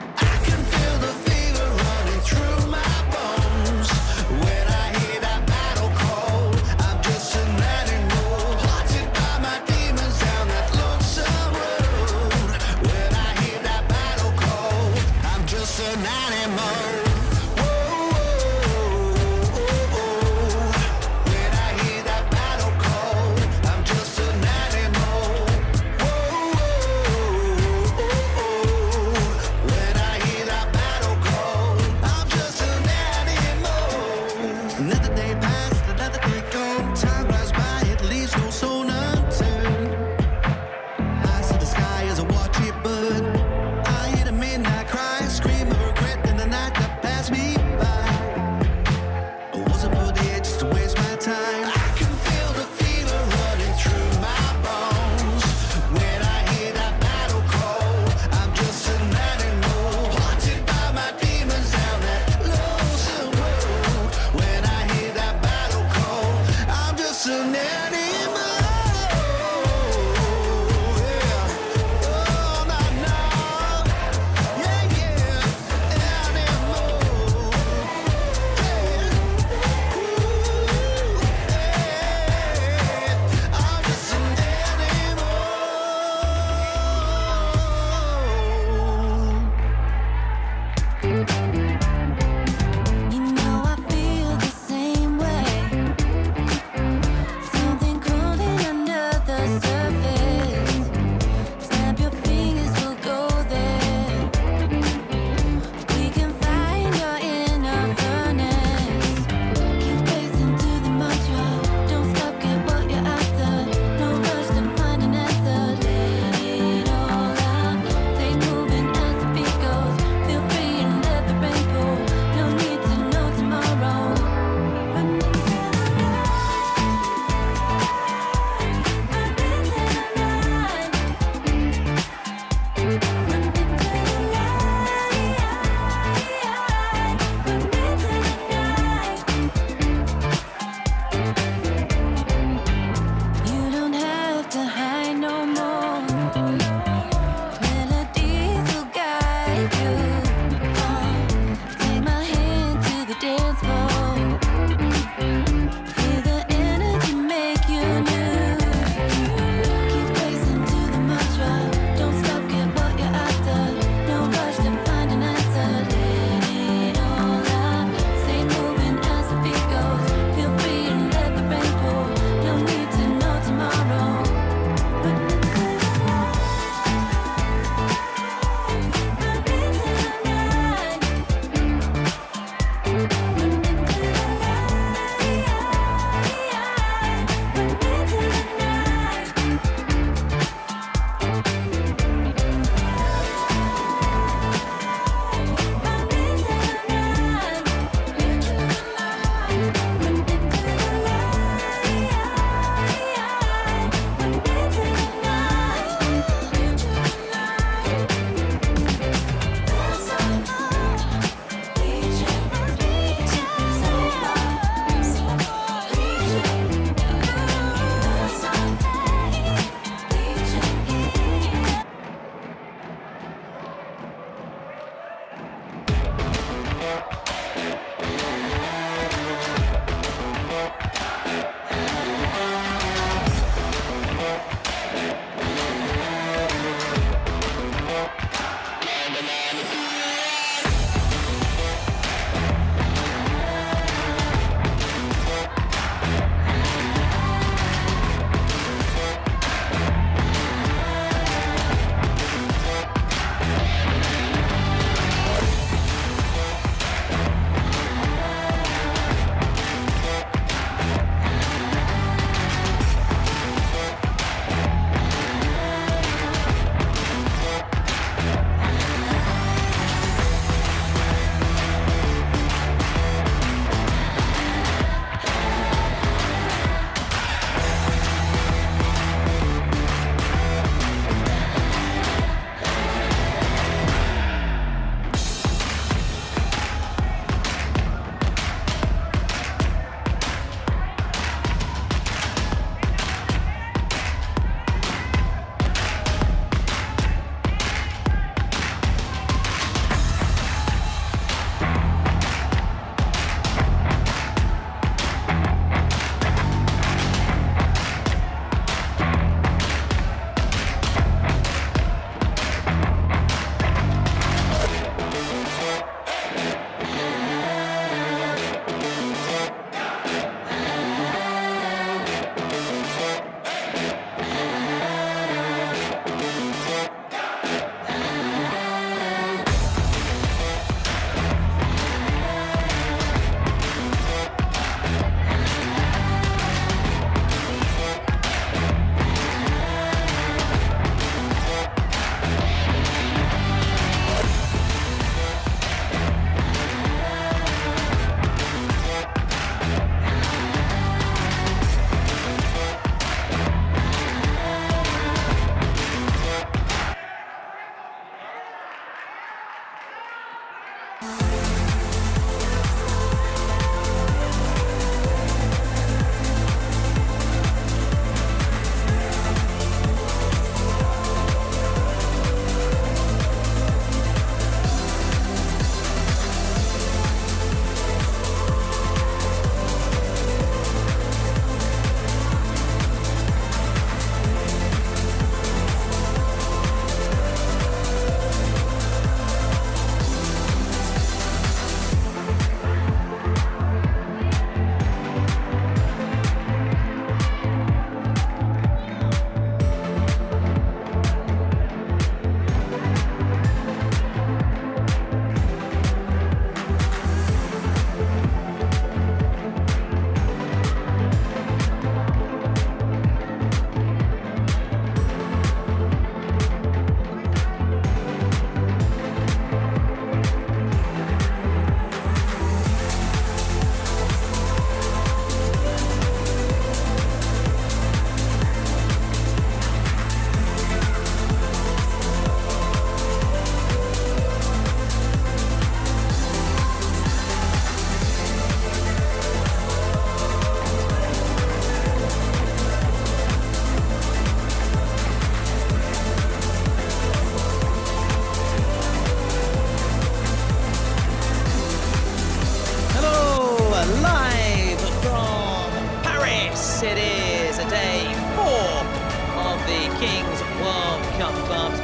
I can feel the fever running through my bones. When I hear that battle call, I'm just an animal, haunted by my demons down that lonesome road. When I hear that battle call, I'm just an animal. When I hear that battle call, I'm just an animal. When I hear that battle call, I'm just an animal. Another day passed, another day gone. Time flies by, it leaves no stone unturned. I see the sky as I watch it burn. I hear the midnight cry, scream of regret in the night that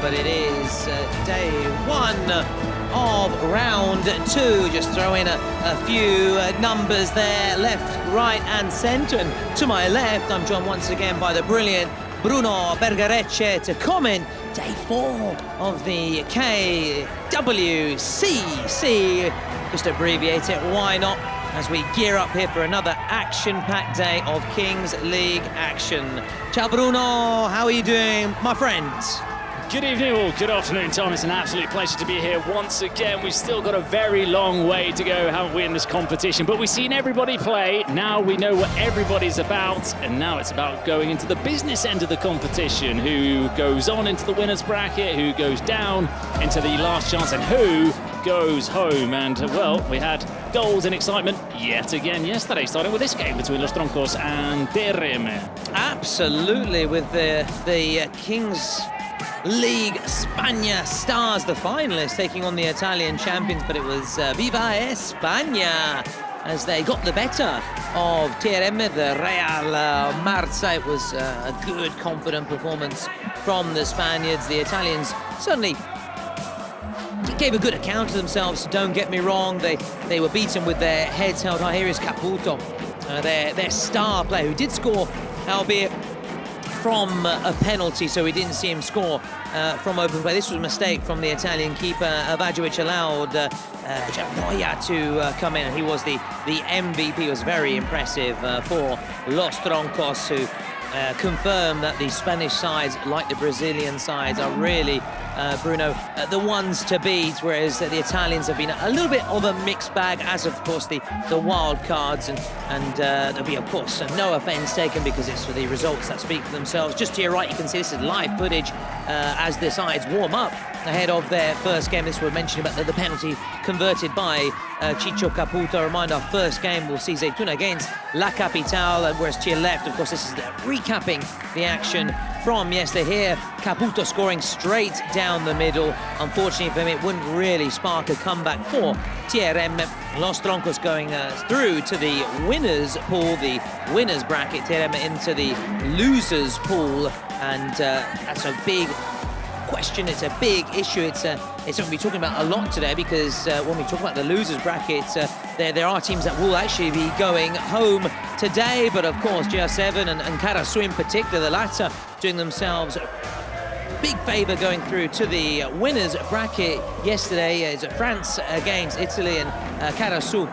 but it is day one of round two. Just throw in a few numbers there, left, right and centre. And to my left, I'm joined once again by the brilliant Bruno Bergarecce to comment day four of the KWCC. Just abbreviate it, why not? As we gear up here for another action-packed day of Kings League action. Ciao Bruno, how are you doing, my friend? Good evening or good afternoon, Tom. It's an absolute pleasure to be here once again. We've still got a very long way to go, haven't we, in this competition? But we've seen everybody play. Now we know what everybody's about. And now it's about going into the business end of the competition. Who goes on into the winner's bracket, who goes down into the last chance, and who goes home. And, well, we had goals and excitement yet again yesterday, starting with this game between Los Troncos and TRM. Absolutely, with the Kings League España Stars, the finalists, taking on the Italian champions, but it was Viva España as they got the better of TRM, the Real Marza. It was a good, confident performance from the Spaniards. The Italians certainly gave a good account of themselves, don't get me wrong. They were beaten with their heads held high. Here is Caputo, their star player, who did score, albeit from a penalty, so we didn't see him score from open play. This was a mistake from the Italian keeper, Vajovic allowed Giannoia to come in, and he was the MVP. He was very impressive for Los Troncos, who confirm that the Spanish sides, like the Brazilian sides, are really, Bruno, the ones to beat, whereas the Italians have been a little bit of a mixed bag, as of course the wild cards, and there'll be, of course, no offence taken because it's for the results that speak for themselves. Just to your right, you can see this is live footage as the sides warm up ahead of their first game. This was mentioned about the penalty converted by Chicho Caputo. Remind, our first game will see Zaytouna against La Capital, whereas to your left, of course, this is recapping the action from yesterday. Here, Caputo scoring straight down the middle. Unfortunately for him, it wouldn't really spark a comeback for TRM. Los Troncos going through to the winners pool, the winners bracket. TRM into the losers pool, and that's a big question. It's a big issue. It's something we'll be talking about a lot today, because when we talk about the losers bracket, there are teams that will actually be going home today, but of course GR7 and Karasu in particular, the latter doing themselves big favour going through to the winners bracket. Yesterday is France against Italy, and Karasu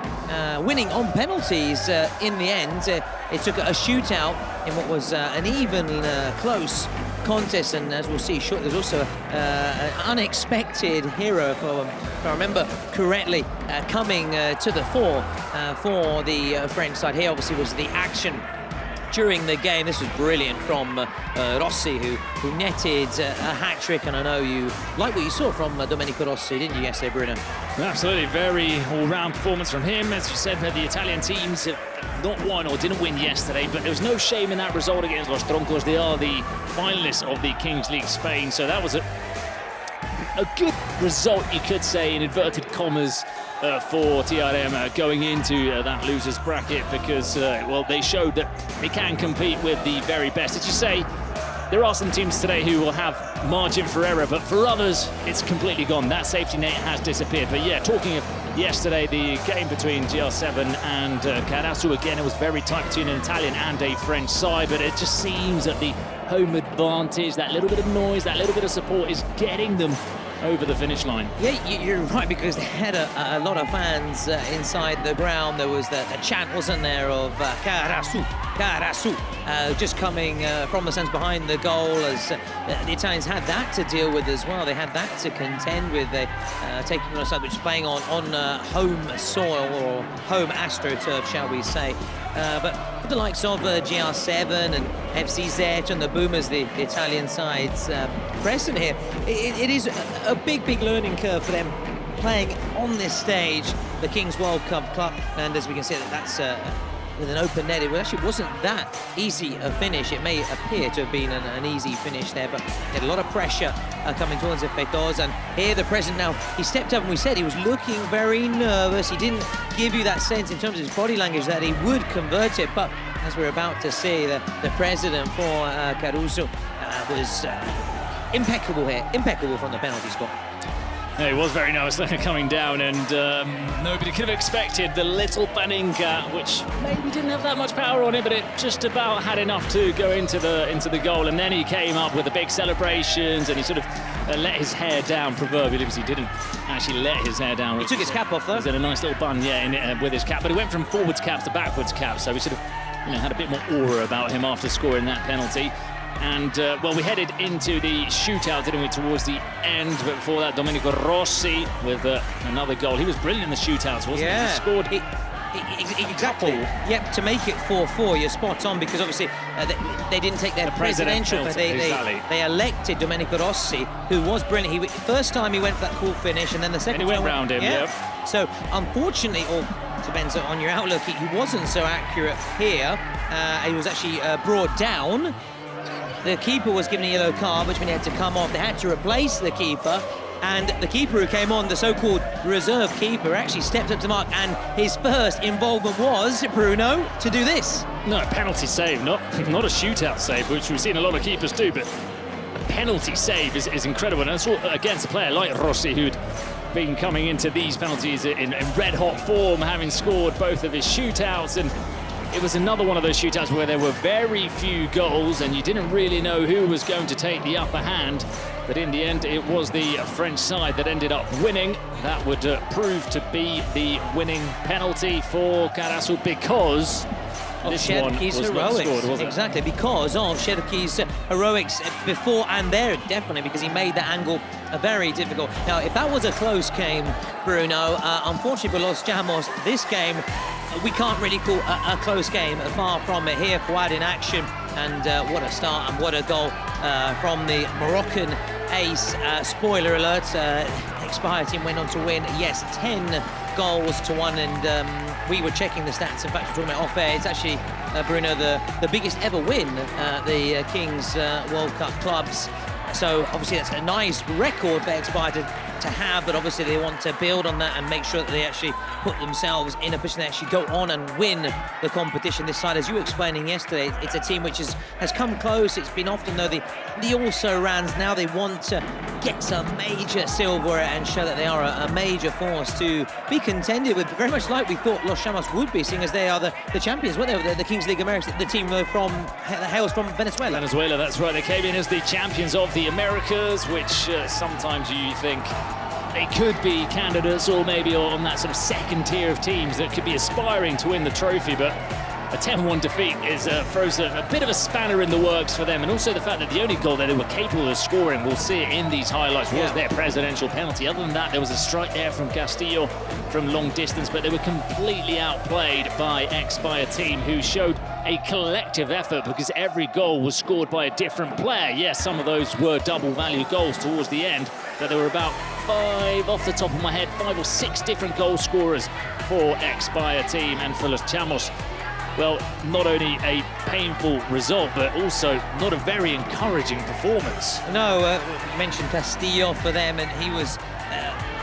winning on penalties in the end. It took a shootout in what was an even close contest, and as we'll see shortly, there's also an unexpected hero, if I remember correctly, coming to the fore for the French side. Here obviously was the action during the game. This was brilliant from Rossi, who netted a hat-trick, and I know you like what you saw from Domenico Rossi, didn't you yesterday, Bruno? Absolutely, very all-round performance from him. As you said, the Italian teams have not won or didn't win yesterday, but there was no shame in that result against Los Troncos. They are the finalists of the Kings League Spain, so that was a good result, you could say, in inverted commas, for TRM going into that losers bracket, because, well, they showed that they can compete with the very best. As you say, there are some teams today who will have margin for error, but for others, it's completely gone. That safety net has disappeared. But yeah, talking of yesterday, the game between GR7 and Karasu, again, it was very tight between an Italian and a French side, but it just seems that the home advantage, that little bit of noise, that little bit of support is getting them over the finish line. Yeah, you're right, because they had a lot of fans inside the ground. There was the chant, wasn't there, of Karasu, Karasu, just coming from the stands behind the goal, as the Italians had that to deal with as well. They had that to contend with, taking on a side which is playing on home soil, or home AstroTurf, shall we say. But for the likes of GR7 and FCZ and the Boomers, the Italian sides present here, it is a big learning curve for them, playing on this stage, the Kings World Cup Club. And as we can see, that's with an open net, it actually wasn't that easy a finish. It may appear to have been an easy finish there, but he had a lot of pressure coming towards Efetos. And here the president now, he stepped up, and we said he was looking very nervous. He didn't give you that sense in terms of his body language that he would convert it, but as we're about to see, the president for Caruso was impeccable here, impeccable from the penalty spot. Yeah, it was very nice coming down, and nobody could have expected the little Paninka, which maybe didn't have that much power on it, but it just about had enough to go into the goal. And then he came up with the big celebrations, and he sort of let his hair down, proverbially, because he didn't actually let his hair down. He took his cap off, though. He was in a nice little bun, yeah, with his cap, but he went from forwards cap to backwards cap, so he sort of had a bit more aura about him after scoring that penalty. And, well, we headed into the shootout, didn't we, towards the end. But before that, Domenico Rossi with another goal. He was brilliant in the shootouts, wasn't he? He scored exactly. Yep, to make it 4-4, you're spot on, because obviously they didn't take their presidential, but they elected Domenico Rossi, who was brilliant. First time he went for that cool finish, and then the second time... And he went round him, yeah. So, unfortunately, or depends on your outlook, he wasn't so accurate here. He was actually brought down. The keeper was given a yellow card, which meant he had to come off. They had to replace the keeper, and the keeper who came on, the so-called reserve keeper, actually stepped up to mark, and his first involvement was, Bruno, to do this. No, penalty save, not a shootout save, which we've seen a lot of keepers do, but a penalty save is incredible. And it's all against a player like Rossi, who'd been coming into these penalties in red-hot form, having scored both of his shootouts, and it was another one of those shootouts where there were very few goals and you didn't really know who was going to take the upper hand. But in the end, it was the French side that ended up winning. That would prove to be the winning penalty for Karasu, because this one was not scored, was it? Exactly, because of Cherki's heroics before and there, definitely, because he made that angle very difficult. Now, if that was a close game, Bruno, unfortunately for Los Llamos, this game we can't really call a close game. Far from it here. Fouad in action, and what a start and what a goal from the Moroccan ace. Spoiler alert, Expire team went on to win, yes, 10 goals to 1, and we were checking the stats. In fact, we're talking about off air. It's actually, Bruno, the biggest ever win the Kings World Cup clubs. So obviously that's a nice record for Expire to have, but obviously they want to build on that and make sure that they actually put themselves in a position to actually go on and win the competition. This side, as you were explaining yesterday, it's a team which has come close. It's been often, though, the also-rans. Now they want to get some major silverware and show that they are a major force to be contended with, very much like we thought Los Llamos would be, seeing as they are the champions, weren't they? The Kings League Americas, the team that hails from Venezuela. Venezuela, that's right. They came in as the champions of the Americas, which sometimes you think they could be candidates, or maybe on that sort of second tier of teams that could be aspiring to win the trophy, but a 10-1 defeat throws a bit of a spanner in the works for them. And also the fact that the only goal that they were capable of scoring, we'll see it in these highlights, was their presidential penalty. Other than that, there was a strike there from Castillo from long distance, but they were completely outplayed by Expire team, who showed a collective effort, because every goal was scored by a different player. Yes, some of those were double value goals towards the end, but there were about 5, off the top of my head, 5 or 6 different goal scorers for Expire team. And for Los Llamos, well, not only a painful result, but also not a very encouraging performance. No, you mentioned Castillo for them, and he was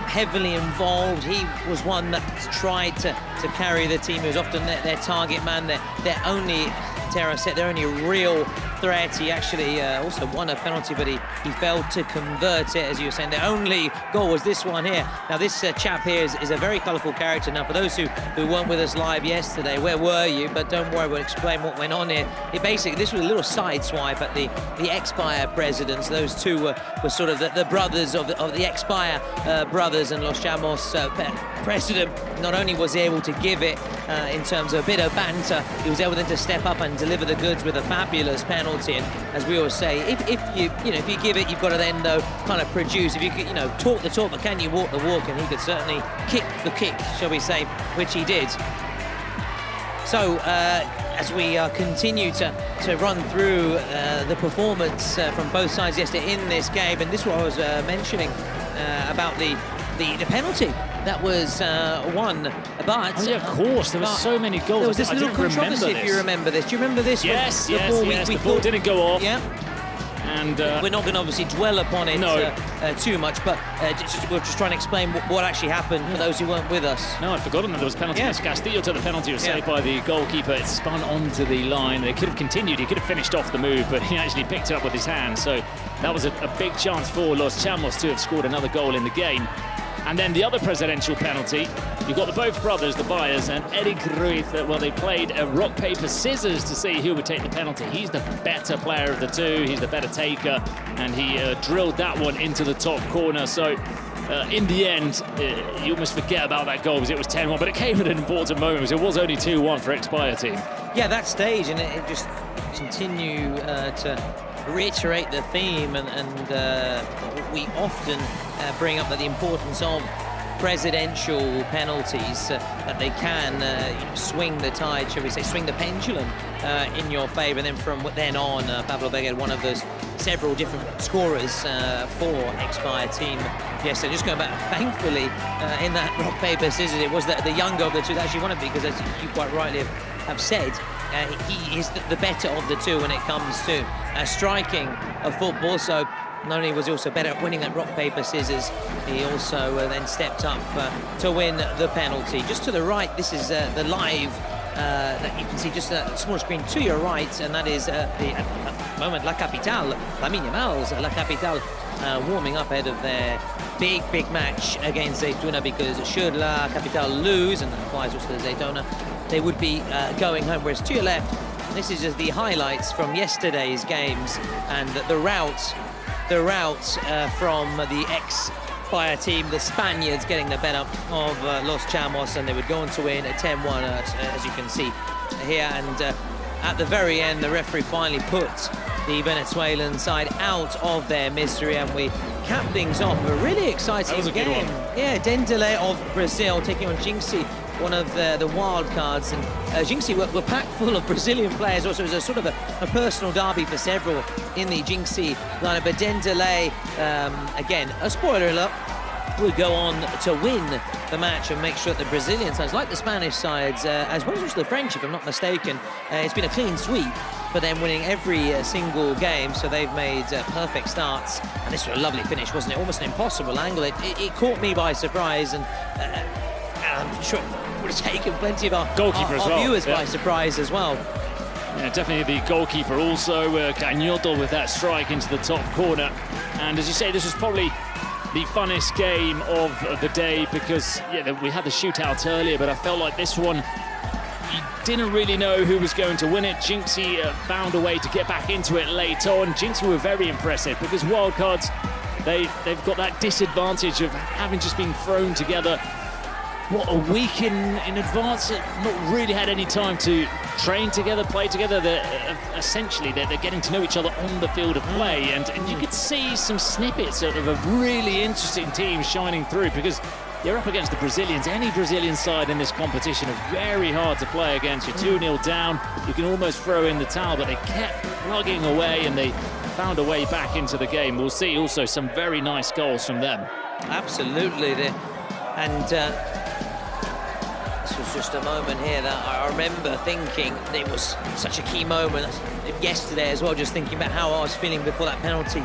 heavily involved. He was one that tried to carry the team. He was often their target man, their only their only real threat. He actually also won a penalty, but he failed to convert it, as you were saying. The only goal was this one here. Now, this chap here is a very colourful character. Now, for those who weren't with us live yesterday, where were you? But don't worry, we'll explain what went on here. Basically, this was a little side swipe at the Expire presidents. Those two were sort of the brothers of the Expire brothers, and Los Llamos president. Not only was he able to give it in terms of a bit of banter, he was able then to step up and deliver the goods with a fabulous penalty. And as we always say, if you give it, you've got to then though kind of produce. If you could, talk the talk, but can you walk the walk? And he could certainly kick the kick, shall we say, which he did. So as we continue to run through the performance from both sides yesterday in this game, and this is what I was mentioning about the penalty that was won, but oh, yeah, of course, there were so many goals. There was this little controversy, if you remember this. Do you remember this? Yes, the ball didn't go off. Yeah. And we're not going to obviously dwell upon it too much, but we're just trying to explain what actually happened for those who weren't with us. no, I'd forgotten that there was a penalty. Yes, Castillo took the penalty, was saved by the goalkeeper. It spun onto the line. They could have continued. He could have finished off the move, but he actually picked it up with his hand. So that was a big chance for Los Chamos to have scored another goal in the game. And then the other presidential penalty, you've got the both brothers, the Bayers, and Eric Ruiz. Well, they played a rock, paper, scissors to see who would take the penalty. He's the better player of the two. He's the better taker, and he drilled that one into the top corner. So in the end, you almost forget about that goal because it was 10-1, but it came at an important moment because it was only 2-1 for ex-Bayer team. Yeah, that stage, and it just continue to reiterate the theme, and we often bring up the importance of presidential penalties, that they can swing the tide, shall we say, swing the pendulum in your favour. And then from then on, Pablo Beguer, one of those several different scorers for ex-Bayer team. Yes, so just going back, thankfully, in that rock, paper, scissors, it was the younger of the two that actually won it, because as you quite rightly have said, he is the better of the two when it comes to striking of football. So not only was he also better at winning that rock, paper, scissors, he also then stepped up to win the penalty. Just to the right, this is the live that you can see just a small screen to your right, and that is the moment La Capitale, Lamine Yamal's La Capitale, warming up ahead of their big match against Zaytouna, because should La Capitale lose, and that applies also to Zaytouna, they would be going home. Whereas to your left, this is just the highlights from yesterday's games, and the route from the ex-Bayer team, the Spaniards getting the better of Los Chamos, and they would go on to win at 10-1, as you can see here. And at the very end, the referee finally put the Venezuelan side out of their misery, and we cap things off with a really exciting game. Yeah, Dendele of Brazil taking on Jinxi, one of the wild cards, and Jinxi were packed full of Brazilian players. Also, it was a sort of a personal derby for several in the Jinxi lineup. But Dendele, again, a spoiler alert, would go on to win the match and make sure that the Brazilian sides, like the Spanish sides, as well as also the French, if I'm not mistaken, it's been a clean sweep for them, winning every single game. So they've made perfect starts, and this was a lovely finish, wasn't it? Almost an impossible angle. It caught me by surprise, and I'm sure it would have taken plenty of our viewers by surprise as well. Yeah, definitely the goalkeeper also, Cañoto, with that strike into the top corner. And as you say, this was probably the funnest game of the day, because we had the shootout earlier, but I felt like this one, you didn't really know who was going to win it. Jinxi found a way to get back into it late on. Jinxi were very impressive, because wildcards, they've got that disadvantage of having just been thrown together a week in advance, not really had any time to train together, play together. Essentially, they're getting to know each other on the field of play, and you could see some snippets of a really interesting team shining through, because you're up against the Brazilians. Any Brazilian side in this competition are very hard to play against. You're 2-0 down, you can almost throw in the towel, but they kept plugging away, and they found a way back into the game. We'll see also some very nice goals from them. Absolutely, and this was just a moment here that I remember thinking it was such a key moment yesterday as well, just thinking about how I was feeling before that penalty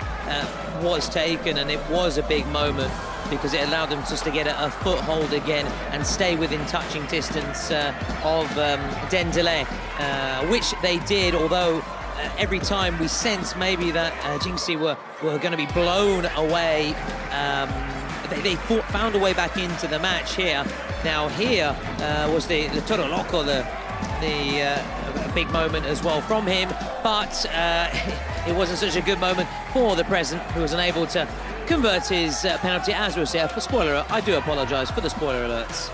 was taken, and it was a big moment because it allowed them just to get a foothold again and stay within touching distance of Dendele, which they did, although every time we sensed maybe that Jinxi were going to be blown away. They found a way back into the match here. Now here was the Toro Loco, the big moment as well from him, but it wasn't such a good moment for the present, who was unable to convert his penalty. As we'll say, spoiler, I do apologise for the spoiler alerts.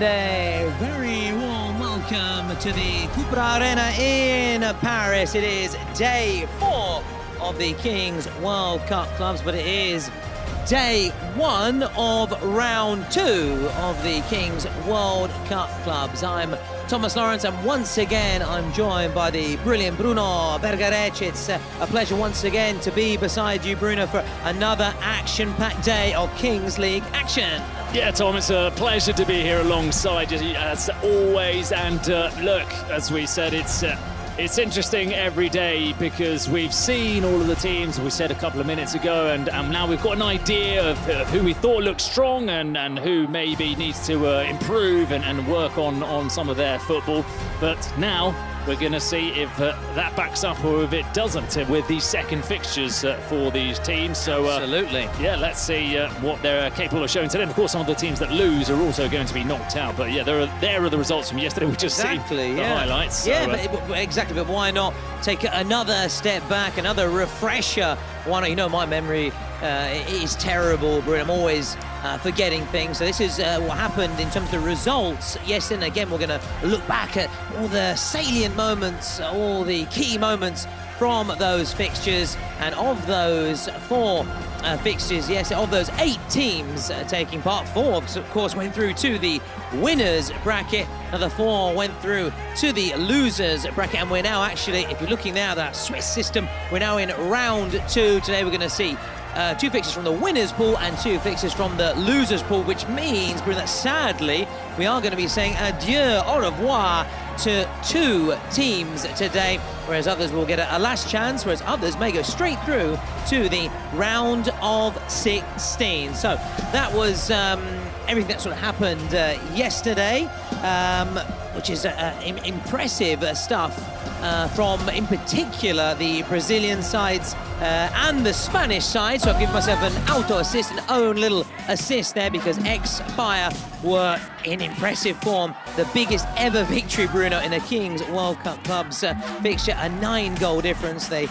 and a very warm welcome to the Cupra Arena in Paris. It is day 4 of the Kings World Cup clubs, but it is day 1 of round 2 of the Kings World Cup clubs. I'm Thomas Lawrence, and once again I'm joined by the brilliant Bruno Bergerec. It's a pleasure once again to be beside you, Bruno, for another action-packed day of Kings League action. Yeah, Tom, it's a pleasure to be here alongside you as always. And look, as we said, it's interesting every day because we've seen all of the teams we said a couple of minutes ago, and now we've got an idea of who we thought looked strong and who maybe needs to improve and work on some of their football. But now we're going to see if that backs up or if it doesn't with these second fixtures for these teams. So absolutely. Yeah, let's see what they're capable of showing today. And of course, some of the teams that lose are also going to be knocked out. But yeah, there are the results from yesterday. We just see the highlights. So, yeah, but exactly. But why not take another step back, another refresher? Why not? You know, my memory is terrible, Bruno. I'm always forgetting things. So this is what happened in terms of the results. Yes, and again, we're going to look back at all the salient moments, all the key moments from those fixtures, and of those 4 fixtures, yes, of those 8 teams taking part, 4 of course went through to the winners bracket, another 4 went through to the losers bracket, and we're now actually, if you're looking now at that Swiss system, we're now in round 2. Today we're going to see 2 fixtures from the winners pool and 2 fixtures from the losers pool, which means, Bruno, that sadly we are going to be saying adieu, au revoir to 2 teams today, whereas others will get a last chance, whereas others may go straight through to the round of 16. So that was everything that sort of happened yesterday, which is impressive stuff from, in particular, the Brazilian sides and the Spanish side. So I've given myself an auto assist, an own little assist there, because ex-Fire were in impressive form. The biggest ever victory, Bruno, in a Kings World Cup clubs fixture, a 9-goal difference. They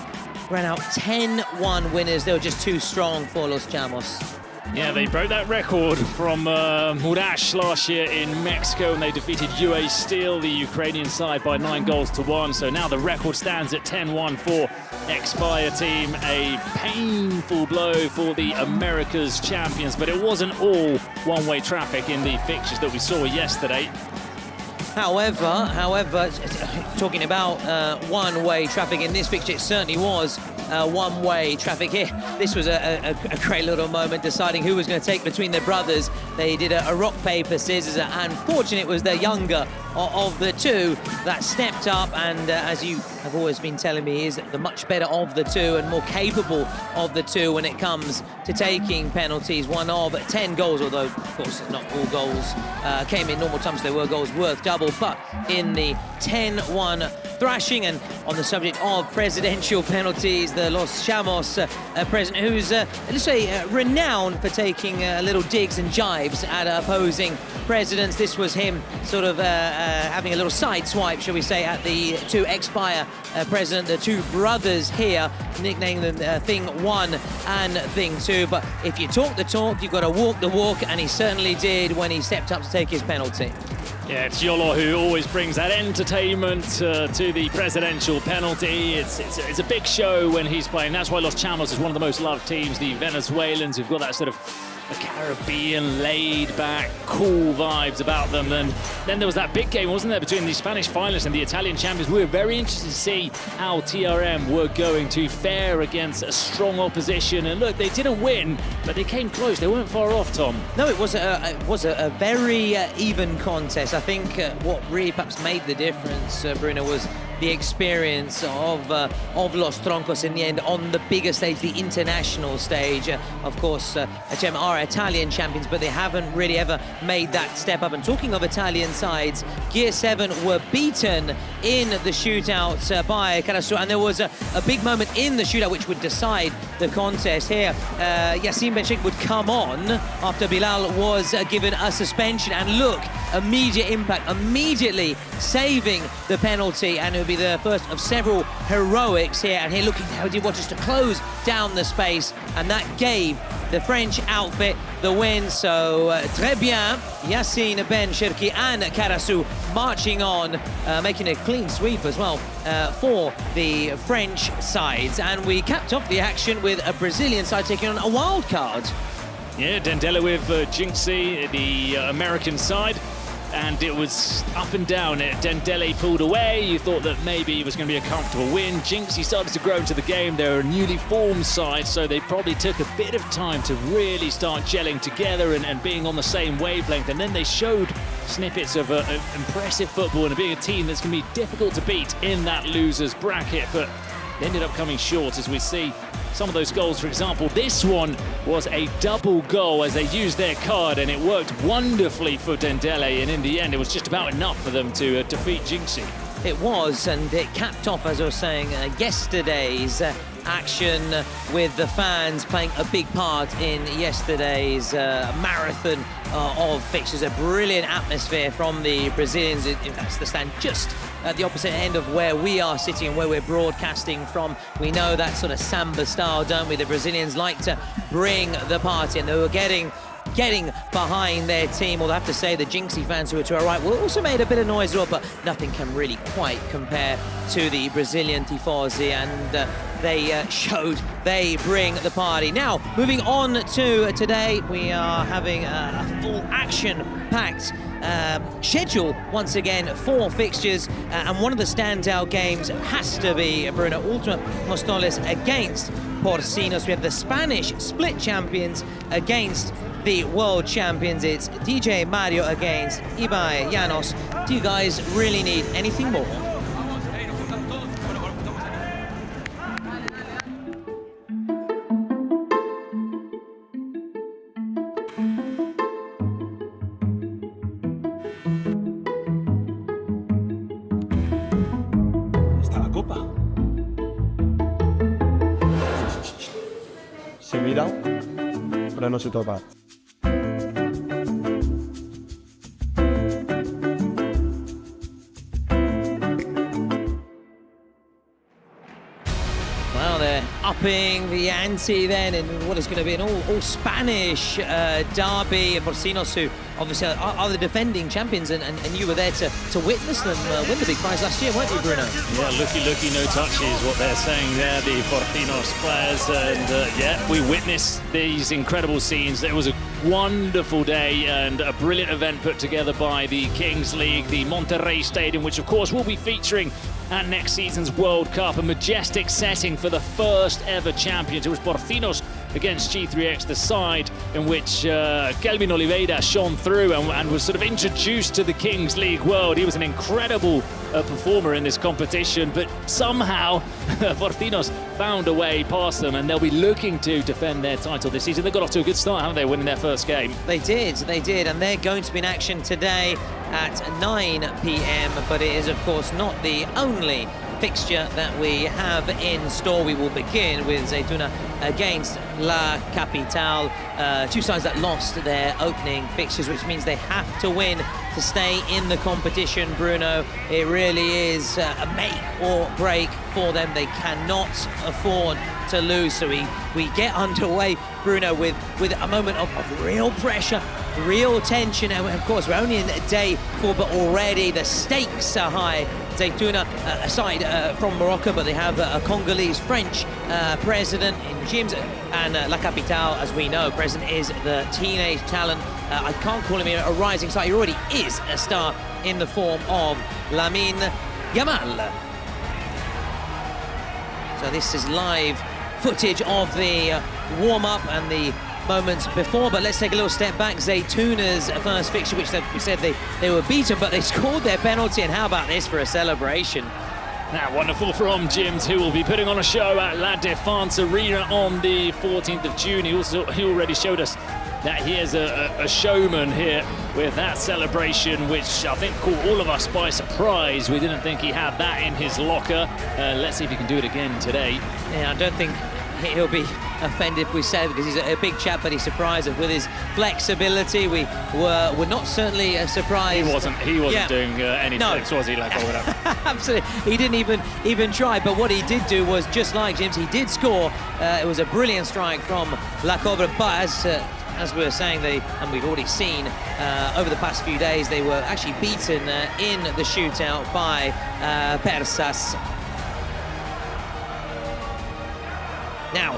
ran out 10-1 winners. They were just too strong for Los Chamos. Yeah, they broke that record from Murash last year in Mexico, and they defeated UA Steel, the Ukrainian side, by 9-1. So now the record stands at 10-1 for ex-Fire team. A painful blow for the Americas champions, but it wasn't all one-way traffic in the fixtures that we saw yesterday. However, talking about one-way traffic in this fixture, it certainly was one-way traffic here. This was a great little moment, deciding who was going to take between the brothers. They did a rock, paper, scissors, and fortunate it was the younger of the 2 that stepped up, and as you have always been telling me, is the much better of the 2 and more capable of the 2 when it comes to taking penalties. 1 of 10 goals, although of course not all goals came in normal times. There were goals worth double, but in the 10-1 thrashing. And on the subject of presidential penalties, the Los Chamos president, who's let's say renowned for taking little digs and jibes at opposing presidents. This was him sort of having a little side swipe, shall we say, at the 2 ex-Fire president, the 2 brothers here, nicknamed them Thing 1 and Thing 2. But if you talk the talk, you've got to walk the walk, and he certainly did when he stepped up to take his penalty. Yeah, it's Yolo who always brings that entertainment to the presidential penalty. It's a big show when he's playing. That's why Los Chamos is one of the most loved teams. The Venezuelans who've got that sort of a Caribbean, laid-back, cool vibes about them. And then there was that big game, wasn't there, between the Spanish finalists and the Italian champions. We were very interested to see how TRM were going to fare against a strong opposition. And look, they didn't win, but they came close. They weren't far off, Tom. No, it was a very even contest. I think what really perhaps made the difference, Bruno, was the experience of Los Troncos in the end on the bigger stage, the international stage. Of course, HM are Italian champions, but they haven't really ever made that step up. And talking of Italian sides, Gear 7 were beaten in the shootout by Carasu, and there was a big moment in the shootout which would decide the contest here. Yassin Benchik would come on after Bilal was given a suspension, and look, immediate impact, immediately saving the penalty, and it would be the first of several heroics here, and here looking how he wanted to close down the space, and that gave the French outfit the win. So très bien, Yassine Ben Cherki and Karasu marching on, making a clean sweep as well for the French sides. And we capped off the action with a Brazilian side taking on a wild card. Yeah, Dendele with Jinxie, the American side. And it was up and down. Dendele pulled away. You thought that maybe it was going to be a comfortable win. Jinxie started to grow into the game. They're a newly formed side, so they probably took a bit of time to really start gelling together and being on the same wavelength. And then they showed snippets of impressive football and being a team that's going to be difficult to beat in that losers bracket. But they ended up coming short, as we see some of those goals. For example, this one was a double goal as they used their card, and it worked wonderfully for Dendele, and in the end it was just about enough for them to defeat Jinxie. It was, and it capped off, as I was saying, yesterday's action with the fans playing a big part in yesterday's marathon of fixtures. A brilliant atmosphere from the Brazilians. That's the stand just at the opposite end of where we are sitting and where we're broadcasting from. We know that sort of samba style, don't we? The Brazilians like to bring the party, and they were getting behind their team. Although I have to say the Jinxie fans who were to our right also made a bit of noise as well, but nothing can really quite compare to the Brazilian tifosi, and they showed they bring the party. Now, moving on to today, we are having a full action-packed schedule once again for fixtures, and one of the standout games has to be, Bruno, Ultima Móstoles against Porcinos. We have the Spanish split champions against the world champions. It's DJ Mario against Ibai Llanos. Do you guys really need anything more? Está la copa. Se mira, pero no se topa. Well, they're upping the ante then in what is going to be an all Spanish derby. Porcinos, who obviously are the defending champions, and you were there to witness them win the big prize last year, weren't you, Bruno? Yeah, looky, no touches, what they're saying there, the Porcinos players. And yeah, we witnessed these incredible scenes. It was a wonderful day and a brilliant event put together by the Kings League, the Monterrey Stadium, which of course will be featuring at next season's World Cup. A majestic setting for the first ever champions. It was Porcinos against G3X, the side in which Kelvin Oliveira shone through and was sort of introduced to the Kings League world. He was an incredible performer in this competition, but somehow Porcinos found a way past them, and they'll be looking to defend their title this season. They got off to a good start, haven't they, winning their first game? They did, and they're going to be in action today at 9 p.m, but it is, of course, not the only fixture that we have in store. We will begin with Zaytouna against La Capitale, two sides that lost their opening fixtures, which means they have to win to stay in the competition, Bruno. It really is a make or break for them. They cannot afford to lose. So we get underway, Bruno, with a moment of real pressure, real tension, and of course we're only in day 4, but already the stakes are high. Zaytouna, aside from Morocco, but they have a Congolese-French president in James, and La Capitale, as we know, president is the teenage talent. I can't call him a rising star. He already is a star in the form of Lamine Yamal. So this is live footage of the warm-up and the moments before, but let's take a little step back. Zaytouna's first fixture, which we said they were beaten, but they scored their penalty, and how about this for a celebration? Now, wonderful from Jims, who will be putting on a show at La Défense Arena on the 14th of June. He already showed us that he is a showman here with that celebration, which I think caught all of us by surprise. We didn't think he had that in his locker. Let's see if he can do it again today. Yeah, I don't think he'll be offended if we say it, because he's a big chap, but he surprised us with his flexibility. We were not certainly surprised. He wasn't Yeah. doing any flips, was he? Like, Absolutely, he didn't even try. But what he did do was just like James. He did score. It was a brilliant strike from La Cobra. But as we were saying, and we've already seen over the past few days, they were actually beaten in the shootout by Persas. Now,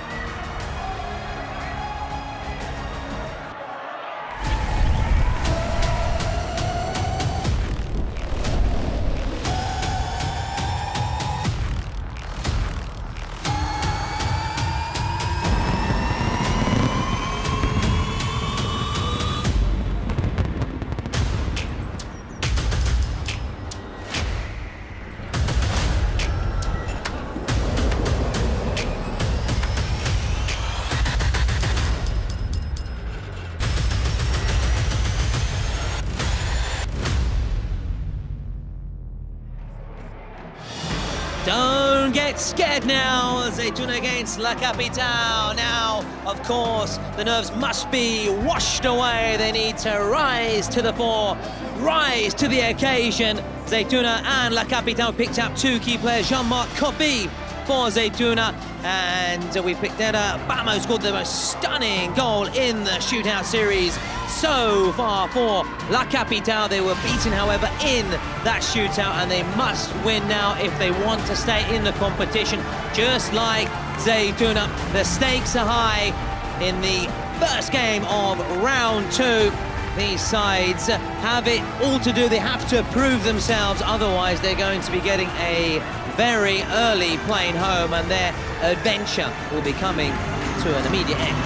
don't get scared now. Zaytouna against La Capitale. Now, of course, the nerves must be washed away. They need to rise to the fore, rise to the occasion. Zaytouna and La Capitale picked up two key players. Jean-Marc Kofi for Zaytouna, and we picked out Bamo scored the most stunning goal in the shootout series so far for La Capitale. They were beaten, however, in that shootout, and they must win now if they want to stay in the competition, just like Zaytouna. The stakes are high in the first game of round two. These sides have it all to do. They have to prove themselves, otherwise they're going to be getting a very early plane home, and their adventure will be coming to an immediate end.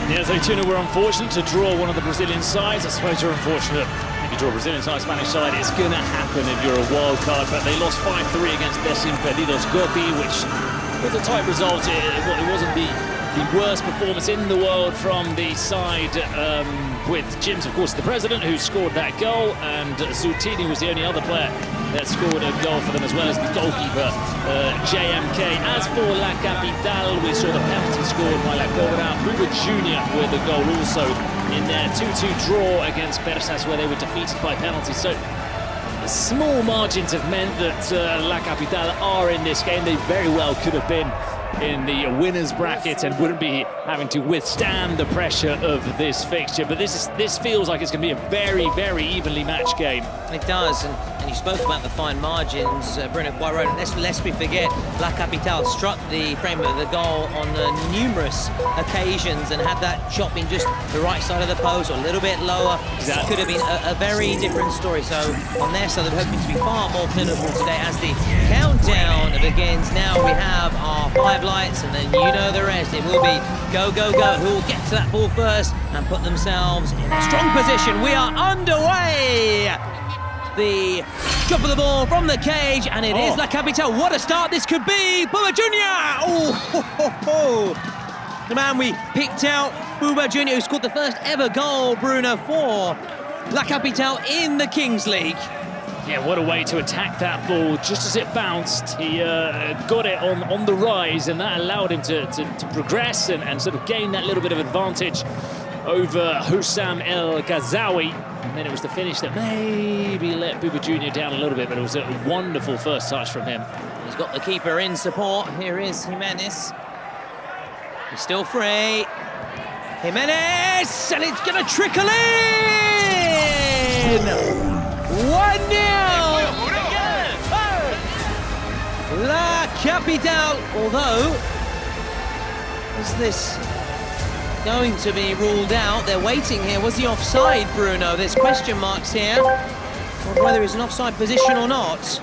Yeah, Zaytouna were unfortunate to draw one of the Brazilian sides. I suppose you're unfortunate if you draw a Brazilian side, Spanish side. It's going to happen if you're a wild card, but they lost 5-3 against DESIMPEDIDOS GOTI, which was a tight result. It wasn't the worst performance in the world from the side, with Jims, of course, the president, who scored that goal, and Zutini was the only other player that scored a goal for them, as well as the goalkeeper, JMK. As for La Capitale, we saw the penalty scored by La Cobra. Buba Jr. with the goal also in their 2-2 draw against Persas, where they were defeated by penalties. So small margins have meant that La Capitale are in this game. They very well could have been in the winners bracket and wouldn't be having to withstand the pressure of this fixture. But this feels like it's going to be a very, very evenly matched game. It does, and you spoke about the fine margins, Bruno Poirot. Lest we forget, La Capitale struck the frame of the goal on numerous occasions and had that shot been just the right side of the post or a little bit lower, it could have been a very different story. So on their side, they're hoping to be far more clinical today as the countdown begins. Now we have our 5 lights, and then you know the rest. It will be go, go, go. Who will get to that ball first and put themselves in a strong position? We are underway. The drop of the ball from the cage, and it is La Capitale. What a start this could be. Buba Jr. The man we picked out, Buba Jr., who scored the first ever goal, Bruno, for La Capitale in the Kings League. Yeah, what a way to attack that ball. Just as it bounced, he got it on the rise, and that allowed him to progress and sort of gain that little bit of advantage over Hussam El Ghazawi. And then it was the finish that maybe let Buba Jr. down a little bit, but it was a wonderful first touch from him. He's got the keeper in support. Here is Jimenez. He's still free. Jimenez, and it's going to trickle in! 1-0! La Capitale, although, is this going to be ruled out? They're waiting here. Was he offside, Bruno? There's question marks here on whether he's an offside position or not.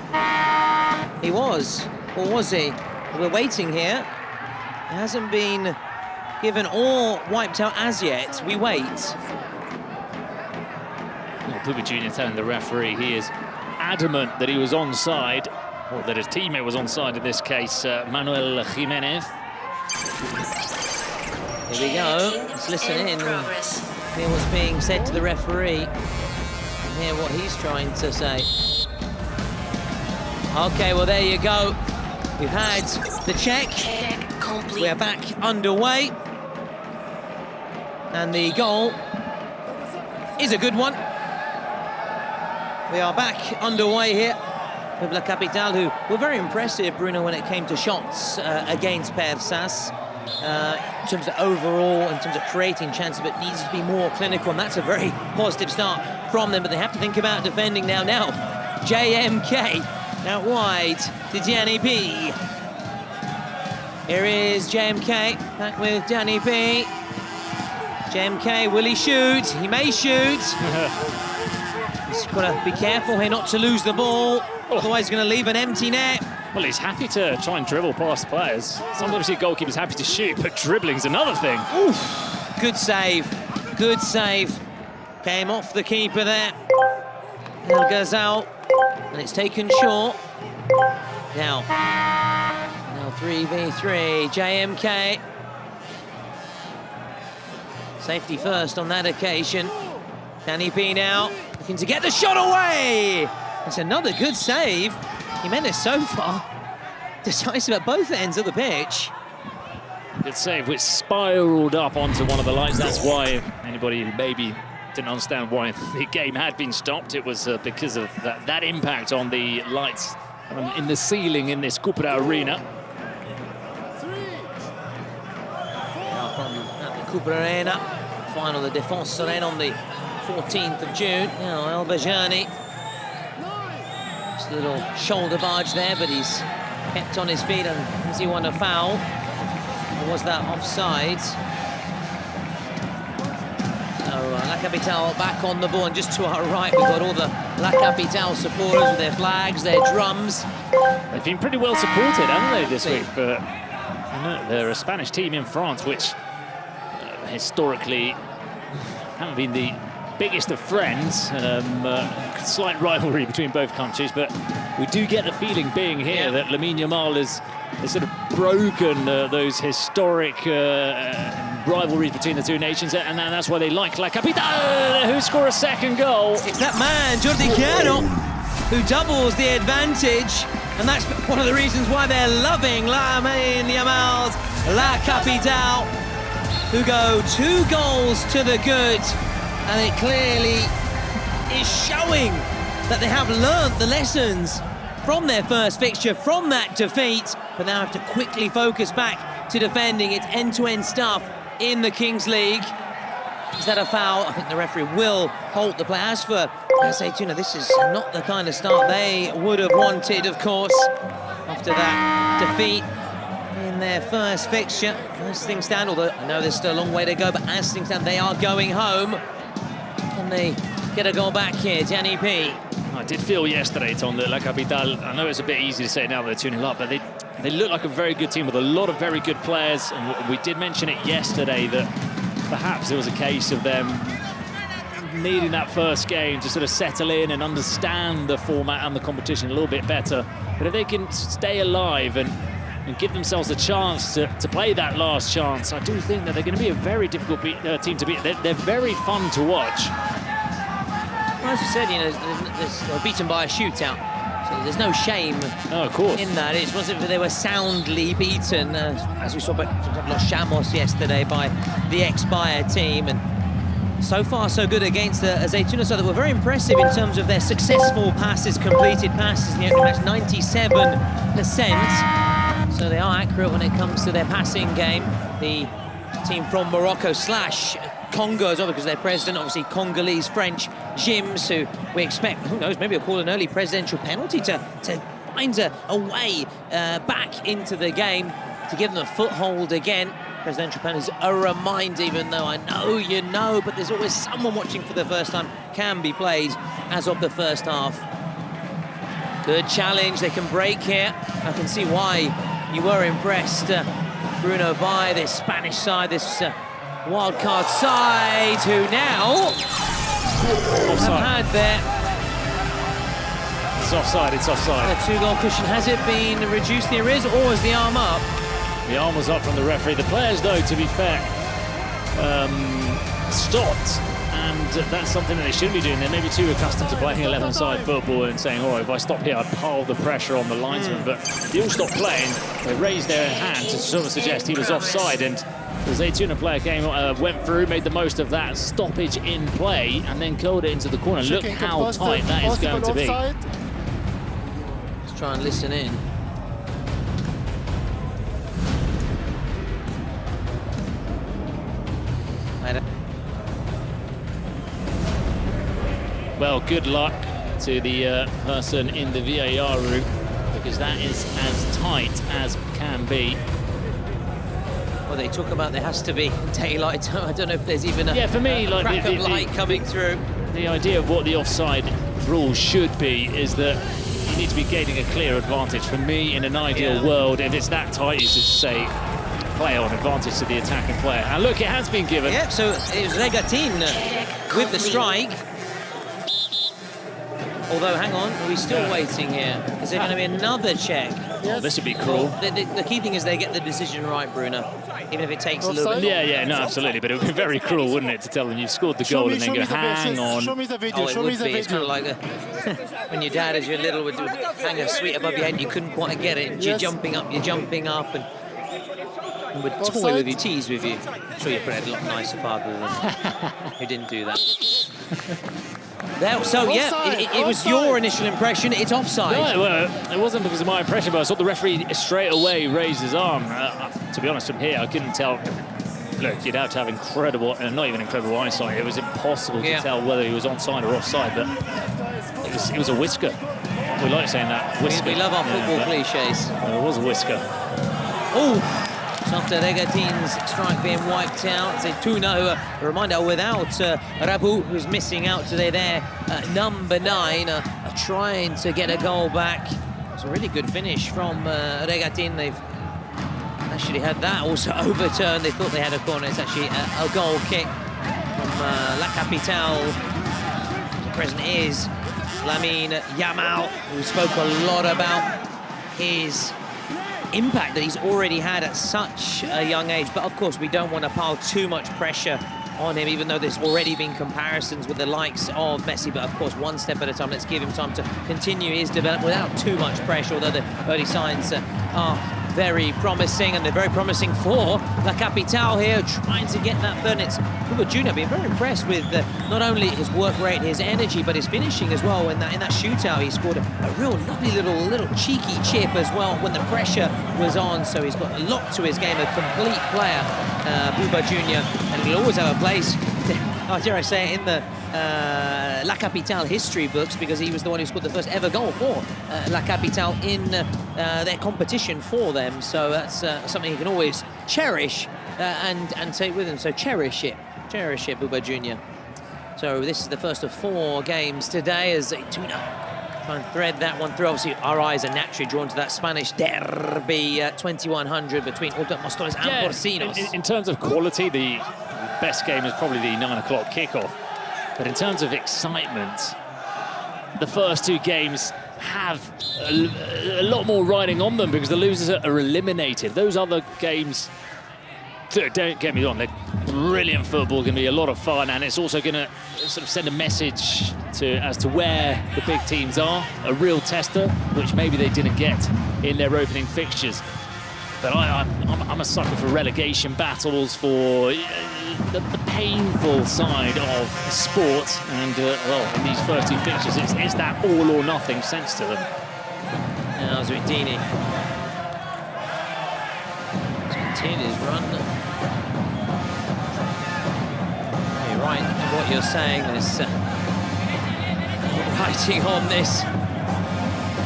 He was, or was he? We're waiting here. He hasn't been given or wiped out as yet. We wait. Well, Buba Jr. telling the referee he is adamant that he was onside, or that his teammate was onside in this case, Manuel Jimenez. Here we go. Let's listen in. Hear what's being said to the referee. And hear what he's trying to say. Okay, well, there you go. We've had the check. complete. We're back underway. And the goal is a good one. We are back underway here with La Capitale, who were very impressive, Bruno, when it came to shots against Persas. In terms of overall, in terms of creating chances, but needs to be more clinical, and that's a very positive start from them, but they have to think about defending now. JMK out wide to Danny P. Here is JMK, back with Danny P. JMK, will he shoot? He may shoot. He's got to be careful here not to lose the ball, otherwise he's going to leave an empty net. Well, he's happy to try and dribble past the players. Sometimes you see goalkeepers happy to shoot, but dribbling's another thing. Oof. Good save, good save. Came off the keeper there. El Ghazal, and it's taken short. Now 3v3, JMK. Safety first on that occasion. Danny P now, looking to get the shot away. That's another good save. Jimenez so far decisive at both ends of the pitch. Good save, which spiraled up onto one of the lights. That's why anybody who maybe didn't understand why the game had been stopped, it was because of that impact on the lights in the ceiling in this Cupra arena. Now from the Cupra Arena, final the Défense Arena on the 14th of June. Now El Bajani. Just a little shoulder barge there, but he's kept on his feet, and has he won a foul? Or was that offside? So La Capitale back on the ball, and just to our right we've got all the La Capitale supporters with their flags, their drums. They've been pretty well supported, haven't they, this week? But they're a Spanish team in France, which historically haven't been the biggest of friends. Slight rivalry between both countries, but we do get the feeling, being here, that Lamine Yamal has sort of broken those historic rivalries between the two nations, and that's why they like La Capitale, who score a second goal. It's that man, Jordi Cano, who doubles the advantage, and that's one of the reasons why they're loving Lamine Yamal's La Capitale, who go 2 goals to the good, and it clearly is showing that they have learnt the lessons from their first fixture, from that defeat, but now have to quickly focus back to defending its end-to-end stuff in the Kings League. Is that a foul? I think the referee will halt the play. As for Zaytouna, this is not the kind of start they would have wanted, of course, after that defeat in their first fixture. As things stand, although I know there's still a long way to go, but as things stand, they are going home. Can they get a goal back here? Danny P. I did feel yesterday, Tom, that La Capitale, I know it's a bit easy to say now they're 2-0 up, but they look like a very good team with a lot of very good players. And we did mention it yesterday that perhaps there was a case of them needing that first game to sort of settle in and understand the format and the competition a little bit better. But if they can stay alive and give themselves a chance to play that last chance, I do think that they're going to be a very difficult team to beat. They're very fun to watch. Well, as you said, you know, they're beaten by a shootout, so there's no shame of course. in that. It wasn't that they were soundly beaten, as we saw by Los Chamos yesterday, by the ex-Bayer team, and so far so good against the Zaytouna, so that were very impressive in terms of their successful passes, completed passes in the opening match, 97%. So they are accurate when it comes to their passing game. The team from Morocco / Congo as well, because their president, obviously Congolese, French, Jims, who we expect, who knows, maybe we'll call an early presidential penalty to find a way back into the game, to give them a foothold again. Presidential penalties, a reminder, even though I know you know, but there's always someone watching for the first time, can be played as of the first half. Good challenge, they can break here. I can see why you were impressed, Bruno, by this Spanish side, this wildcard side, who now have had their... It's offside, it's offside. The 2-goal cushion, has it been reduced? There is, or is the arm up? The arm was up from the referee. The players, though, to be fair, stopped and that's something that they shouldn't be doing. They're maybe too accustomed to playing 11-side football and saying, all right, if I stop here, I pile the pressure on the linesman. But they all stopped playing. They raised their hand to sort of suggest he was offside, and the Zaytouna player went through, made the most of that stoppage in play, and then curled it into the corner. Look how tight that is going to be. Let's try and listen in. Well, good luck to the person in the VAR room, because that is as tight as can be. Well, they talk about there has to be daylight. I don't know if there's even a, for me, like crack of light coming through. The idea of what the offside rule should be is that you need to be gaining a clear advantage. For me, in an ideal world, if it's that tight, you should say play on advantage to the attacking player. And look, it has been given. Yep, so it was Regatin with the strike. Although, hang on, are we still waiting here? Is there going to be another check? Oh, this would be cruel. The key thing is they get the decision right, Bruno, even if it takes a little bit. Yeah, no, absolutely. But it would be very cruel, wouldn't it, to tell them you've scored the goal and then go, hang on. Show me the video. Oh, it would be. It's kind of like when your dad, as you're little, would hang a sweet above your head and you couldn't quite get it. And you're jumping up, and would toy with you, tease with you. I'm sure your Fred had a lot nicer father than who didn't do that. So, yeah, it was your initial impression. It's offside. No, well, it wasn't because of my impression, but I saw the referee straight away raise his arm. To be honest, from here, I couldn't tell. Look, you'd have to have incredible, not even incredible eyesight. It was impossible to tell whether he was onside or offside, but it was a whisker. We like saying that, whisker. We love our football cliches. It was a whisker. Oh! So after Regatin's strike being wiped out, Zaytouna, a reminder, without Rabu, who's missing out today there, number 9, trying to get a goal back. It's a really good finish from Regatin. They've actually had that also overturned. They thought they had a corner. It's actually a goal kick from La Capitale. The present is Lamine Yamal, who spoke a lot about his impact that he's already had at such a young age. But of course, we don't want to pile too much pressure on him, even though there's already been comparisons with the likes of Messi. But of course, one step at a time. Let's give him time to continue his development without too much pressure, although the early signs are very promising, and they're very promising for La Capitale here, trying to get that third. And it's Buba Junior being very impressed with not only his work rate, his energy, but his finishing as well. In that shootout, he scored a real lovely little cheeky chip as well when the pressure was on. So he's got a lot to his game, a complete player, Buba Junior, and he'll always have a place, dare I say it, in the La Capitale history books, because he was the one who scored the first ever goal for La Capitale in their competition for them. So that's something he can always cherish and take with him. So cherish it, Buba Junior. So this is the first of 4 games today as Zaytouna try and thread that one through. Obviously, our eyes are naturally drawn to that Spanish derby 2100 between Móstoles and Porcinos. In terms of quality, the best game is probably the 9 o'clock kickoff. But in terms of excitement, the first 2 games have a lot more riding on them because the losers are eliminated. Those other games, don't get me wrong, they're brilliant football, going to be a lot of fun, and it's also going to sort of send a message as to where the big teams are, a real tester, which maybe they didn't get in their opening fixtures. But I'm a sucker for relegation battles, for the painful side of sport, and well, in these first 2 fixtures, it's that all or nothing sense to them. Now Zuidini continues his run. You're right in what you're saying. There's writing on this.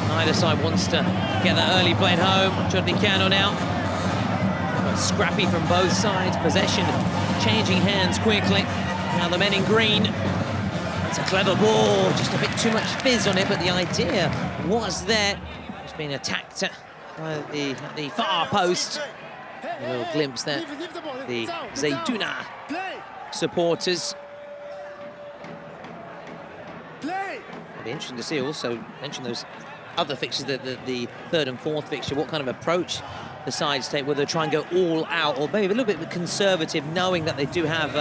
Neither side wants to get that early playing home. Jodicano now. Scrappy from both sides. Possession changing hands quickly. Now the men in green. It's a clever ball. Just a bit too much fizz on it, but the idea was there. It's been attacked by the far post. A little glimpse there. The Zaytouna supporters. It'll be interesting to see. Also mention those other fixtures, the third and fourth fixture, what kind of approach the sides take, whether they try and go all out or maybe a little bit conservative, knowing that they do have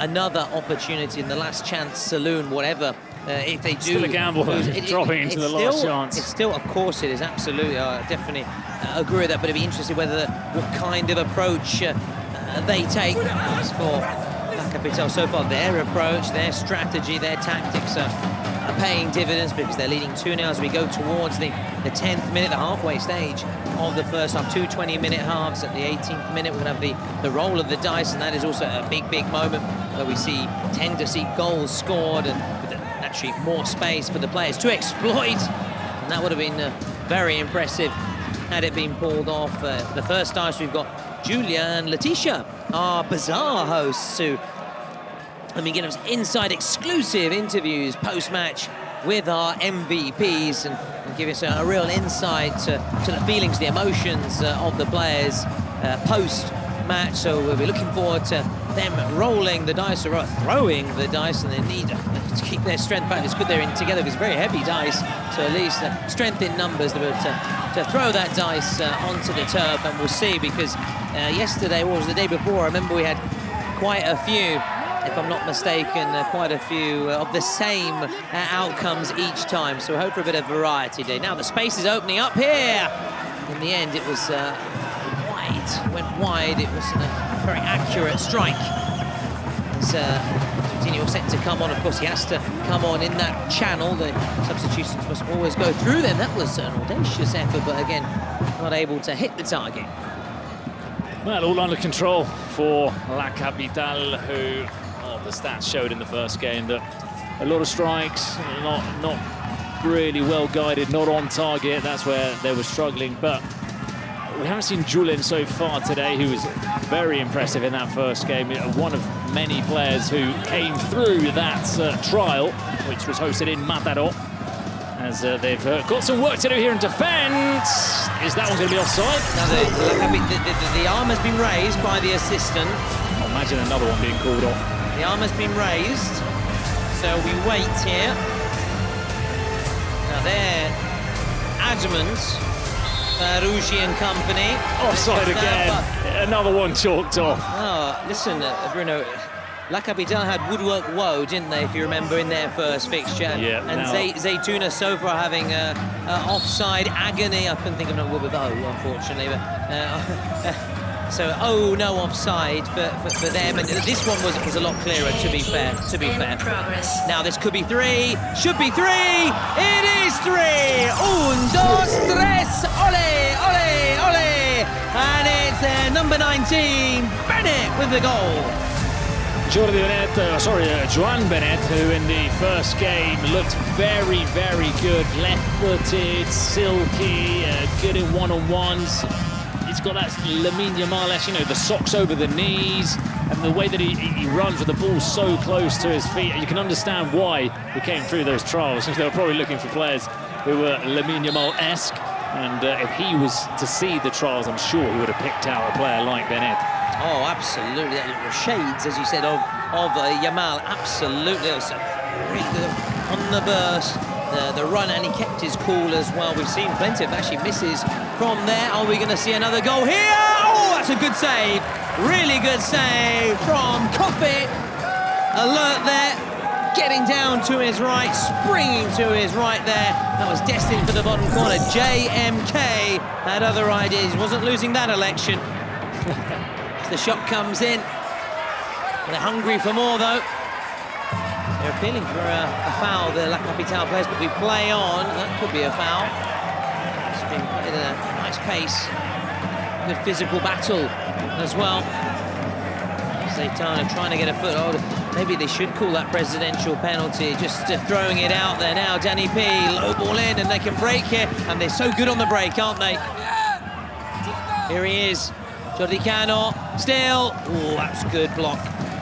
another opportunity in the last chance saloon, whatever. If they do, still a gamble, dropping into the last chance. It's still, of course, it is absolutely. I definitely agree with that. But it'd be interesting whether what kind of approach they take. As for La Capital, so far their approach, their strategy, their tactics are paying dividends because they're leading 2-0 as we go towards the 10th minute, the halfway stage of the first half. 2 20-minute halves. At the 18th minute, we're going to have the roll of the dice, and that is also a big moment where we tend to see goals scored and actually more space for the players to exploit, and that would have been very impressive had it been pulled off. For the first dice, we've got Julia and Letitia, our bizarre hosts, who have been giving us inside exclusive interviews post-match with our MVPs and give us a real insight to the feelings, the emotions of the players post-match. So we'll be looking forward to them rolling the dice, or throwing the dice, and they need to keep their strength back. It's good they're in together because it's very heavy dice, so at least strength in numbers to throw that dice onto the turf. And we'll see, because yesterday, what was the day before, I remember we had quite a few, if I'm not mistaken, quite a few of the same outcomes each time. So I hope for a bit of variety today. Now the space is opening up here. In the end, it was wide, went wide. It was a very accurate strike. As Coutinho set to come on, of course he has to come on in that channel. The substitutions must always go through them. That was an audacious effort, but again, not able to hit the target. Well, all under control for La Capital, who, the stats showed in the first game that a lot of strikes, not really well guided, not on target. That's where they were struggling. But we haven't seen Julen so far today, who was very impressive in that first game. One of many players who came through that trial, which was hosted in Mataró. As they've got some work to do here in defence. Is that one going to be offside? Now the arm has been raised by the assistant. Oh, imagine another one being called off. The arm has been raised, so we wait here. Now they're adamant, Rushi and company. Offside again. Another one chalked off. Oh, listen, Bruno. La Capital had woodwork woe, didn't they, if you remember, in their first fixture? Yeah. And Zaytouna so far having offside agony. I couldn't think of another word with O, unfortunately. But, so, no offside for them. And this one was a lot clearer, to be fair. Now this could be 3, should be 3. It is 3. 1, 2, 3. Ole, ole, ole. And it's number 19, Bennett, with the goal. Joan Bennett, who in the first game looked very, very good. Left-footed, silky, good in one-on-ones. He's got that Lamine Yamal-esque, the socks over the knees, and the way that he runs with the ball so close to his feet. You can understand why he came through those trials, since they were probably looking for players who were Lamine Yamal-esque. And if he was to see the trials, I'm sure he would have picked out a player like Bennett. Oh, absolutely. Shades, as you said, of Yamal. Absolutely. It was really good on the burst, the run, and he kept his cool as well. We've seen plenty of actually misses from there. Are we going to see another goal here? Oh, that's a good save. Really good save from Coffey. Alert there. Getting down to his right, springing to his right there. That was destined for the bottom corner. JMK had other ideas. He wasn't losing that election. The shot comes in. They're hungry for more, though. They're appealing for a foul, the La Capital players, but we play on. That could be a foul. It's been played at a nice pace. Good physical battle as well. Zaytouna trying to get a foothold. Maybe they should call that presidential penalty, just throwing it out there now. Danny P, low ball in, and they can break here. And they're so good on the break, aren't they? Here he is. Jordi Cano, still. Oh, that's a good block.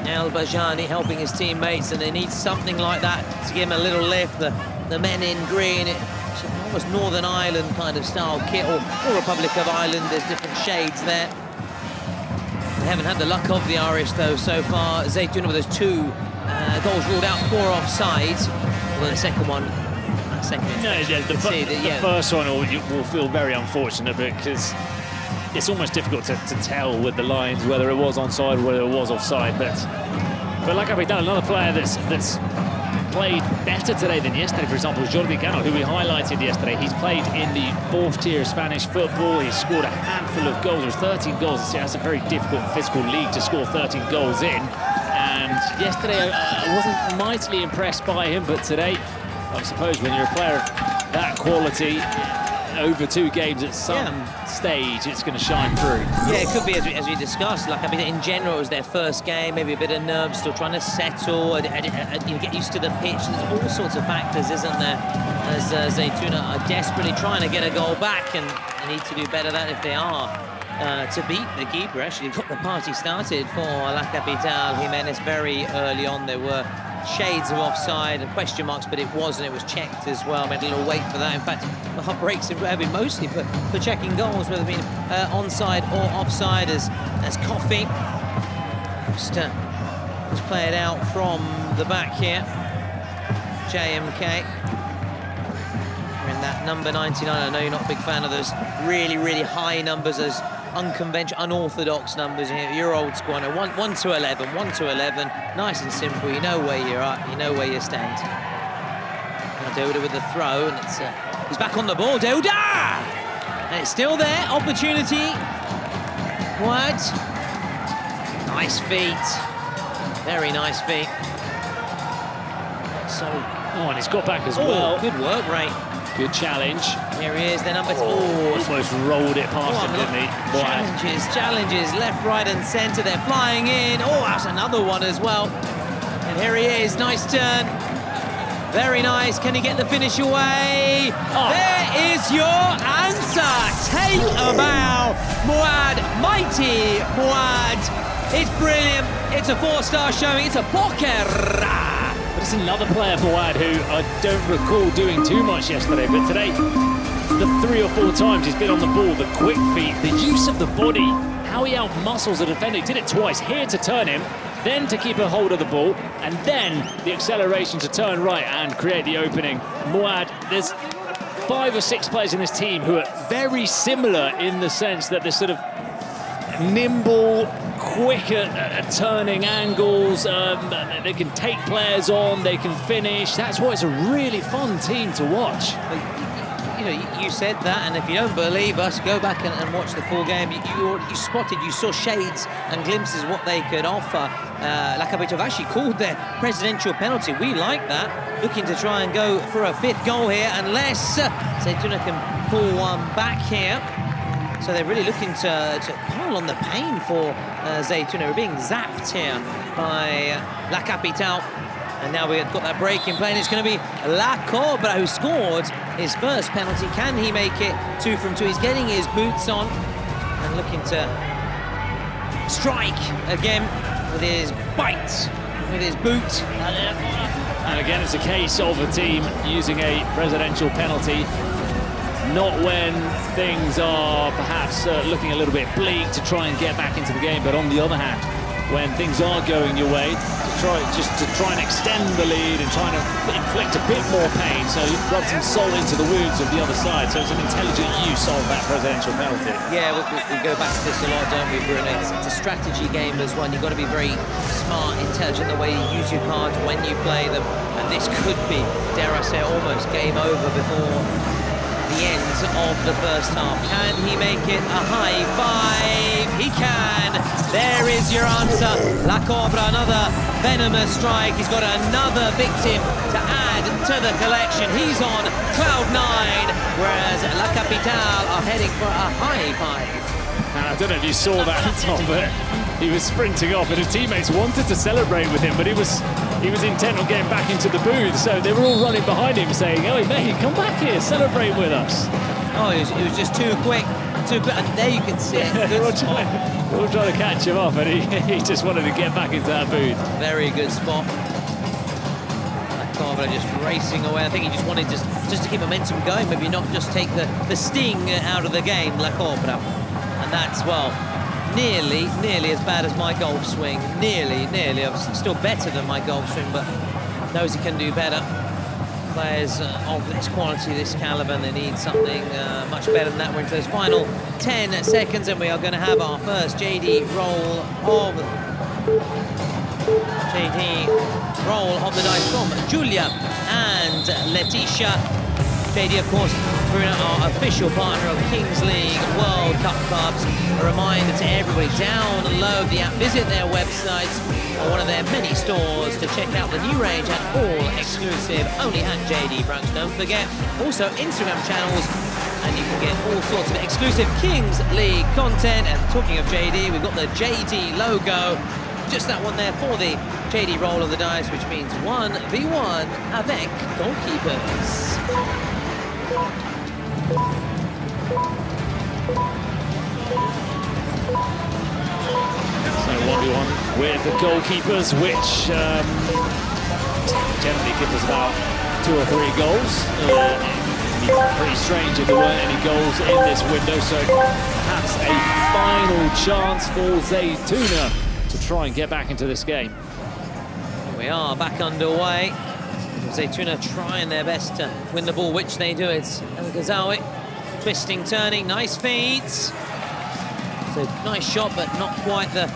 El Bajani helping his teammates, and they need something like that to give him a little lift. The men in green, it's almost Northern Ireland kind of style kit, or Republic of Ireland. There's different shades there. They haven't had the luck of the Irish, though, so far. Zaytouna with those 2 goals ruled out, 4 offsides. Although the second one second No, inspection. yeah, You can see that, the first one will feel very unfortunate because it's almost difficult to tell with the lines whether it was onside or whether it was offside. But like I've done, another player that's played better today than yesterday, for example, Jordi Cano, who we highlighted yesterday. He's played in the 4th tier of Spanish football. He's scored a handful of goals. There's 13 goals. That's a very difficult physical league to score 13 goals in. And yesterday, I wasn't mightily impressed by him, but today, I suppose when you're a player of that quality, over 2 games at some stage, it's going to shine through. Yeah, it could be, as we discussed. Like, I mean, in general, it was their first game, maybe a bit of nerves, still trying to settle, and get used to the pitch. There's all sorts of factors, isn't there? As Zaytouna are desperately trying to get a goal back, and they need to do better than if they are. To beat the keeper, actually got the party started for La Capital. Jimenez very early on. There were shades of offside and question marks, but it wasn't. It was checked as well. Made a little wait for that. In fact, our breaks have been mostly for checking goals, whether it been onside or offside, as Coffee just play it out from the back here. JMK. We're in that number 99. I know you're not a big fan of those really high numbers, those unconventional, unorthodox numbers. You're old school. 1 to 11, 1 to 11. Nice and simple. You know where you're at. You know where you stand. Dauda with the throw, and it's he's back on the ball. Dauda, and it's still there. Opportunity. What? Nice feet. Very nice feet. So. Oh, and he's got back as well. Good work, Ray. Good challenge. Here he is, the number 2. Almost rolled it past him, didn't he? Challenges, left, right, and centre. They're flying in. Oh, that's another one as well. And here he is, nice turn. Very nice. Can he get the finish away? Oh. There is your answer. Take a bow, Mouad. Mighty Mouad. It's brilliant. It's a 4-star showing. It's a poker. It's another player, Mouad, who I don't recall doing too much yesterday, but today, the 3 or 4 times he's been on the ball, the quick feet, the use of the body, how he out-muscles the defender. He did it twice, here to turn him, then to keep a hold of the ball, and then the acceleration to turn right and create the opening. Mouad, there's 5 or 6 players in this team who are very similar in the sense that they're sort of nimble, quick at turning angles, they can take players on, they can finish. That's why it's a really fun team to watch. You know, you said that, and if you don't believe us, go back and watch the full game. You saw shades and glimpses of what they could offer. La Capital have actually called their presidential penalty. We like that. Looking to try and go for a 5th goal here, unless Zaytouna can pull one back here. So they're really looking to pile on the pain for Zaytouna. We're being zapped here by La Capital. And now we've got that break in play, and it's going to be La Cobra who scored his first penalty. Can he make it 2 from 2? He's getting his boots on and looking to strike again with his bite, with his boot. And again, it's a case of a team using a presidential penalty. Not when things are perhaps looking a little bit bleak to try and get back into the game, but on the other hand, when things are going your way, to try and extend the lead and trying to inflict a bit more pain, so rub some salt into the wounds of the other side. So it's an intelligent use of that presidential penalty. Yeah, we go back to this a lot, don't we, Bruno? It's a strategy game as well. You've got to be very smart, intelligent the way you use your cards when you play them. And this could be, dare I say, almost game over before the end of the first half. Can he make it a high 5? He can. There is your answer. La Cobra, another venomous strike. He's got another victim to add to the collection. He's on cloud 9, whereas La Capital are heading for a high 5. And I don't know if you saw that, Tom, but he was sprinting off, and his teammates wanted to celebrate with him, but he was intent on getting back into the booth, so they were all running behind him saying, "Oh, mate, come back here, celebrate with us." Oh, it was just too quick. And there you can see it. We're all trying to catch him off, and he just wanted to get back into that booth. Very good spot. Carver just racing away. I think he just wanted just to keep momentum going, maybe not just take the sting out of the game, La Cobra. And that's, well, nearly as bad as my golf swing. Nearly. Obviously still better than my golf swing, but knows he can do better. players of this quality, this caliber, and they need something much better than that. We're into those final 10 seconds, and we are going to have our first JD roll of the dice from Julia and Letitia. JD, of course, our official partner of Kings League World Cup clubs. A reminder to everybody, download the app, visit their websites or one of their many stores to check out the new range and all exclusive, only at JD branch. Don't forget, also Instagram channels, and you can get all sorts of exclusive Kings League content. And talking of JD, we've got the JD logo, just that one there for the JD roll of the dice, which means 1v1 avec goalkeepers. So 1v1 with the goalkeepers, which generally gives us about 2 or 3 goals. It'd be pretty strange if there weren't any goals in this window, so perhaps a final chance for Zaytouna to try and get back into this game. We are back underway. Zaytouna trying their best to win the ball, which they do. It's El Ghazawi, twisting, turning, nice feet. It's a nice shot, but not quite the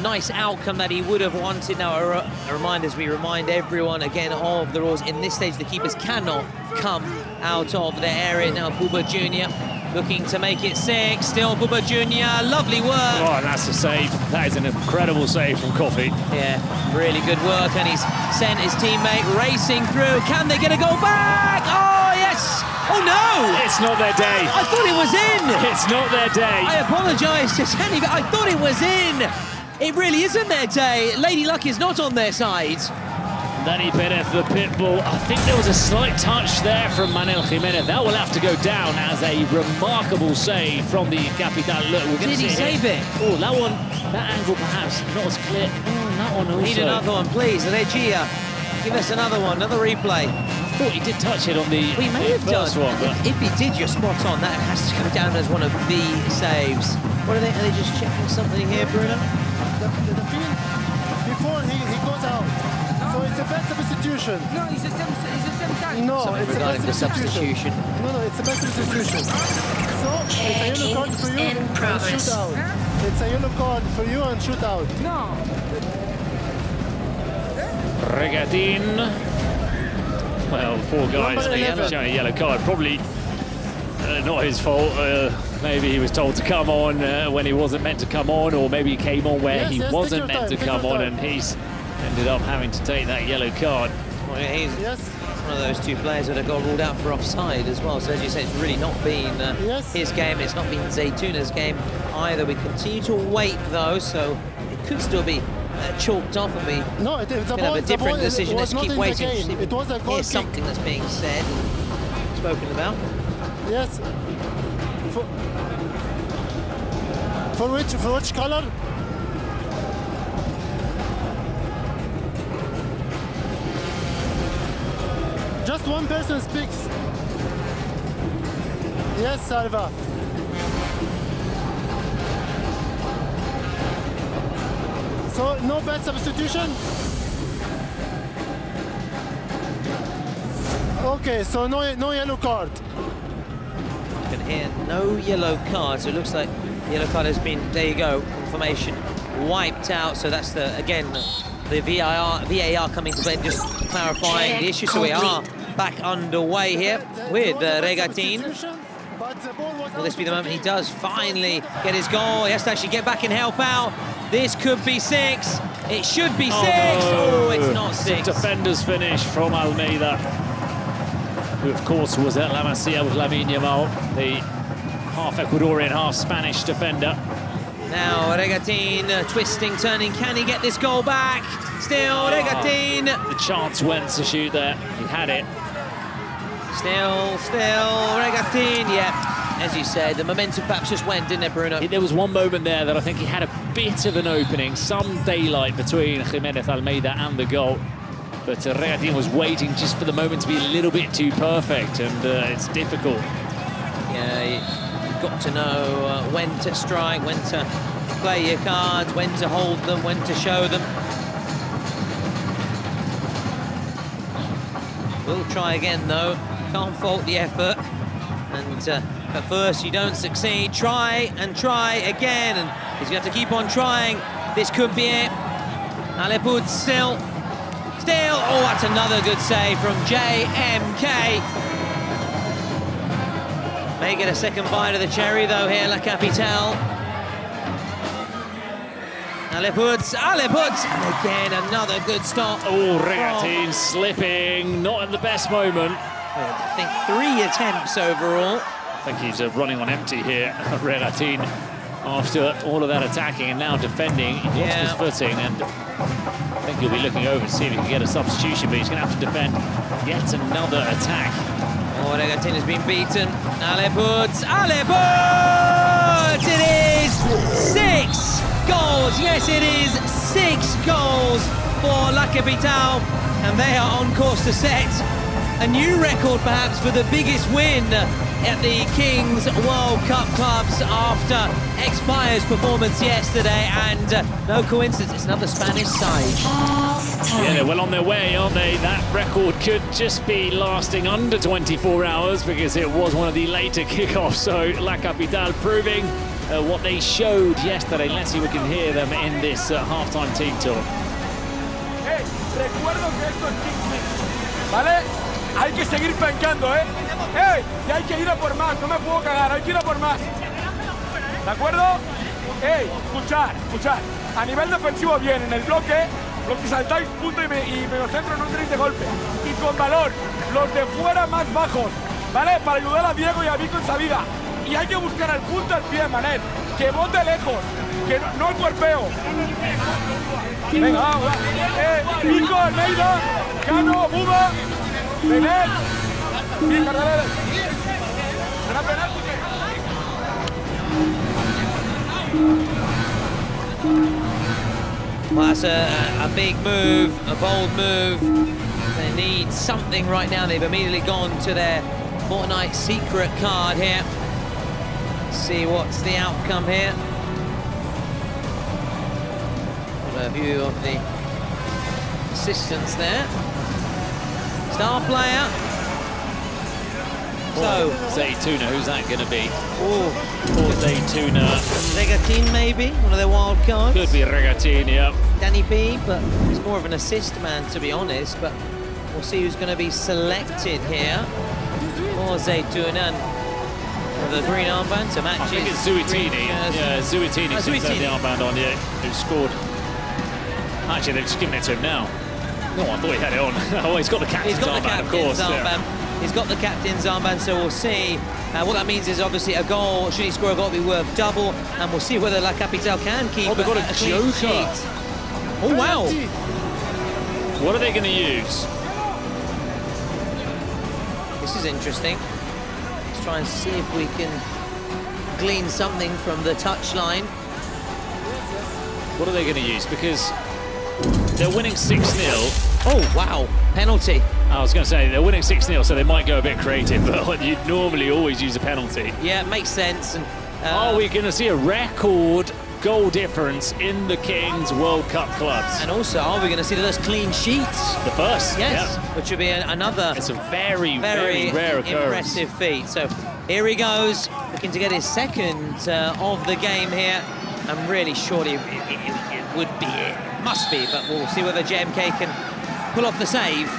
nice outcome that he would have wanted. Now, a reminder, as we remind everyone again of the rules. In this stage, the keepers cannot come out of their area. Now, Booba Jr. looking to make it 6. Still Booba Jr. Lovely work. Oh, and that's a save. That is an incredible save from Coffee. Yeah, really good work, and he's sent his teammate racing through. Can they get a goal back? Oh, yes! Oh, no! It's not their day. I thought it was in! It's not their day. I apologise to Sandy, but I thought it was in! It really isn't their day. Lady Luck is not on their side. Dani Perez, the pitbull. I think there was a slight touch there from Manuel Jimenez. That will have to go down as a remarkable save from the Capital. Look, we're going Did to he save it? Oh, that one, that angle perhaps not as clear. Oh, that one also. Need another one, please. Regia, give us another one, another replay. I thought he did touch it on the We may have first done. one, but If he did, you're spot on. That has to go down as one of the saves. What are they just checking something here, Bruno? The field before he goes out. So it's a bad substitution. No, it's the same time. No, Something it's a bad regarding the substitution. No, it's a bad substitution. So it's a yellow card for you and shoot out. It's a yellow card for you and shoot out. No. Regatin. Well, poor guy's showing a yellow card. Probably not his fault. Maybe he was told to come on when he wasn't meant to come on, or maybe he came on where he wasn't meant to come on, and he's ended up having to take that yellow card. Well, he's Yes. one of those 2 players that have got ruled out for offside as well. So as you say, it's really not been his game. It's not been Zaytouna's game either. We continue to wait though, so it could still be chalked off, and we No, the could ball, have a the different ball decision. was Let's not keep in the waiting. game. See if It was a goal here's kick. something that's being said and spoken about. Yes. For which color? Just one person speaks. Yes, Salva. So no bad substitution? Okay, so no yellow card. You can hear no yellow card, so it looks like the yellow card has been, there you go, confirmation, wiped out. So that's the, again, the VAR coming to play, just clarifying the issue. So we are back underway here with Regatin. Will this be the moment he does finally get his goal? He has to actually get back and help out. This could be 6. It should be 6. Oh, it's not 6. Defender's finish from Almeida, who of course was at La Masia with Lamine Yamal, the half Ecuadorian, half Spanish defender. Now Regatin twisting, turning. Can he get this goal back? Still Regatin. The chance went to shoot there. He had it. Still Regatin. Yeah, as you said, the momentum perhaps just went, didn't it, Bruno? There was one moment there that I think he had a bit of an opening, some daylight between Jimenez Almeida and the goal. But Regatin was waiting just for the moment to be a little bit too perfect, and it's difficult. Yeah, you've got to know when to strike, when to play your cards, when to hold them, when to show them. Will try again though, can't fault the effort. And at first you don't succeed, try again, and he's going to have to keep on trying. This could be it. Aleput still, oh, that's another good save from JMK. May get a second bite of the cherry though here, La Capitale. Aleput, and again another good stop. Oh, Regatin slipping, not in the best moment. I think 3 attempts overall. I think he's running on empty here, Regatin, after all of that attacking and now defending. He lost his footing, and I think he'll be looking over to see if he can get a substitution, but he's going to have to defend yet another attack. Oh, Regatin has been beaten. Aleput! It is 6 goals! Yes, it is 6 goals for La Capitale, and they are on course to set a new record perhaps for the biggest win at the Kings World Cup clubs after Expire's performance yesterday, and no coincidence, it's another Spanish side. Yeah, they're well on their way, aren't they? That record could just be lasting under 24 hours because it was one of the later kickoffs, so La Capitale proving what they showed yesterday. Let's see if we can hear them in this halftime team talk. Hey, recuerdo que esto es Kings, ¿vale? Hay que seguir pencando, ¿eh? ¡Ey! Y hay que ir a por más, no me puedo cagar, hay que ir a por más. ¿De acuerdo? ¡Ey! Escuchar. A nivel defensivo bien, en el bloque, los que saltáis punto y mediocentro no tenéis de golpe. Y con valor, los de fuera más bajos, ¿vale? Para ayudar a Diego y a Vico en salida. Y hay que buscar el punto al pie, Manet. Que bote lejos, que no el cuerpeo. Venga, vamos. Vico, Almeida, Cano, Buda. Benet, bien, Cardenales. ¿Será penalti? Well, that's a big move, a bold move. They need something right now. They've immediately gone to their Fortnite secret card here. Let's see what's the outcome here. Got a view of the assistants there. Star player. So Zaytouna, who's that going to be? oh, Zaytouna. Regatin maybe, one of their wild cards. Could be Regatin, yeah. Danny B, but he's more of an assist man to be honest, but we'll see who's going to be selected here for Zaytouna. The green armband to match. I think it's Zaytouna. Yeah, Zaytouna seems to have the armband on, yeah, who scored. Actually, they've just given it to him now. No, I thought he had it on. Oh, he's got the captain's armband, of course. Yeah. He's got the captain's armband, so we'll see. What that means is obviously a goal. Should he score a goal, it'll be worth double, and we'll see whether La Capitale can keep. Oh, they've got a clean joker. sheet. Oh wow! What are they going to use? This is interesting. Let's try and see if we can glean something from the touchline. What are they going to use? Because they're winning 6-0. Oh wow! Penalty. I was going to say, they're winning 6-0, so they might go a bit creative, but you'd normally always use a penalty. Yeah, it makes sense. And, are we going to see a record goal difference in the Kings World Cup clubs? And also, are we going to see those clean sheets? The first, Yes, yeah. which would be another It's a very rare occurrence. impressive feat. So here he goes, looking to get his second of the game here. And really, surely it would be it. Must be, but we'll see whether JMK can pull off the save.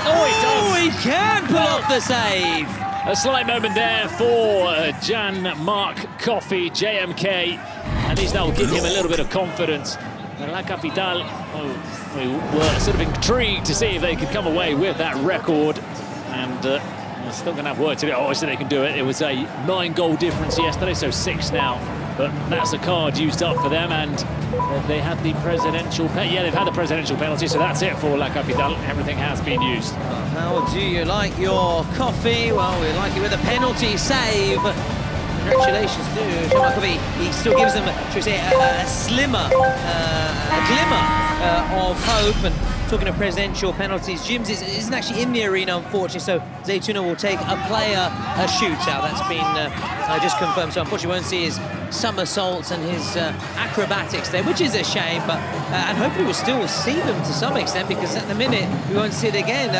Oh, he does! He can pull off the save! A slight moment there for Jan-Marc Coffey, JMK, and these now will give him a little bit of confidence. And La Capitale, we were sort of intrigued to see if they could come away with that record, and they're still going to have work to do. Obviously they can do it. It was a 9-goal difference yesterday, so 6 now. But that's a card used up for them, and they had the presidential they've had the presidential penalty, so that's it for La Capitale. Everything has been used. How do you like your coffee? Well, we like it with a penalty save. Congratulations to Jan-Marc Coffey. He still gives them, should we say, a glimmer of hope, and talking of presidential penalties, Jims isn't actually in the arena, unfortunately, so Zaytouna will take a shootout. That's been just confirmed, so unfortunately we won't see his somersaults and his acrobatics there, which is a shame, but and hopefully we'll still see them to some extent, because at the minute we won't see it again.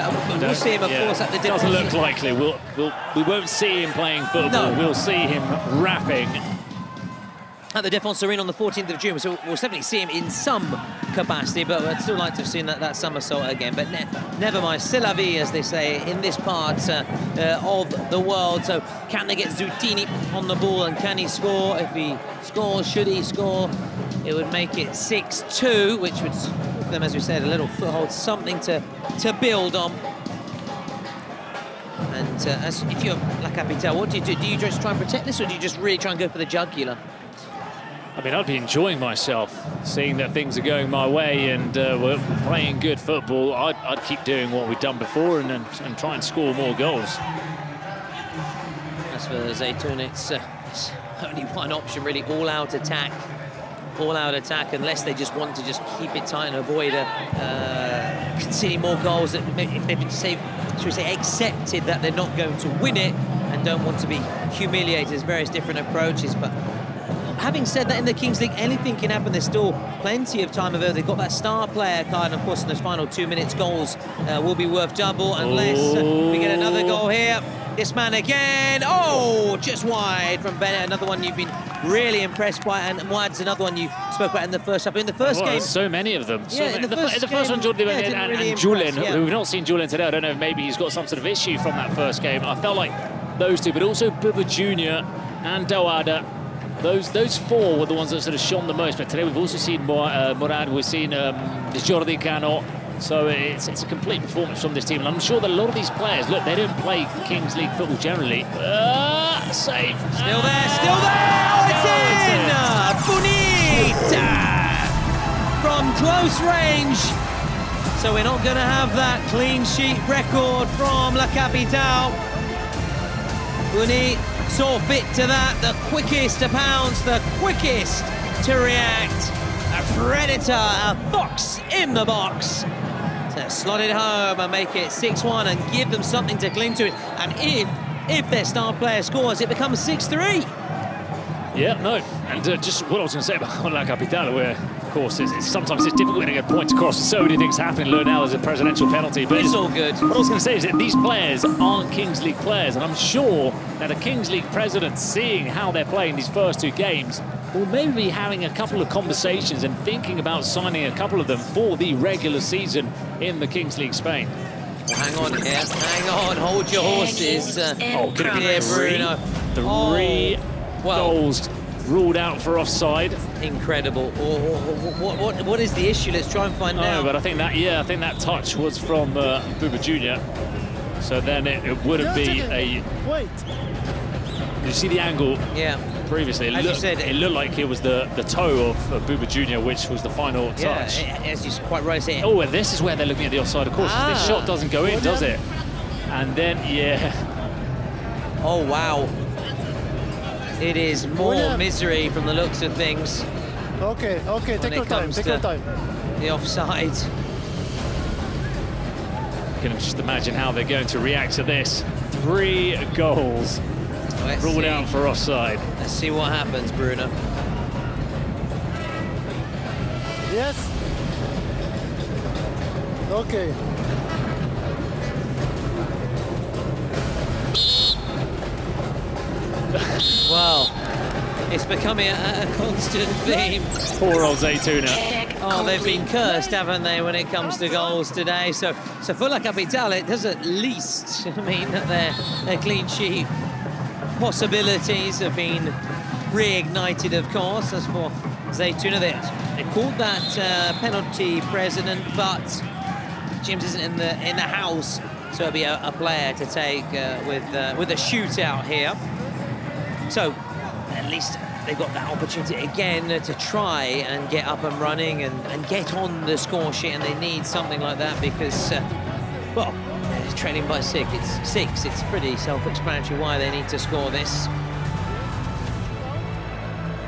We'll see him, of course, at the different... Doesn't look likely. We won't see him playing football. No. We'll see him rapping at the Défense Arena on the 14th of June, so we'll definitely see him in some capacity, but I'd still like to have seen that somersault again. But never mind, c'est la vie, as they say in this part of the world. So can they get Zutini on the ball, and can he score? If he scores, should he score? It would make it 6-2, which would give them, as we said, a little foothold, something to build on. And if you're La Capitale, what do you do? Do you just try and protect this, or do you just really try and go for the jugular? I mean, I'd be enjoying myself, seeing that things are going my way and we're playing good football. I'd keep doing what we've done before and try and score more goals. As for Zaytouna, it's only one option, really, all-out attack. All-out attack, unless they just want to just keep it tight and avoid conceding more goals. If they've should we say, accepted that they're not going to win it and don't want to be humiliated. There's various different approaches, but having said that, in the Kings League, anything can happen. There's still plenty of time available. They've got that star player card, and of course, in those final 2 minutes, goals will be worth double, unless we get another goal here. This man again, just wide from Bennett. Another one you've been really impressed by, and Mouad's another one you spoke about in the first half. In the first game, so many of them. Yeah, in the first one, Jordan and Julian, yeah. we've not seen Julian today. I don't know if maybe he's got some sort of issue from that first game. I felt like those two, but also Bouba Jr. and Dawada. Those four were the ones that sort of shone the most. But today we've also seen Murad, we've seen Jordi Cano. So it's a complete performance from this team, and I'm sure that a lot of these players, look, they don't play Kings League football generally. Save. Still there. Oh, it's in! Bonita! From close range. So we're not going to have that clean sheet record from La Capitale. Buni saw fit to that, the quickest to pounce, the quickest to react. A predator, a fox in the box. To slot it home and make it 6-1 and give them something to cling to. And if their star player scores, it becomes 6-3. Yeah, no, and just what I was going to say about La Capitale, where, of course, sometimes it's difficult to get points across. So many things happen. Now there's a presidential penalty, but it's all good. What I was going to say is that these players aren't Kings League players, and I'm sure that the Kings League president, seeing how they're playing these first two games, will maybe be having a couple of conversations and thinking about signing a couple of them for the regular season in the Kings League Spain. Well, hang on, hold your horses. Could it be Here, Bruno. Three goals ruled out for offside. Incredible. What is the issue? Let's try and find out. But I think that touch was from Bouba Jr. So then it wouldn't be a... Wait. Did you see the angle? Yeah. Previously, As you said, it looked like it was the toe of Bouba Jr., which was the final touch. As you quite right say. Oh, and this is where they're looking at the offside, of course. This shot doesn't go in, does it? And then, Oh, wow. It is more misery from the looks of things. Okay, take your time, The offside. You can just imagine how they're going to react to this. 3 goals ruled out for offside. Let's see what happens, Bruno. Yes. Okay. Well, it's becoming a constant theme. Poor old Zaytouna. Oh, they've been cursed, haven't they, when it comes to goals today? So for La Capitale, it does at least mean that their clean sheet possibilities have been reignited, of course. As for Zaytouna, they've called that penalty president, but James isn't in the house, so it'll be a player to take with a shootout here. So at least they've got that opportunity again to try and get up and running and get on the score sheet, and they need something like that because, well, they're trailing by 6. It's pretty self-explanatory why they need to score this.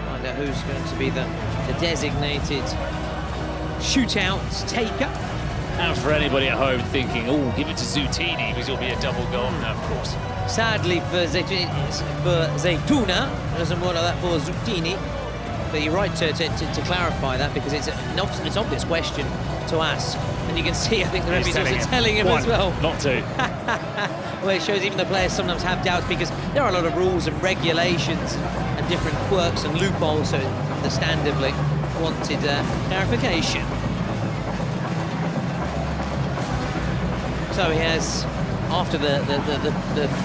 Find out who's going to be the designated shootout taker. And for anybody at home thinking, oh, give it to Zaytouna because it'll be a double goal. No, of course. Sadly for Zaytouna, it doesn't work like that for Zutini. But you're right to clarify that, because it's an obvious question to ask. And you can see, I think the referee's also telling him as well. Not to. Well, it shows even the players sometimes have doubts, because there are a lot of rules and regulations and different quirks and loopholes, so understandably wanted clarification. So he has, after the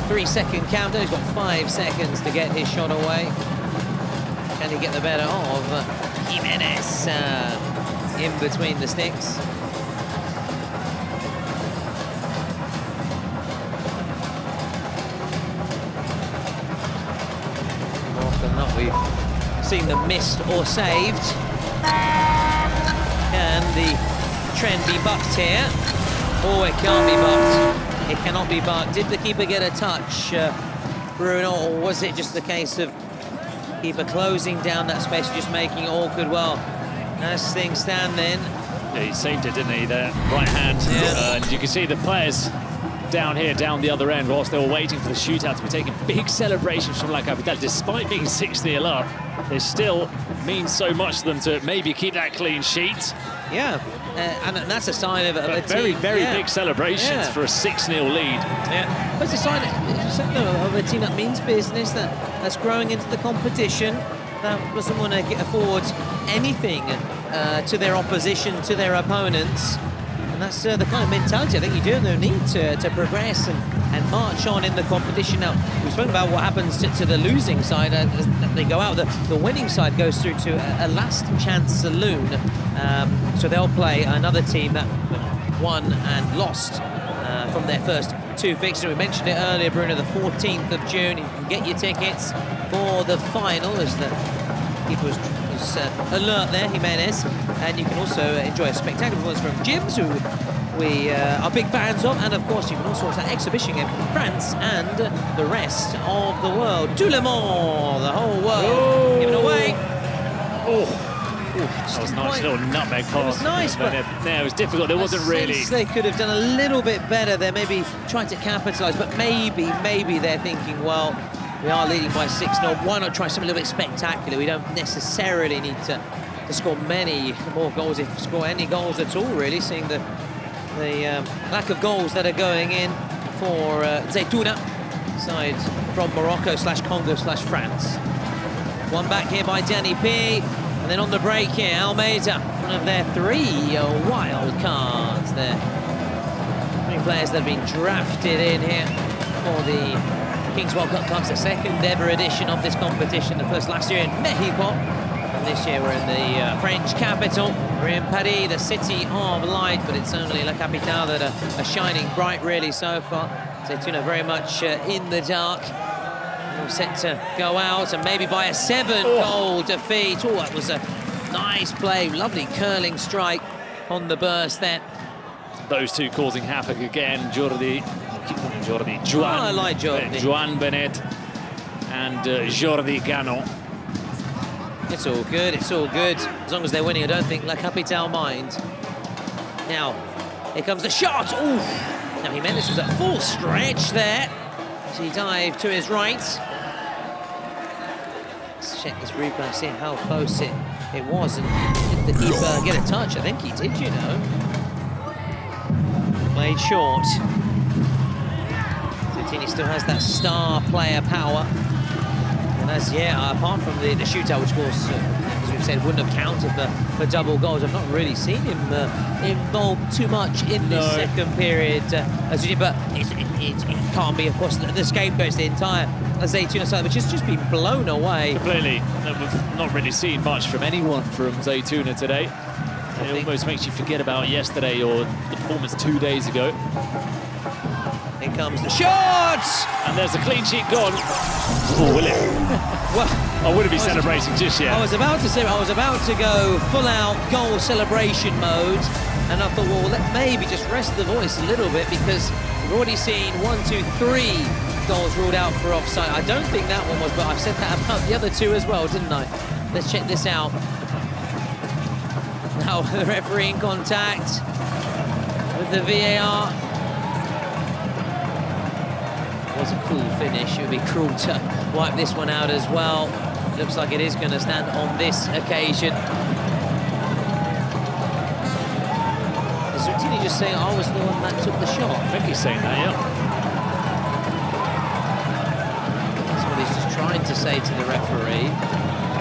3-second countdown, he's got 5 seconds to get his shot away. Can he get the better of Jimenez in between the sticks? More often than not, we've seen them missed or saved. Can the trend be bucked here? Oh, it can't be bucked. It cannot be bucked. Did the keeper get a touch, Bruno, or was it just the case of keeper closing down that space, just making it awkward? Well, as things stand then. Yeah, he saved it, didn't he? The right hand. Yeah. And you can see the players down here, down the other end, whilst they were waiting for the shootout to be taken. Big celebrations from La Capital. Despite being 6-0 up, it still means so much to them to maybe keep that clean sheet. Yeah, and that's a sign of a Very, team. very big celebrations for a 6-0 lead. Yeah, but it's a sign of a team that means business, that's growing into the competition, that doesn't want to afford anything to their opposition, to their opponents. And that's the kind of mentality I think you do need to progress and march on in the competition. Now, we've spoken about what happens to the losing side as they go out. The winning side goes through to a last chance saloon. So they'll play another team that won and lost from their first 2 fixtures. We mentioned it earlier, Bruno, the 14th of June. You can get your tickets for the final, as the keeper was alert there, Jimenez. And you can also enjoy a spectacular performance from Jibs, who we are big fans of. And of course, you can also watch that exhibition game from France and the rest of the world. Tout le monde, the whole world, giving away. Oh. That was a nice little nutmeg pass. It was nice, but yeah, it was difficult. It wasn't really. They could have done a little bit better there, maybe trying to capitalise, but maybe they're thinking, well, we are leading by 6-0. Why not try something a little bit spectacular? We don't necessarily need to score many more goals, if score any goals at all, really, seeing the lack of goals that are going in for Zaytouna, side from Morocco/Congo/France. One back here by Danny P. And then on the break here, Almeida, one of their 3 wild cards there. 3 players that have been drafted in here for the Kings World Cup Club's the 2nd ever edition of this competition. The first last year in Mexico, and this year we're in the French capital. We're in Paris, the city of light, but it's only La Capitale that are shining bright really so far. Zaytouna very much in the dark. All set to go out, and maybe by a 7-goal defeat. Oh, that was a nice play, lovely curling strike on the burst there. Those two causing havoc again. Juan. Oh, I like Jordi. Juan Benet and Jordi Gano. It's all good, it's all good. As long as they're winning, I don't think La Capitale mind. Now, here comes the shot. Ooh. Now, he meant this was a full stretch there. So he dived to his right. Let's check this replay, see how close it was. And did the keeper get a touch? I think he did, you know. Played short. Zaytouna still has that star player power. And as, apart from the shootout, which of course, as we've said, wouldn't have counted for double goals, I've not really seen him involved too much in this second period. But it can't be, of course, the scapegoat's the entire Zaytouna side, which has just been blown away. Completely. We've not really seen much from anyone from Zaytouna today. It almost makes you forget about yesterday or the performance 2 days ago. Here comes the shot! And there's a clean sheet gone. Oh, will it? Well, I wouldn't be celebrating just yet. I was about to go full-out goal celebration mode, and I thought, well, let's maybe just rest the voice a little bit, because we've already seen 1, 2, 3 goals ruled out for offside. I don't think that one was, but I've said that about the other 2 as well, didn't I? Let's check this out. Now the referee in contact. the VAR. It was a cool finish. It would be cruel to wipe this one out as well. Looks like it is going to stand on this occasion. Is Zaytouna just saying I was the one that took the shot? I think he's saying that, yeah. That's what he's just trying to say to the referee.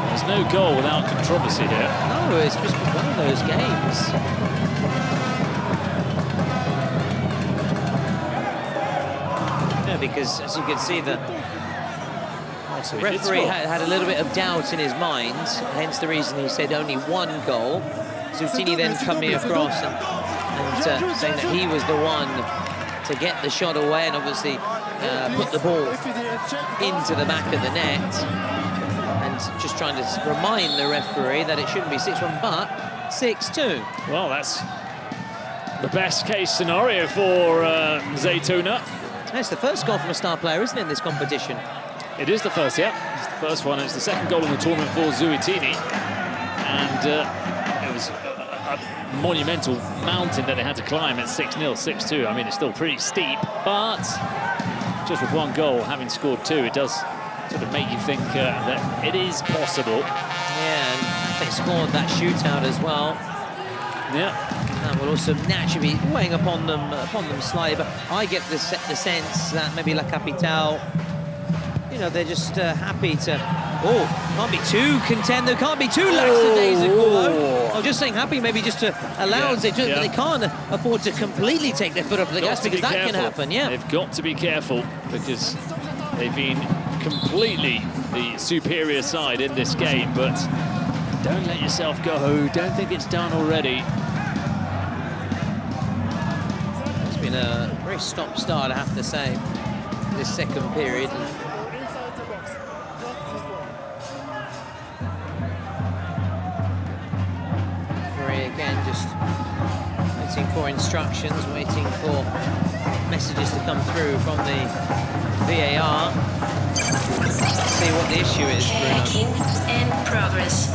There's no goal without controversy here. No, it's just one of those games. Yeah, because as you can see, the referee had a little bit of doubt in his mind, hence the reason he said only one goal. Zaytouna then coming across and saying that he was the one to get the shot away and obviously put the ball into the back of the net. And just trying to remind the referee that it shouldn't be 6-1, but 6-2. Well, that's the best case scenario for Zaytouna. It's the first goal from a star player, isn't it, in this competition? It is the first, yeah. It's the first one. It's the second goal in the tournament for Zaytouna. And it was a monumental mountain that they had to climb at 6-0, 6-2. I mean, it's still pretty steep, but just with one goal, having scored two, it does sort of make you think that it is possible. Yeah, and they scored that shootout as well. Yeah. That will also naturally be weighing upon them slightly, but I get the sense that maybe La Capitale, you know, they're just happy to... Oh, can't be too content. There can't be too lackadaisical. I'm just saying happy maybe just to allow Zaytouna, but they can't afford to completely take their foot off the gas because that can happen, yeah. They've got to be careful because they've been completely the superior side in this game, but don't let yourself go. Don't think it's done already. It's been a very stop-start, I have to say, this second period. Again, just waiting for instructions, waiting for messages to come through from the VAR. Let's see what the issue is, Bruno. Checking in progress.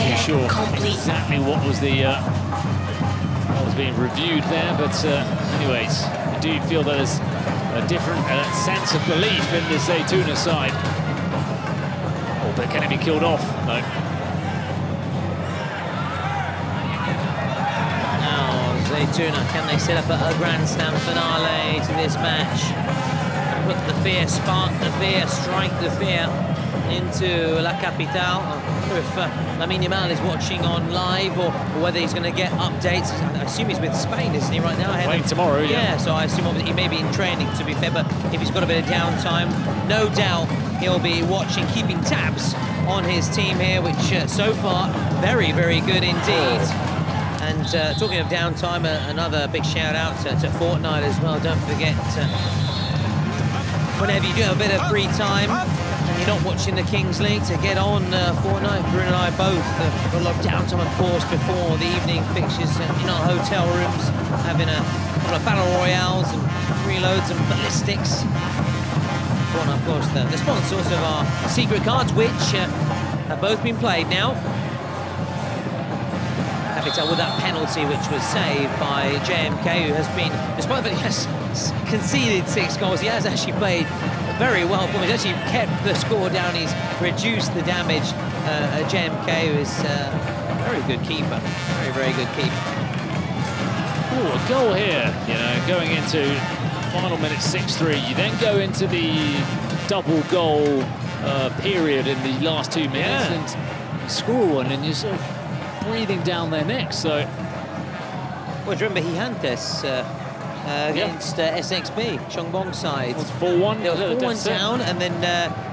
Not sure exactly what was the being reviewed there, but anyways, I do feel that there's a different sense of belief in the Zaytouna side. Oh, but can it be killed off? No. Now, Zaytouna, can they set up a Grand Slam finale to this match? Put the fear, spark the fear, strike the fear into La Capitale. I wonder if Lamine Yamal is watching on live or whether he's going to get updates. I assume he's with Spain, isn't he, right now? Playing tomorrow, yeah. So I assume obviously he may be in training, to be fair, but if he's got a bit of downtime, no doubt he'll be watching, keeping tabs on his team here, which so far, very, very good indeed. And talking of downtime, another big shout out to Fortnite as well. Don't forget, whenever you do have a bit of free time, and you're not watching the Kings League, to get on Fortnite. Bruno and I both got a lot of downtime, of course, before the evening fixtures in our hotel rooms, having a couple of battle royales and reloads and ballistics. Fortnite, of course, the sponsors of our secret cards, which have both been played now. Capitale with that penalty, which was saved by JMK, who has been, despite the fact he has conceded 6 goals, he has actually played very well for him. He's actually kept the score down. He's reduced the damage. JMK, who is a very good keeper. Very, very good keeper. Oh, a goal here, you know, going into final minute 6-3. You then go into the double goal period in the last 2 minutes and you score one and you're sort of breathing down their necks. So, well, do you remember Gigantes against SXB, Chongbong side? It was 4-1. They were 4-1 down, and then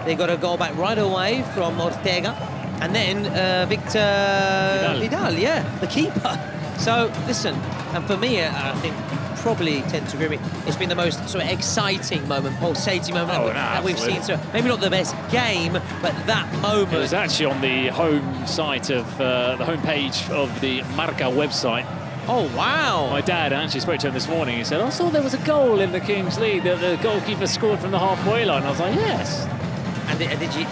they got a goal back right away from Ortega, and then Victor Vidal, yeah, the keeper. So listen, and for me, I think probably tend to agree with me, it's been the most sort of exciting moment, pulsating moment that we've seen. So maybe not the best game, but that moment. It was actually on the home site of the homepage of the Marca website. Oh, wow. My dad actually spoke to him this morning. He said, I saw there was a goal in the Kings League that the goalkeeper scored from the halfway line. I was like, yes. And did you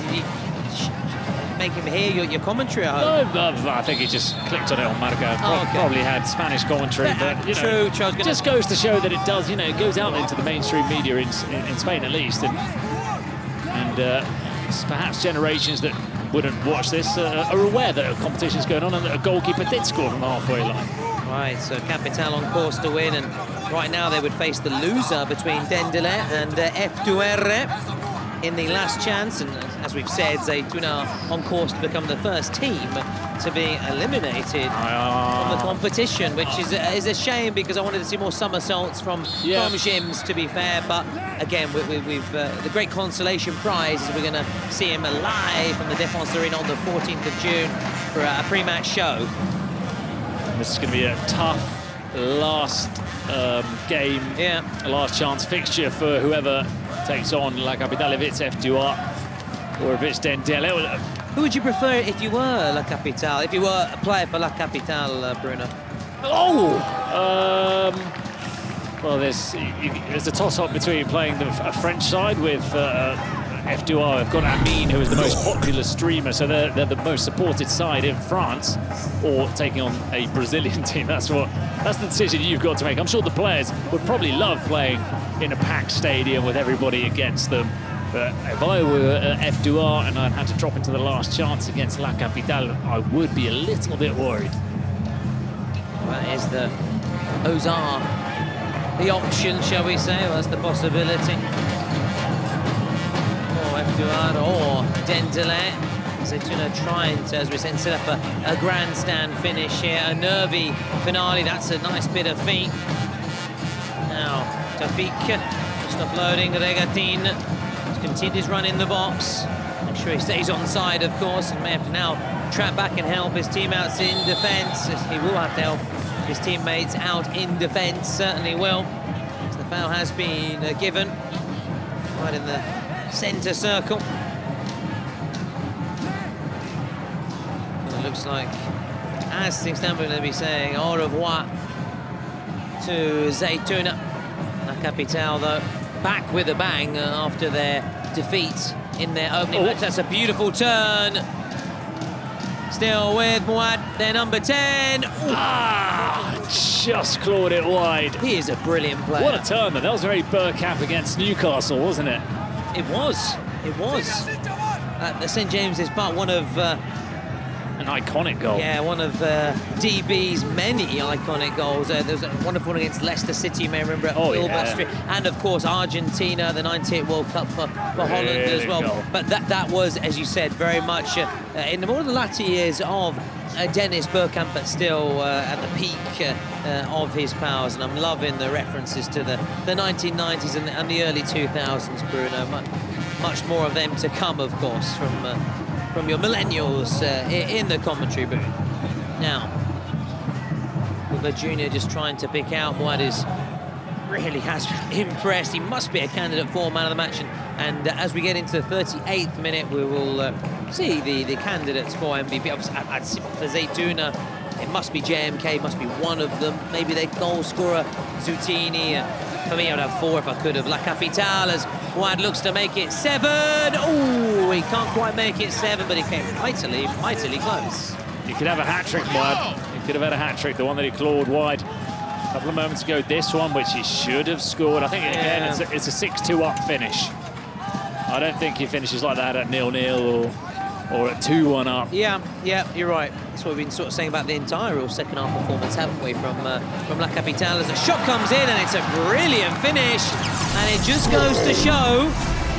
make him hear your commentary at home? No, I think he just clicked on it on Marca. Oh, okay. Probably had Spanish commentary, but you know, True. just goes to show that it does, you know, it goes out into the mainstream media in Spain at least, and perhaps generations that wouldn't watch this are aware that a competition's going on and that a goalkeeper did score from the halfway line. Right, so Capital on course to win, and right now they would face the loser between Dendele and F2R in the last chance, and as we've said, Zaytouna on course to become the first team to be eliminated from the competition, which is a shame because I wanted to see more somersaults from Jims, to be fair. But again, we've the great consolation prize is we're going to see him live from the Défense Arena on the 14th of June for a pre-match show. This is going to be a tough last game, a last chance fixture for whoever takes on La Capitale, if it's F2R or if it's Dendele. Who would you prefer if you were La Capitale, if you were a player for La Capitale, Bruno? Well, there's a toss-up between playing a French side with F2R. I've got Amin, who is the most popular streamer, so they're the most supported side in France, or taking on a Brazilian team. That's the decision you've got to make. I'm sure the players would probably love playing in a packed stadium with everybody against them. But if I were F2R and I'd had to drop into the last chance against La Capitale, I would be a little bit worried. That is those are the options, shall we say? Well, that's the possibility. Or F2R or Dendele. Zaytouna trying to, as we said, set up a grandstand finish here. A nervy finale, that's a nice bit of feet. Now, Tafik, just offloading Regatin. Continues running the box. Make sure he stays on side, of course, and may have to now trap back and help his teammates in defence. He will have to help his teammates out in defence, certainly will. So the foul has been given right in the centre circle. It looks like, as things stand, we're going to be saying au revoir to Zaytouna. La Capitale, though, back with a bang after their defeat in their opening match. That's a beautiful turn. Still with Mouad, their number 10. Just clawed it wide. He is a brilliant player. What a turn, though. That was very Bergkamp against Newcastle, wasn't it? It was. At the St James's Park, one of... an iconic goal. Yeah, one of DB's many iconic goals. There was a wonderful one against Leicester City, you may remember, at Filbert Street. And, of course, Argentina, the 98 World Cup for Holland as well. Goal. But that was, as you said, very much in more of the latter years of Dennis Bergkamp, but still at the peak of his powers. And I'm loving the references to the 1990s and the early 2000s, Bruno. Much more of them to come, of course, from your millennials in the commentary booth. Now, Wilbur Jr. just trying to pick out what really has impressed. He must be a candidate for man of the match. And as we get into the 38th minute, we will see the candidates for MVP. Obviously, for Zaytouna, it must be JMK, must be one of them. Maybe their goal scorer, Zutini. For me, I would have 4 if I could have. La Capitale, as Mouad looks to make it 7. Oh, he can't quite make it 7, but he came mightily close. You could have a hat-trick, Mouad. He could have had a hat-trick, the one that he clawed wide a couple of moments ago. This one, which he should have scored. I think, again, it's a 6-2 up finish. I don't think he finishes like that at 0-0 or at 2-1 up. Yeah, you're right. That's what we've been sort of saying about the entire second half performance, haven't we, from La Capitale. As a shot comes in, and it's a brilliant finish. And it just goes to show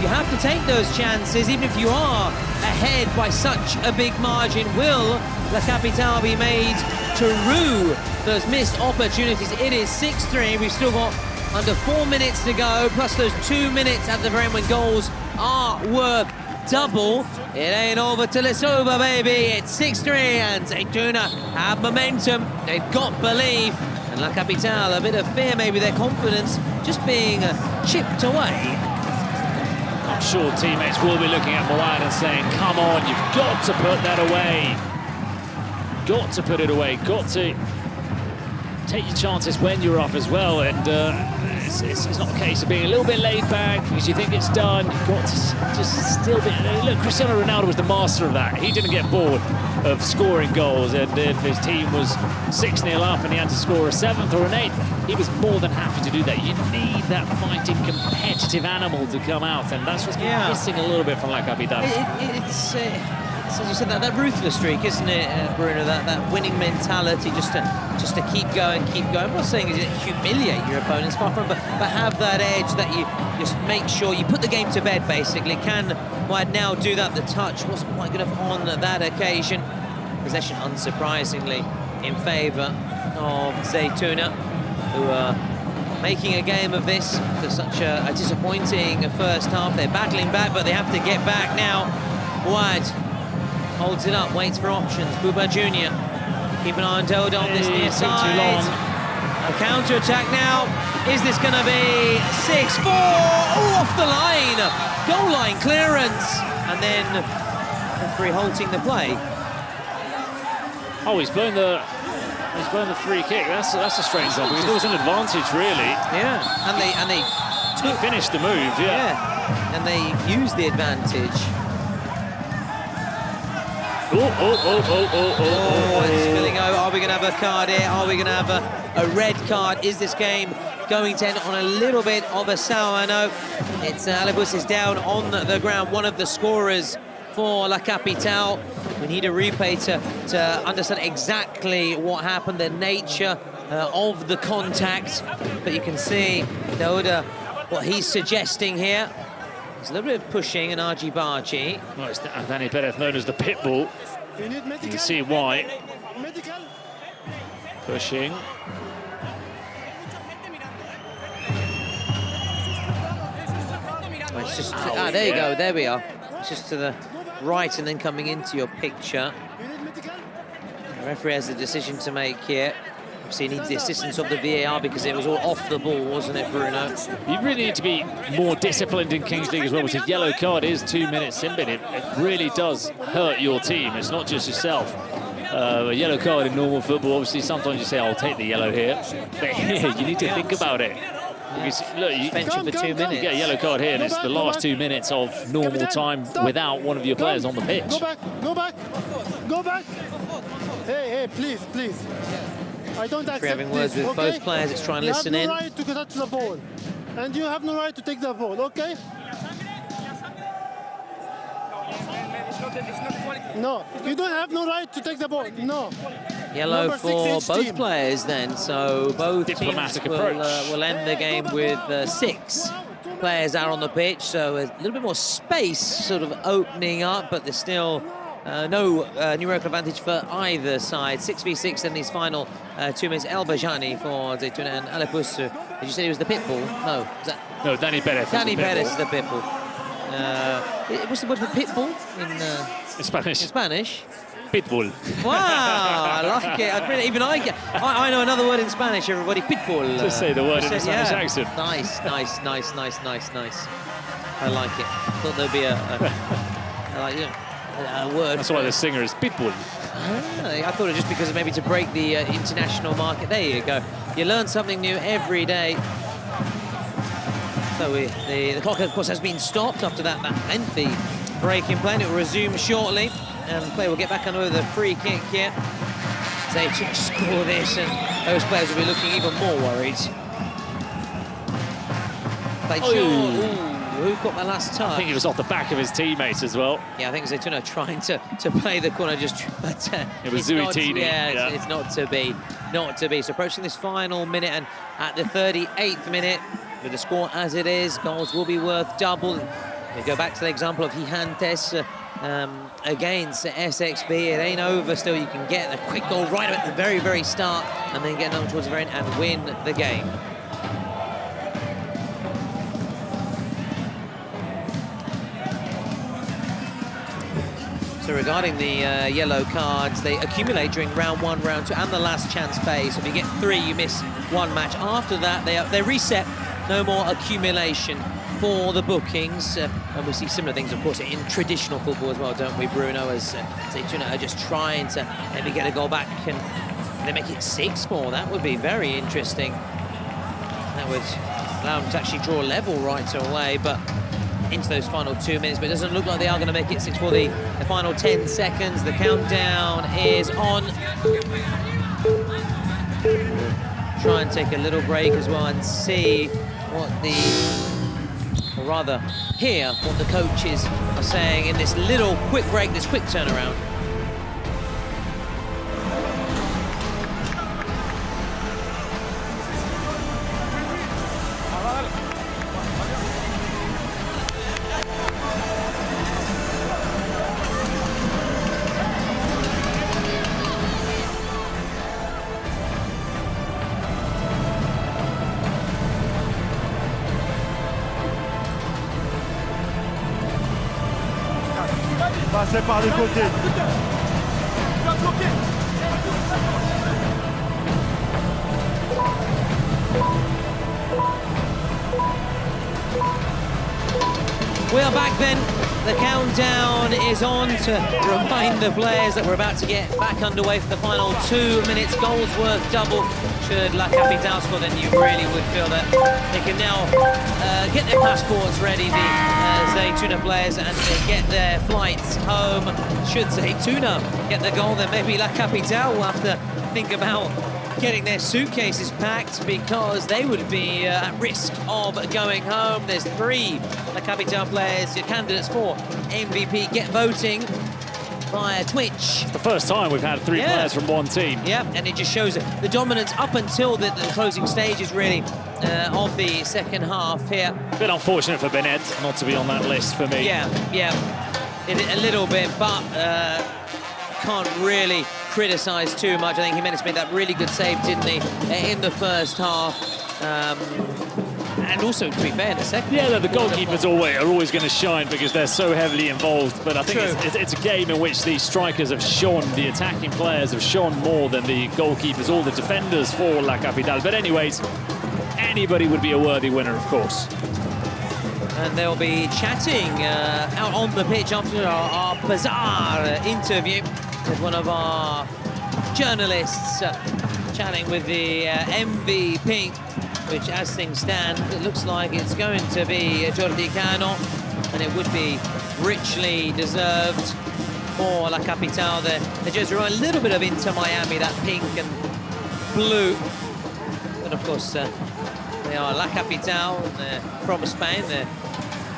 you have to take those chances, even if you are ahead by such a big margin. Will La Capitale be made to rue those missed opportunities? It is 6-3. We've still got under 4 minutes to go, plus those 2 minutes at the very end when goals are worth double. It ain't over till it's over, baby. It's 6-3, and Zaytouna have momentum. They've got belief. And La Capitale, a bit of fear, maybe their confidence just being chipped away. I'm sure teammates will be looking at Mouad and saying, come on, you've got to put that away. Got to put it away. Got to take your chances when you're up as well, and it's not a case of being a little bit laid back because you think it's done. You've got to just still be... Look, Cristiano Ronaldo was the master of that. He didn't get bored of scoring goals, and if his team was 6-0 up and he had to score a 7th or an 8th, he was more than happy to do that. You need that fighting, competitive animal to come out, and that's what's been missing a little bit from La Capital. It's as you said, that ruthless streak, isn't it, Bruno? That winning mentality, just to keep going, keep going. I'm not saying you humiliate your opponents, far from, but have that edge that you just make sure you put the game to bed. Basically, might now do that. The touch wasn't quite good enough on that occasion. Possession, unsurprisingly, in favour of Zaytouna, who are making a game of this after such a disappointing first half. They're battling back, but they have to get back now. Wide. Holds it up, waits for options. Buba Jr. Keep an eye on Doda on this near side. Too long. A counter-attack now. Is this going to be 6-4? Oh, off the line. Goal line clearance. And then referee halting the play. Oh, he's blown the free kick. That's a strange one because there was an advantage, really. Yeah, and they finished the move. Yeah, and they used the advantage. It's spilling over. Are we going to have a card here? Are we going to have a red card? Is this game going to end on a little bit of a sour note? It's Alibus is down on the ground, one of the scorers for La Capital. We need a replay to understand exactly what happened, the nature of the contact. But you can see Doda, what he's suggesting here. There's a little bit of pushing and argy-bargy. Well, it's Danny Perez, known as the Pitbull. You can see why. Pushing. It's just there you go, there we are. It's just to the right and then coming into your picture. The referee has a decision to make here. Obviously, he needs the assistance of the VAR because it was all off the ball, wasn't it, Bruno? You really need to be more disciplined in Kings League as well, because a yellow card is 2 minutes in, but it really does hurt your team. It's not just yourself. A yellow card in normal football, obviously, sometimes you say, I'll take the yellow here. But here, you need to think about it. Because, look, you suspension for 2 minutes. You get a yellow card here, and it's the last 2 minutes of normal time without one of your players on the pitch. Go back, go back, go back. Hey, please. I don't accept having words with both players. Let's try and listen in. You have no right to touch the ball, and you have no right to take the ball. Okay? No, you don't have no right to take the ball. No. Yellow for both players then, so both Diplomatic teams will end the game with 6 players out on the pitch, so a little bit more space sort of opening up, but there's still no numerical advantage for either side. 6v6 in these final 2 minutes. El Bajani for Zaytouna and Alipus. Did you say he was the pitbull? No. No, Danny Perez. Danny Perez is the pitbull. What's the word for pitbull in Spanish? In Spanish? Pitbull. Wow, I like it. I know another word in Spanish, everybody. Pitbull. Just say the word in a Spanish accent. Nice. I like it. Thought there'd be a word. That's why the singer is Pitbull. I thought it just because maybe to break the international market. There you go. You learn something new every day. So the clock, of course, has been stopped after that lengthy break in play. It will resume shortly, and the player will get back under the free kick here. They score this, and those players will be looking even more worried. Who got the last touch? I think it was off the back of his teammates as well. Yeah, I think Zaytouna trying to play the corner, but it was Zuitini. It's not to be. So approaching this final minute, and at the 38th minute, with the score as it is, goals will be worth double. We go back to the example of Gigantes against SXB. It ain't over still. You can get a quick goal right at the very, very start, and then get another towards the very end and win the game. So regarding the yellow cards, they accumulate during round 1, round 2, and the last chance phase. So if you get 3, you miss 1 match. After that, they reset. No more accumulation for the bookings. And we see similar things, of course, in traditional football as well, don't we, Bruno? As Zaytouna are just trying to maybe get a goal back and They make it 6-4. That would be very interesting. That would allow them to actually draw level right away, but into those final 2 minutes. But it doesn't look like they are going to make it 6-4. The final 10 seconds. The countdown is on. Try and take a little break as well and see what or rather hear what the coaches are saying in this little quick break, this quick turnaround. Passez par les côtés. We are back then. The countdown is on to remind the players that we're about to get back underway for the final 2 minutes. Goals worth double. Should La Capitale score, then you really would feel that they can now get their passports ready, the Zaytouna players, and get their flights home. Should Zaytouna get the goal, then maybe La Capitale will have to think about getting their suitcases packed, because they would be at risk of going home. There's 3 La Capitale players, candidates for MVP. Get voting via Twitch. It's the first time we've had 3 players from one team. Yeah, and it just shows the dominance up until the closing stages, really, of the second half here. A bit unfortunate for Bennett not to be on that list for me. Yeah, a little bit, but can't really criticise too much. I think Jimenez made that really good save, didn't he, in the first half. And also, to be fair, in the second. Yeah, the goalkeepers are always going to shine because they're so heavily involved. But I think it's a game in which the strikers have shone, the attacking players have shone more than the goalkeepers or the defenders for La Capitale. But anyways, anybody would be a worthy winner, of course. And they'll be chatting out on the pitch after our bizarre interview with one of our journalists, chatting with the MVP, which, as things stand, it looks like it's going to be Jordi Cano, and it would be richly deserved for La Capitale. They just remind a little bit of Inter Miami, that pink and blue. But of course, they are La Capitale, and they're from Spain. They're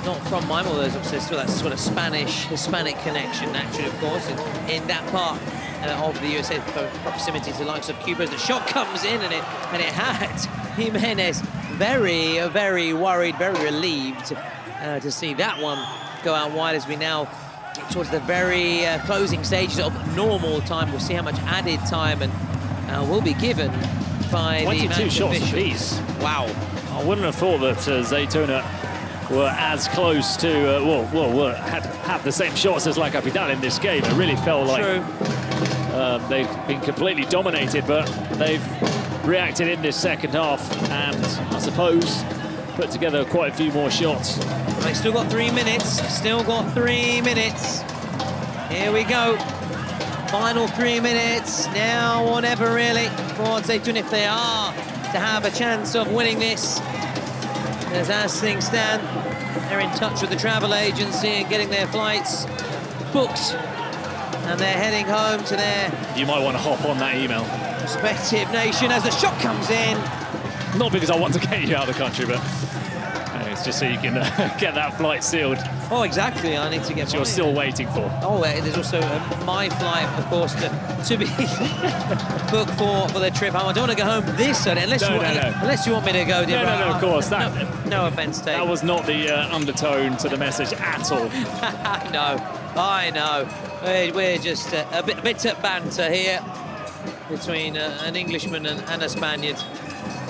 not from Miami, although there's obviously still that sort of Spanish-Hispanic connection, naturally, of course, in that part of the USA, proximity to the likes of Cuba. The shot comes in, and it had Jimenez very, very worried, very relieved to see that one go out wide, as we now get towards the very closing stages of normal time. We'll see how much added time and will be given by 22 the match shots officials. apiece. Wow. I wouldn't have thought that Zaytouna were as close to, had the same shots as La Capitale in this game. It really felt like they've been completely dominated, but they've reacted in this second half and, I suppose, put together quite a few more shots. They still got 3 minutes, still got 3 minutes. Here we go. Final 3 minutes, now or never, really, for Zaytouna, if they are to have a chance of winning this. As things stand, they're in touch with the travel agency and getting their flights booked, and they're heading home to their... You might want to hop on that email. ...respective nation as the shot comes in. Not because I want to get you out of the country, but it's just so you can get that flight sealed. Oh, exactly. I need to get. You're still waiting for. Oh, there's also my flight, of course, to be booked for the trip home. I don't want to go home this Sunday, unless you want me to go. No, of course. No offence taken. That was not the undertone to the message at all. No, I know. We're just a bit of banter here between an Englishman and a Spaniard.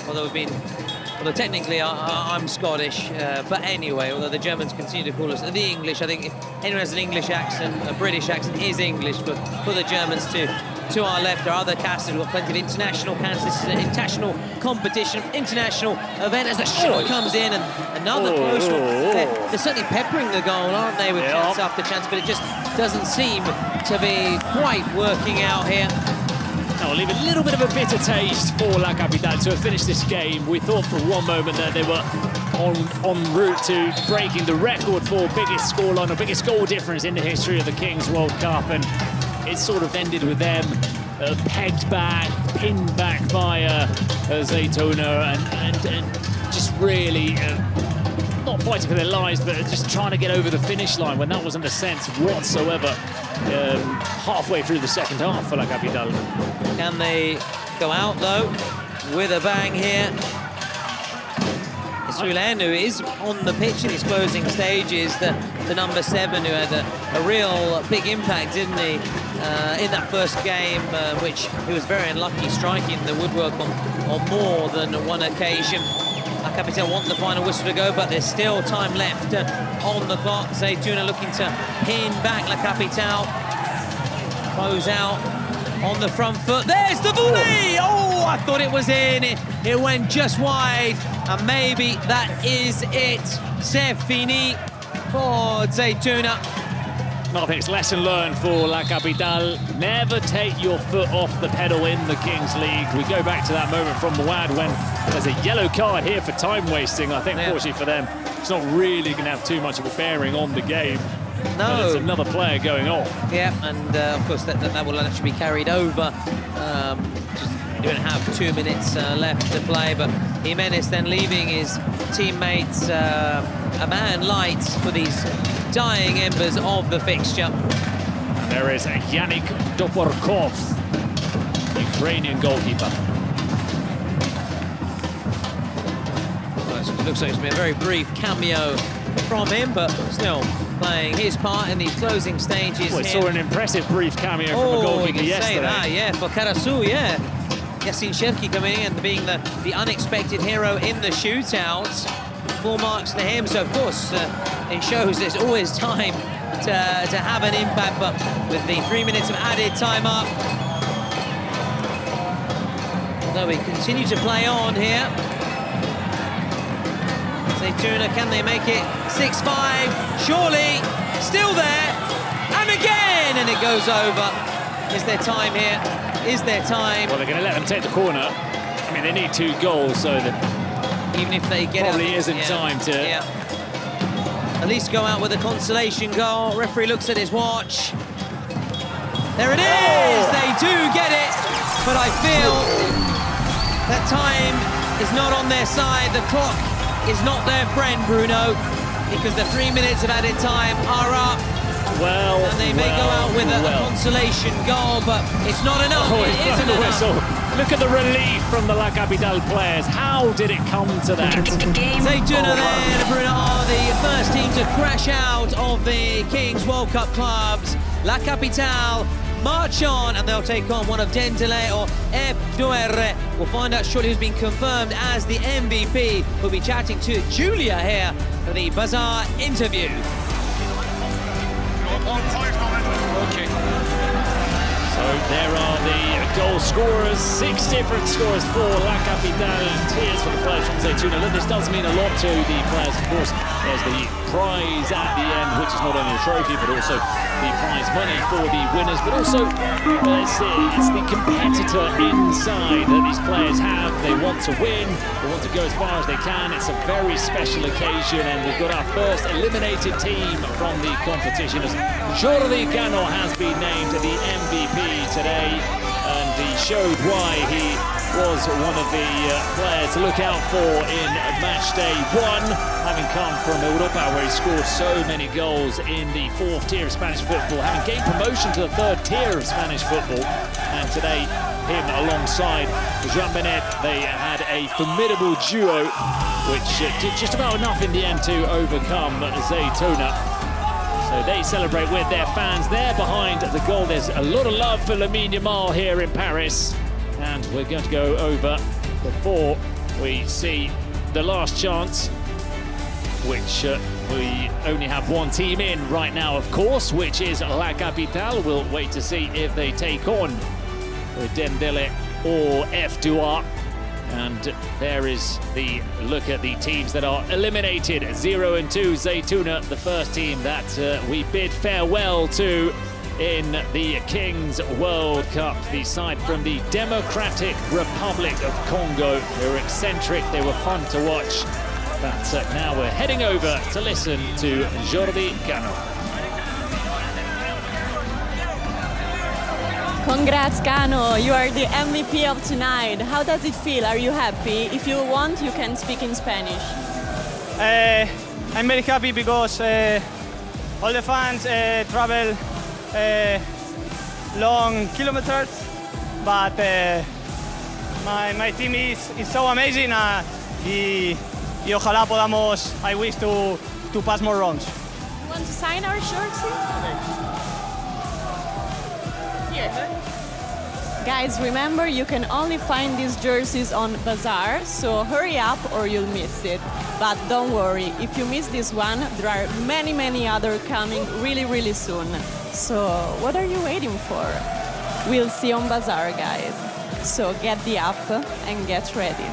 Although technically I'm Scottish, but anyway, although the Germans continue to call us the English, I think if anyone has an English accent, a British accent is English for the Germans to our left. There are other casters. We've got plenty of international casters. This is an international competition, international event, as the shot comes in, and another close one. They're certainly peppering the goal, aren't they, with chance after chance, but it just doesn't seem to be quite working out here. That will leave a little bit of a bitter taste for La Capital to have finished this game. We thought for one moment that they were en route to breaking the record for biggest scoreline or biggest goal difference in the history of the Kings World Cup, and it sort of ended with them pegged back, pinned back by Zaytouna, and just really not fighting for their lives, but just trying to get over the finish line when that wasn't the sense whatsoever. Halfway through the second half for La Capital. Can they go out though with a bang here? Sulen, who is on the pitch in his closing stages, the number 7, who had a real big impact, didn't he, in that first game, which he was very unlucky striking the woodwork on more than one occasion. La Capital want the final whistle to go, but there's still time left on the clock. Zaytouna looking to pin back La Capital. Close out on the front foot. There's the volley! Oh, I thought it was in. It went just wide. And maybe that is it. C'est fini for Zaytouna. I think it's lesson learned for La Capital. Never take your foot off the pedal in the Kings League. We go back to that moment from Mouad when there's a yellow card here for time wasting. I think, fortunately for them, it's not really going to have too much of a bearing on the game. No. But it's another player going off. Yeah, and of course that will actually be carried over. You don't have 2 minutes left to play, but Jimenez then leaving his teammates a man light for these dying embers of the fixture. There is Yannick Doporkov, Ukrainian goalkeeper. Well, it looks like it's been a very brief cameo from him, but still playing his part in these closing stages. Well, we saw an impressive brief cameo from a goalkeeper yesterday. Say that, yeah, for Karasu, yeah. Yasin Shevki coming in and being the unexpected hero in the shootout. 4 marks to him, so of course it shows there's always time to have an impact, but with the 3 minutes of added time up, although we continue to play on here. Zaytouna, can they make it? 6-5, surely, still there, and again, and it goes over. Is there time here? Is there time? Well, they're going to let them take the corner. I mean, they need 2 goals, so that even if they get probably isn't time to... Yeah. At least go out with a consolation goal. Referee looks at his watch. There it is! They do get it! But I feel that time is not on their side. The clock is not their friend, Bruno, because the 3 minutes of added time are up. Well, and they may go out with a consolation goal, but it's not enough. It isn't enough. Look at the relief from the La Capital players. How did it come to that? Zaytouna then, Bruno, are the first team to crash out of the Kings World Cup clubs. La Capital march on, and they'll take on one of Dendele or F2R. We'll find out shortly who's been confirmed as the MVP. We'll be chatting to Julia here for the Bazaar interview. Okay. So there are the goal scorers, 6 different scorers for La Capital. Tears for the players from Zaytouna. Look, this does mean a lot to the players, of course. There's the prize at the end, which is not only a trophy, but also the prize money for the winners, but also it's the competitor inside that these players have. They want to win, they want to go as far as they can. It's a very special occasion, and we've got our first eliminated team from the competition as Jordi Cano has been named the MVP today, and he showed why he was one of the players to look out for in match day 1, having come from Europa, where he scored so many goals in the 4th tier of Spanish football, having gained promotion to the 3rd tier of Spanish football. And today, him alongside Jean Benet, they had a formidable duo, which did just about enough in the end to overcome Zaytouna. So they celebrate with their fans there behind the goal. There's a lot of love for Lamine Yamal here in Paris. And we're going to go over before we see the last chance, which we only have one team in right now, of course, which is La Capital. We'll wait to see if they take on Dendele or F2R. And there is the look at the teams that are eliminated. 0-2, Zaytouna, the first team that we bid farewell to in the Kings World Cup. The side from the Democratic Republic of Congo. They were eccentric, they were fun to watch. But now we're heading over to listen to Jordi Cano. Congrats, Cano. You are the MVP of tonight. How does it feel? Are you happy? If you want, you can speak in Spanish. I'm very happy because all the fans travel long kilometers, but my team is so amazing y ojalá podamos, I wish to pass more rounds. You want to sign our shirts? Here. Guys, remember you can only find these jerseys on Bazaar, so hurry up or you'll miss it. But don't worry, if you miss this one, there are many other coming really soon. So what are you waiting for? We'll see you on Bazaar, guys. So get the app and get ready.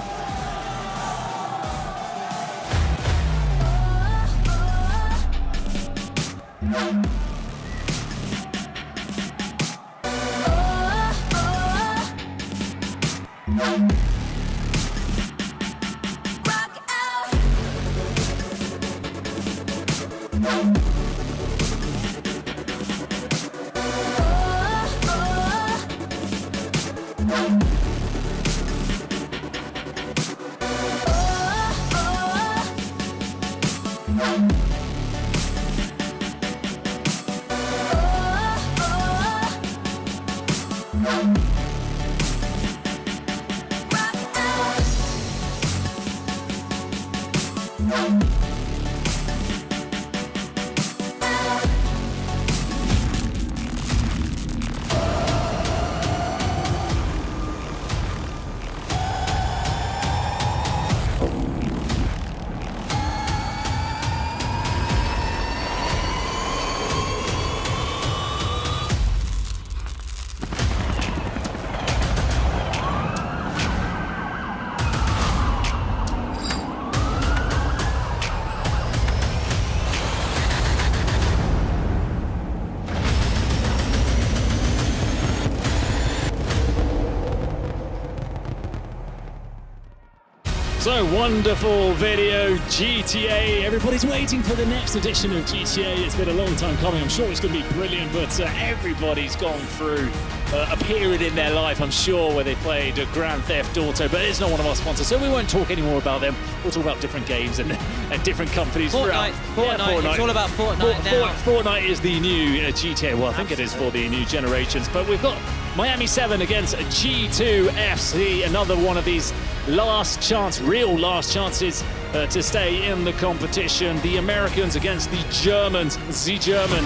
So wonderful video, GTA. Everybody's waiting for the next edition of GTA. It's been a long time coming. I'm sure it's going to be brilliant, but everybody's gone through a period in their life, I'm sure, where they played Grand Theft Auto, but it's not one of our sponsors, so we won't talk anymore about them. We'll talk about different games and different companies. Fortnite. Fortnite. It's all about Fortnite now. Fortnite is the new GTA. Well, I think it is for the new generations, but we've got Miami 7 against G2 FC, another one of these real last chances to stay in the competition. The Americans against the Germans,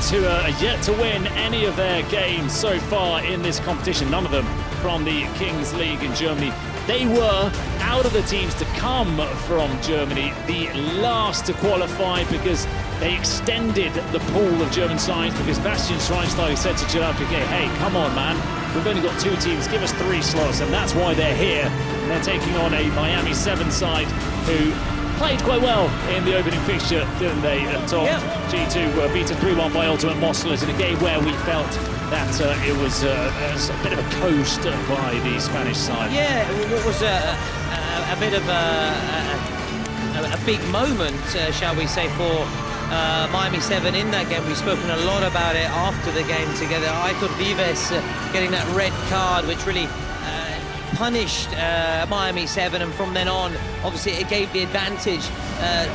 who are yet to win any of their games so far in this competition. None of them from the Kings League in Germany. They were, out of the teams to come from Germany, the last to qualify because they extended the pool of German sides because Bastian Schweinsteiger said to Gerard Piquet, hey, come on, man, we've only got 2 teams, give us 3 slots, and that's why they're here. And they're taking on a Miami 7 side who played quite well in the opening fixture, didn't they? G2 were beaten 3-1 by Ultimate Móstoles in a game where we felt that it was a bit of a coast by the Spanish side. Yeah, what was a bit of a big moment, shall we say, for Miami 7 in that game. We've spoken a lot about it after the game together. I thought Vives getting that red card, which really punished Miami 7, and from then on, obviously, it gave the advantage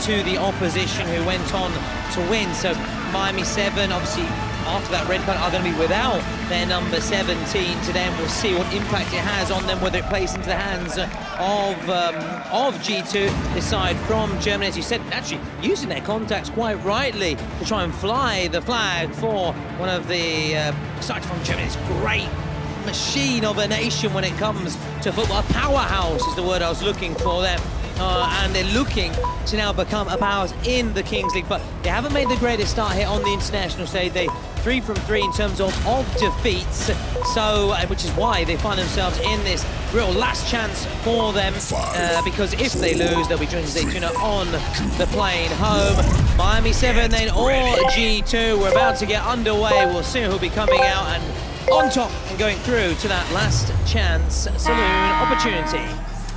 to the opposition who went on to win. So Miami 7, obviously, after that red card, are going to be without their number 17 today, and we'll see what impact it has on them, whether it plays into the hands of G2, this side from Germany, as you said, actually using their contacts quite rightly to try and fly the flag for one of the sides from Germany. It's great machine of a nation when it comes to football. A powerhouse is the word I was looking for there. And they're looking to now become a powerhouse in the Kings League, but they haven't made the greatest start here on the international stage. They 3 from 3 in terms of defeats. So, which is why they find themselves in this real last chance for them. Because if they lose, they'll be joining Zaytouna on the plane home. Miami 7 then, or G2. We're about to get underway. We'll see who'll be coming out and on top and going through to that last chance saloon opportunity.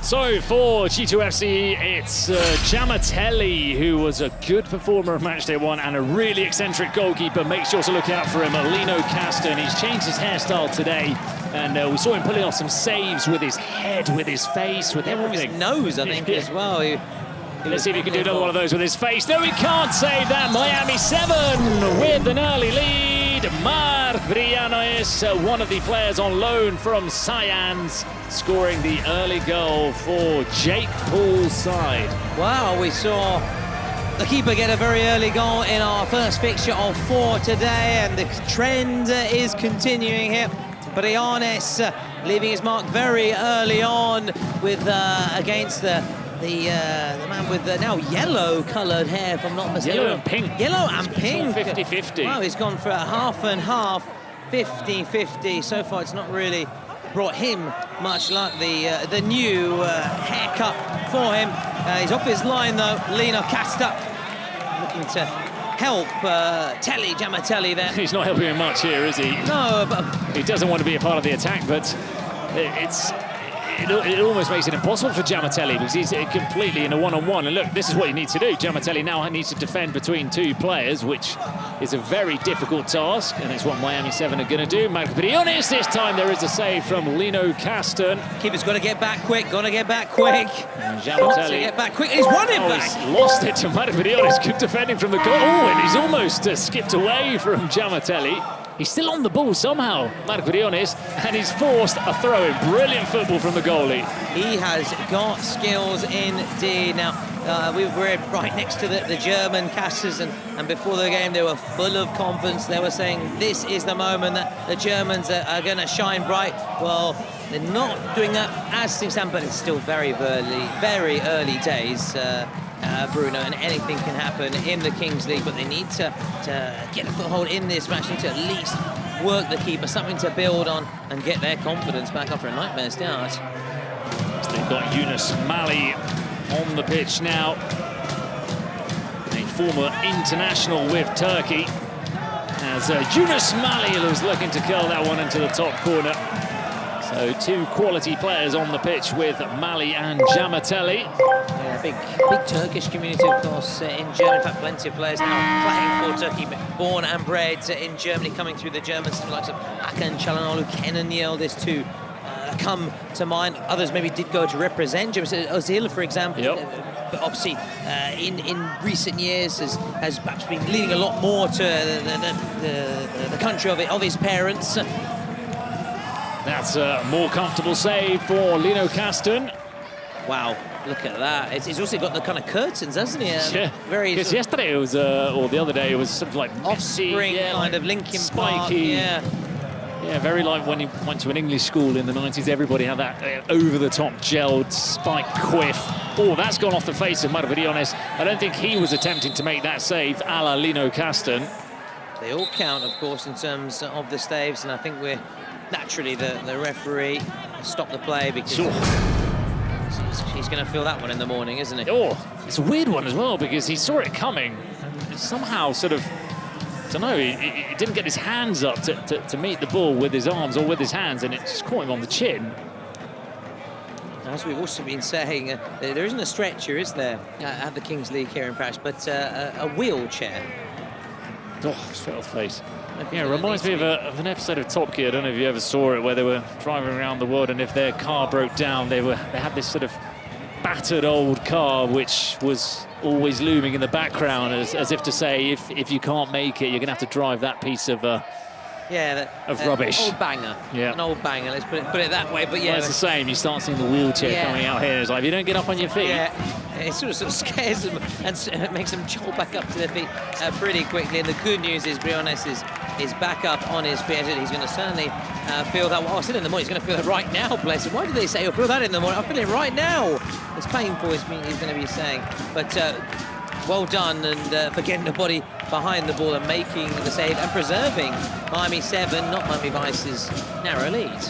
So for G2 FC, it's Giamatelli, who was a good performer of matchday 1 and a really eccentric goalkeeper. Make sure to look out for him. Lino Caston, he's changed his hairstyle today, and we saw him pulling off some saves with his head, with his face, with everything. His nose, I think, as well. Let's see if he can do another one of those with his face. No, he can't save that. Miami 7 with an early lead. Marc Briones, one of the players on loan from Science, scoring the early goal for Jake Paul's side. Wow, we saw the keeper get a very early goal in our first fixture of 4 today, and the trend is continuing here. Briones leaving his mark very early on with against the man with the now yellow-coloured hair, if I'm not mistaken. Yellow and pink. Yellow and pink. 50-50. Wow, he's gone for a half and half, 50-50. So far, it's not really brought him much luck. The new haircut for him. He's off his line, though. Lino Casta looking to help Giamatelli there. He's not helping him much here, is he? No, but he doesn't want to be a part of the attack, but it almost makes it impossible for Giamatelli because he's completely in a one-on-one. And look, this is what you need to do. Giamatelli now needs to defend between 2 players, which is a very difficult task, and it's what Miami 7 are going to do. Marc Briones, this time there is a save from Lino Caston. Keeper's got to get back quick, got to get back quick. Giamatelli get back quick, he's won it back. He's lost it to Marc Briones, good defending from the goal. Oh, and he's almost skipped away from Giamatelli. He's still on the ball somehow, Marc Briones, and he's forced a throw-in. Brilliant football from the goalie. He has got skills indeed. Now, we were right next to the German casters, and before the game they were full of confidence. They were saying this is the moment that the Germans are going to shine bright. Well, they're not doing that as things stand, but it's still very early days. Bruno, and anything can happen in the Kings League, but they need to get a foothold in this match. They need to at least work the keeper, something to build on and get their confidence back after a nightmare start. So they've got Yunus Mali on the pitch now, a former international with Turkey, as Yunus Mali was looking to curl that one into the top corner. So 2 quality players on the pitch with Mali and Giamatelli. Yeah, big Turkish community, of course, in Germany. In fact, plenty of players now playing for Turkey, born and bred in Germany, coming through the Germans, the likes of Hakan Çalhanoğlu, Kenan Yıldız, to come to mind. Others maybe did go to represent Germany. Ozil, for example. Yep. But obviously, in recent years, has perhaps been leading a lot more to the country of his parents. That's a more comfortable save for Lino Caston. Wow, look at that. It's also got the kind of curtains, hasn't it? Yeah, because yesterday it was, or the other day, it was sort of like offspring, yeah, kind like of Linkin spiky. Park, yeah. Yeah, very like when you went to an English school in the 90s, everybody had that over-the-top gelled spike quiff. Oh, that's gone off the face of Marc Briones. I don't think he was attempting to make that save a la Lino Caston. They all count, of course, in terms of the staves, and I think we're naturally the referee stopped the play because he's going to feel that one in the morning, isn't he? Oh, it's a weird one as well because he saw it coming and somehow sort of, I don't know, he didn't get his hands up to meet the ball with his arms or with his hands, and it just caught him on the chin. As we've also been saying, there isn't a stretcher, is there, at the Kings League here in Paris, but a wheelchair. Oh, straight off the face. Yeah, it reminds me of an episode of Top Gear. I don't know if you ever saw it, where they were driving around the world, and if their car broke down, they had this sort of battered old car which was always looming in the background, as if to say, if you can't make it, you're going to have to drive that piece of rubbish. Old banger. Yeah. An old banger, let's put it that way. But yeah, well, it's the same. You start seeing the wheelchair coming out here. It's like, if you don't get up on your feet. Yeah, it sort of scares them and makes them jolt back up to their feet pretty quickly. And the good news is Briones is back up on his feet. He's going to certainly feel that. Well, I said in the morning, he's going to feel it right now, bless him. Why did they say he'll feel that in the morning? I feel it right now. It's painful, he's going to be saying. But well done, and for getting the body behind the ball and making the save and preserving Miami 7, not Miami Vice's narrow lead.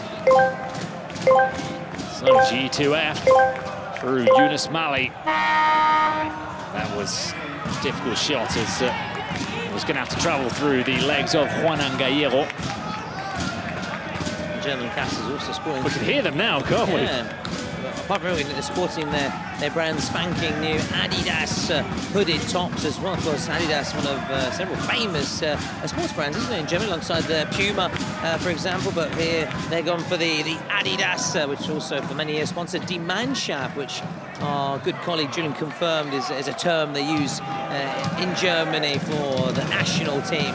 So G2F through Yunus Mali. That was a difficult shot as was going to have to travel through the legs of Juanan Gallego. German cast is also sporting. We can hear them now, can't we? Yeah. Apart from everything, they're sporting their brand spanking new Adidas hooded tops as well. Of course, Adidas, one of several famous sports brands, isn't it, in Germany, alongside the Puma, for example. But here they're gone for the Adidas, which also for many years sponsored Die Mannschaft, which our good colleague Julian confirmed is a term they use in Germany for the national team.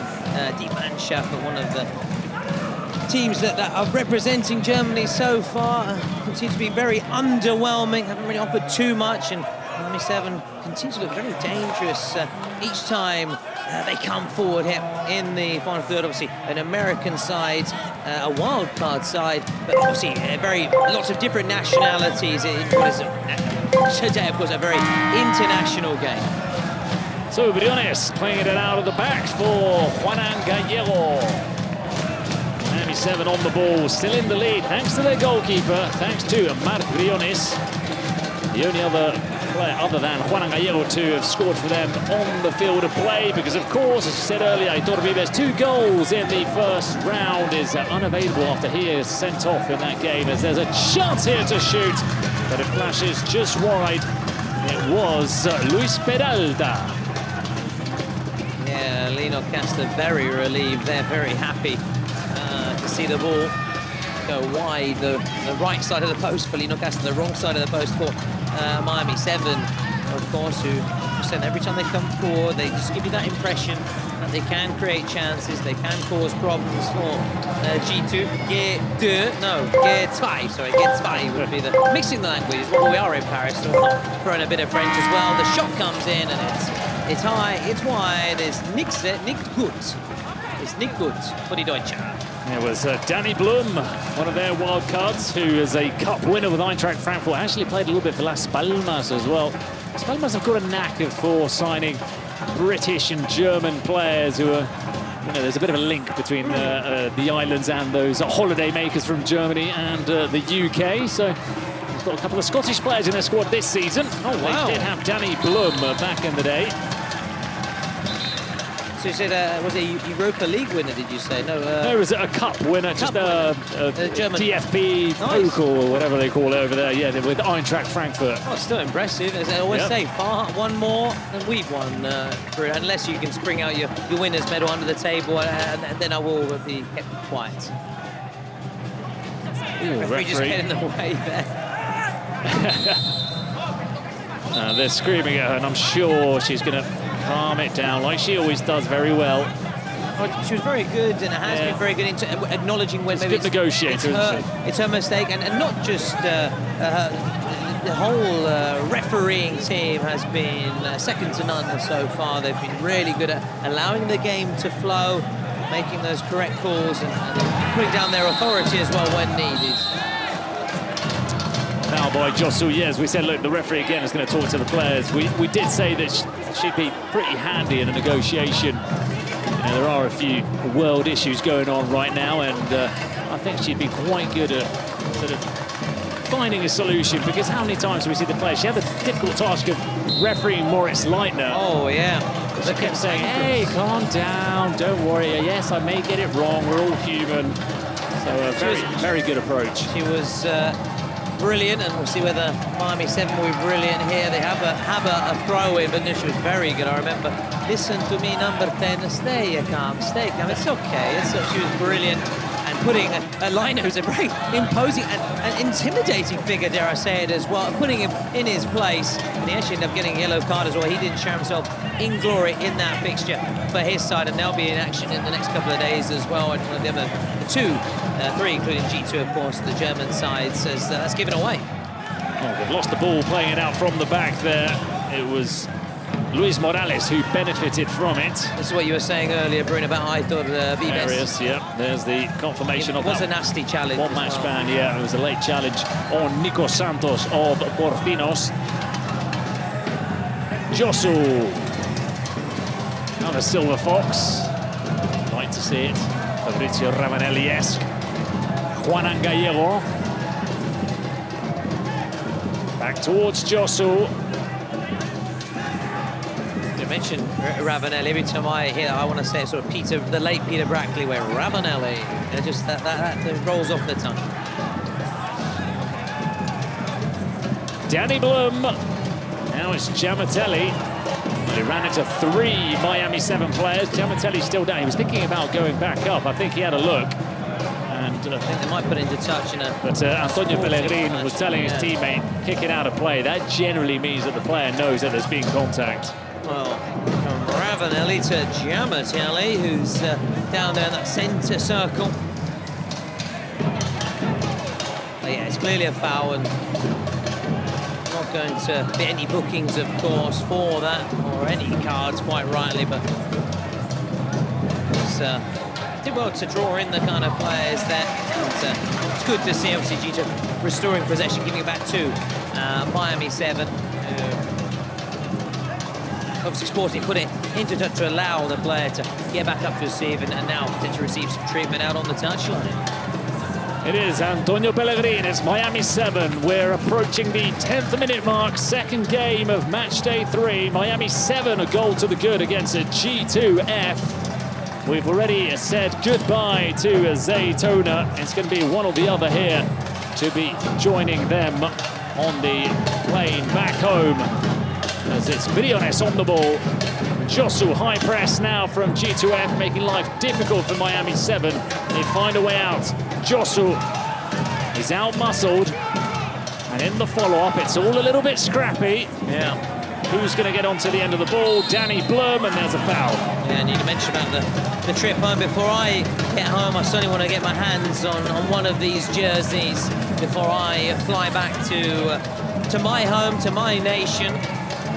Die Mannschaft, but one of the teams that are representing Germany so far continue to be very underwhelming, haven't really offered too much, and Miami 7 continue to look very dangerous each time they come forward here in the final third. Obviously, an American side, a wild card side, but obviously lots of different nationalities in what is today, of course, a very international game. So Briones playing it out of the back for Juanan Gallego. Miami 7 on the ball, still in the lead, thanks to their goalkeeper, thanks to Marc Briones. The only other player other than Juanan Gallego to have scored for them on the field of play, because of course, as I said earlier, Aitor Vives 2 goals in the first round is unavailable after he is sent off in that game, as there's a chance here to shoot, but it flashes just wide. It was Luis Peralta. Yeah, Lino Casta very relieved, they're very happy to see the ball go wide, the right side of the post for Lino Casta, the wrong side of the post for Miami 7, of course, who said every time they come forward, they just give you that impression that they can create chances, they can cause problems for G2. G2 would be the mixing the languages. Well, we are in Paris, so we're not throwing a bit of French as well. The shot comes in and it's high, it's wide, it's nicht gut. It's nicht gut for die Deutsche. It was Danny Blum, one of their wild cards, who is a cup winner with Eintracht Frankfurt. Actually played a little bit for Las Palmas as well. Las Palmas have got a knack for signing British and German players who are, there's a bit of a link between the islands and those holiday makers from Germany and the UK. So we've got a couple of Scottish players in their squad this season. Oh, wow. They did have Danny Blum back in the day. So you said, was it a Europa League winner, did you say? No, no, it was a cup winner, just a German DFB Pokal or whatever they call it over there. Yeah, with Eintracht Frankfurt. Oh, it's still impressive. As I always say, one more than we've won, unless you can spring out your winner's medal under the table, and then I will be kept quiet. Ooh, referee just get in the way there. They're screaming at her, and I'm sure she's going to calm it down, like she always does very well. Oh, she was very good, and has been very good into acknowledging when maybe good negotiator, it's her mistake, and not just the whole refereeing team has been second to none so far. They've been really good at allowing the game to flow, making those correct calls, and putting down their authority as well when needed. Foul by Josu, yes, we said, look, the referee again is going to talk to the players. We did say that she'd be pretty handy in a negotiation. There are a few world issues going on right now, and I think she'd be quite good at sort of finding a solution, because how many times do we see the players? She had the difficult task of refereeing Moritz Leitner. Oh, yeah. She kept saying, hey, calm down, don't worry. Yes, I may get it wrong, we're all human. So a very good approach. She was brilliant, and we'll see whether Miami 7 will be brilliant here. They have a throw-in, but she was very good. I remember, listen to me, number 10, stay calm, it's okay. She was brilliant, and putting a Leitner, who's a very imposing and intimidating figure, dare I say it as well, putting him in his place, and he actually ended up getting a yellow card as well. He didn't show himself in glory in that fixture for his side, and they'll be in action in the next couple of days as well. And one of the other three, including G2, of course, the German side, says that's given away. Oh, they've lost the ball, playing it out from the back there. It was Luis Morales who benefited from it. This is what you were saying earlier, Bruno, about Aitor Vives. Yeah, there's the confirmation of that. It was a nasty challenge. One match ban, yeah, it was a late challenge on Nico Santos of Porcinos. Josu. Another silver fox. Like to see it. Fabrizio Ravanelli-esque. Juan Gallego. Back towards Josu. You mentioned Ravanelli. Every time I hear that, I want to say sort of the late Peter Brackley, where Ravanelli, just that rolls off the tongue. Danny Blum. Now it's Giamatelli. Well, he ran into 3 Miami 7 players. Giamatelli's still down. He was thinking about going back up. I think he had a look. And I think they might put into touch in a... But Antonio Pellegrini was telling his teammate, kick it out of play. That generally means that the player knows that there's been contact. Well, from Ravanelli to Giamatelli, who's down there in that centre circle. But yeah, it's clearly a foul, and not going to be any bookings, of course, for that, or any cards, quite rightly, but it's did well to draw in the kind of players there. And, it's good to see, obviously, due to restoring possession, giving it back to Miami 7. Obviously, Sporting put it into touch to allow the player to get back up to receive, and now potentially receive some treatment out on the touchline. It is Antonio Pellegrini. It's Miami 7. We're approaching the 10th minute mark. Second game of match day 3. Miami 7, a goal to the good against a G2F. We've already said goodbye to Zaytouna. It's going to be one or the other here to be joining them on the plane back home. As it's Briones on the ball. Josu high press now from G2F, making life difficult for Miami 7. They find a way out. Josu is out-muscled. And in the follow-up, it's all a little bit scrappy. Yeah. Who's going to get onto the end of the ball? Danny Blum, and there's a foul. Yeah, I need to mention about the trip home. Before I get home, I certainly want to get my hands on one of these jerseys before I fly back to my home, to my nation.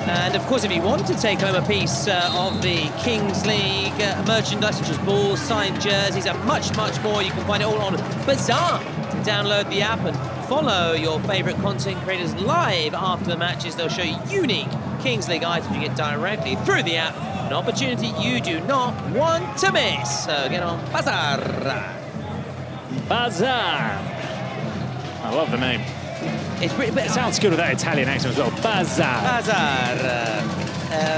And of course, if you want to take home a piece of the Kings League merchandise, such as balls, signed jerseys, and much, much more, you can find it all on Bazaar. Download the app and follow your favourite content creators live after the matches. They'll show you unique Kings League items you get directly through the app. An opportunity you do not want to miss. So get on Bazaar. Bazaar. I love the name. It's pretty, but it sounds good with that Italian accent as well. Bazaar. Bazaar.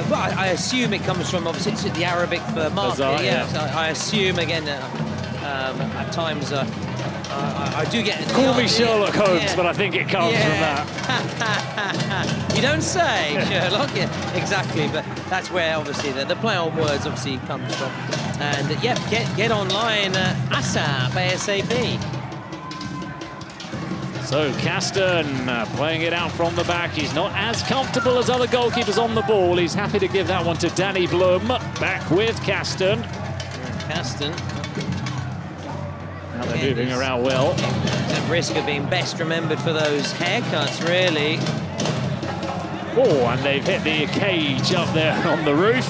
But I assume it comes from, obviously, it's the Arabic for market. Bazaar, yeah. So I assume, again, at times I do get... Call me Sherlock Holmes, yeah. But I think it comes from that. You don't say, Sherlock. Yeah, exactly. But that's where, obviously, the play on words obviously comes from. And, yeah, get online ASAP, ASAP. So Caston playing it out from the back. He's not as comfortable as other goalkeepers on the ball. He's happy to give that one to Danny Blum. Back with Caston. Caston. Now they're moving around well. At risk of being best remembered for those haircuts, really. Oh, and they've hit the cage up there on the roof.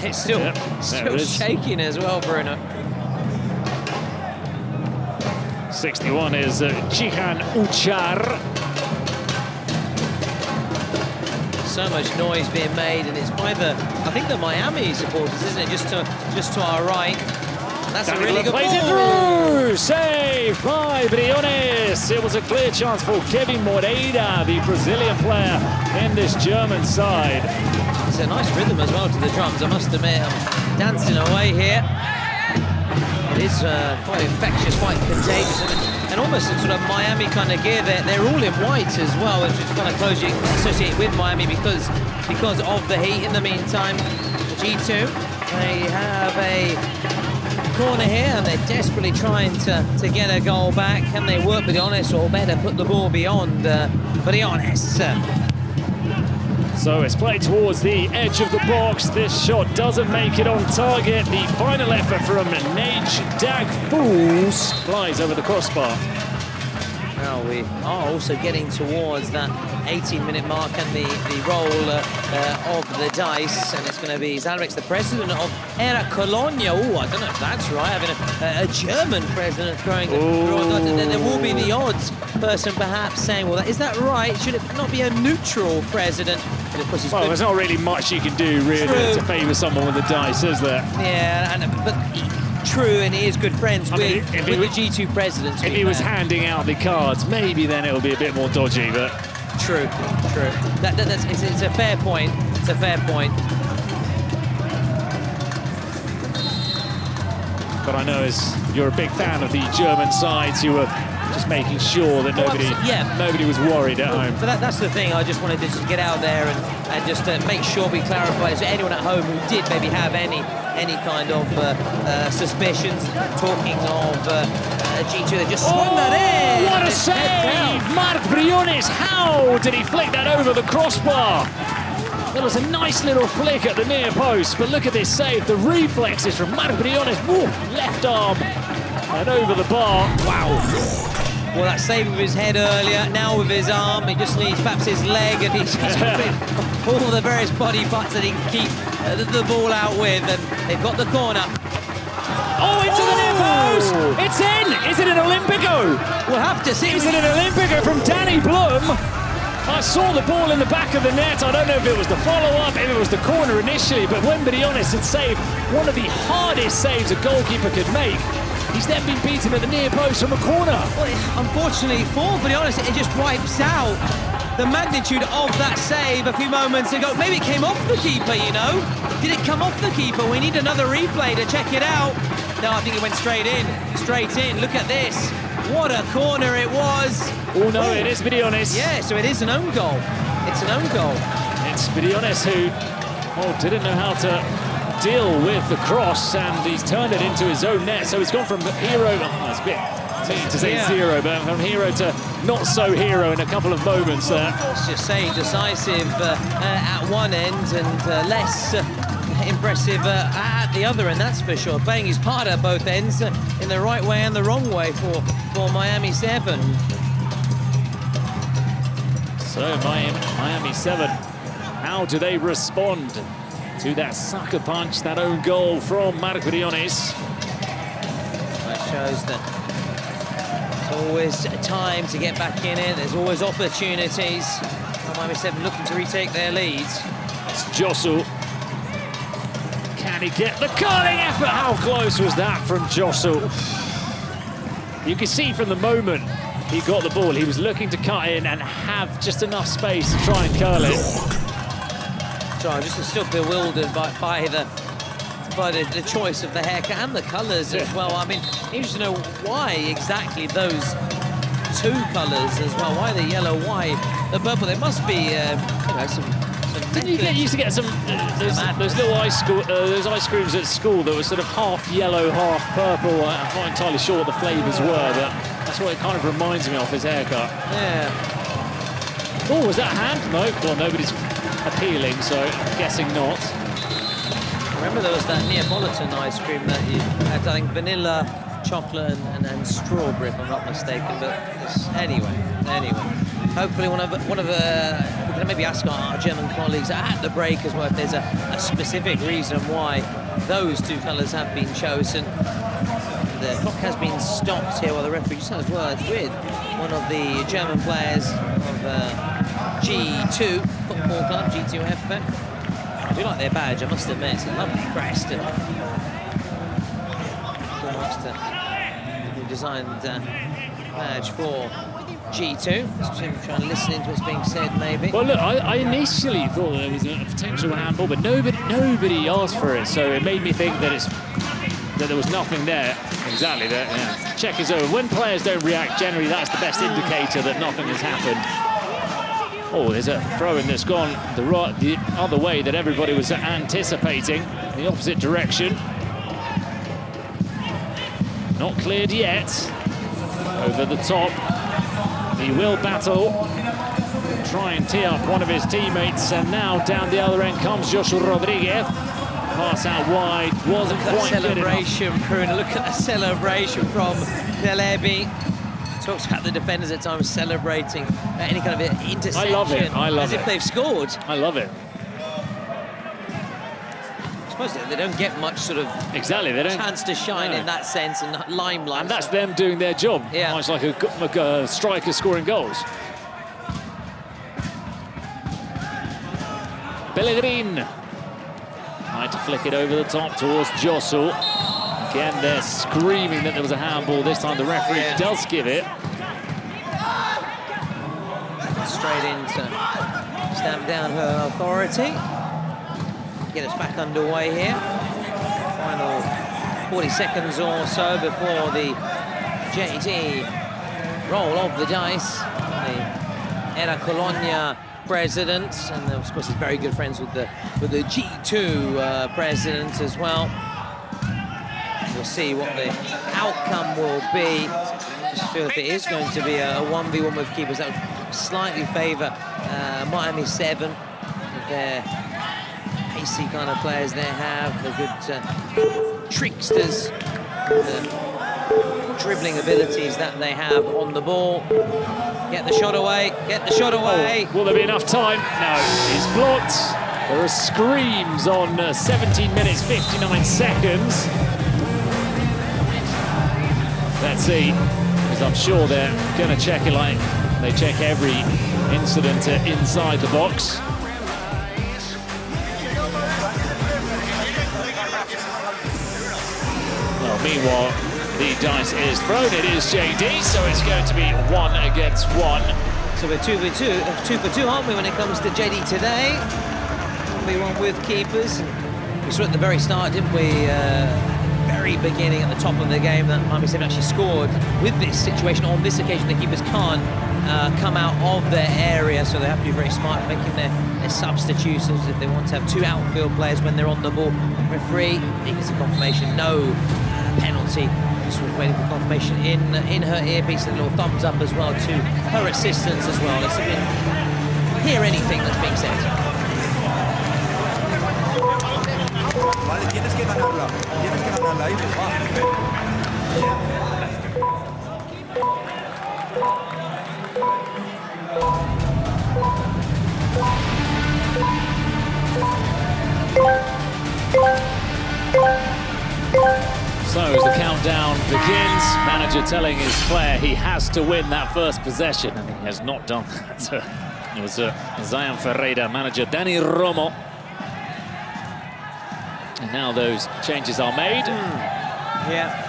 It's still shaking as well, Bruno. 61 is Cihan Uchar. So much noise being made, and it's by I think the Miami supporters, isn't it? Just to our right. That's Danny a really good plays ball. It through. Save by Briones. It was a clear chance for Kevin Moreira, the Brazilian player in this German side. It's a nice rhythm as well to the drums, I must admit. I'm dancing away here. It is quite infectious, quite contagious, and almost in sort of Miami kind of gear. They're all in white as well, which is kind of closely associated with Miami because of the heat. In the meantime, G2, they have a corner here, and they're desperately trying to get a goal back. Can they work with Briones, or better put the ball beyond Briones? So it's played towards the edge of the box. This shot doesn't make it on target. The final effort from Nage Dagfools flies over the crossbar. Now we are also getting towards that 18-minute mark and the roll of the dice, and it's going to be Zalrex, the president of Era Colonia. Oh, I don't know if that's right, having a German president throwing the dice. There will be the odds person perhaps saying, well, is that right? Should it not be a neutral president? But of course, he's there's not really much you can do, really, to favour someone with the dice, is there? Yeah, but true, and he is good friends with the G2 president. If he was handing out the cards, maybe then it'll be a bit more dodgy, but... True. It's a fair point. It's a fair point. But I know as you're a big fan of the German sides, you were just making sure that nobody was worried at home. So that's the thing. I just wanted to just get out there and just make sure we clarify. So anyone at home who did maybe have any kind of suspicions, talking of G2, they just swung that in. What a save! Marc Briones, how did he flick that over the crossbar? There was a nice little flick at the near post, but look at this save. The reflexes from Marc Briones. Woo, left arm and over the bar. Wow. Well, that save with his head earlier, now with his arm, he just needs perhaps his leg, and he's all the various body parts that he can keep the ball out with, and they've got the corner. Oh, into the near post! It's in! Is it an Olympico? We'll have to see. Is it an Olympico from Danny Blum? I saw the ball in the back of the net. I don't know if it was the follow-up, if it was the corner initially, but when Briones had saved one of the hardest saves a goalkeeper could make, he's then been beaten at the near post from a corner. Well, unfortunately for Briones, it just wipes out the magnitude of that save a few moments ago. Maybe it came off the keeper, you know? Did it come off the keeper? We need another replay to check it out. No, I think it went straight in. Straight in. Look at this. What a corner it was. Oh, no, it is Briones. Yeah, so it is an own goal. It's an own goal. It's Briones who didn't know how to deal with the cross, and he's turned it into his own net. So he's gone from hero, that's a bit mean to say zero, but from hero to not so hero in a couple of moments there. Let's just say decisive at one end and less impressive at the other end, that's for sure. Playing his part at both ends in the right way and the wrong way for Miami 7. So Miami 7, how do they respond to that sucker punch, that own goal from Marc Briones? That shows that there's always time to get back in it. There's always opportunities. Miami 7 looking to retake their leads. It's Josu. Can he get the curling effort? How close was that from Josu? You can see from the moment he got the ball, he was looking to cut in and have just enough space to try and curl it. So I'm just still bewildered by the choice of the haircut and the colours as well. I mean, interested to know why exactly those two colours as well. Why the yellow, why the purple? There must be, you know, some. Didn't you used to get some those little ice creams at school that were sort of half yellow, half purple? I'm not entirely sure what the flavours were, but that's what it kind of reminds me of, his haircut. Yeah. Oh, was that a hand? No. Well, nobody's appealing, so I'm guessing not. Remember there was that Neapolitan ice cream that you had, I think, vanilla, chocolate, and strawberry, if I'm not mistaken. But anyway. Hopefully we can maybe ask our German colleagues at the break as well if there's a specific reason why those two colours have been chosen. The clock has been stopped here while the referee just has words with one of the German players of G2 football club, G2 FC. I do like their badge, I must admit. It's a lovely crest. Who designed badge for G2. Just trying to listen into what's being said, maybe. Well, look, I initially thought there was a potential handball, but nobody asked for it, so it made me think that there was nothing there. Exactly there. Yeah. Check is over. When players don't react, generally that's the best indicator that nothing has happened. Oh, there's a throw-in that's gone the other way that everybody was anticipating, the opposite direction. Not cleared yet. Over the top. He will battle, try and tee up one of his teammates, and now down the other end comes Joshua Rodriguez. Pass out wide, wasn't quite good enough. Celebration, Bruno. Look at the celebration from Delebi. talks about the defenders at times celebrating any kind of interception. I love it. I love as if they've scored. I love it. I suppose they don't get much sort of Exactly, they don't chance to shine in that sense and limelight. And that's them doing their job. Yeah. Much like a striker scoring goals. Pellegrin tried to flick it over the top towards Josu. Again, they're screaming that there was a handball. This time the referee does give it. Straight in to stamp down her authority. Get us back underway here. Final 40 seconds or so before the JD roll of the dice. The Era Colonia president, and of course he's very good friends with the G2 president as well. We'll see what the outcome will be. Just feel if it is going to be a 1v1 with keepers, that would slightly favour Miami 7 with their pacey kind of players they have, the good tricksters, the dribbling abilities that they have on the ball. Get the shot away, get the shot away. Oh, will there be enough time? No, it's blocked. There are screams on 17 minutes, 59 seconds. Let's see, because I'm sure they're going to check it like they check every incident inside the box. Well, meanwhile, the dice is thrown. It is JD, so it's going to be 1 against 1. So we're 2 for 2, aren't we, when it comes to JD today? 1v1 with keepers. We saw at the very start, didn't we? Very beginning at the top of the game that Miami 7 actually scored. With this situation, on this occasion, the keepers can't come out of their area, so they have to be very smart making their substitutions if they want to have 2 outfield players when they're on the ball. Referee, he gets a confirmation, no penalty. Just was waiting for confirmation in her earpiece, a little thumbs up as well to her assistants as well. Let's hear anything that's being said. Vale, tienes que ganarla ahí, So as the countdown begins, manager telling his player he has to win that first possession, and he has not done that. It was Zion Ferreira, manager Danny Romo. And now those changes are made. Yeah.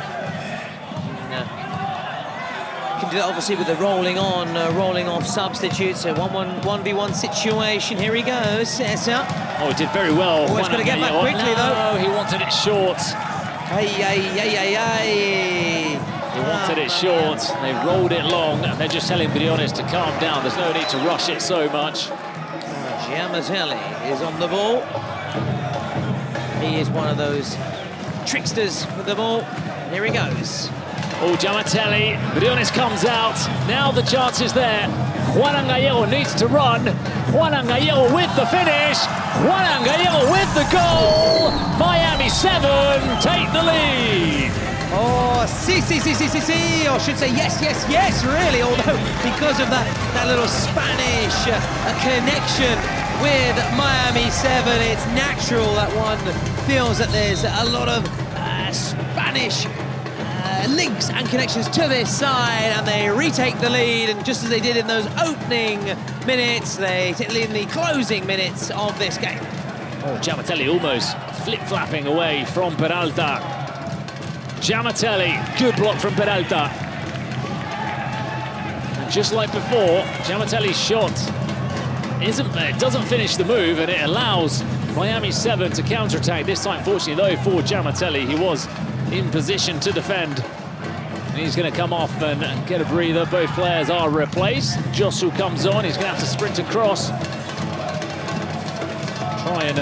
Can do that obviously with the rolling off substitutes. So 1v1 situation. Here he goes. Cesar. Oh, he did very well. Oh, he's going to get back quickly though. No, he wanted it short. He wanted it short. They rolled it long, and they're just telling Briones to calm down. There's no need to rush it so much. Giamatelli is on the ball. He is one of those tricksters with the ball. Here he goes. Oh, Giamatelli. Briones comes out. Now the chance is there. Juan Gallego needs to run. Juan Gallego with the finish. Juan Gallego with the goal. Miami 7 take the lead. Oh, sí, or I should say yes, really, although because of that little Spanish connection with Miami 7, it's natural that one feels that there's a lot of Spanish links and connections to this side, and they retake the lead, and just as they did in those opening minutes, they take the lead in the closing minutes of this game. Oh, Giamatelli almost flip-flapping away from Peralta. Giamatelli, good block from Peralta. And just like before, Giamatelli's shot doesn't finish the move, and it allows Miami 7 to counter-attack. This time, fortunately though, for Giamatelli, he was in position to defend. And he's going to come off and get a breather. Both players are replaced. Josu comes on, he's going to have to sprint across. Try and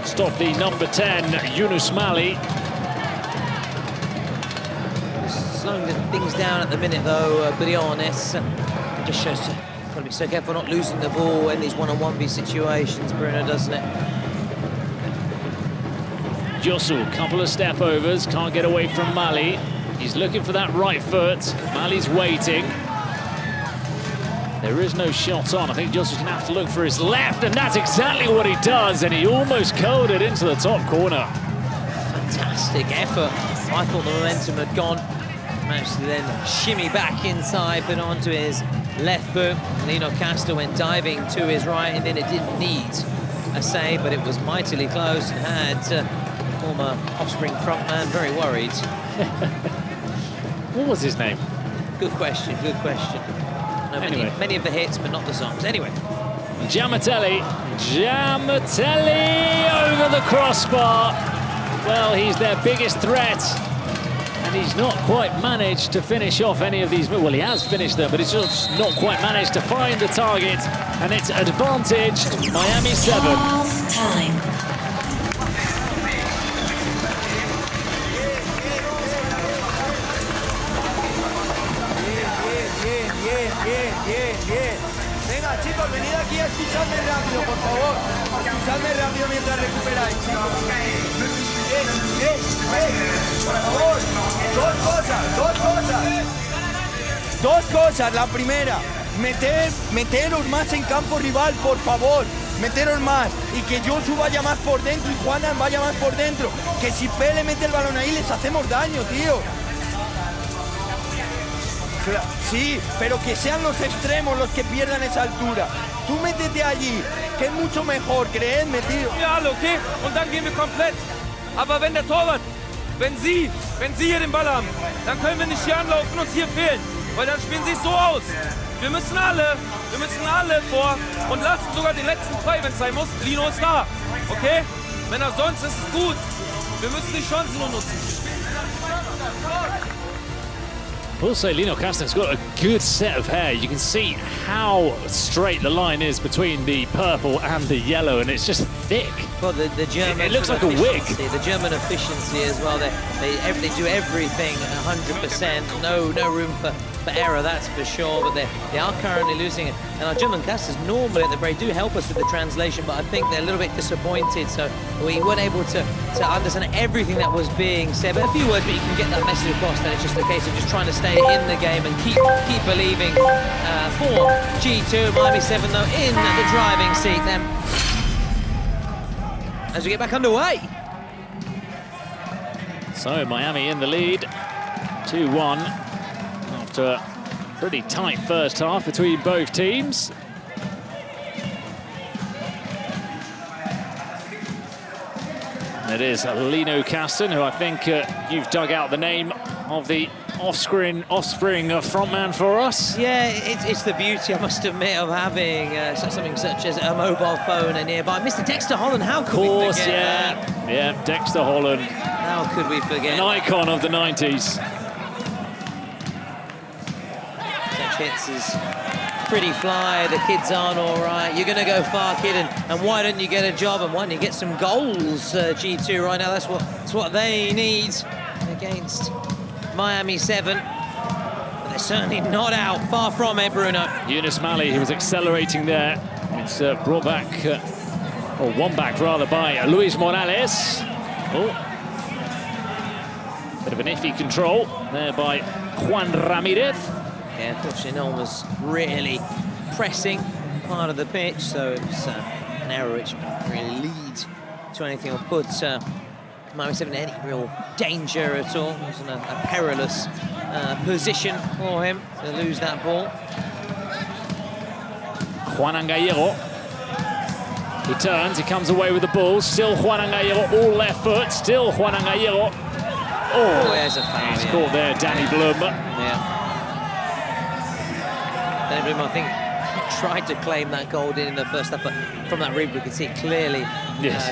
stop the number 10, Yunus Mali. Slowing things down at the minute though, Briones. It just shows got to be so careful not losing the ball in these 1-on-1v situations, Bruno, doesn't it? Josu, couple of step overs, can't get away from Mali. He's looking for that right foot. Mali's waiting. There is no shot on. I think Josua's going to have to look for his left, and that's exactly what he does, and he almost curled it into the top corner. Fantastic effort. I thought the momentum had gone. Managed to then shimmy back inside, put onto his left boot. Lino Casta went diving to his right, and then it didn't need a save, but it was mightily close and had the former Offspring frontman very worried. What was his name? Good question, good question. No, Anyway. many of the hits, but not the songs. Anyway. Giamatelli over the crossbar. Well, he's their biggest threat, and he's not quite managed to finish off any of these. Well, he has finished them, but he's just not quite managed to find the target, and it's advantaged Miami 7. Half time. Bien. Venga, chicos, venid aquí a escucharme rápido, por favor. Escuchadme rápido mientras recuperáis, chicos. Por favor. Dos cosas. La primera, meteros más en campo rival, por favor. Meteros más. Y que Josu vaya más por dentro y Juanan vaya más por dentro. Que si Pele mete el balón ahí, les hacemos daño, tío. Sí, pero que sean los extremos los que pierdan esa altura. Tú métete allí, que es mucho mejor, creedme, tío. Ja, alle, okay? Und dann gehen wir komplett. Aber wenn der Torwart, wenn Sie hier den Ball haben, dann können wir nicht hier anlaufen und hier fehlen. Weil dann spielen Sie es so aus. Wir müssen alle vor und lassen sogar den letzten frei, wenn es sein muss. Lino ist da, okay? Wenn er sonst ist es gut. Wir müssen die Chancen nur nutzen. Also, Lino Casta's got a good set of hair. You can see how straight the line is between the purple and the yellow, and it's just thick. Well, the German... It looks like a wig. The German efficiency as well. They do everything 100%. No room for error, that's for sure. But they are currently losing it. And our German casters normally at the break do help us with the translation, but I think they're a little bit disappointed. So we weren't able to understand everything that was being said. But a few words, but you can get that message across. That it's just a case of just trying to stay in the game and keep believing. For G2, Miami 7 though in the driving seat. Then as we get back underway. So Miami in the lead, 2-1 after a pretty tight first half between both teams. And it is Lino Caston, who I think you've dug out the name of the offspring frontman for us. Yeah, it's the beauty, I must admit, of having something such as a mobile phone nearby. Mr. Dexter Holland, how could we forget that? Yeah, Dexter Holland. How could we forget? An icon of the 90s. Such hits is pretty fly, the kids aren't all right. You're going to go far, kid, and why don't you get a job and why don't you get some goals, G2, right now? That's what they need against Miami 7. But they're certainly not out, far from it, Bruno. Yunus Mali, he was accelerating there. It's brought back, or won back rather, by Luis Morales. Oh. Bit of an iffy control there by Juan Ramirez. Yeah, unfortunately, no one was really pressing part of the pitch, so it was an error which didn't really lead to anything or put Miami 7 in any real danger at all. It was in a perilous position for him to lose that ball. Juan Gallego. He turns, he comes away with the ball. Still Juan Gallego, all left foot. Still Juan Gallego. Oh, there's a foul. He's caught there, Danny Blum. Yeah. Danny Blum, I think, tried to claim that goal in the first half, but from that read we could see it clearly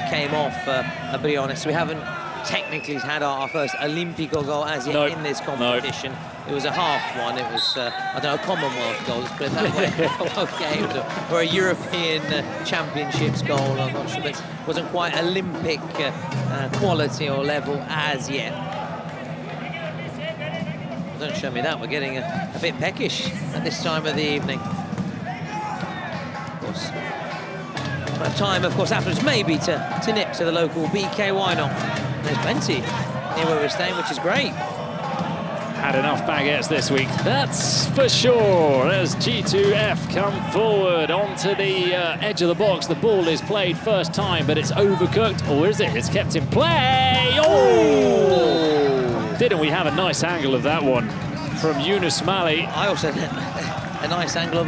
came off, I'll be honest. We haven't technically had our first Olympico goal as yet in this competition. It was a half one. It was, I don't know, a Commonwealth goal, let's put it that way, Commonwealth games, or a European Championships goal. I'm not sure, but it wasn't quite Olympic quality or level as yet. Don't show me that, we're getting a bit peckish at this time of the evening. Of course, we'll have time, of course, afterwards maybe to nip to the local BK, why not? There's plenty near where we're staying, which is great. had enough baguettes this week, that's for sure, as G2F come forward onto the edge of the box. The ball is played first time, but it's overcooked, or is it? It's kept in play. Oh! Didn't we have a nice angle of that one from Yunus Mali? I also had a nice angle of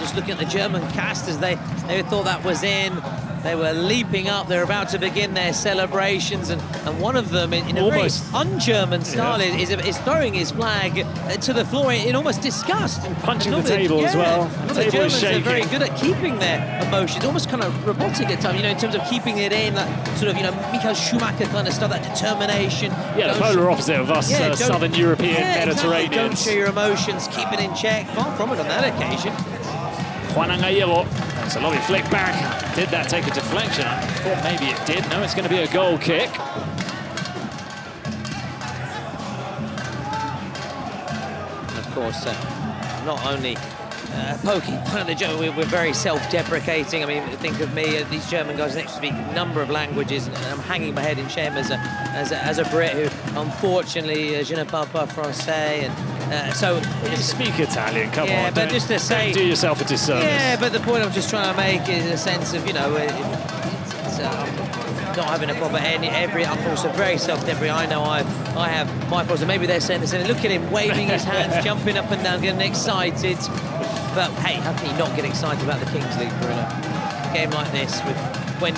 just looking at the German casters. They thought that was in. They were leaping up. They're about to begin their celebrations, and one of them, in a very un-German style, is throwing his flag to the floor in almost disgust. And punching the table as well. The Germans are very good at keeping their emotions, almost kind of robotic at times, in terms of keeping it in, like sort of, Michael Schumacher kind of stuff, that determination. Yeah, the polar opposite of us Southern European Mediterraneans. Exactly. Don't show your emotions, keep it in check. Far from it on that occasion. Juan Gallego, it's a lovely flick back. Did that take a deflection? I thought maybe it did. No, it's going to be a goal kick. Of course, not only poking fun at the German, we're very self-deprecating. I mean, think of me, these German guys next to speak a number of languages, and I'm hanging my head in shame as a Brit who, unfortunately, je ne parle pas français, and so you speak Italian. Come on, but just to say, don't do yourself a disservice. Yeah, but the point I'm just trying to make is a sense of, it's not having a proper I'm also very self-deprecating. I know I have my faults, and maybe they're saying this, and look at him waving his hands, jumping up and down, getting excited. But hey, how can you not get excited about the Kings League, Bruno? A game like this,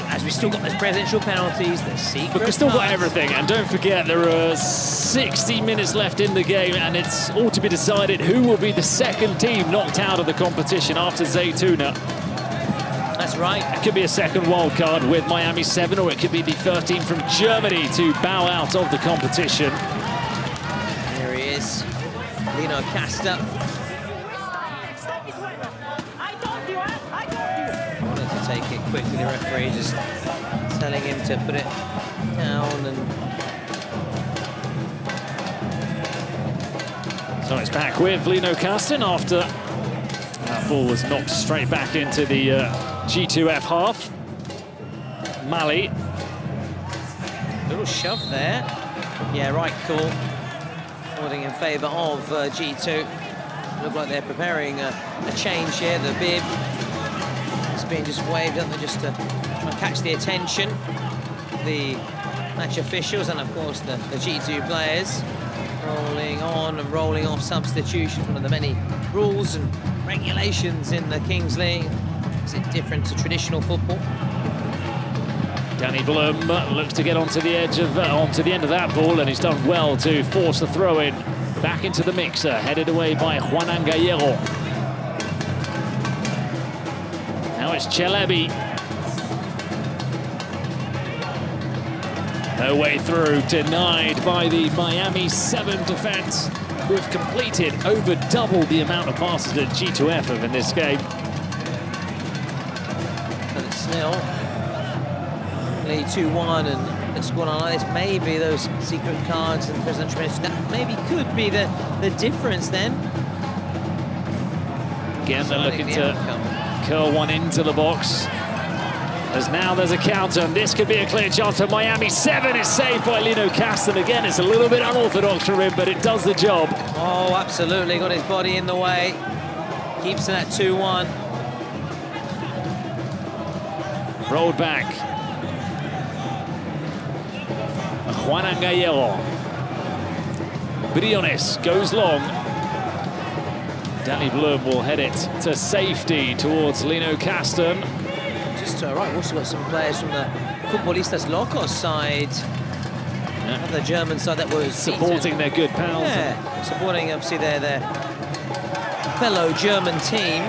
as we still got those presidential penalties, the secret. But we've still got everything, and don't forget there are 60 minutes left in the game, and it's all to be decided who will be the second team knocked out of the competition after Zaytouna. That's right. It could be a second wild card with Miami 7, or it could be the first team from Germany to bow out of the competition. Here he is, Lino Casta. Wanted to take it quickly, the referee just telling him to put it down. And so it's back with Lino Casta after that ball was knocked straight back into the G2F half. Mali. Little shove there. Yeah, right call. Holding in favour of G2. Look like they're preparing a change here. The bib is being just waved up there just to try and catch the attention of the match officials and, of course, the G2 players. Rolling on and rolling off substitutions, one of the many rules and regulations in the Kings League. Is it different to traditional football? Danny Blum looks to get onto the edge of onto the end of that ball, and he's done well to force the throw in back into the mixer, headed away by Juan Gallego. Now it's Chelebi. No way through, denied by the Miami 7 defense, who have completed over double the amount of passes that G2F have in this game. But it's still lead 2-1, and it's going on like this. Maybe those secret cards and presidential minutes, that maybe could be the difference then. Again, they're looking to curl one into the box. As now there's a counter, and this could be a clear chance for Miami 7. It's saved by Lino Casta. Again, it's a little bit unorthodox for him, but it does the job. Oh, absolutely. Got his body in the way. Keeps it at 2-1. Rolled back. Juan Gallego. Briones goes long. Danny Blum will head it to safety towards Lino Casta. Just right, also got some players from the Futbolistas Locos side. Yeah. The German side that was supporting their good pals. Yeah, supporting obviously their fellow German team.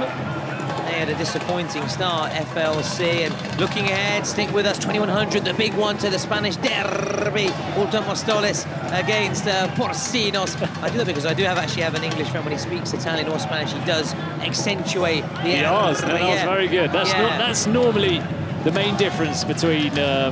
They had a disappointing start, FLC, and looking ahead, stick with us, 2100, the big one to the Spanish derby, Ultra Móstoles against Porcinos. I do that because I do actually have an English friend. When he speaks Italian or Spanish, he does accentuate the R's. That was very good. That's normally the main difference between a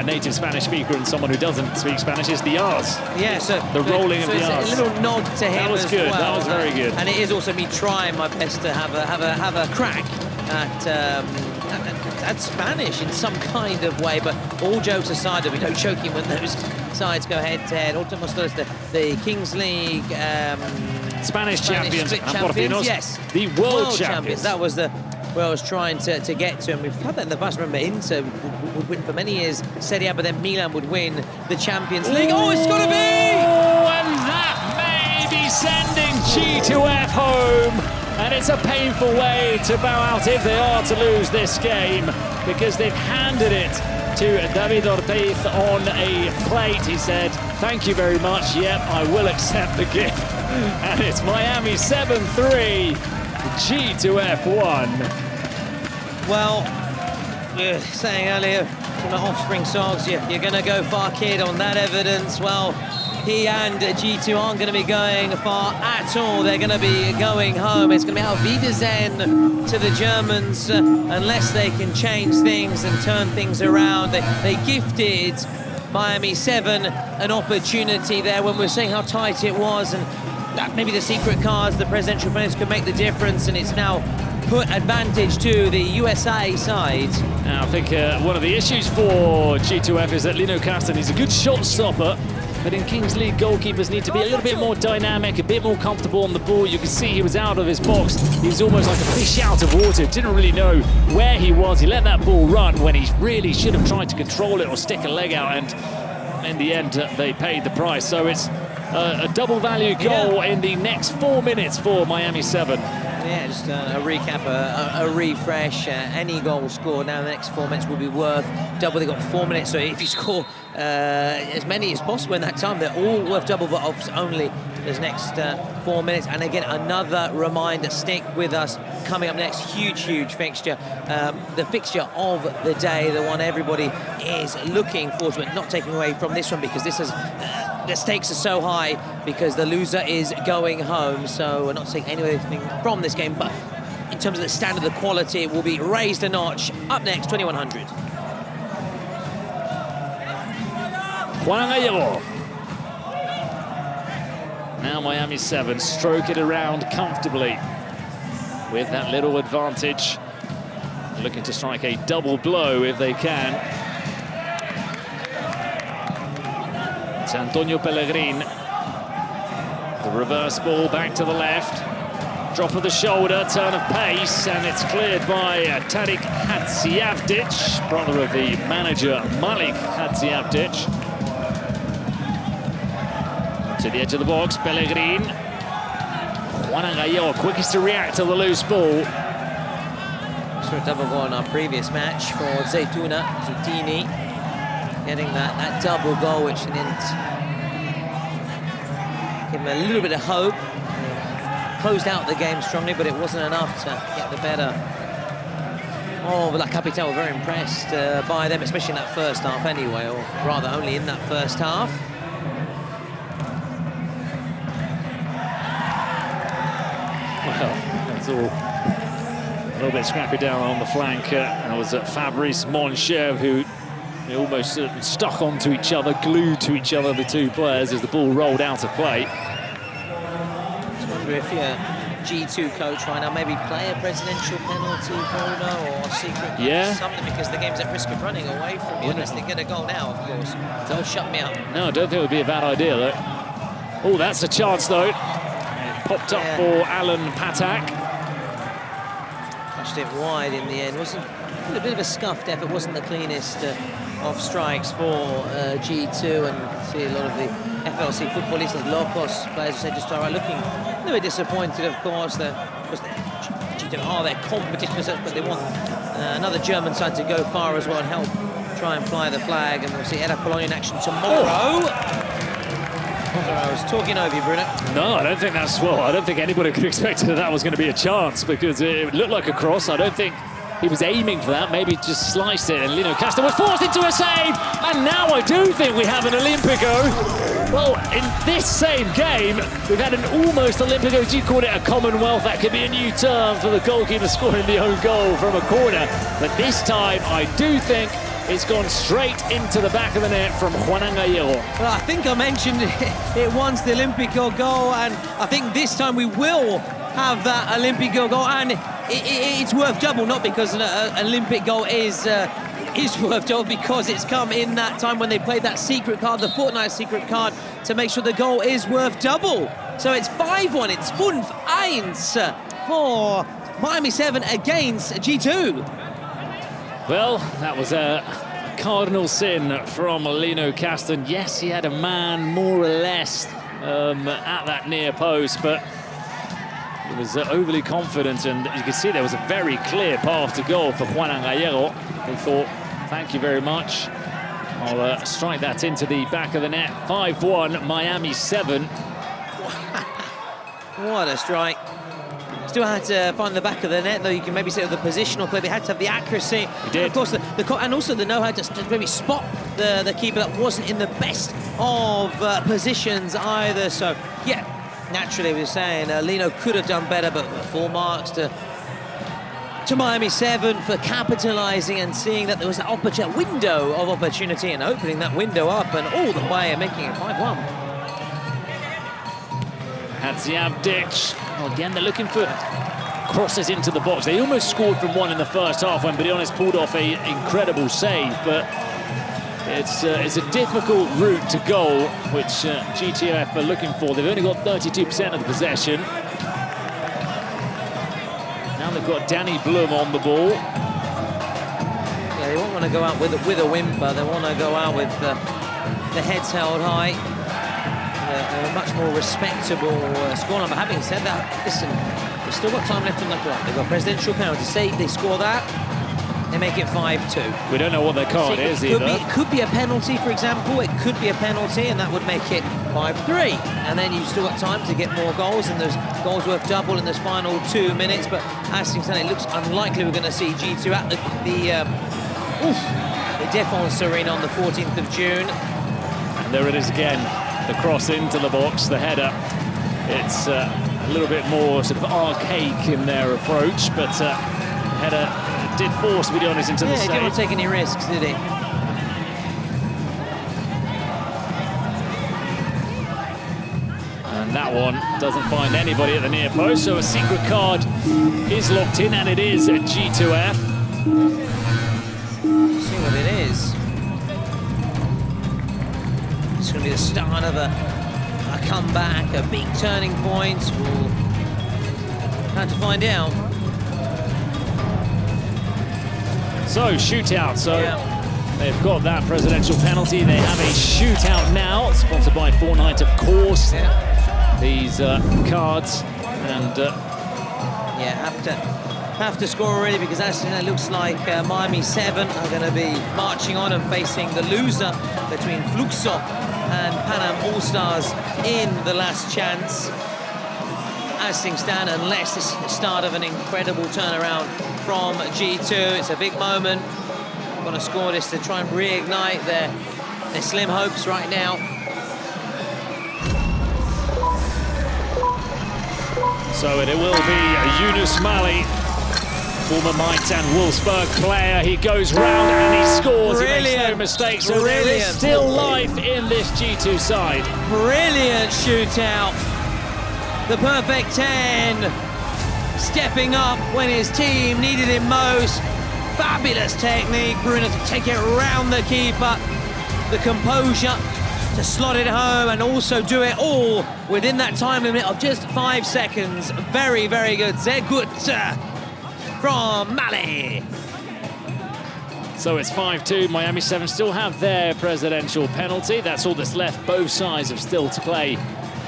native Spanish speaker and someone who doesn't speak Spanish is the R's. Yeah, so the rolling of the R's. R's. A little nod to him. That was good. Well. That was very good. And it is also me trying my best to have a crack at Spanish in some kind of way. But all jokes aside, there'll be no joking when those sides go head-to-head. Ultimate Móstoles, the Kings League Spanish champions, split and champions, Porcinos, yes. the world champions. That was where I was trying to get to, and we've had that in the past. Remember, Inter would win for many years Serie A, but then Milan would win the Champions League. Oh, it's got to be! Oh, and that may be sending G2F home. And it's a painful way to bow out if they are to lose this game, because they've handed it to David Ortiz on a plate. He said, "Thank you very much. Yep, I will accept the gift." And it's Miami 7-3, G2F 1. Well, you're saying earlier from the offspring songs, you're going to go far, kid, on that evidence. Well, he and G2 aren't going to be going far at all. They're going to be going home. It's going to be Auf Wiedersehen to the Germans unless they can change things and turn things around. They gifted Miami 7 an opportunity there when we were saying how tight it was, and that maybe the secret cards, the presidential players could make the difference, and it's now put advantage to the USA side. Now, I think one of the issues for G2F is that Lino Castan is a good shot stopper, but in Kings League, goalkeepers need to be a little bit more dynamic, a bit more comfortable on the ball. You can see he was out of his box. He was almost like a fish out of water. Didn't really know where he was. He let that ball run when he really should have tried to control it or stick a leg out, and in the end, they paid the price. So it's a double value goal in the next 4 minutes for Miami 7. Yeah, just a recap, a refresh. Any goal scored now in the next 4 minutes will be worth double. They've got 4 minutes, so if you score as many as possible in that time, they're all worth double, but obviously only this next 4 minutes. And again, another reminder, stick with us. Coming up next, huge fixture. The fixture of the day, the one everybody is looking forward to, not taking away from this one, because this is the stakes are so high because the loser is going home. So we're not taking anything from this game, but in terms of the standard, the quality, it will be raised a notch. Up next, 2100. Juan Gallego. Now Miami 7 stroke it around comfortably with that little advantage. Looking to strike a double blow if they can. It's Antonio Pellegrin. The reverse ball back to the left. Drop of the shoulder, turn of pace, and it's cleared by Tariq Hadziavdic, brother of the manager Malik Hadziavdic. To the edge of the box, Pellegrin. Juan Gallego, quickest to react to the loose ball. Saw a double goal in our previous match for Zaytouna, Zutini, getting that double goal, which didn't give him a little bit of hope. Closed out the game strongly, but it wasn't enough to get the better of La Capital. We're very impressed by them, especially in that first half anyway, or rather only in that first half. Well, that's all a little bit scrappy down on the flank. That was Fabrice Monchev, who almost stuck onto each other, glued to each other, the two players, as the ball rolled out of play. If you're a G2 coach right now, maybe play a presidential penalty, Bruno, or a secret something, because the game's at risk of running away from you unless they get a goal now, of course. Don't shut me up. No, I don't think it would be a bad idea, though. Oh, that's a chance, though. Popped up for Alan Patak. Pushed it wide in the end. Wasn't a bit of a scuffed effort. Wasn't the cleanest of strikes for G2, and see a lot of the FLC footballistas, locos players, who said just looking a little bit disappointed. Of course, G2 are their competition, but they want another German side to go far as well and help try and fly the flag. And we'll see Era Colonia in action tomorrow. Sorry, I was talking over you, Bruno. No, I don't think that's I don't think anybody could expect that was going to be a chance, because it looked like a cross. I don't think he was aiming for that. Maybe just sliced it, and Lino Castan was forced into a save. And now I do think we have an Olympico. Well, in this same game, we've had an almost Olympico. You called it a Commonwealth. That could be a new term for the goalkeeper scoring the own goal from a corner. But this time, I do think it's gone straight into the back of the net from Juan Gallego. Well, I think I mentioned it once, the Olympico goal, and I think this time we will have that Olympico goal, and it's worth double, not because an Olympic goal is is worth double because it's come in that time when they played that secret card, the Fortnite secret card, to make sure the goal is worth double. So it's 5-1, it's 5-1 for Miami 7 against G2. Well, that was a cardinal sin from Lino Caston. Yes, he had a man more or less at that near post, but he was overly confident, and you can see there was a very clear path to goal for Juan Gallego. He thought, thank you very much. I'll strike that into the back of the net. 5-1, Miami 7. What a strike. Still had to find the back of the net, though. You can maybe say with the positional play, they had to have the accuracy. He did. And of course, and also the know-how to maybe spot the keeper that wasn't in the best of positions either. So, yeah, naturally, we were saying Lino could have done better, but 4 marks to Miami 7 for capitalising and seeing that there was an window of opportunity and opening that window up and all the way and making it 5-1. Hadziavdic. Well, again, they're looking for crosses into the box. They almost scored from one in the first half when Briones pulled off an incredible save, but it's a difficult route to goal, which GTOF are looking for. They've only got 32% of the possession. Now they've got Danny Blum on the ball. Yeah, they won't want to go out with a whimper. They want to go out with the heads held high. A much more respectable scoreline. But having said that, listen, they've still got time left on the clock. They've got presidential penalty. Say they score that, they make it 5-2. We don't know what their card is either. It could be a penalty, for example. It could be a penalty, and that would make it 5-3. And then you've still got time to get more goals, and there's goals worth double in this final 2 minutes. But as things stand, it looks unlikely we're going to see G2 at the Défense Arena on the 14th of June. And there it is again. The cross into the box, the header. It's a little bit more sort of archaic in their approach, but the header did force Briones into the save. He didn't take any risks, did he? And that one doesn't find anybody at the near post, so a secret card is locked in, and it is a G2F. See what it is. It's going to be the start of a comeback, a big turning point. We'll have to find out. So, shootout. So, they've got that presidential penalty. They have a shootout now, sponsored by Fortnite, of course. Yeah. These cards, and have to score already, because actually it looks like Miami 7 are going to be marching on and facing the loser between Fluxo and Panam All-Stars in the last chance. As things stand, unless this is the start of an incredible turnaround from G2, it's a big moment. Got to score this to try and reignite their slim hopes right now. so it will be Yunus Mali, former Mainz and Wolfsburg player. He goes round and he scores. Brilliant. He makes no mistakes. So there is still life in this G2 side. Brilliant shootout. The perfect 10. Stepping up when his team needed him most. Fabulous technique. Bruno to take it around the keeper. The composure to slot it home and also do it all within that time limit of just 5 seconds. Very, very good. Zaytouna from Mali. So it's 5-2. Miami 7 still have their presidential penalty. That's all that's left. Both sides have still to play.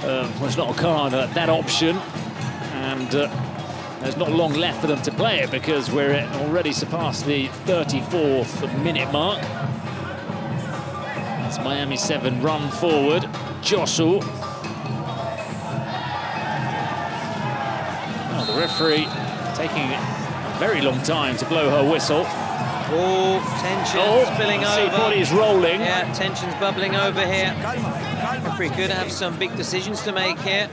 Well, it's not a card, that option. And there's not long left for them to play it because we're already surpassed the 34th minute mark. It's Miami 7 run forward. Josu. Oh, the referee taking a very long time to blow her whistle. Oh, tension spilling over. See, body's rolling. Yeah, tension's bubbling over here. Referee could have some big decisions to make here.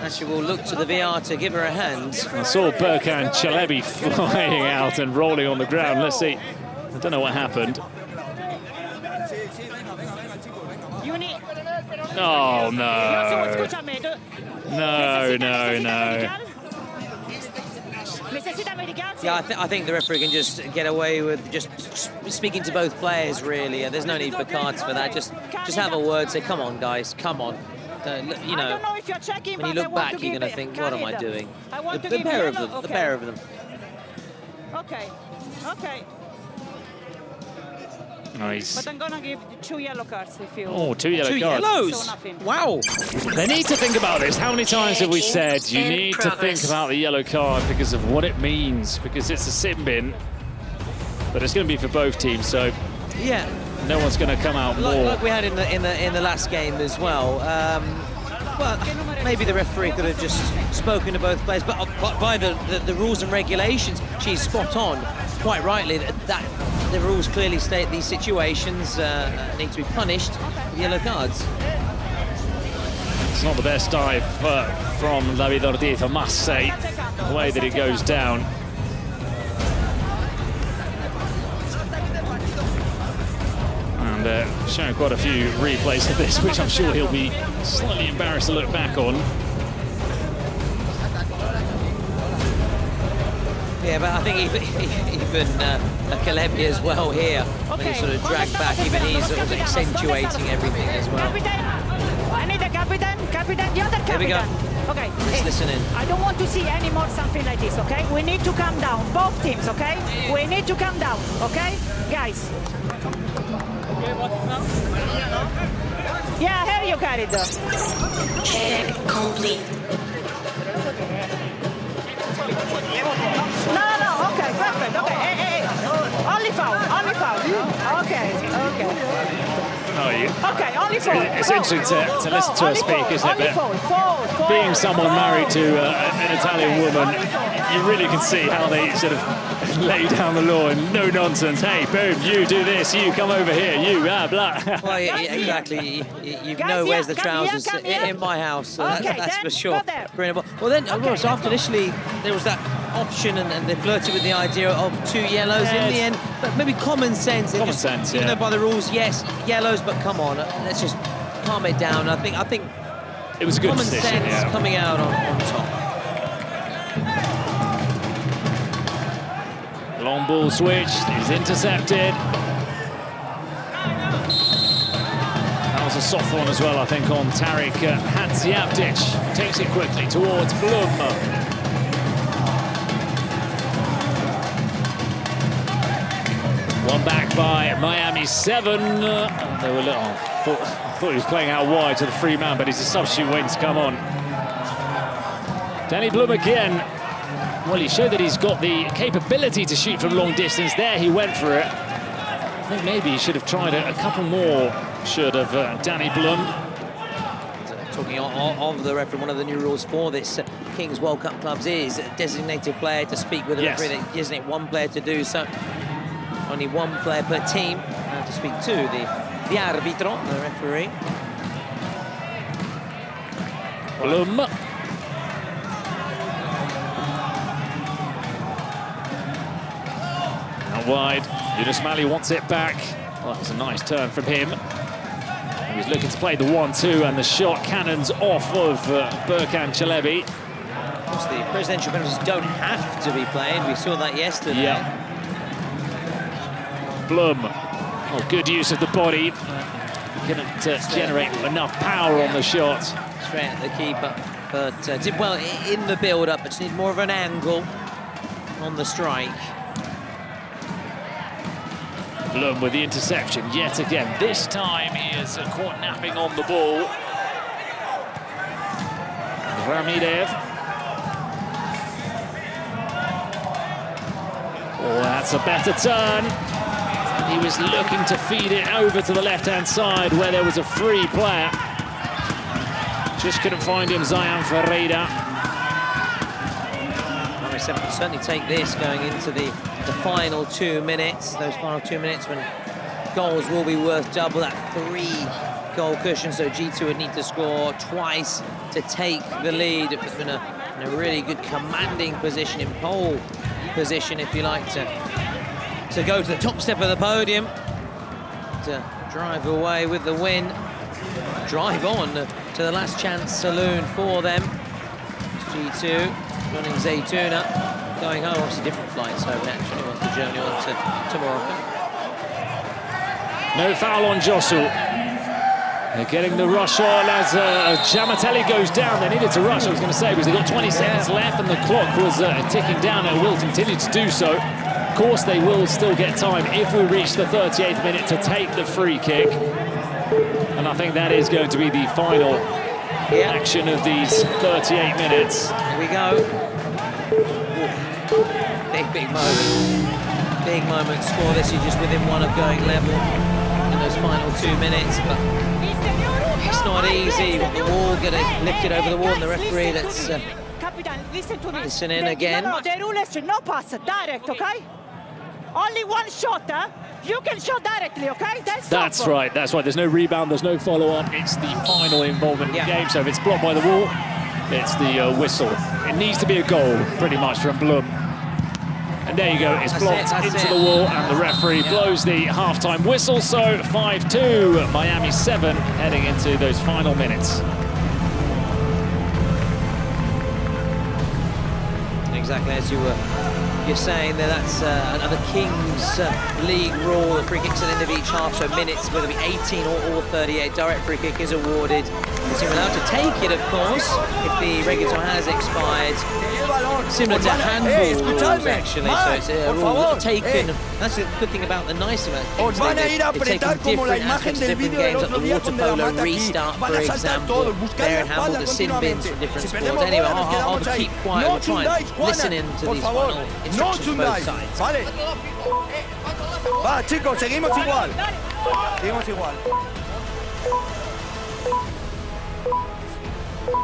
Actually, we'll look to the VR to give her a hand. I saw Berkan Chalebi flying out and rolling on the ground. Let's see. I don't know what happened. Oh, no. No. Yeah, I think the referee can just get away with just speaking to both players, really. There's no need for cards for that. Just have a word, say, come on, guys, come on. You know, when you look back, you're going to think, what am I doing? The pair of them, the pair of them. Okay, okay. Nice. But I'm gonna give 2 yellow cards if you... Oh, 2 yellow Two cards. yellows! So nothing. Wow! They need to think about this. How many times have we said you need to think about the yellow card because of what it means? Because it's a sin bin, but it's going to be for both teams, so yeah, no one's going to come out more. Like we had in the last game as well. Well, maybe the referee could have just spoken to both players, but by the rules and regulations, she's spot on. Quite rightly, that the rules clearly state these situations need to be punished with yellow cards. It's not the best dive from David Ortiz, I must say, the way that it goes down. And showing quite a few replays of this, which I'm sure he'll be slightly embarrassed to look back on. Yeah, but I think even Kalebi as well here, when he sort of dragged back, even he's sort of accentuating everything as well. I need a captain, the other captain. Here we go. Okay. Let's listen in. I don't want to see any more something like this, okay? We need to calm down, both teams, okay? We need to calm down, okay? Guys. Okay, what is now? Yeah, here you carried. Check complete. No, okay, perfect, okay, hey. Only foul. Okay. Oh, you? Okay, only foul. It's interesting to listen to her speak, isn't it? Foul. Being someone married to an Italian woman, you really can see how they sort of lay down the law and no nonsense. Hey, boom, you do this, you come over here, you, blah. Well, yeah, exactly. You know where's the trousers in my house, so that's for sure. Well, then, of course, after initially there was that option and they flirted with the idea of 2 yellows in the end, but maybe common sense. Common sense, even yeah. though by the rules, yes, yellows, but come on, let's just calm it down. I think it was a good common decision, sense yeah. coming out on top. Long ball switch is intercepted. That was a soft one as well, I think, on Tarik Hadziavdic. Takes it quickly towards Blum. One back by Miami 7. They were little. I thought he was playing out wide to the free man, but he's a substitute waiting to come on. Danny Blum again. Well, he showed that he's got the capability to shoot from long distance. There he went for it. I think maybe he should have tried a couple more, should have, Danny Blum. Talking of the referee, one of the new rules for this Kings World Cup clubs is a designated player to speak with the referee. They designate one player to do so. Only one player per team to speak to the arbitro, the referee. Blum. Out wide, Yunus Mali wants it back. Well, that was a nice turn from him. He was looking to play the 1-2 and the shot cannons off of Berkan Çelebi. Of course, the presidential penalties don't have to be played. We saw that yesterday. Yeah. Blum, oh, good use of the body. Couldn't generate enough power on the shot. Straight at the keeper, but did well in the build-up, but just need more of an angle on the strike. Blum with the interception yet again. This time he is caught napping on the ball. Ramidev. Oh, that's a better turn. He was looking to feed it over to the left-hand side where there was a free player. Just couldn't find him, Zayan Ferreira. Number 7 can certainly take this going into the final 2 minutes. Those final 2 minutes when goals will be worth double, that 3-goal cushion. So G2 would need to score twice to take the lead. It was in a really good commanding position, in pole position, if you like, to go to the top step of the podium, to drive away with the win, drive on to the last chance saloon for them. It's G2 running Zaytouna. going home. Obviously different flights home naturally, one to Germany, one to Morocco. No foul on Josu. They're getting the rush on as Giamatelli goes down. They needed to rush, I was going to say, because they've got 20 seconds left and the clock was ticking down and will continue to do so. Of course, they will still get time if we reach the 38th minute to take the free kick. And I think that is going to be the final action of these 38 minutes. Here we go. Big moment. Big moment. Scoreless, you're just within one of going level in those final 2 minutes, but it's not easy. The wall getting lifted over the wall, and the referee that's listening again. The rule is no pass, direct, okay? Only one shot, You can shot directly, okay? That's right, that's right. There's no rebound, there's no follow-up. It's the final involvement in the game, so if it's blocked by the wall, it's the whistle. It needs to be a goal, pretty much, from Blum. And there you go, it's blocked into the wall, and the referee blows the half-time whistle. So 5-2, Miami 7, heading into those final minutes. Exactly as you're saying there, that's another Kings League rule. The free kicks at the end of each half, so minutes, whether it be 18 or 38, direct free kick is awarded. The team allowed to take it, of course, if the regular time has expired. Similar to handball rules, actually, so it's a rule taken. That's the good thing about the nice about Kings League. They've taken different aspects of different games, like the water polo restart, for example, there in handball, the sin bins from different sports. Anyway, I'll keep quiet. We'll try and listen in to these final instructions from both sides. Va, chicos, seguimos igual. Seguimos igual.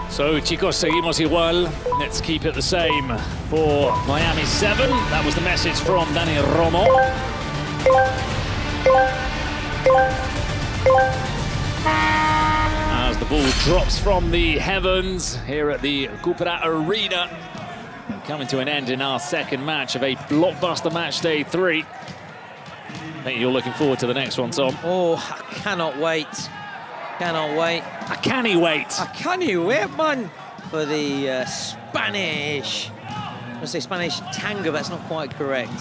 So, chicos, seguimos igual. Let's keep it the same for Miami 7. That was the message from Dani Romo. As the ball drops from the heavens here at the Cupra Arena. Coming to an end in our second match of a blockbuster match day 3. I think you're looking forward to the next one, Tom. Oh, I cannot wait. Cannot wait. I can't wait. I can't wait, man. For the Spanish. I was say Spanish tango, but that's not quite correct.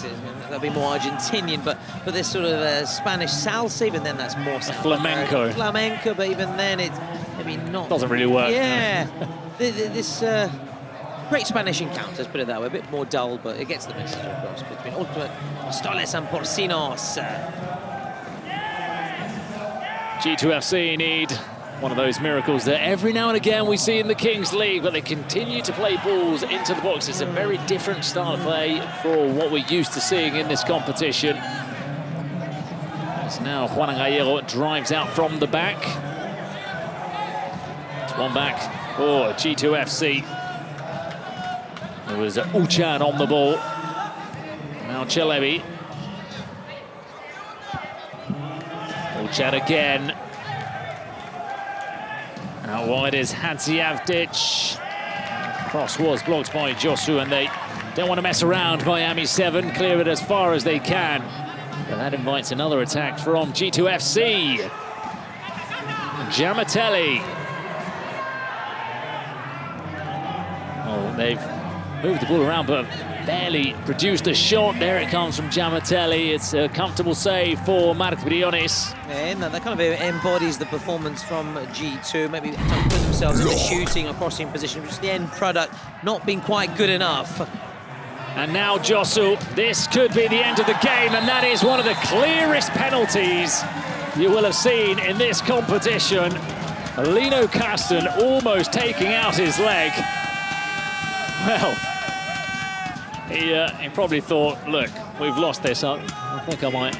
That'd be more Argentinian, but this sort of Spanish salsa, even then that's more flamenco. Flamenco, but even then it's maybe not. Doesn't really work. Yeah. This great Spanish encounters, put it that way, a bit more dull, but it gets the message across between ultimate Móstoles and Porcinos. G2FC need one of those miracles that every now and again we see in the Kings League, but they continue to play balls into the box. It's a very different style of play for what we're used to seeing in this competition. As now Juan Gallego drives out from the back. It's one back for G2FC. There was Uchan on the ball. Now Chelebi. Uchan again. Out wide is Hadziavdic. Cross was blocked by Josu, and they don't want to mess around. Miami 7 clear it as far as they can. But that invites another attack from G2FC. Giamatelli. Oh, they've moved the ball around, but barely produced a shot. There it comes from Giamatelli. It's a comfortable save for Marc Briones. Yeah, that kind of embodies the performance from G2. Maybe put themselves in the shooting or crossing position, which is the end product not being quite good enough. And now Josu, this could be the end of the game, and that is one of the clearest penalties you will have seen in this competition. Lino Kasten almost taking out his leg. Well, he probably thought, look, we've lost this. I think I might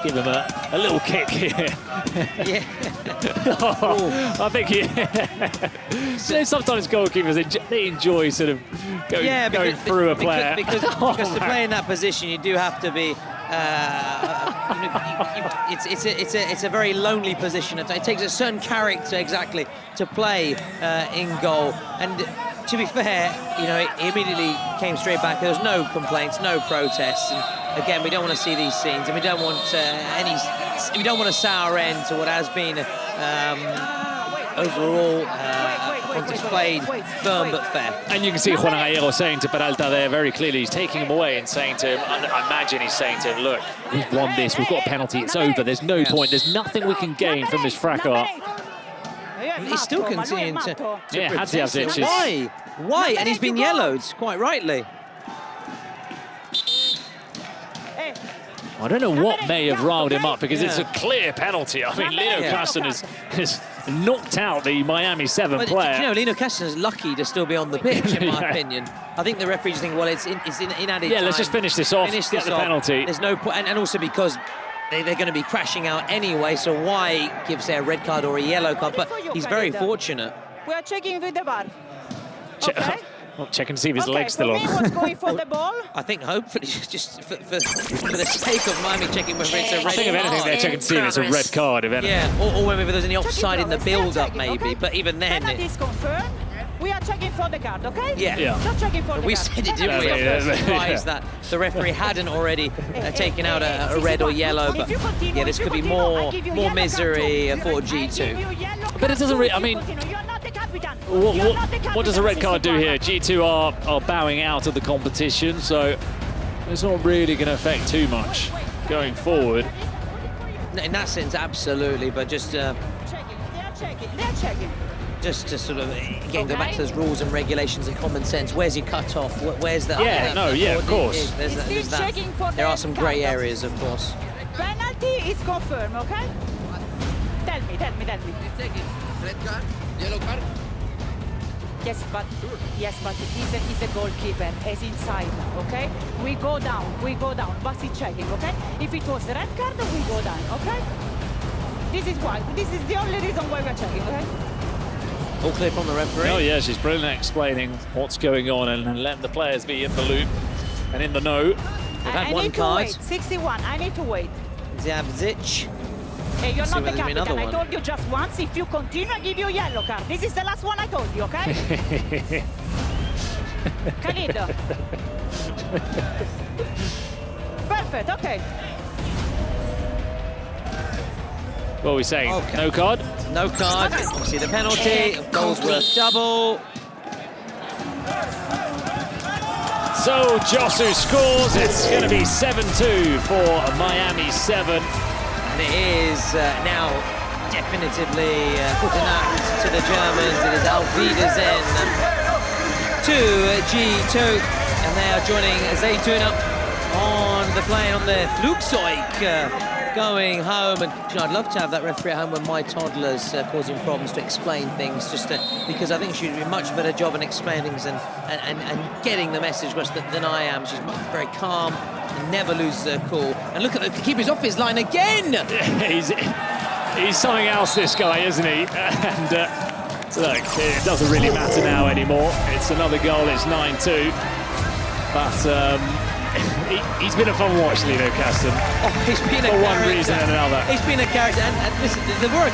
give him a little kick here. Yeah. I think you know, sometimes goalkeepers, they enjoy sort of going through a player. Because to play in that position, you do have to be. It's a very lonely position. It takes a certain character exactly to play in goal. And to be fair, you know, it immediately came straight back. There was no complaints, no protests. And again, we don't want to see these scenes, and we don't want we don't want a sour end to what has been overall contest played firm but fair. And you can see Juan Gallego saying to Peralta there very clearly, he's taking him away and saying to him, I imagine he's saying to him, look, we've won this, we've got a penalty, it's over, there's no point, there's nothing we can gain from this fracas. He's still continuing to Yeah, Hadziazic is... Why? Why? And he's been yellowed, quite rightly. I don't know what may have riled him up, because it's a clear penalty. I mean, Lino Caston has knocked out the Miami 7 player. You know, Lino Caston is lucky to still be on the pitch, in my opinion. I think the referees think, well, it's in added time. Let's just finish this off, get the penalty. There's no point, and also because they're going to be crashing out anyway, so why give, say, a red card or a yellow card? But he's very fortunate. We are checking with the bar. Okay. Checking to see if his leg's still on. What's going for the ball? I think hopefully just for the sake of Miami checking whether it's a red card. I think if anything, they're checking to see if it's a red card. If anything. Yeah, or whether there's any offside in the build-up, maybe. But even then... Penalty is confirmed. We are checking for the card, okay? Yeah. Not checking for the We card. said it, didn't we? I was surprised that the referee hadn't already taken out a red or yellow. But yeah, this could be more misery for G2. But it doesn't really... I mean... What does a red card do here? G2 are bowing out of the competition, so it's not really going to affect too much going forward. In that sense, absolutely, but just... They're checking. Just to sort of, again, go back to those rules and regulations and common sense. Where's your cut-off? Where's the... of course. There's checking for there are some grey areas, of course. Penalty is confirmed, okay? Tell me. Red card, yellow card. Yes, but he's a goalkeeper. He's inside, okay? We go down. But he's checking, okay? If it was a red card, we go down, okay? This is why. This is the only reason why we're checking, okay? All clear from the referee. Oh yeah, she's brilliant at explaining what's going on and letting the players be in the loop and in the know. We've had one card. 61. I need to wait. Zayazic. Hey, you're not the captain. I one. told you just once. If you continue, I give you a yellow card. This is the last one I told you, okay? Khalid. Perfect. Okay. What are we saying? Okay. No card? No card. Obviously the penalty. Goals worth double. So Josu scores. It's going to be 7-2 for Miami 7. And it is now definitively put an act to the Germans. It is Auf Wiedersehen to G2. And they are joining Zaytouna on the plane on their Flugzeug. Going home, and you know, I'd love to have that referee at home when my toddler's causing problems to explain things, because I think she'd do a much better job in explaining things and getting the message across than I am. She's very calm and never loses her cool. And look at the keeper's off his line again. He's something else, this guy, isn't he? And look, it doesn't really matter now anymore. It's another goal. It's 9-2, but. He's been a fun watch, Lino Caston. Oh, he's been a for character. one reason and another. He's been a character, and listen, the work.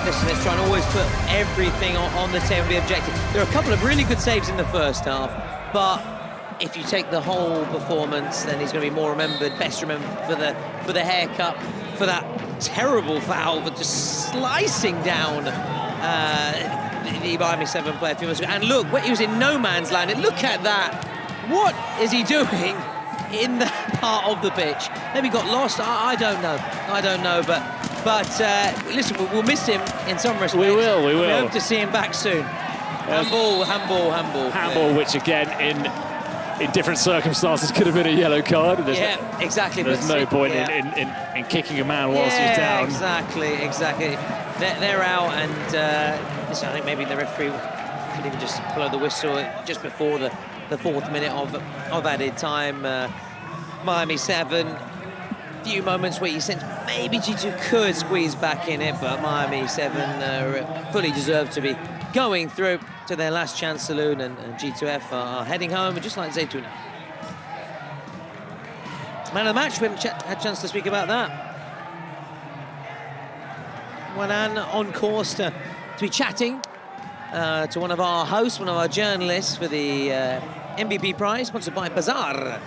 Listen, let's try and always put everything on the table and be objective. There are a couple of really good saves in the first half, but if you take the whole performance, then he's going to be more remembered, best remembered for the haircut, for that terrible foul, for just slicing down the Miami 7 player a few minutes ago. And look, he was in no man's land. And look at that. What is he doing in that part of the pitch? Maybe got lost. I don't know. But listen, we'll miss him in some respects. We will. We hope to see him back soon. Handball. Handball, which again in different circumstances could have been a yellow card. Exactly. There's no point in kicking a man whilst he's down. Exactly. They're out, and listen, I think maybe the referee could even just blow the whistle just before the 4th minute of added time. Miami 7, few moments where you sense maybe G2 could squeeze back in it, but Miami 7 fully deserve to be going through to their last chance saloon, and G2F are heading home, just like Zaytouna. Man of the match, we haven't had a chance to speak about that. Wanan on course to be chatting to one of our hosts, one of our journalists for the MVP prize, sponsored by Bazaar.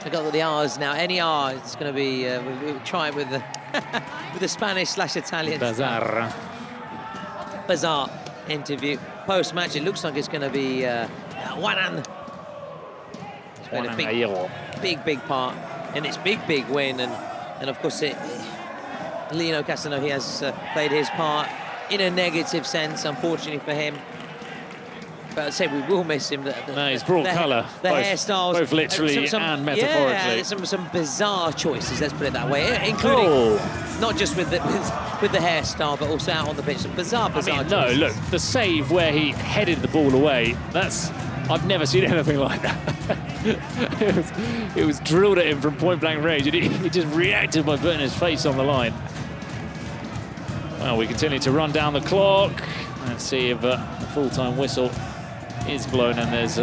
I got the R's now. Any R, it's going to be. We'll try it with the Spanish/Italian. Bazaar. Bazaar. interview. Post-match, it looks like it's going to be Juanan. It's played a big part in this big win, and of course Lino Castano, he has played his part in a negative sense, unfortunately for him. But I'd say we will miss him. He's brought colour. The hairstyles, both literally and metaphorically. Yeah, some bizarre choices, let's put it that way, including not just with the hairstyle, but also out on the pitch. Some bizarre choices. No, look, the save where he headed the ball away, I've never seen anything like that. it was drilled at him from point-blank range, and he just reacted by putting his face on the line. Well, we continue to run down the clock. Let's see if a full-time whistle is blown, and there's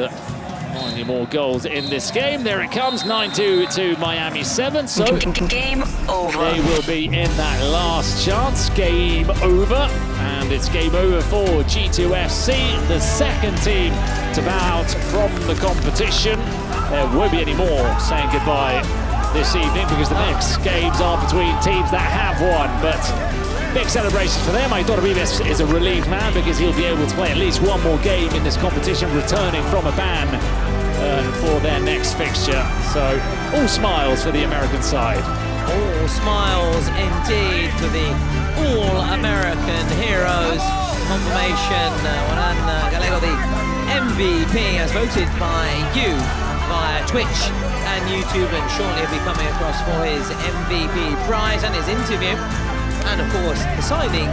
finally more goals in this game. There it comes, 9-2 to Miami 7. So game over. They will be in that last chance. Game over, and it's game over for G2 FC, the second team to bow out from the competition. There won't be any more saying goodbye this evening because the next games are between teams that have won, but big celebrations for them. Aitor Vives is a relieved man because he'll be able to play at least one more game in this competition, returning from a ban for their next fixture. So all smiles for the American side. All smiles indeed for the all-American heroes. Confirmation, Juanan Gallego, the MVP, as voted by you via Twitch and YouTube, and shortly he'll be coming across for his MVP prize and his interview. And of course, the signing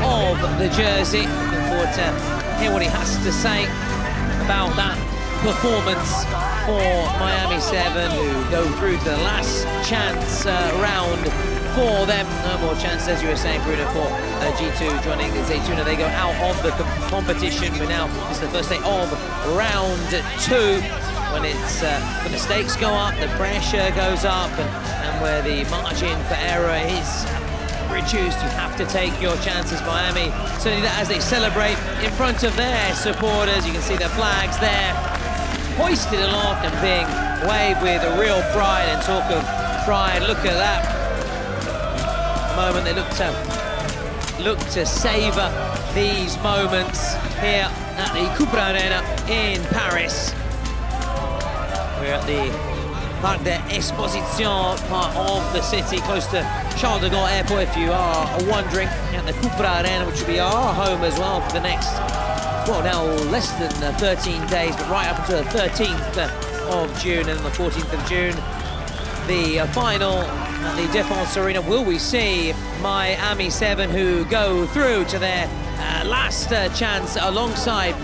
of the jersey. Looking forward to hear what he has to say about that performance for Miami 7, who go through to the last chance round for them. No more chances, as you were saying, Bruno, for G2 joining Zaytouna. They go out of the competition. But now it's the first day of round 2. When the stakes go up, the pressure goes up, and where the margin for error is reduced, you have to take your chances. Miami, certainly as they celebrate in front of their supporters, you can see their flags there, hoisted aloft and being waved with a real pride. And talk of pride, look at that moment. They look to savor these moments here at the Cupra Arena in Paris. We're at the Parc d'Exposition, part of the city, close to Charles de Gaulle Airport, if you are wondering, at the Cupra Arena, which will be our home as well for the next, well, now less than 13 days, but right up until the 13th of June and the 14th of June. The final at the Défense Arena. Will we see Miami 7, who go through to their last chance alongside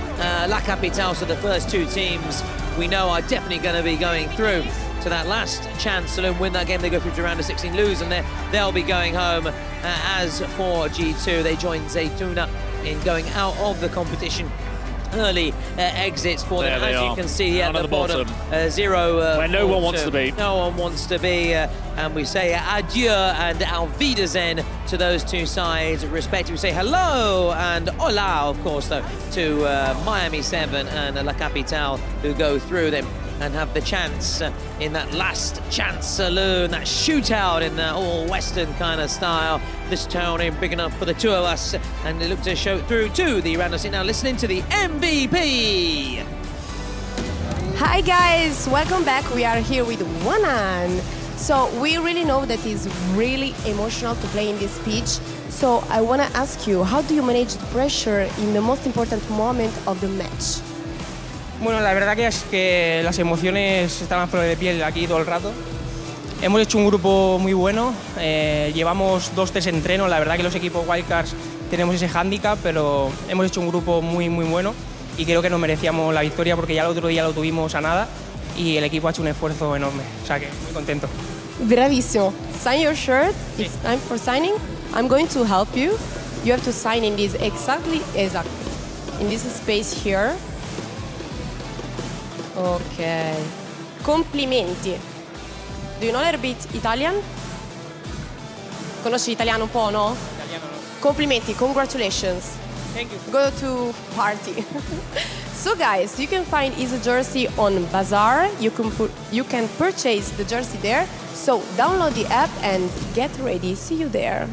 La Capitale? So the first two teams we know are definitely going to be going through to that last chance to win that game. They go through to round of 16, lose, and they'll be going home. As for G2, they join Zaytouna in going out of the competition. Early exits for them, as you can see at the bottom. 0 where no one wants to be. No one wants to be, and we say adieu and auf Wiedersehen to those two sides, respectively. We say hello and hola, of course, though, to Miami 7 and La Capitale, who go through them and have the chance in that last chance saloon, that shootout in the all-Western kind of style. This town ain't big enough for the two of us, and they look to show through to the round of 6. Now listening to the MVP. Hi guys, welcome back. We are here with Juanan. So we really know that it's really emotional to play in this pitch. So I want to ask you, how do you manage the pressure in the most important moment of the match? Bueno, la verdad que es que las emociones estaban a flor de piel aquí todo el rato. Hemos hecho un grupo muy bueno, llevamos 2-3 entrenos. La verdad que los equipos Wildcards tenemos ese hándicap, pero hemos hecho un grupo muy bueno y creo que nos merecíamos la victoria porque ya el otro día lo tuvimos a nada y el equipo ha hecho un esfuerzo enorme, o sea que muy contento. Bravissimo. Sign your shirt. It's time for signing. I'm going to help you. You have to sign in this exactly in this space here. Ok. Complimenti. Do you know a little bit Italian? Conosci l'italiano un po', no? Italiano no. Complimenti, congratulations. Thank you. Go to party. So guys, you can find his jersey on Bazaar. You can purchase the jersey there. So download the app and get ready. See you there.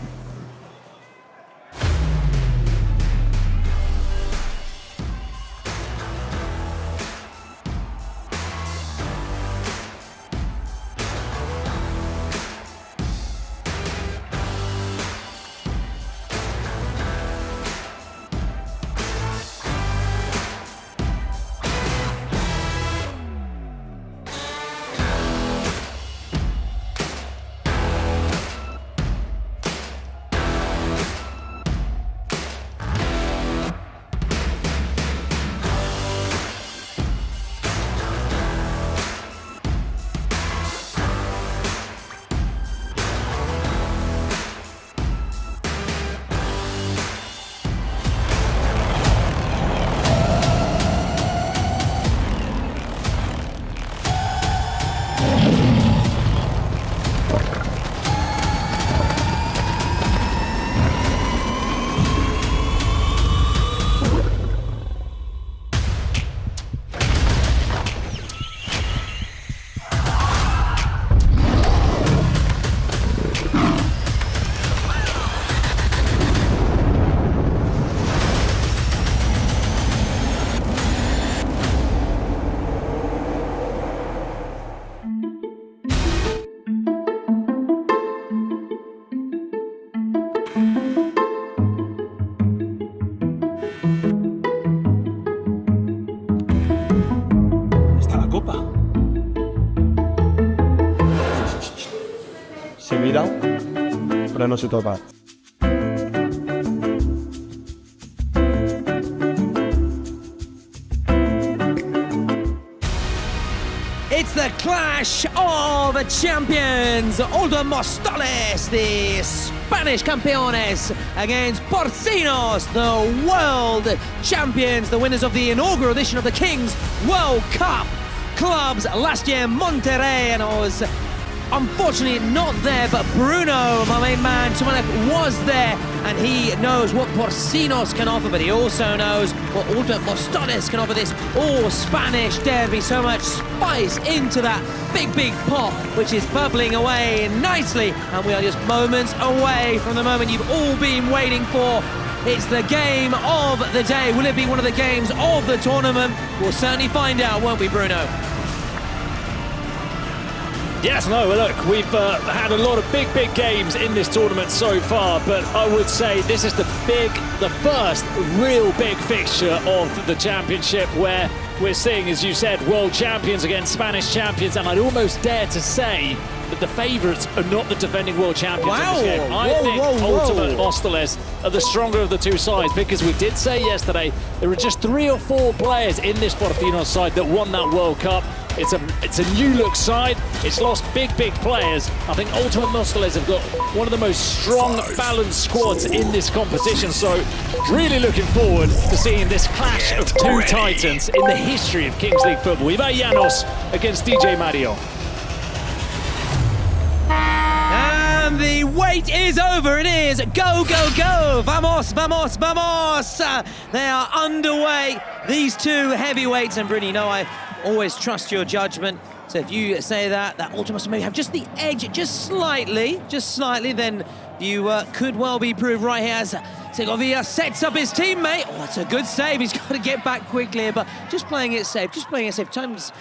copa. Se mira, pero no se topa. It's the clash of champions. Older Móstoles, the Spanish campeones, against Porcinos, the world champions, the winners of the inaugural edition of the Kings World Cup clubs last year in Monterrey, and I was unfortunately not there, but Bruno, my main man, was there, and he knows what Porcinos can offer, but he also knows what Ultimate Móstoles can offer this all-Spanish derby. So much spice into that big pot, which is bubbling away nicely, and we are just moments away from the moment you've all been waiting for. It's the game of the day. Will it be one of the games of the tournament? We'll certainly find out, won't we, Bruno? Yes, no, look, we've had a lot of big games in this tournament so far, but I would say this is the first real big fixture of the championship, where we're seeing, as you said, world champions against Spanish champions, and I'd almost dare to say that the favourites are not the defending world champions in this game. I think Ultimate Móstoles are the stronger of the two sides, because we did say yesterday there were just 3 or 4 players in this Porcinos side that won that World Cup. It's a new look side. It's lost big players. I think Ultimate Móstoles have got one of the most strong, balanced squads in this competition. So really looking forward to seeing this clash of two titans in the history of Kings League football. Ibai Llanos against DJ Mario. And the wait is over. It is go! Vamos! They are underway. These two heavyweights, and Bruni, I always trust your judgment. So if you say that Ultimate may have just the edge, just slightly, then you could well be proved right here as Segovia sets up his teammate. Oh, that's a good save. He's got to get back quickly, but just playing it safe. At times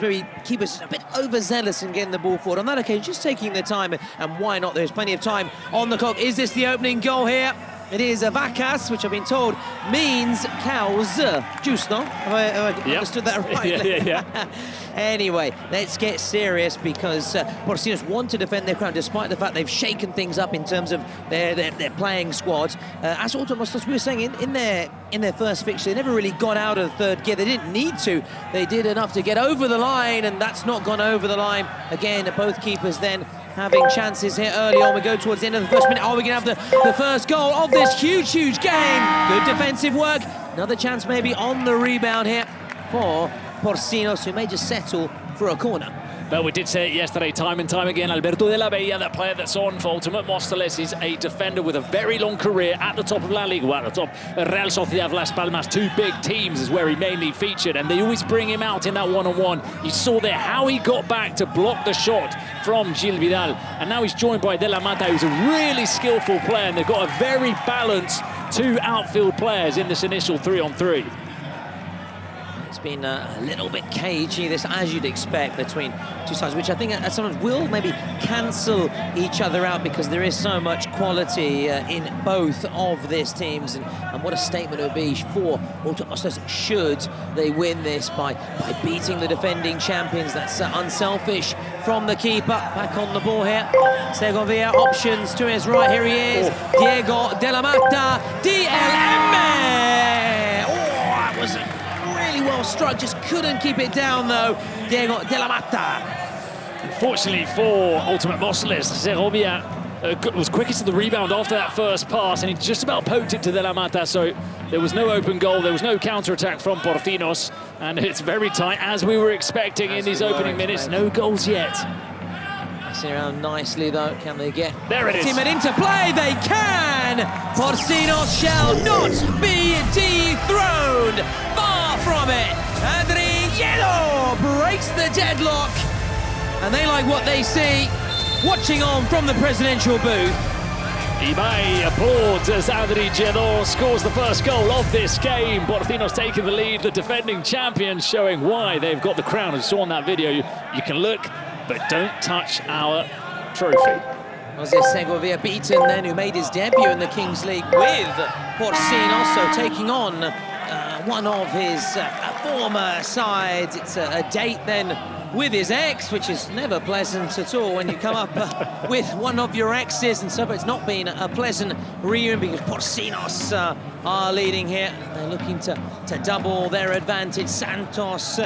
maybe keepers a bit overzealous in getting the ball forward. On that occasion, just taking the time, and why not? There's plenty of time on the clock. Is this the opening goal here? It is vacas, which I've been told means cows. Justo? Have I understood that right? Yeah. Anyway, let's get serious, because Porcinos want to defend their crown despite the fact they've shaken things up in terms of their playing squad. As Móstoles, we were saying, in their first fixture, they never really got out of third gear. They didn't need to. They did enough to get over the line, and that's not gone over the line. Again, both keepers then having chances here early on. We go towards the end of the first minute. Are we going to have the first goal of this huge game? Good defensive work. Another chance maybe on the rebound here for Porcinos, who may just settle for a corner. But we did say it yesterday, time and time again, Alberto de la Bella, that player that's on for Ultimate Móstoles, is a defender with a very long career at the top of La Liga, at the top of Real Sociedad Las Palmas. 2 big teams is where he mainly featured, and they always bring him out in that one-on-one. You saw there how he got back to block the shot from Gil Vidal, and now he's joined by De La Mata, who's a really skillful player, and they've got a very balanced 2 outfield players in this initial 3-on-3. It's been a little bit cagey, this, as you'd expect, between two sides, which I think sometimes will maybe cancel each other out, because there is so much quality in both of these teams, and what a statement it would be for Ultimate Móstoles should they win this by beating the defending champions. That's unselfish from the keeper. Back on the ball here. Segovia, options to his right. Here he is, Diego de la Mata, DLM. That was really well struck, just couldn't keep it down though, Diego de la Mata. Unfortunately for Ultimate Móstoles, Segovia was quickest to the rebound after that first pass, and he just about poked it to De La Mata, so there was no open goal, there was no counter-attack from Porcinos, and it's very tight, as we were expecting in these opening minutes. No goals yet. Passing around nicely though, can they get there it is. Ultimate into play? They can! Porcinos shall not be dethroned, far from it. Adriano breaks the deadlock, and they like what they see. Watching on from the presidential booth. Ibai applauds as Adriano scores the first goal of this game. Porcinos taking the lead, the defending champions, showing why they've got the crown. As you saw in that video, you can look, but don't touch our trophy. Was this Segovia beaten then, who made his debut in the Kings League with Porcinos, so taking on one of his former sides. It's a date then with his ex, which is never pleasant at all when you come up with one of your exes, and so far it's not been a pleasant reunion because Porcinos are leading here. They're looking to double their advantage. Santos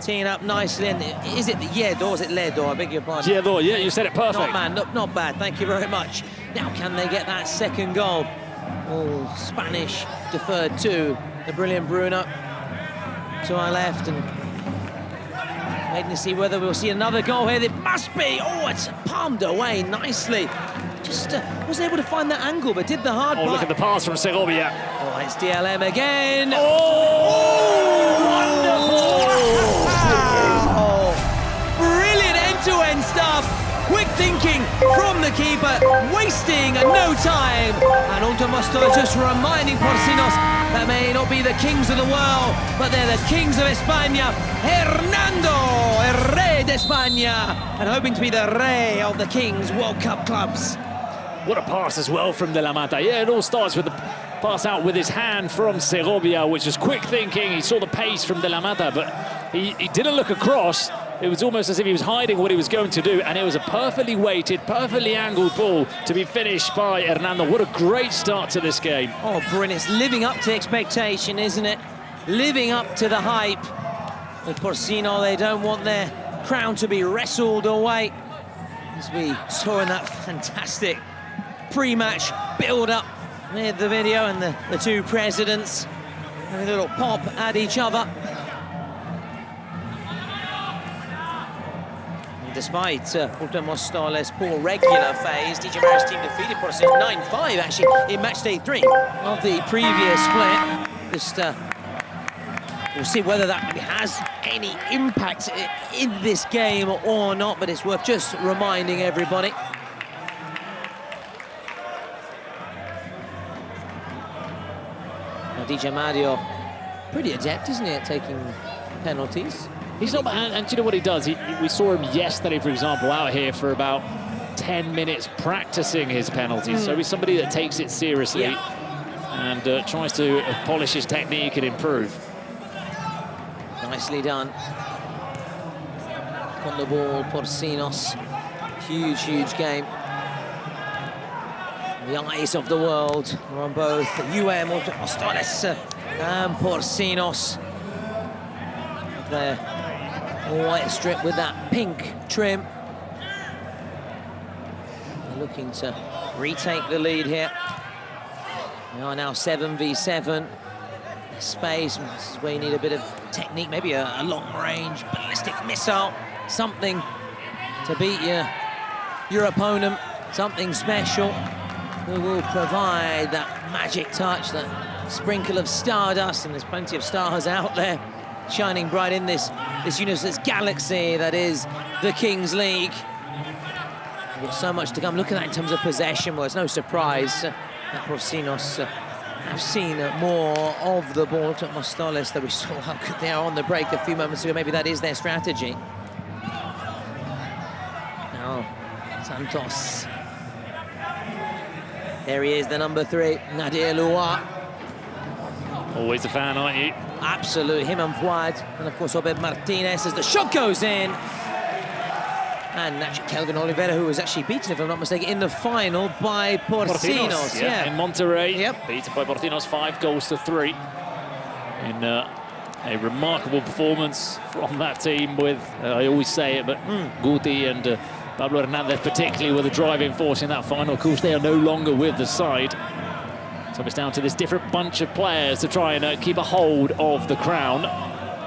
teeing up nicely, and is it Yedo or is it Ledo? I beg your pardon. Yedo, yeah, you said it perfect. Not bad, thank you very much. Now can they get that second goal? Oh, Spanish deferred to the brilliant Bruno to our left, and waiting to see whether we'll see another goal here. It must be. Oh, it's palmed away nicely. Just wasn't able to find that angle, but did the hard part. Look at the pass from Segovia. Oh, it's DLM again. Wonderful! Brilliant end-to-end stuff. Quick thinking from the keeper, wasting no time. And Móstoles just reminding Porcinos that may not be the kings of the world, but they're the kings of España. Hernando, el rey de España, and hoping to be the rey of the Kings World Cup clubs. What a pass as well from De La Mata. Yeah, it all starts with the pass out with his hand from Segovia, which was quick thinking. He saw the pace from De La Mata, but he didn't look across. It was almost as if he was hiding what he was going to do, and it was a perfectly weighted, perfectly angled ball to be finished by Hernando. What a great start to this game. Oh, brilliant. It's living up to expectation, isn't it? Living up to the hype. With Porcino, they don't want their crown to be wrestled away. As we saw in that fantastic pre-match build-up with the video and the two presidents having a little pop at each other. And despite Móstoles' poor regular phase, DJ Maris' team defeated Porcinos 9-5 actually in match day 3 of the previous split. Just we'll see whether that really has any impact in this game or not, but it's worth just reminding everybody. DJ Mario, pretty adept, isn't he, at taking penalties? He's not bad, and do you know what he does? We saw him yesterday, for example, out here for about 10 minutes practicing his penalties. So he's somebody that takes it seriously and tries to polish his technique and improve. Nicely done. On the ball, Porcinos. Huge, huge game. The eyes of the world are on both Móstoles and Porcinos. Their white strip with that pink trim. They're looking to retake the lead here. They are now 7v7. Space, this is where you need a bit of technique, maybe a long-range ballistic missile, something to beat your opponent, something special. Who will provide that magic touch, that sprinkle of stardust, and there's plenty of stars out there shining bright in this universe, this galaxy that is the Kings League. We've got so much to come. Look at that in terms of possession. Well, it's no surprise that Porcinos have seen more of the ball to Móstoles that we saw how good they are on the break a few moments ago. Maybe that is their strategy. Now, Santos. There he is, the number 3, Nadir Loua. Always a fan, aren't you? Absolutely, him and Fuad. And of course, Obed Martinez as the shot goes in. And actually, Kelvin Oliveira, who was actually beaten, if I'm not mistaken, in the final by Porcinos. In Monterrey, beaten by Porcinos 5-3 in a remarkable performance from that team with, I always say it, but GOTI and Pablo Hernandez particularly were the driving force in that final. Of course, they are no longer with the side. So it's down to this different bunch of players to try and keep a hold of the crown.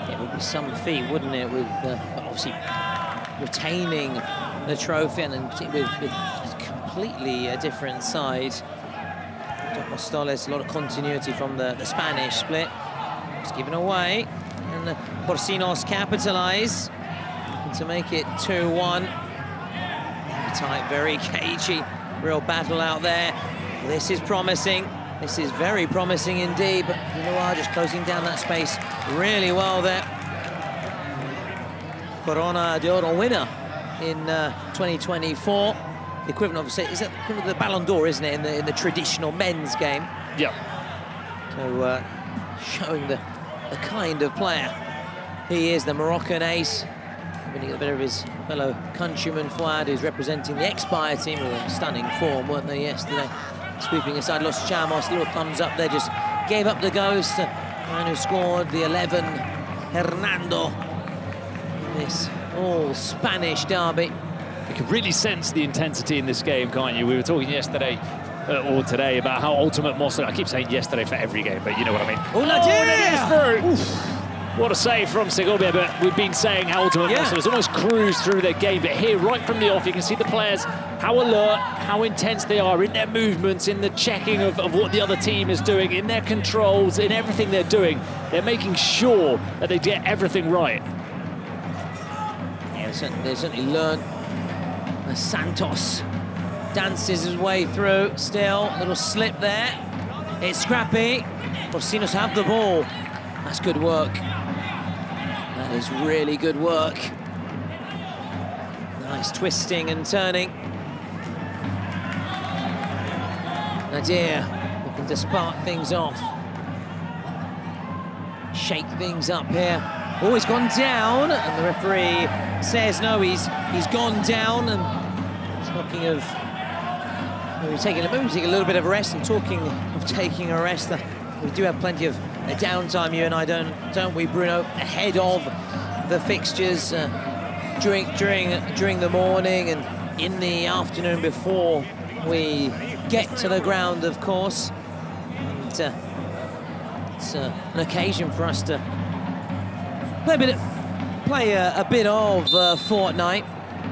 It would be some feat, wouldn't it, with obviously retaining the trophy and with a completely different side. Móstoles, a lot of continuity from the Spanish split. It's given away, and Porcinos capitalise to make it 2-1. Very tight, very cagey, real battle out there. This is promising. This is very promising indeed, but Loua just closing down that space really well there. Corona de Oro winner in 2024. The equivalent of, is that the Ballon d'Or, isn't it, in the traditional men's game? Yeah. So showing the kind of player He is the Moroccan ace, winning a bit of his fellow countryman Fouad, who's representing the Expire team, who were in stunning form, weren't they, yesterday? Sweeping aside Los Chamos, little thumbs up there, just gave up the ghost. The man who scored the 11, Hernando, in this all-Spanish derby. You can really sense the intensity in this game, can't you? We were talking yesterday or today about how ultimate Móstoles. I keep saying yesterday for every game, but you know what I mean. Oh, it is through. What a save from Segovia, but we've been saying how ultimate Móstoles almost cruise through their game. But here, right from the off, you can see the players, how alert, how intense they are in their movements, in the checking of what the other team is doing, in their controls, in everything they're doing. They're making sure that they get everything right. Yeah, they certainly learned. Santos dances his way through, still, a little slip there. It's scrappy. Porcinos have the ball. That's good work. That is really good work. Nice twisting and turning. Nadir looking to spark things off. Shake things up here. Oh, he's gone down, and the referee says no, he's gone down, and talking of maybe taking a little bit of a rest, and talking of taking a rest, we do have plenty of downtime, you and I, don't we, Bruno, ahead of the fixtures during the morning and in the afternoon before we get to the ground, of course. And it's an occasion for us to play a bit of Fortnite,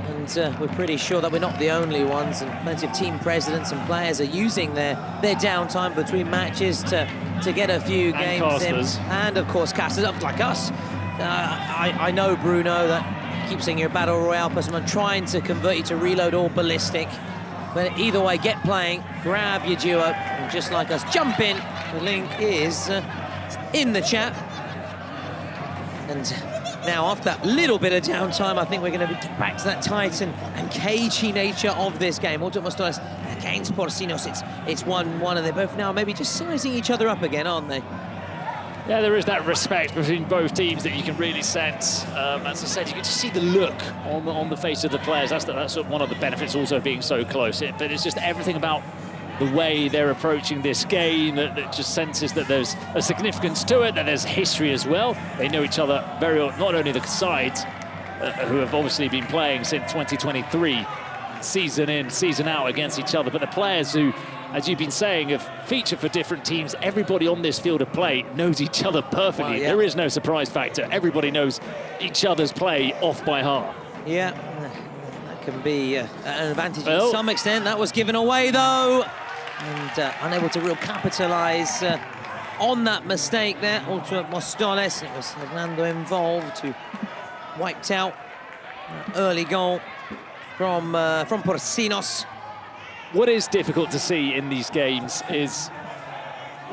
and we're pretty sure that we're not the only ones, and plenty of team presidents and players are using their downtime between matches to get a few games in. And of course casters up like us. I know, Bruno, that you keep saying you're a battle royale person. I'm trying to convert you to reload or ballistic, but either way, get playing, grab your duo, and just like us, jump in. The link is in the chat. And now, after that little bit of downtime, I think we're going to get back to that tight and cagey nature of this game. Ultimate Móstoles against Porcinos. It's 1-1, and they're both now maybe just sizing each other up again, aren't they? Yeah, there is that respect between both teams that you can really sense. As I said, you can just see the look on the face of the players. That's one of the benefits also of being so close. But it's just everything about the way they're approaching this game that just senses that there's a significance to it, that there's history as well. They know each other very well, not only the sides who have obviously been playing since 2023, season in, season out against each other, but the players who, as you've been saying, have featured for different teams. Everybody on this field of play knows each other perfectly. Well, yeah. There is no surprise factor. Everybody knows each other's play off by heart. Yeah, that can be an advantage to some extent. That was given away, though. And unable to real capitalise on that mistake there. Ultimate Móstoles, it was Hernando involved, who wiped out an early goal from Porcinos. What is difficult to see in these games is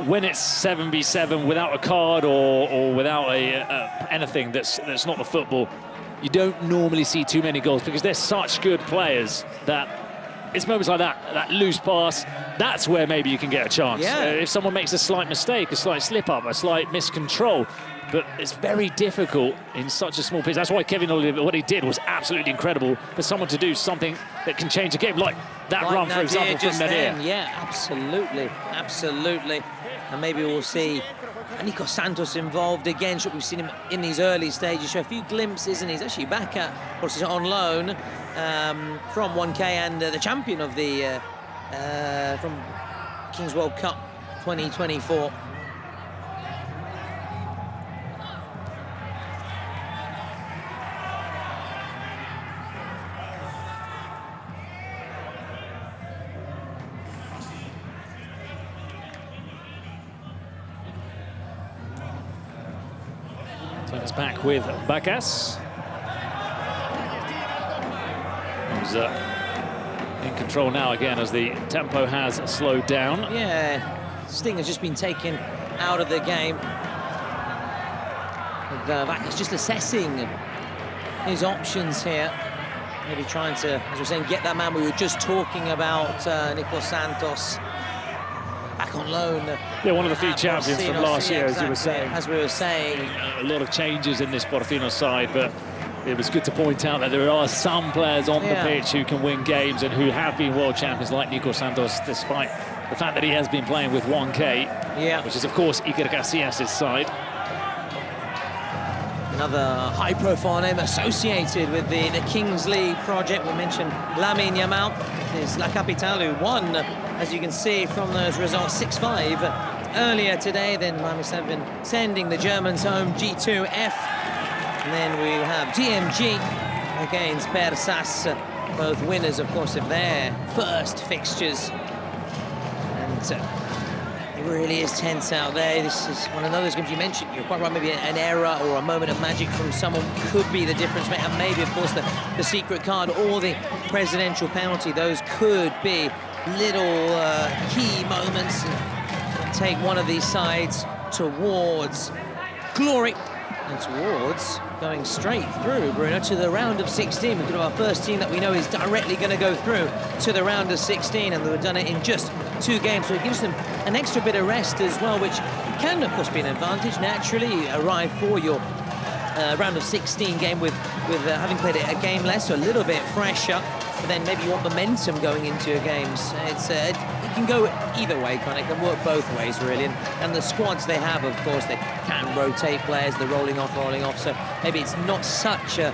when it's 7v7 without a card or without anything that's not the football, you don't normally see too many goals because they're such good players that it's moments like that loose pass, that's where maybe you can get a chance. Yeah. If someone makes a slight mistake, a slight slip-up, a slight miscontrol, but it's very difficult in such a small pitch. That's why Kevin Oliver, what he did was absolutely incredible for someone to do something that can change a game, like that run, for example, from Nadir. Yeah, absolutely, absolutely. And maybe we'll see Nico Santos involved again. We've seen him in these early stages, show a few glimpses, and he's actually back at, of course, on loan from 1K and the champion of the from Kings World Cup 2024. Turns back with Bacas. Who's in control now again as the tempo has slowed down. Yeah, Sting has just been taken out of the game. Bacas just assessing his options here. Maybe trying to, as we're saying, get that man we were just talking about, Nico Santos, back on loan. Yeah, one of the few champions from last year, as you were saying. As we were saying. A lot of changes in this Porcinos side, but it was good to point out that there are some players on the pitch who can win games and who have been world champions, like Nico Santos, despite the fact that he has been playing with 1K, which is, of course, Iker Casillas' side. Another high-profile name associated with the Kings League project. We mentioned Lamine Yamal. Is La Capitale who won, as you can see from those results, 6-5 earlier today. Then Miami 7 sending the Germans home, G2F. And then we have DMG against Persas, both winners, of course, of their first fixtures. And it really is tense out there. This is one of those games you mentioned. You're quite right, maybe an error or a moment of magic from someone could be the difference. And maybe, of course, the secret card or the presidential penalty. Those could be little key moments and take one of these sides towards glory and towards going straight through, Bruno, to the round of 16. We've got our first team that we know is directly going to go through to the round of 16, and they've done it in just 2 games, so it gives them an extra bit of rest as well, which can, of course, be an advantage. Naturally, you arrive for your round of 16 game with having played a game less, so a little bit fresher, but then maybe you want momentum going into your games. It can go either way, kind of. It can work both ways, really. And the squads they have, of course, they can rotate players. They're rolling off. So maybe it's not such a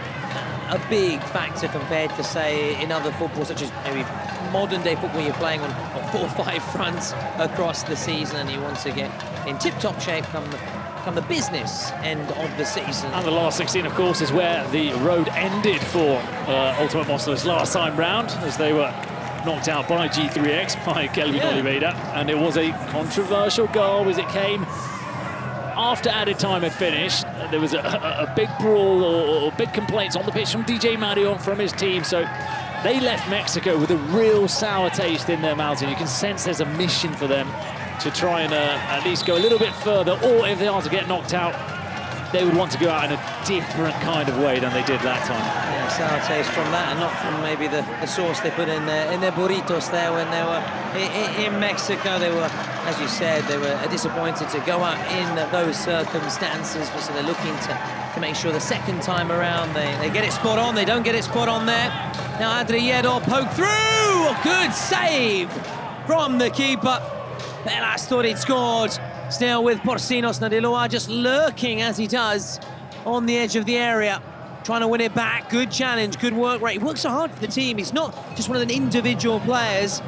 big factor compared to, say, in other football, such as maybe modern-day football. You're playing on 4 or 5 fronts across the season, and you want to get in tip-top shape come the business end of the season. And the last 16, of course, is where the road ended for Ultimate Móstoles last time round, as they were knocked out by G3X, by Kelvin Oliveira, and it was a controversial goal as it came after added time had finished. There was a big brawl or big complaints on the pitch from DJ Mario from his team, so they left Mexico with a real sour taste in their mouths, and you can sense there's a mission for them to try and at least go a little bit further, or if they are to get knocked out, they would want to go out in a different kind of way than they did that time. Yeah, sour taste from that, and not from maybe the sauce they put in their burritos there when they were in Mexico. They were, as you said, they were disappointed to go out in those circumstances, but so they're looking to make sure the second time around they get it spot on. They don't get it spot on there. Now Adriero poke through, good save from the keeper. Pelas thought he'd scored. Still with Porcinos, Nadiloa just lurking as he does on the edge of the area, trying to win it back. Good challenge, good work rate. He works so hard for the team. He's not just one of the individual players.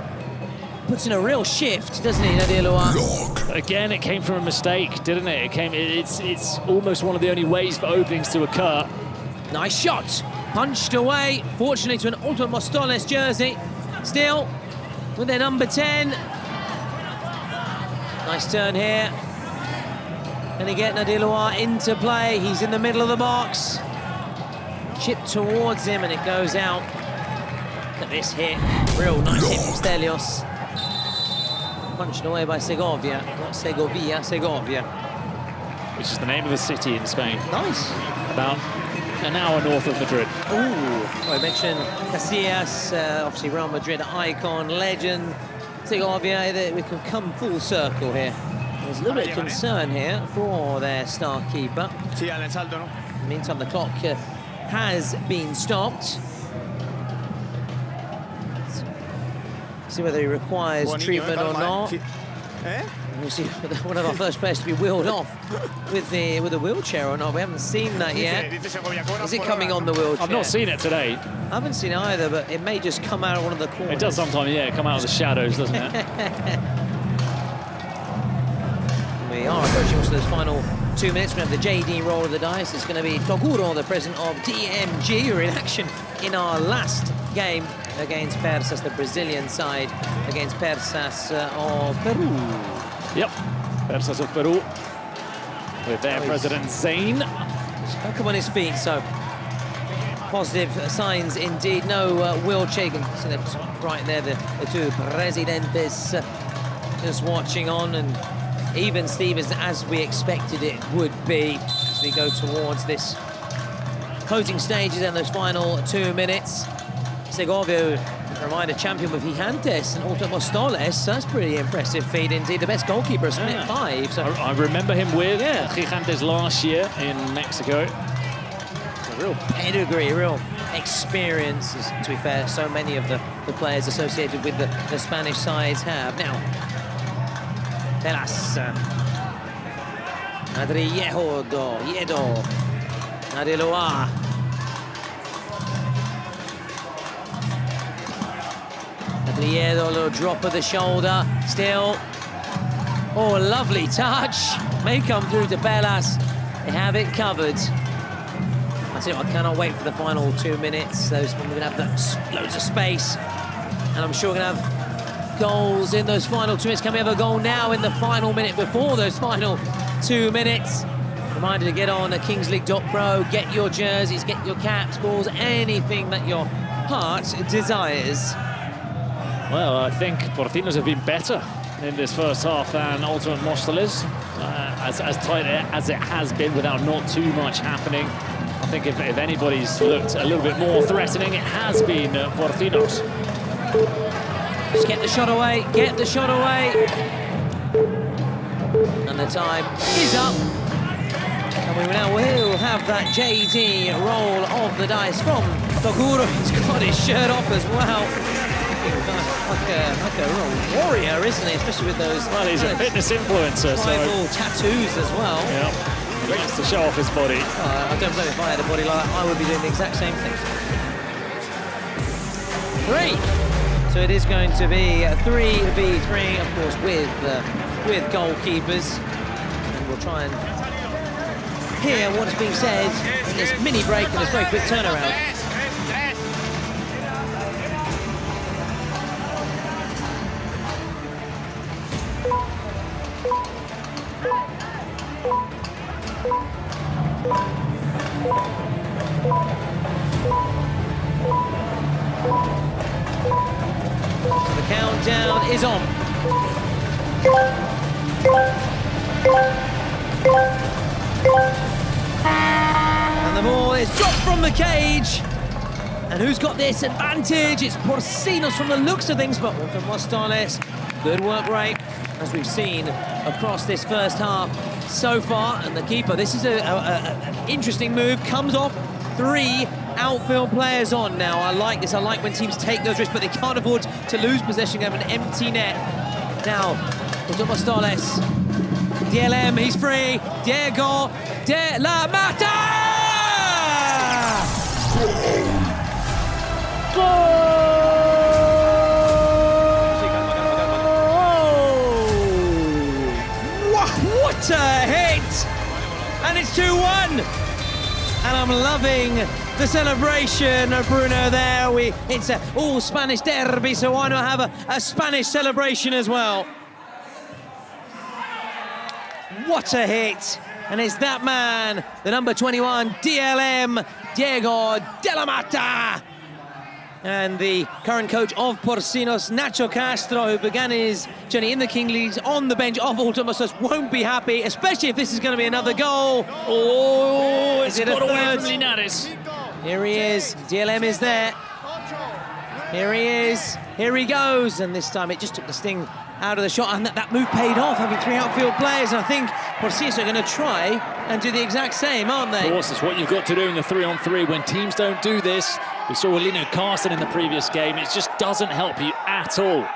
Puts in a real shift, doesn't he, Nadiloa? Again, it came from a mistake, didn't it? It's almost one of the only ways for openings to occur. Nice shot, punched away, fortunately to an Ultimate Móstoles jersey. Still with their number 10. Nice turn here. Can he get Nadiloa into play? He's in the middle of the box. Chip towards him and it goes out. Look at this hit. Real nice hit from Stelios. Punched away by Segovia. Not Segovia, Segovia. Which is the name of a city in Spain. Nice. About an hour north of Madrid. Ooh. Well, I mentioned Casillas, obviously Real Madrid icon, legend. Segovia, we can come full circle here. There's a little bit of concern here for their star keeper. Meantime, the clock has been stopped. See whether he requires treatment or not. We'll see one of our first players to be wheeled off with a wheelchair or not. We haven't seen that yet. Is it coming on the wheelchair? I've not seen it today. I haven't seen it either, but it may just come out of one of the corners. It does sometimes, yeah, come out of the shadows, doesn't it? We are approaching also those final 2 minutes. We have the JD roll of the dice. It's going to be Toguro, the president of DMG, who are in action in our last game against Persas, the Brazilian side, against Persas of Peru. Yep, Persas of Peru, with their president Zayn. He's back up on his feet, so positive signs indeed. No wheelchair. You can see them right there, the two presidentes just watching on, and even Stevens, as we expected it would be, as we go towards this closing stages and those final 2 minutes. Segovia Reminder, champion with Gigantes and also Móstoles. That's pretty impressive feat indeed. The best goalkeeper, split 5. So I remember him with Gigantes last year in Mexico. a real pedigree, real experience. To be fair, so many of the players associated with the Spanish sides have. Now, Pelas. Adriejo, Yedo. Adeloa. Adriedo, a little drop of the shoulder. Still. Oh, lovely touch. May come through to Pelas. They have it covered. I tell you what, I cannot wait for the final 2 minutes. Those when we're going to have loads of space. And I'm sure we're going to have goals in those final 2 minutes. Can we have a goal now in the final minute before those final 2 minutes? Reminder to get on at kingsleague.pro, get your jerseys, get your caps, balls, anything that your heart desires. Well, I think Porcinos have been better in this first half than Ultimate Móstoles. As tight as it has been without not too much happening. I think if anybody's looked a little bit more threatening, it has been Porcinos. Just get the shot away, get the shot away. And the time is up. And we now will have that JD roll of the dice from Toguro. He's got his shirt off as well. Like a real warrior, isn't he? Especially with those... Well, he's a fitness influencer, tribal tattoos as well. Yeah, he likes to show off his body. I don't know if I had a body like that, I would be doing the exact same thing. 3. So it is going to be 3v3, of course, with goalkeepers. And we'll try and hear what's being said in this mini break and this very quick turnaround. So the countdown is on. And the ball is dropped from the cage. And who's got this advantage? It's Porcinos from the looks of things, but welcome Móstoles. Good work rate, as we've seen across this first half so far. And the keeper, this is an interesting move, comes off 3 outfield players on now. I like this, I like when teams take those risks, but they can't afford to lose possession of an empty net. Now, Móstoles. DLM, he's free. Diego de la Mata! What a hit! And it's 2-1. And I'm loving the celebration of Bruno there. It's a all Spanish derby, so why not have a Spanish celebration as well? What a hit! And it's that man, the number 21, DLM, Diego de la Mata. And the current coach of Porcinos, Nacho Castro, who began his journey in the King Leagues on the bench of Ultimasos, won't be happy, especially if this is going to be another goal. Oh, it's got away from Linares. Here he is, DLM is there. Here he is, here he goes. And this time it just took the sting out of the shot, and that move paid off, having 3 outfield players. And I think Porcinos are going to try and do the exact same, aren't they? Of course, it's what you've got to do in the 3-on-3 when teams don't do this. We saw Lino Carson in the previous game. It just doesn't help you at all.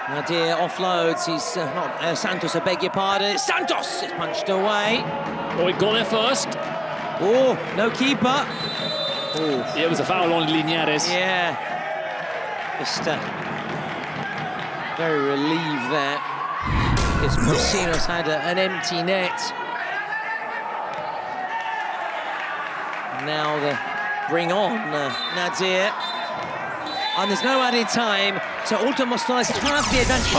Nadir offloads. He's not Santos, I beg your pardon. It's Santos! It's punched away. Oh, he got there first. Oh, no keeper. Oh, yeah, it was a foul on Linares. Yeah. Just very relieved there. Because Porcinos had an empty net. Now the bring on Nadir. And there's no added time, so Móstoles have the advantage,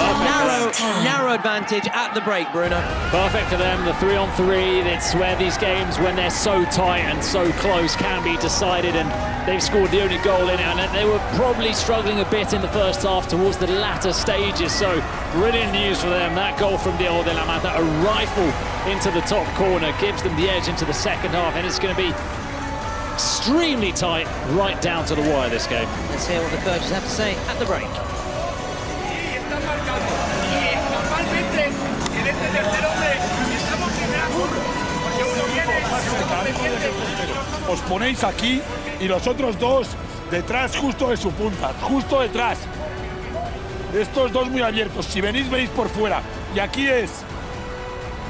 narrow advantage at the break, Bruno. Perfect for them, the 3-on-3. It's where these games, when they're so tight and so close, can be decided, and they've scored the only goal in it, and they were probably struggling a bit in the first half towards the latter stages, so brilliant news for them. That goal from Diego de la Mata, a rifle into the top corner, gives them the edge into the second half, and it's going to be extremely tight, right down to the wire this game. Let's hear what the coaches have to say at the break. Os ponéis aquí y los otros dos detrás, justo de su punta, justo detrás. Estos dos muy abiertos. Si venís, venís por fuera. Y aquí es.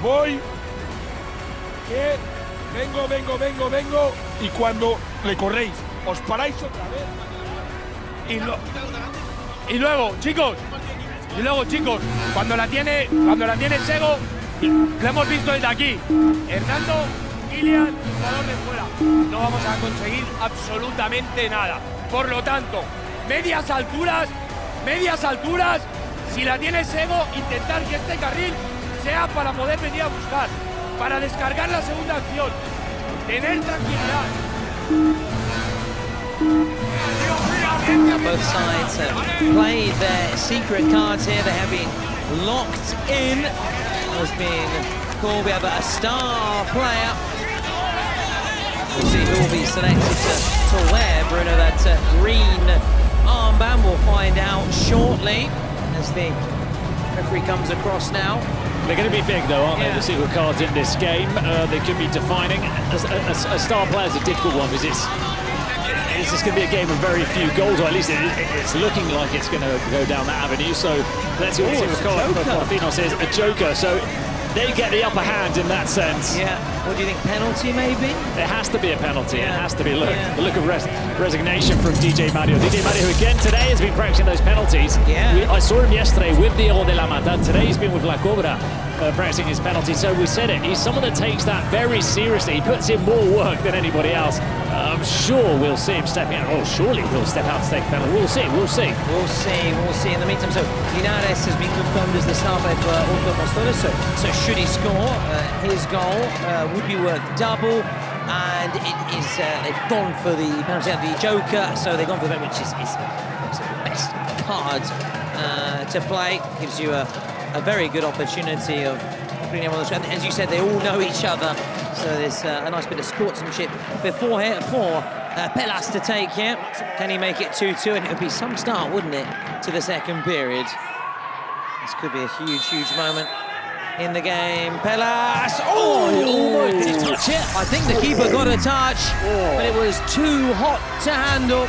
Voy. Vengo. Y cuando le corréis, os paráis otra vez. Y luego, chicos. Cuando la tiene Sego, lo hemos visto desde aquí. Hernando, Ilian, jugador de fuera. No vamos a conseguir absolutamente nada. Por lo tanto, medias alturas. Si la tiene Sego, intentar que este carril sea para poder venir a buscar, para descargar la segunda acción. Tener tranquilidad. Both sides have played their secret cards here. They have been locked in. Has been called. We have a star player. We'll see who will be selected to wear, Bruno, that green armband. We'll find out shortly as the referee comes across now. They're going to be big, though, aren't they, the secret cards in this game? They could be defining. A star player is a difficult one because it's just going to be a game of very few goals, or at least it's looking like it's going to go down that avenue. So let's see what the secret card for Porcinos is. A joker, so they get the upper hand in that sense. Yeah. What do you think? Penalty, maybe? It has to be a penalty. Yeah. It has to be. Look, the look of resignation from DJ Mario. DJ Mario, who again today has been practicing those penalties. Yeah. I saw him yesterday with Diego de la Mata. Today he's been with La Cobra practicing his penalty. So we said it. He's someone that takes that very seriously. He puts in more work than anybody else. I'm sure we'll see him stepping out. Oh, surely he'll step out to take a penalty. We'll see. In the meantime, so Linares has been confirmed as the star player for Móstoles. So should he score, his goal would be worth double. And it is, they've gone for the penalty at the joker. So they've gone for the penalty, which is the best card to play. Gives you a very good opportunity of bringing everyone on the screen. As you said, they all know each other. So there's a nice bit of sportsmanship before here for Pelas to take here. Can he make it 2-2? And it would be some start, wouldn't it, to the second period? This could be a huge moment in the game. Pelas! Oh, almost did he touch it? I think the keeper got a touch, but it was too hot to handle.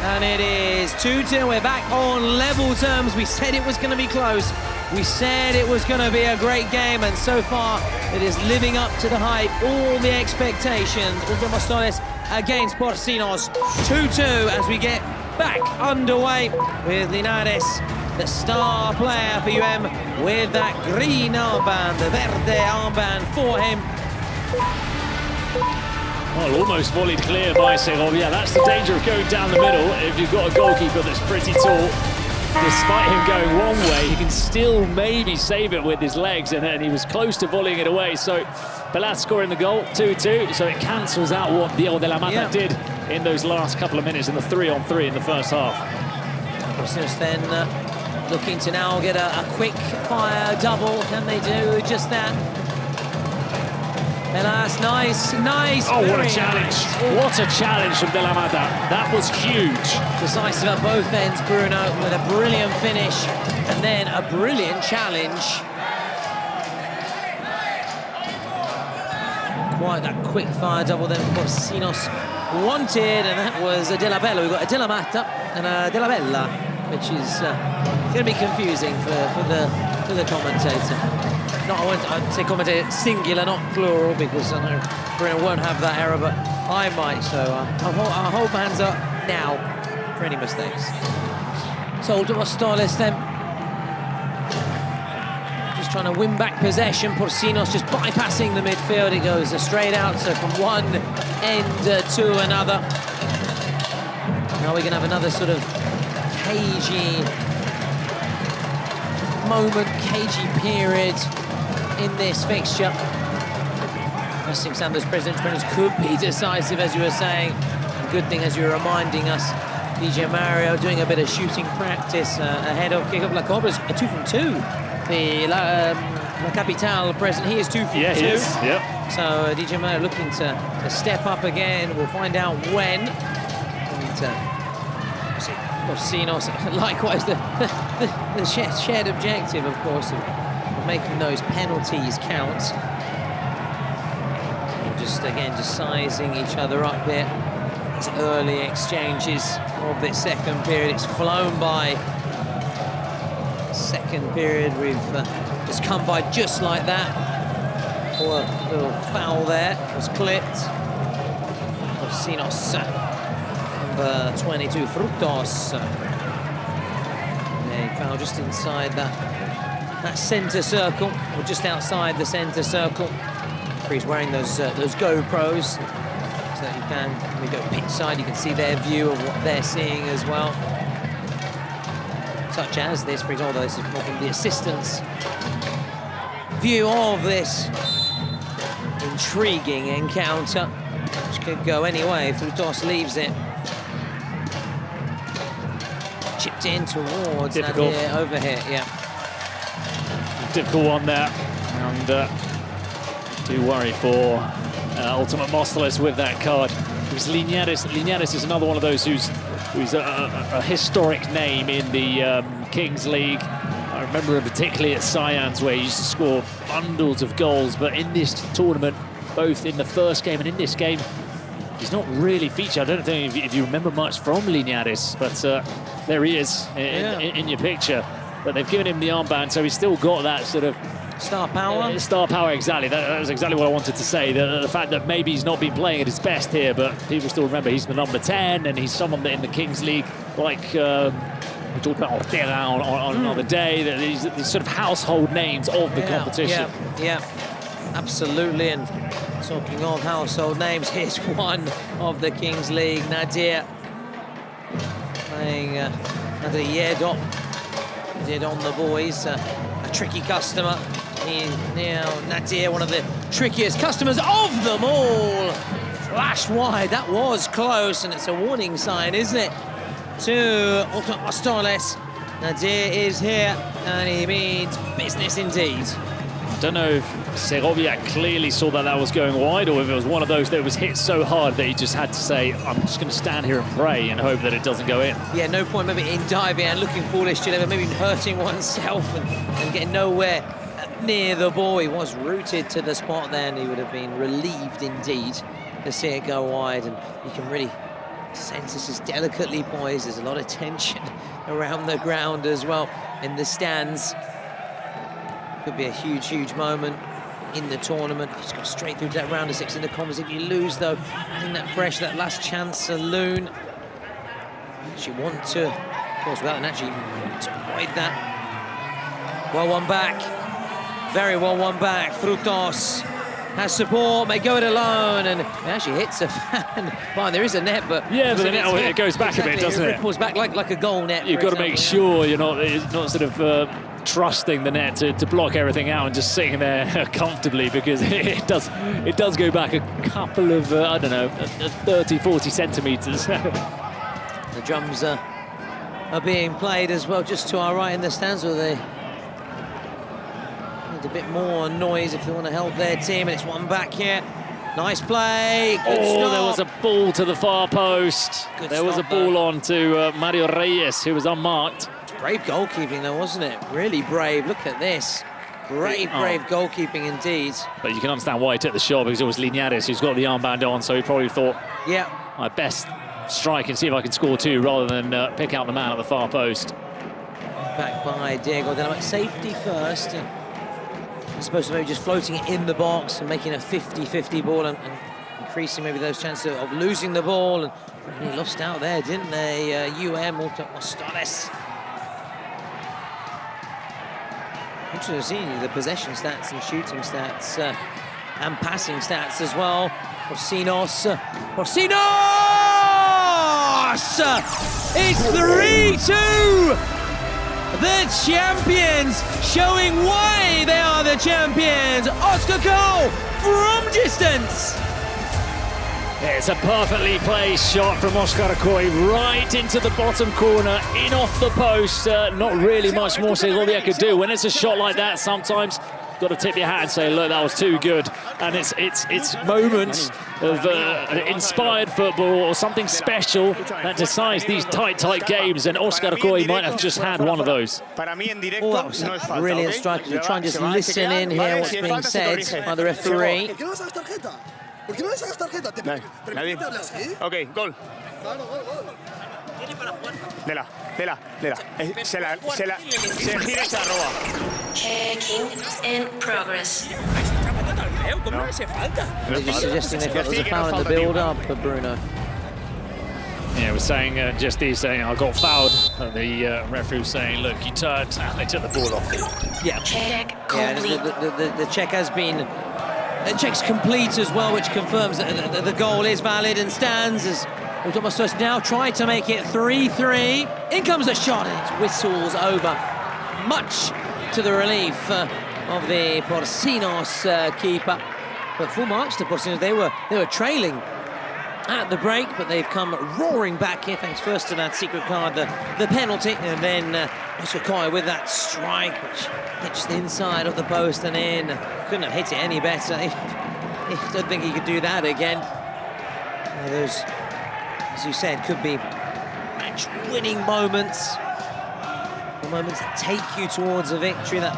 And it is 2-2. We're back on level terms. We said it was going to be close. We said it was going to be a great game, and so far it is living up to the hype, all the expectations. Móstoles against Porcinos, 2-2 as we get back underway with Linares, the star player for UM, with that green armband, the verde armband for him. Well, almost volleyed clear by Segovia. That's the danger of going down the middle. If you've got a goalkeeper that's pretty tall, despite him going one way, he can still maybe save it with his legs, and he was close to volleying it away. So Pelas scoring the goal, 2-2, so it cancels out what Diego de la Mata did in those last couple of minutes in the 3-on-3 in the first half. Porcinos then looking to now get a quick fire double. Can they do just that? Pelas, nice. Oh, what a challenge. What a challenge from De La Mata. That was huge. Decisive at both ends, Bruno, with a brilliant finish and then a brilliant challenge. Quite that quick fire double then Porcinos wanted, and that was a De La Bella. We've got a De La Mata and a De La Bella, which is going to be confusing for the commentator. No, I'd say commentator singular, not plural, because I know Bruno won't have that error, but I might, so I'll hold my hands up now for any mistakes. So Móstoles then just trying to win back possession. Porcinos just bypassing the midfield. It goes straight out, so from one end to another. Now we're going to have another sort of cagey moment, cagey period in this fixture. Pressing Sanders President's could be decisive, as you were saying. A good thing, as you were reminding us, DJ Mario doing a bit of shooting practice ahead of kick-off. La Cobra's a 2 from 2. The La Capital president, he is 2 from 2. Yeah, he is, yep. So DJ Mo looking to step up again. We'll find out when. And Porcinos, likewise, the shared objective, of course, of making those penalties count. So just sizing each other up here. These early exchanges of this second period. It's flown by. Second period, we've just come by just like that. Or a little foul there was clipped. Porcinos, number 22, Frutos. A foul just inside that centre circle, or just outside the centre circle. He's wearing those GoPros, so that you can, when we go pitch side, you can see their view of what they're seeing as well. Such as this, for example, this is more from the assistant's view of this intriguing encounter, which could go any way. Frutos leaves it. Chipped in towards Nadir over here, yeah. Difficult one there, and do worry for Ultimate Móstoles with that card. Because Linares is another one of those who's a historic name in the Kings League. I remember him particularly at Science, where he used to score bundles of goals, but in this tournament, both in the first game and in this game, he's not really featured. I don't think if you remember much from Linares, but there he is in your picture. But they've given him the armband, so he's still got that sort of star power. Star power, exactly. That was exactly what I wanted to say. The fact that maybe he's not been playing at his best here, but people still remember he's the number 10, and he's someone that in the Kings League, like we talked about Ortega on another day, that these sort of household names of the competition. Yeah, absolutely. And talking of household names, here's one of the Kings League, Nadir, playing Nadir Yedot. Did on the boys, a tricky customer. Now Nadir, one of the trickiest customers of them all. Flashed wide, that was close, and it's a warning sign, isn't it? To Móstoles. Nadir is here, and he means business indeed. I don't know if Segovia clearly saw that was going wide, or if it was one of those that was hit so hard that he just had to say, I'm just going to stand here and pray and hope that it doesn't go in. Yeah, no point maybe in diving and looking foolish to maybe hurting oneself and getting nowhere near the ball. He was rooted to the spot there, and he would have been relieved indeed to see it go wide. And you can really sense this is delicately poised. There's a lot of tension around the ground as well in the stands. Could be a huge moment in the tournament. Just go straight through to that round of 6 in the commas. If you lose, though, adding that pressure, that last chance saloon. Actually want to, of course, without an actually to avoid that. Well won back. Very well won back. Frutos has support, may go it alone, and it actually hits a fan. Well, there is a net, but yeah, but the net, it goes back a bit, doesn't it? It ripples back like a goal net. You've got to make sure you're not sort of trusting the net to block everything out and just sitting there comfortably, because it does go back a couple of I don't know, 30-40 centimeters. The drums are being played as well, just to our right in the stands, where they need a bit more noise if they want to help their team. And it's one back here. Nice play. Good stop. There was a ball to the far post. There was a ball on to Mario Reyes, who was unmarked. Brave goalkeeping though, wasn't it? Really brave. Look at this. Brave goalkeeping indeed. But you can understand why he took the shot, because it was Linares who's got the armband on, so he probably thought, yeah, my best strike and see if I can score 2 rather than pick out the man at the far post. Back by Diego Dynamite. Safety first. I suppose maybe just floating it in the box and making a 50-50 ball and increasing maybe those chances of losing the ball. And really lost out there, didn't they? Móstoles. Interesting to see the possession stats and shooting stats and passing stats as well. Porcinos! It's 3-2! The champions showing why they are the champions. Oscar goal from distance. It's a perfectly placed shot from Oscar Coy right into the bottom corner, in off the post. Not really much more Segovia could do. When it's a shot like that, sometimes got to tip your hat and say, look, that was too good. And it's moments of inspired football or something special that decides these tight games, and Oscar Coy might have just had one of those. Oh, that was a brilliant strike. We try and just listen in here what's being said by the referee. Ok, gol. Dela. Se gira y se arroba. Checking in progress. They're just suggesting they felt there was a foul in the build-up for Bruno. Yeah, we're saying, just these saying, I got fouled. And the referee was saying, look, you turned, and they took the ball off. Yeah. Check complete. The check has been... The check's complete as well, which confirms that the goal is valid and stands as Móstoles now try to make it 3-3. In comes a shot, and it whistles over, much to the relief of the Porcinos keeper. But full marks to Porcinos. They were trailing at the break, but they've come roaring back here, thanks first to that secret card, the penalty, and then Oscar Coy with that strike, which hit just the inside of the post and in. Couldn't have hit it any better. I don't think he could do that again. Those, as you said, could be match-winning moments. The moments that take you towards a victory, that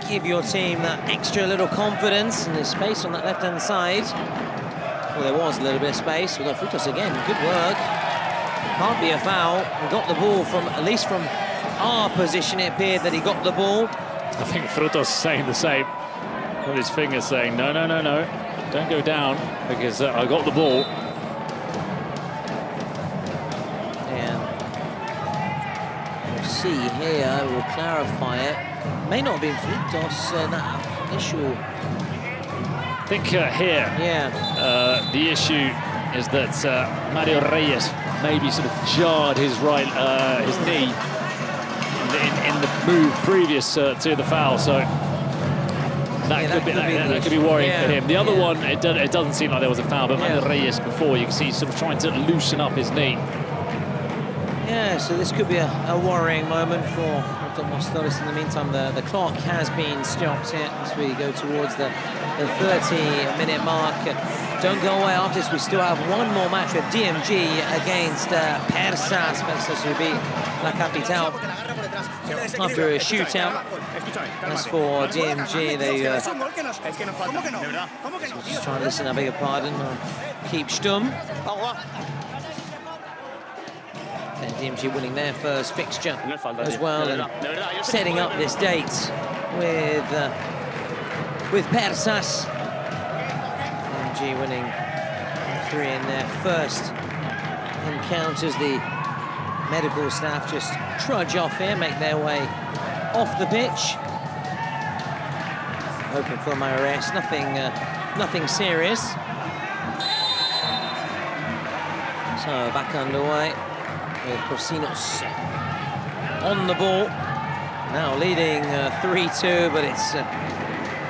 give your team that extra little confidence, and there's space on that left-hand side. Well, there was a little bit of space, although Frutos again, good work. Can't be a foul. We got the ball from, at least from our position, it appeared that he got the ball. I think Frutos saying the same, with his fingers saying, no, don't go down, because I got the ball. Yeah. We'll see here, we'll clarify it. May not have been Frutos in that initial... I think here, the issue is that Mario Reyes maybe sort of jarred his his knee in the move previous to the foul, so that could be worrying for him. The other one, it doesn't seem like there was a foul, but Mario Reyes before, you can see sort of trying to loosen up his knee. Yeah, so this could be a worrying moment for Móstoles. In the meantime, the clock has been stopped here as we go towards the 30-minute mark. Don't go away after this. We still have one more match with DMG against Persas who beat La Capital after a shootout. As for DMG, they just trying to listen, I beg your pardon, keep stum. And DMG winning their first fixture as well, and setting up this date with Persas. DMG winning 3 in their first encounters. The medical staff just trudge off here, make their way off the pitch. Hoping for my arrest, nothing serious. So back underway with Porcinos on the ball. Now leading 3-2, but it's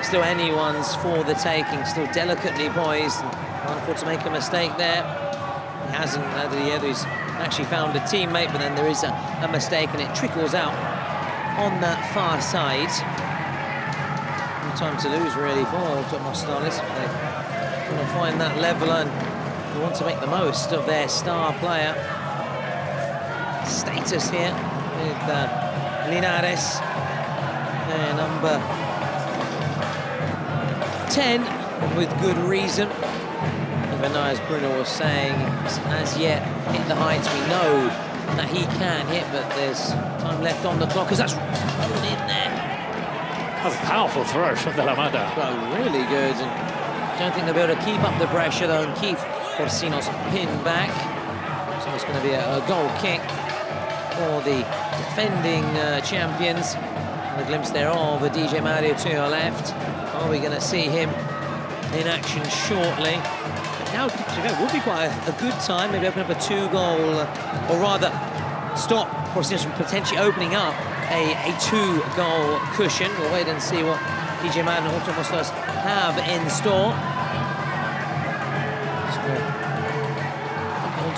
still anyone's for the taking, still delicately poised. Can't afford to make a mistake there. He hasn't, he's actually found a teammate, but then there is a mistake and it trickles out on that far side. No time to lose really for Móstoles. If they want to find that leveler and they want to make the most of their star player status here with Linares, their number 10, and with good reason. Even though, as Bruno was saying, as yet hit the heights we know that he can hit, but there's time left on the clock as that's thrown in there. That was a powerful throw from De La Mata. Really good, and I don't think they'll be able to keep up the pressure though and keep Porcinos pinned back. So it's going to be a goal kick for the defending champions. And a glimpse there of DJ Mario to your left. Are we going to see him in action shortly? But now, it would be quite a good time, maybe open up a 2-goal, or rather stop Porcinos from potentially opening up a 2-goal cushion. We'll wait and see what DJ Mario and Móstoles have in store.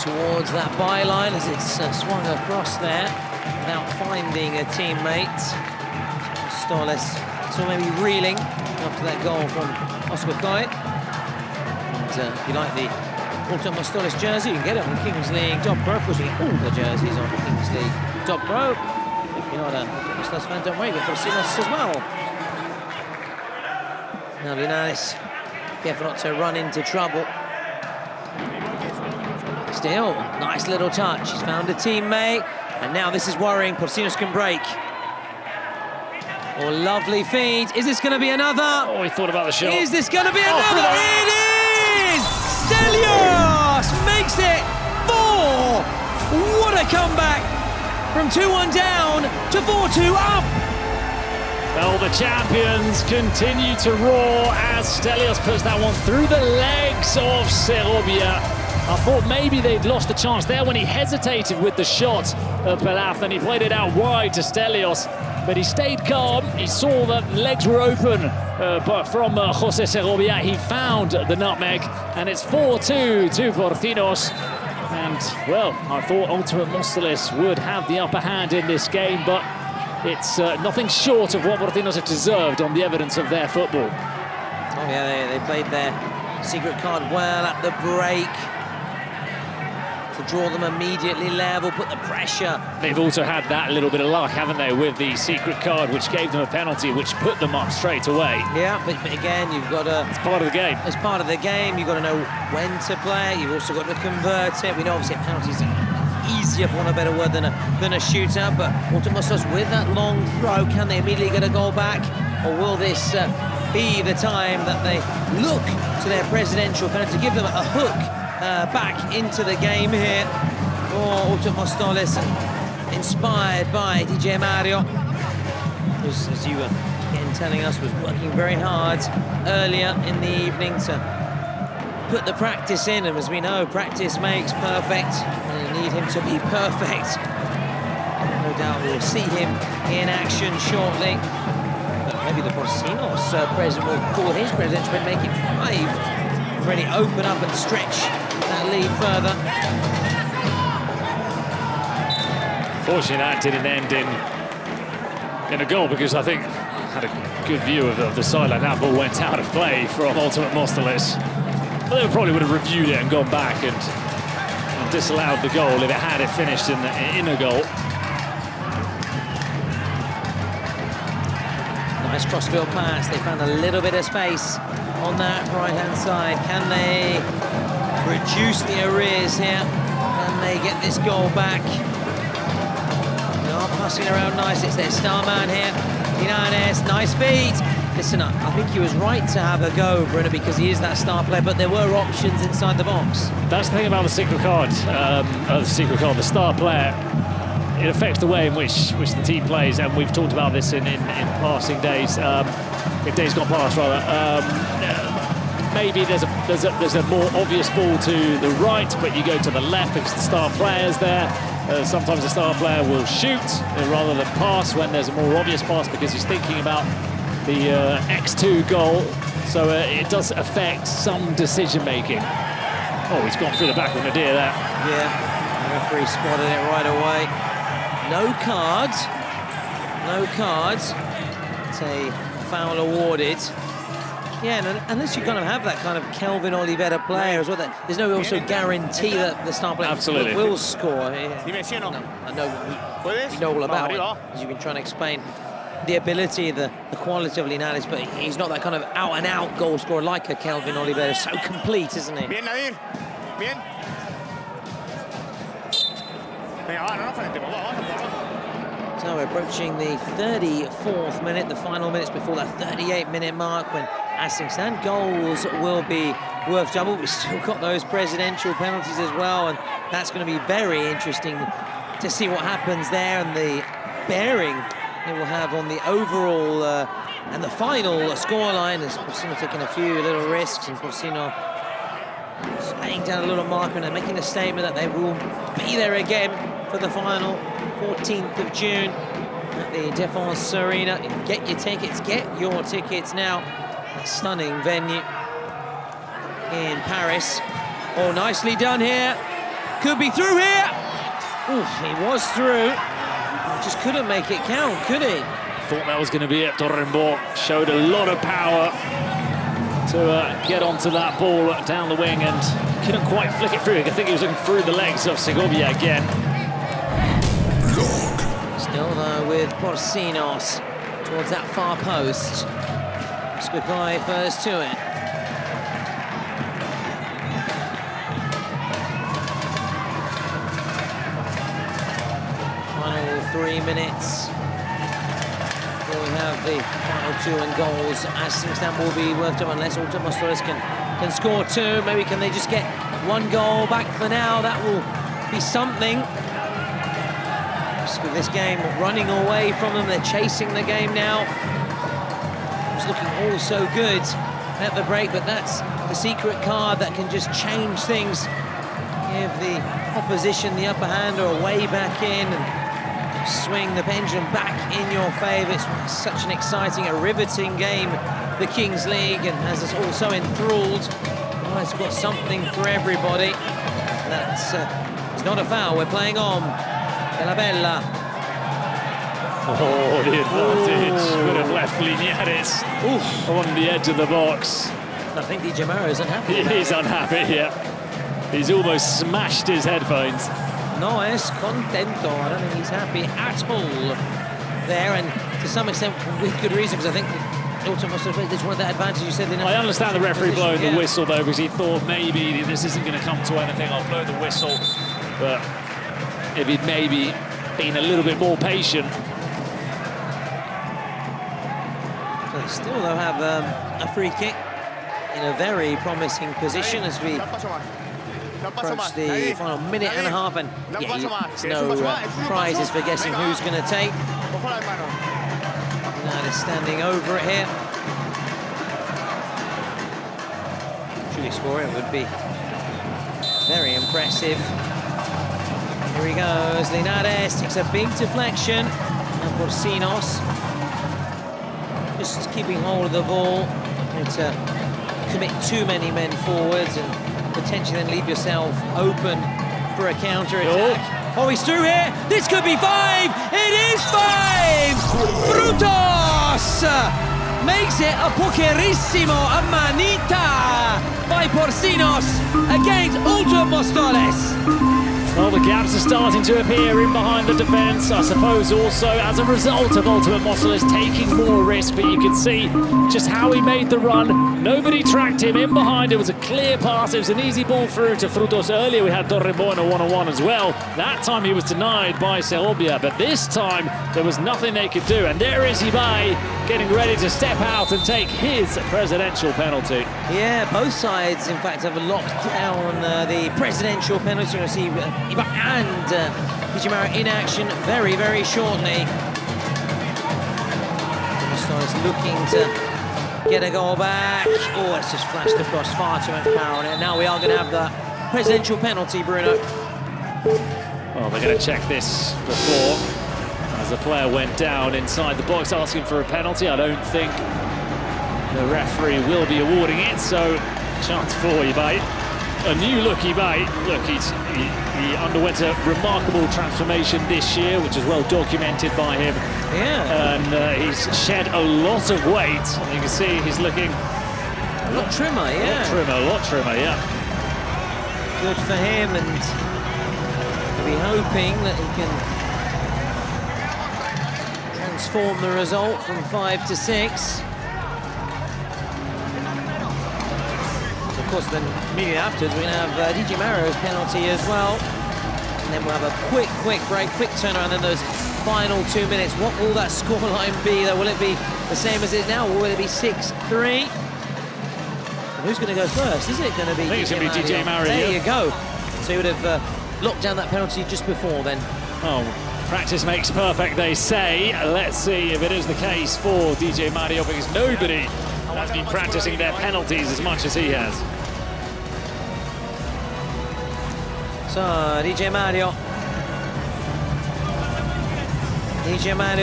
Towards that byline as it's swung across there without finding a teammate. Móstoles So maybe reeling after that goal from Oscar Coy. And if you like the Ultimate Móstoles jersey, you can get it on Kings League.pro. Of course, you get all the jerseys on Kings League.pro. If you're not a Ultimate Móstoles fan, don't worry, you get Porcinos as well. Now Linares, careful not to run into trouble. Still, nice little touch. He's found a teammate, and now this is worrying. Porcinos can break. Oh, lovely feed. Is this going to be another? Oh, he thought about the shot. Is this going to be another? It is! Stelios makes it 4! What a comeback! From 2-1 down to 4-2 up! Well, the champions continue to roar as Stelios puts that one through the legs of Segovia. I thought maybe they'd lost the chance there when he hesitated with the shot of Pelaf, and he played it out wide to Stelios. But he stayed calm. He saw that legs were open but from Jose Segovia. He found the nutmeg, and it's 4-2 to Porcinos. And, well, I thought Ultimate Móstoles would have the upper hand in this game, but it's nothing short of what Porcinos have deserved on the evidence of their football. Oh, yeah, they played their secret card well at the break. To draw them immediately level, put the pressure. They've also had that little bit of luck, haven't they, with the secret card, which gave them a penalty, which put them up straight away. Yeah, but again, you've got to... It's part of the game. It's part of the game. You've got to know when to play. You've also got to convert it. We know, obviously, a penalty is easier, for want of a better word, than a shootout. But Ultimate Móstoles, with that long throw, can they immediately get a goal back? Or will this be the time that they look to their presidential penalty to give them a hook back into the game here for Ultimate Móstoles, and inspired by DJ Mario, who, as you were telling us, was working very hard earlier in the evening to put the practice in, and as we know, practice makes perfect, and you need him to be perfect. No doubt we'll see him in action shortly. But maybe the Porcinos president will call his presidential and make it 5. Really open up and stretch that lead further. Fortunately, that didn't end in a goal, because I think had a good view of the sideline. That ball went out of play from Ultimate Móstoles. But they probably would have reviewed it and gone back and disallowed the goal if it had finished in a goal. Nice crossfield pass. They found a little bit of space on that right-hand side. Can they reduce the arrears here? Can they get this goal back? They are passing around nice. It's their star man here. Linares, nice feet. Listen, I think he was right to have a go, Bruno, because he is that star player, but there were options inside the box. That's the thing about the secret card, the star player. It affects the way in which the team plays, and we've talked about this in passing days. In days gone past, rather. Maybe there's a more obvious ball to the right, but you go to the left because the star player's there. Sometimes the star player will shoot rather than pass when there's a more obvious pass, because he's thinking about the X2 goal. So it does affect some decision making. Oh, he's gone through the back of Nadir there. Yeah, the referee spotted it right away. No cards. No cards. It's a foul awarded. Yeah, and unless you kind of have that kind of Kelvin Oliveira player as well, there's no also guarantee that the star player will score. I know we know all about it, as you've been trying to explain the ability, the quality of Linares, but he's not that kind of out-and-out goal scorer like a Kelvin Oliveira. So complete, isn't he? Bien, Nadir. Bien. So we're approaching the 34th minute, the final minutes before that 38-minute mark, when as things stand, goals will be worth double. We've still got those presidential penalties as well, and that's going to be very interesting to see what happens there and the bearing it will have on the overall and the final scoreline, as Porcino taking a few little risks, and Porcino laying down a little marker and making a statement that they will be there again for the final 14th of June at the Défense Arena. Get your tickets now. A stunning venue in Paris. Oh, nicely done here. Could be through here. Oof, he was through. Just couldn't make it count, could he? Thought that was going to be it. Torrenbo showed a lot of power to get onto that ball down the wing and couldn't quite flick it through. I think he was looking through the legs of Segovia again. Still though with Porcinos towards that far post. Skokai first to it. Final 3 minutes. We have the final 2 and goals. As things stand, will be worth it unless Móstoles can score 2. Maybe can they just get 1 goal back for now? That will be something. Just with this game running away from them, they're chasing the game now. It's looking all so good at the break, but that's the secret card that can just change things. Give the opposition the upper hand or a way back in and swing the pendulum back in your favour. It's such an exciting, a riveting game, the Kings League, and has us all so enthralled. Oh, it's got something for everybody. That's it's not a foul. We're playing on. Bella Bella. Oh, the advantage would have left Linares on the edge of the box. I think DJ Maro is unhappy. He's unhappy, yeah. He's almost smashed his headphones. No es contento. I don't think he's happy at all there, and to some extent with good reason, because I think Móstoles just wanted that advantage. You said I understand the referee blowing the whistle though, because he thought maybe this isn't going to come to anything. I'll blow the whistle, but if he'd maybe been a little bit more patient. So they still though have a free kick in a very promising position as we approach the final minute and a half, and there's no prizes for guessing who's going to take. Now they're standing over it here. Should he score it, would be very impressive. Here he goes, Linares takes a big deflection, and Porcinos just keeping hold of the ball. To commit too many men forwards and potentially then leave yourself open for a counter-attack. Oh, he's through here. This could be 5. It is 5. Frutos makes it a pokerissimo, a manita by Porcinos against Móstoles. Well, the gaps are starting to appear in behind the defence. I suppose also as a result of Móstoles taking more risk, but you can see just how he made the run. Nobody tracked him in behind. It was a clear pass. It was an easy ball through to Frutos. Earlier we had Torrenbo in a one-on-one as well. That time he was denied by Segovia, but this time there was nothing they could do. And there is Ibai getting ready to step out and take his presidential penalty. Yeah, both sides, in fact, have locked down the presidential penalty. You'll see Ibai and DJ Maro in action very, very shortly. Móstoles looking to get a goal back. Oh, it's just flashed across, far too much power on it. Now we are going to have the presidential penalty, Bruno. Well, they're going to check this before, as the player went down inside the box asking for a penalty. I don't think the referee will be awarding it, so chance for Ibai. A new look Ibai. Look, he underwent a remarkable transformation this year, which is well documented by him. Yeah. And he's shed a lot of weight. You can see he's looking a lot trimmer, yeah. A lot trimmer, yeah. Good for him, and we'll be hoping that he can transform the result from 5 to 6. Of course, then immediately afterwards, we're going to have DJ Maro's penalty as well. And then we'll have a quick break, quick turnaround, and then those final 2 minutes. What will that scoreline be, though? Will it be the same as it is now, or will it be 6-3? Who's going to go first? Is it going to be DJ Maro? I think it's going to be DJ Maro. There you go. So he would have locked down that penalty just before then. Oh, practice makes perfect, they say. Let's see if it is the case for DJ Mario, because nobody has been practicing their penalties as much as he has. So, DJ Mario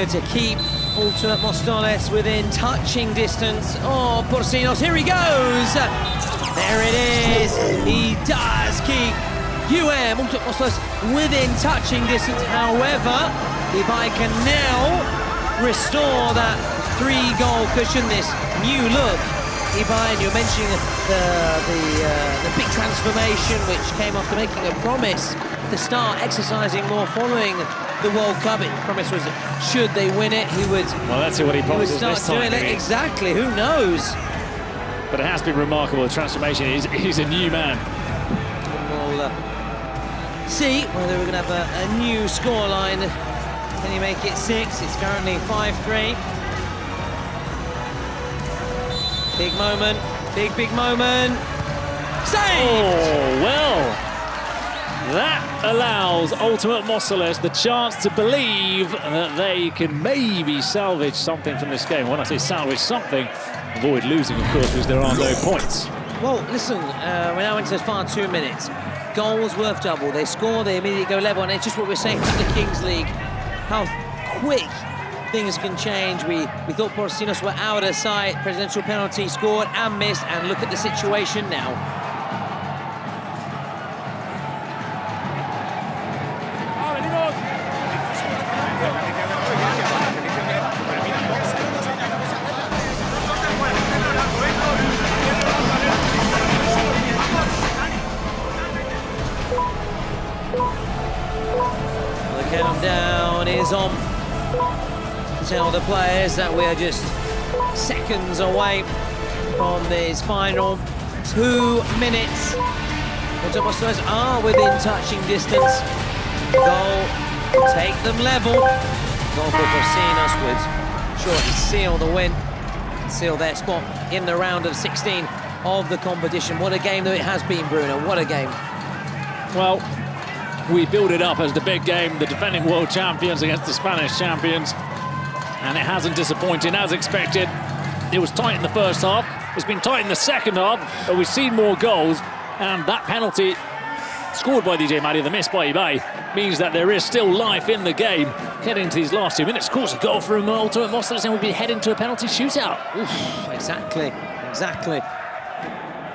to keep Ultimate Móstoles within touching distance. Oh, Porcinos, here he goes! There it is! He does keep Ultimate Móstoles within touching distance. However, Ibai can now restore that 3-goal cushion, this new look. Ibai, you're mentioning the big transformation which came after making a promise to start exercising more following the World Cup. The promise was that should they win it, he would. Well, let's see what he promises this time. Doing it. Exactly. Who knows? But it has been remarkable. The transformation. He's a new man. We'll see whether we're going to have a new scoreline. Can he make it 6? It's currently 5-3. Big moment, big moment. Saved! Oh, well, that allows Ultimate Móstoles the chance to believe that they can maybe salvage something from this game. When I say salvage something, avoid losing, of course, because there are no points. Well, listen, we're now into far 2 minutes. Goals worth double. They score, they immediately go level, and it's just what we're saying about the Kings League. How quick things can change. We thought Porcinos were out of sight. Presidential penalty scored and missed, and look at the situation now. The countdown is on. Tell the players that we're just seconds away from this final 2 minutes. Móstoles are within touching distance. Goal to take them level. Goal for Porcinos would surely seal the win, seal their spot in the round of 16 of the competition. What a game that it has been, Bruno. What a game. Well, we build it up as the big game, the defending world champions against the Spanish champions. And it hasn't disappointed as expected. It was tight in the first half. It's been tight in the second half, but we've seen more goals. And that penalty scored by DJ Mario, the miss by Ibai, means that there is still life in the game heading to these last 2 minutes. Of course, a goal from Ultimate Móstoles, and we'll be heading to a penalty shootout. Oof, exactly.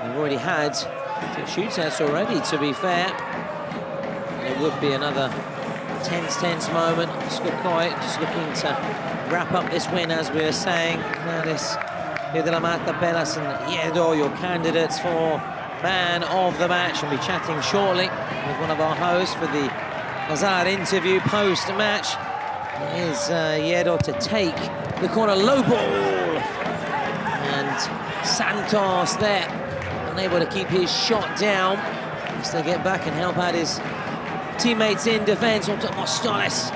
We've already had 2 shootouts already, to be fair. It would be another tense moment. Skokoi just looking to wrap up this win, as we were saying. Now this de la Mata, Pelas and Yedo, your candidates for man of the match. We'll be chatting shortly with one of our hosts for the Hazard interview post-match. Is Yedo to take the corner, low ball. And Santos there, unable to keep his shot down. Needs to get back and help out his teammates in defence. On to Móstoles,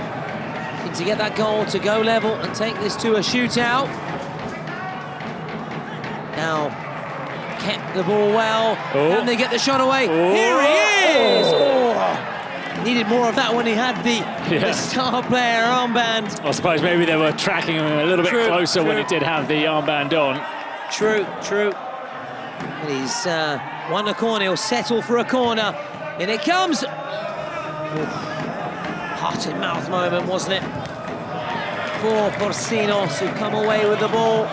looking to get that goal to go level and take this to a shootout. Now, kept the ball well, and they get the shot away. Here he is! Oh, needed more of that when he had the star player armband. I suppose maybe they were tracking him a little bit closer when he did have the armband on. True. And he's won a corner, he'll settle for a corner. And it comes. Heart-in-mouth moment, wasn't it? For Porcinos, who've come away with the ball.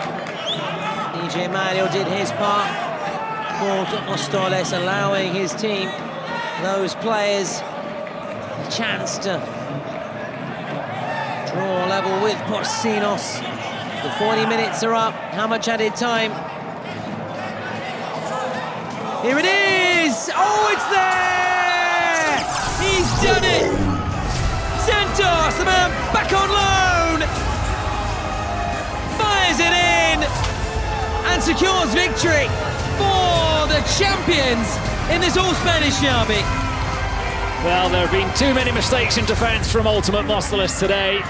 DJ Mario did his part for Móstoles, allowing his team, those players, a chance to draw level with Porcinos. The 40 minutes are up. How much added time? Here it is! Oh, it's there! He's done it! Santos, the man back on loan! Fires it in! And secures victory for the champions in this all-Spanish derby. Well, there have been too many mistakes in defence from Ultimate Móstoles today.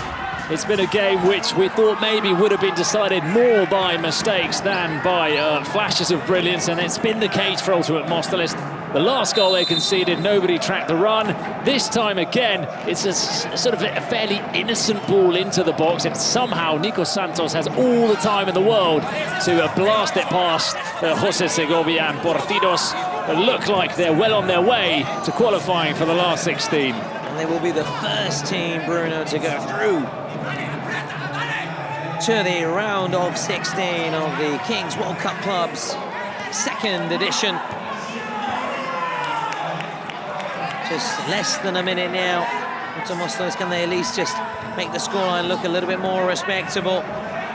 It's been a game which we thought maybe would have been decided more by mistakes than by flashes of brilliance, and it's been the case for Ultimate Móstoles. The last goal they conceded, nobody tracked the run. This time again, it's a sort of a fairly innocent ball into the box, and somehow Nico Santos has all the time in the world to blast it past Jose Segovia and Porcinos. Look like they're well on their way to qualifying for the last 16. And they will be the first team, Bruno, to go through to the round of 16 of the Kings World Cup Clubs, second edition. Just less than a minute now to Móstoles, can they at least just make the scoreline look a little bit more respectable?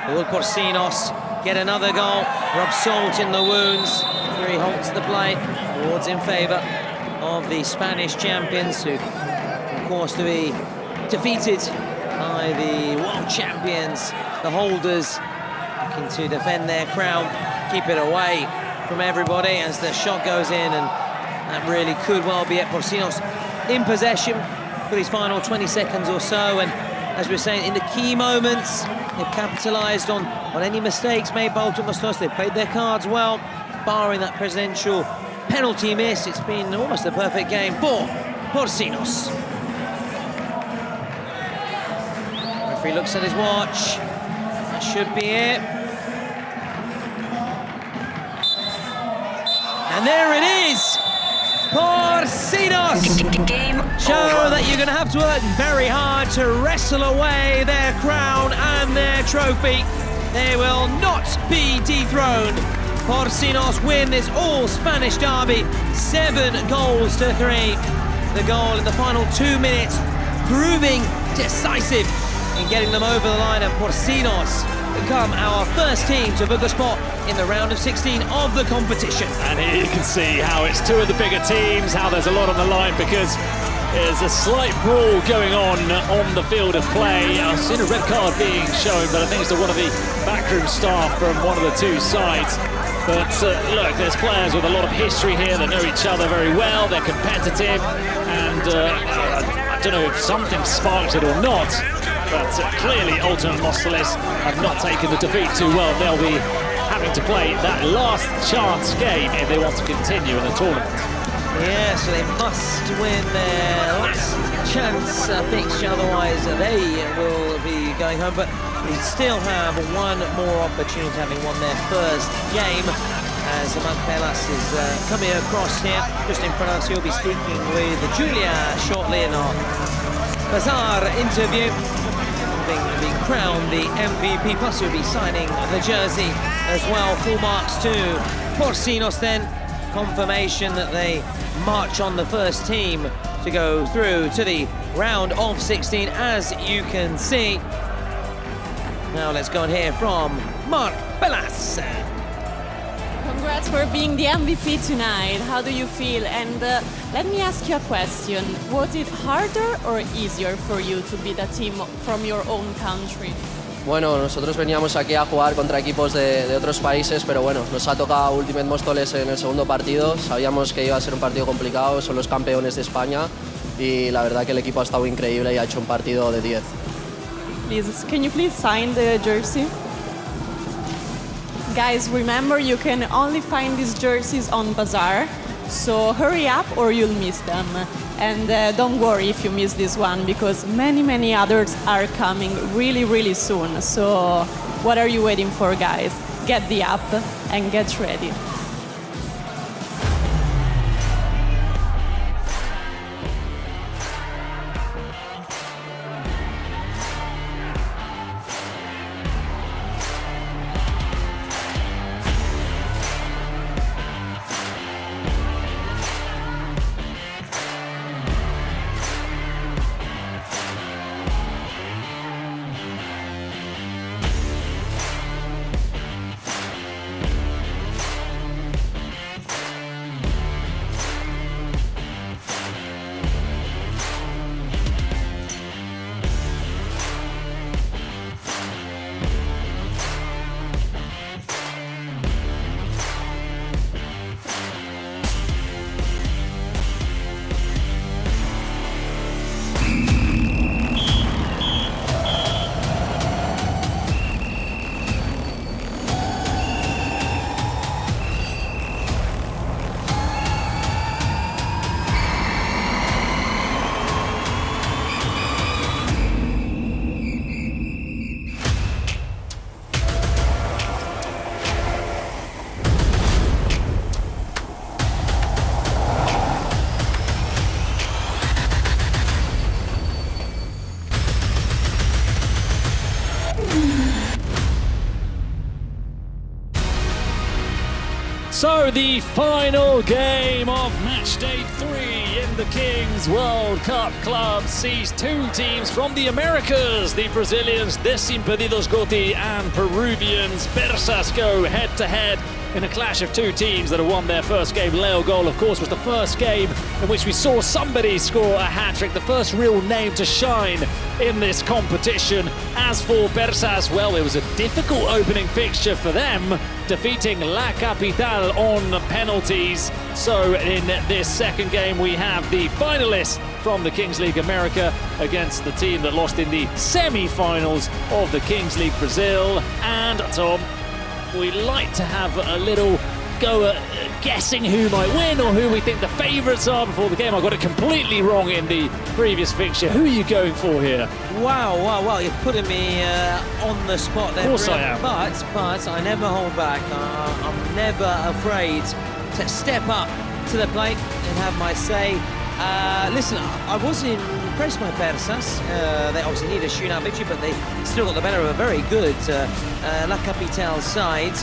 Will Porcinos get another goal? Rub salt in the wounds. He halts the play. Awards in favour of the Spanish champions, who, of course, to be defeated by the world champions, the holders, looking to defend their crown, keep it away from everybody as the shot goes in, and that really could well be it. Porcinos in possession for these final 20 seconds or so, and as we're saying, in the key moments, they've capitalised on any mistakes made by Móstoles. They've played their cards well, barring that presidential penalty miss. It's been almost a perfect game for Porcinos. Referee looks at his watch. That should be it. And there it is! Porcinos show that you're going to have to work very hard to wrestle away their crown and their trophy. They will not be dethroned. Porcinos win this all-Spanish derby, 7 goals to 3. The goal in the final 2 minutes, proving decisive in getting them over the line, and Porcinos become our first team to book a spot in the round of 16 of the competition. And here you can see how it's two of the bigger teams, how there's a lot on the line, because there's a slight brawl going on the field of play. I've seen a red card being shown, but I think it's to one of the backroom staff from one of the two sides. But look, there's players with a lot of history here that know each other very well. They're competitive, and I don't know if something sparked it or not, but clearly Ultimate Móstoles have not taken the defeat too well. They'll be having to play that last chance game if they want to continue in the tournament. Yeah, so they must win their last chance fixture, otherwise they will be going home. But we still have one more opportunity, having won their first game, as Pelas is coming across here. Just in front of us, he'll be speaking with Julia shortly in our Bazaar interview. Having been crowned the MVP, plus he'll be signing the jersey as well. Full marks to Porcinos then. Confirmation that they march on the first team to go through to the round of 16, as you can see. Now let's go and hear from Marc Pelas. Congrats for being the MVP tonight. How do you feel? And let me ask you a question. Was it harder or easier for you to beat a team from your own country? Bueno, nosotros veníamos aquí a jugar contra equipos de otros países, pero bueno, nos ha tocado Ultimate Móstoles en el segundo partido. Sabíamos que iba a ser un partido complicado, son los campeones de España y la verdad que el equipo ha estado increíble y ha hecho un partido de 10. Please, can you please sign the jersey? Guys, remember you can only find these jerseys on Bazaar, so hurry up or you'll miss them. And don't worry if you miss this one, because many others are coming really soon. So what are you waiting for, guys? Get the app and get ready. So the final game of match day 3 in the Kings World Cup Club sees two teams from the Americas, the Brazilians DESIMPEDIDOS GOTI and Peruvians Persas go head-to-head in a clash of two teams that have won their first game. Leo Gol, of course, was the first game in which we saw somebody score a hat-trick, the first real name to shine in this competition. As for Persas, well, it was a difficult opening fixture for them, defeating La Capital on penalties. So in this second game, we have the finalists from the Kings League America against the team that lost in the semi-finals of the Kings League Brazil. And Tom, we like to have a little go at guessing who might win or who we think the favourites are before the game. I got it completely wrong in the previous fixture. Who are you going for here? Wow, you're putting me on the spot there. Of course I am. But I never hold back. I'm never afraid to step up to the plate and have my say. Listen, I was impressed by Persas. They obviously need a shootout victory, but they still got the better of a very good La Capital side,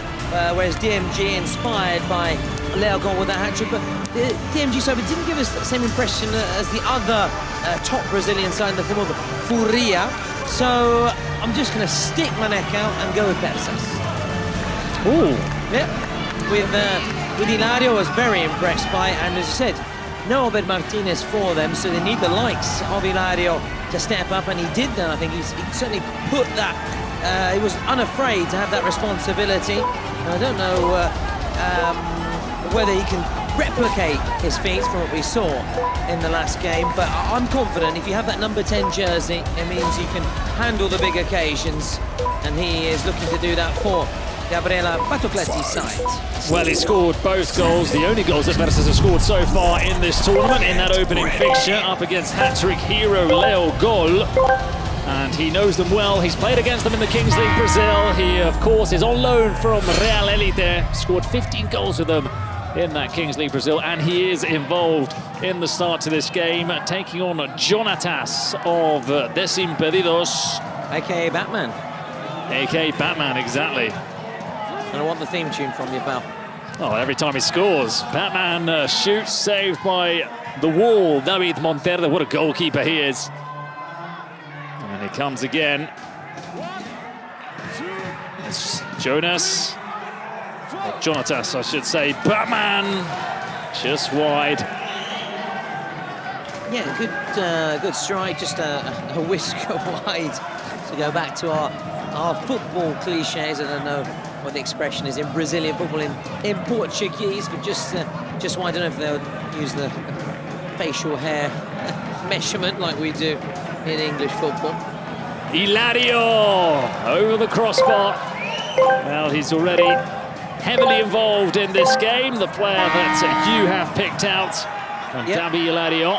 whereas DMG, inspired by Leo Gol with that hat-trick, but the DMG side didn't give us the same impression as the other top Brazilian side in the form of Furia. So I'm just going to stick my neck out and go with Persas. Ooh. Yeah, with Hilario, I was very impressed by, and as I said, no Obed Martinez for them, so they need the likes of Hilario to step up, and he did that. I think he certainly put that, he was unafraid to have that responsibility. I don't know whether he can replicate his feats from what we saw in the last game, but I'm confident if you have that number 10 jersey, it means you can handle the big occasions, and he is looking to do that for Gabriela Batocletti's side. Well, he scored both goals, the only goals that Persas have scored so far in this tournament, in that opening fixture, up against hat-trick hero Leo Gol. And he knows them well. He's played against them in the Kings League Brazil. He, of course, is on loan from Real Elite. Scored 15 goals with them in that Kings League Brazil. And he is involved in the start to this game, taking on Jonatas of DESIMPEDIDOS. A.k.a. Batman. A.k.a. Batman, exactly. And I want the theme tune from you, pal. Oh, every time he scores, Batman shoots, saved by the wall, David Montero. What a goalkeeper he is. And he comes again. It's Jonas. Or Jonatas, I should say. Batman, just wide. Yeah, good strike, just a whisker wide. To go back to our football cliches, I don't know what the expression is in Brazilian football, in Portuguese, but just why I don't know if they'll use the facial hair measurement like we do in English football. Hilario over the crossbar. Well, he's already heavily involved in this game, the player that you have picked out, Davi Hilario.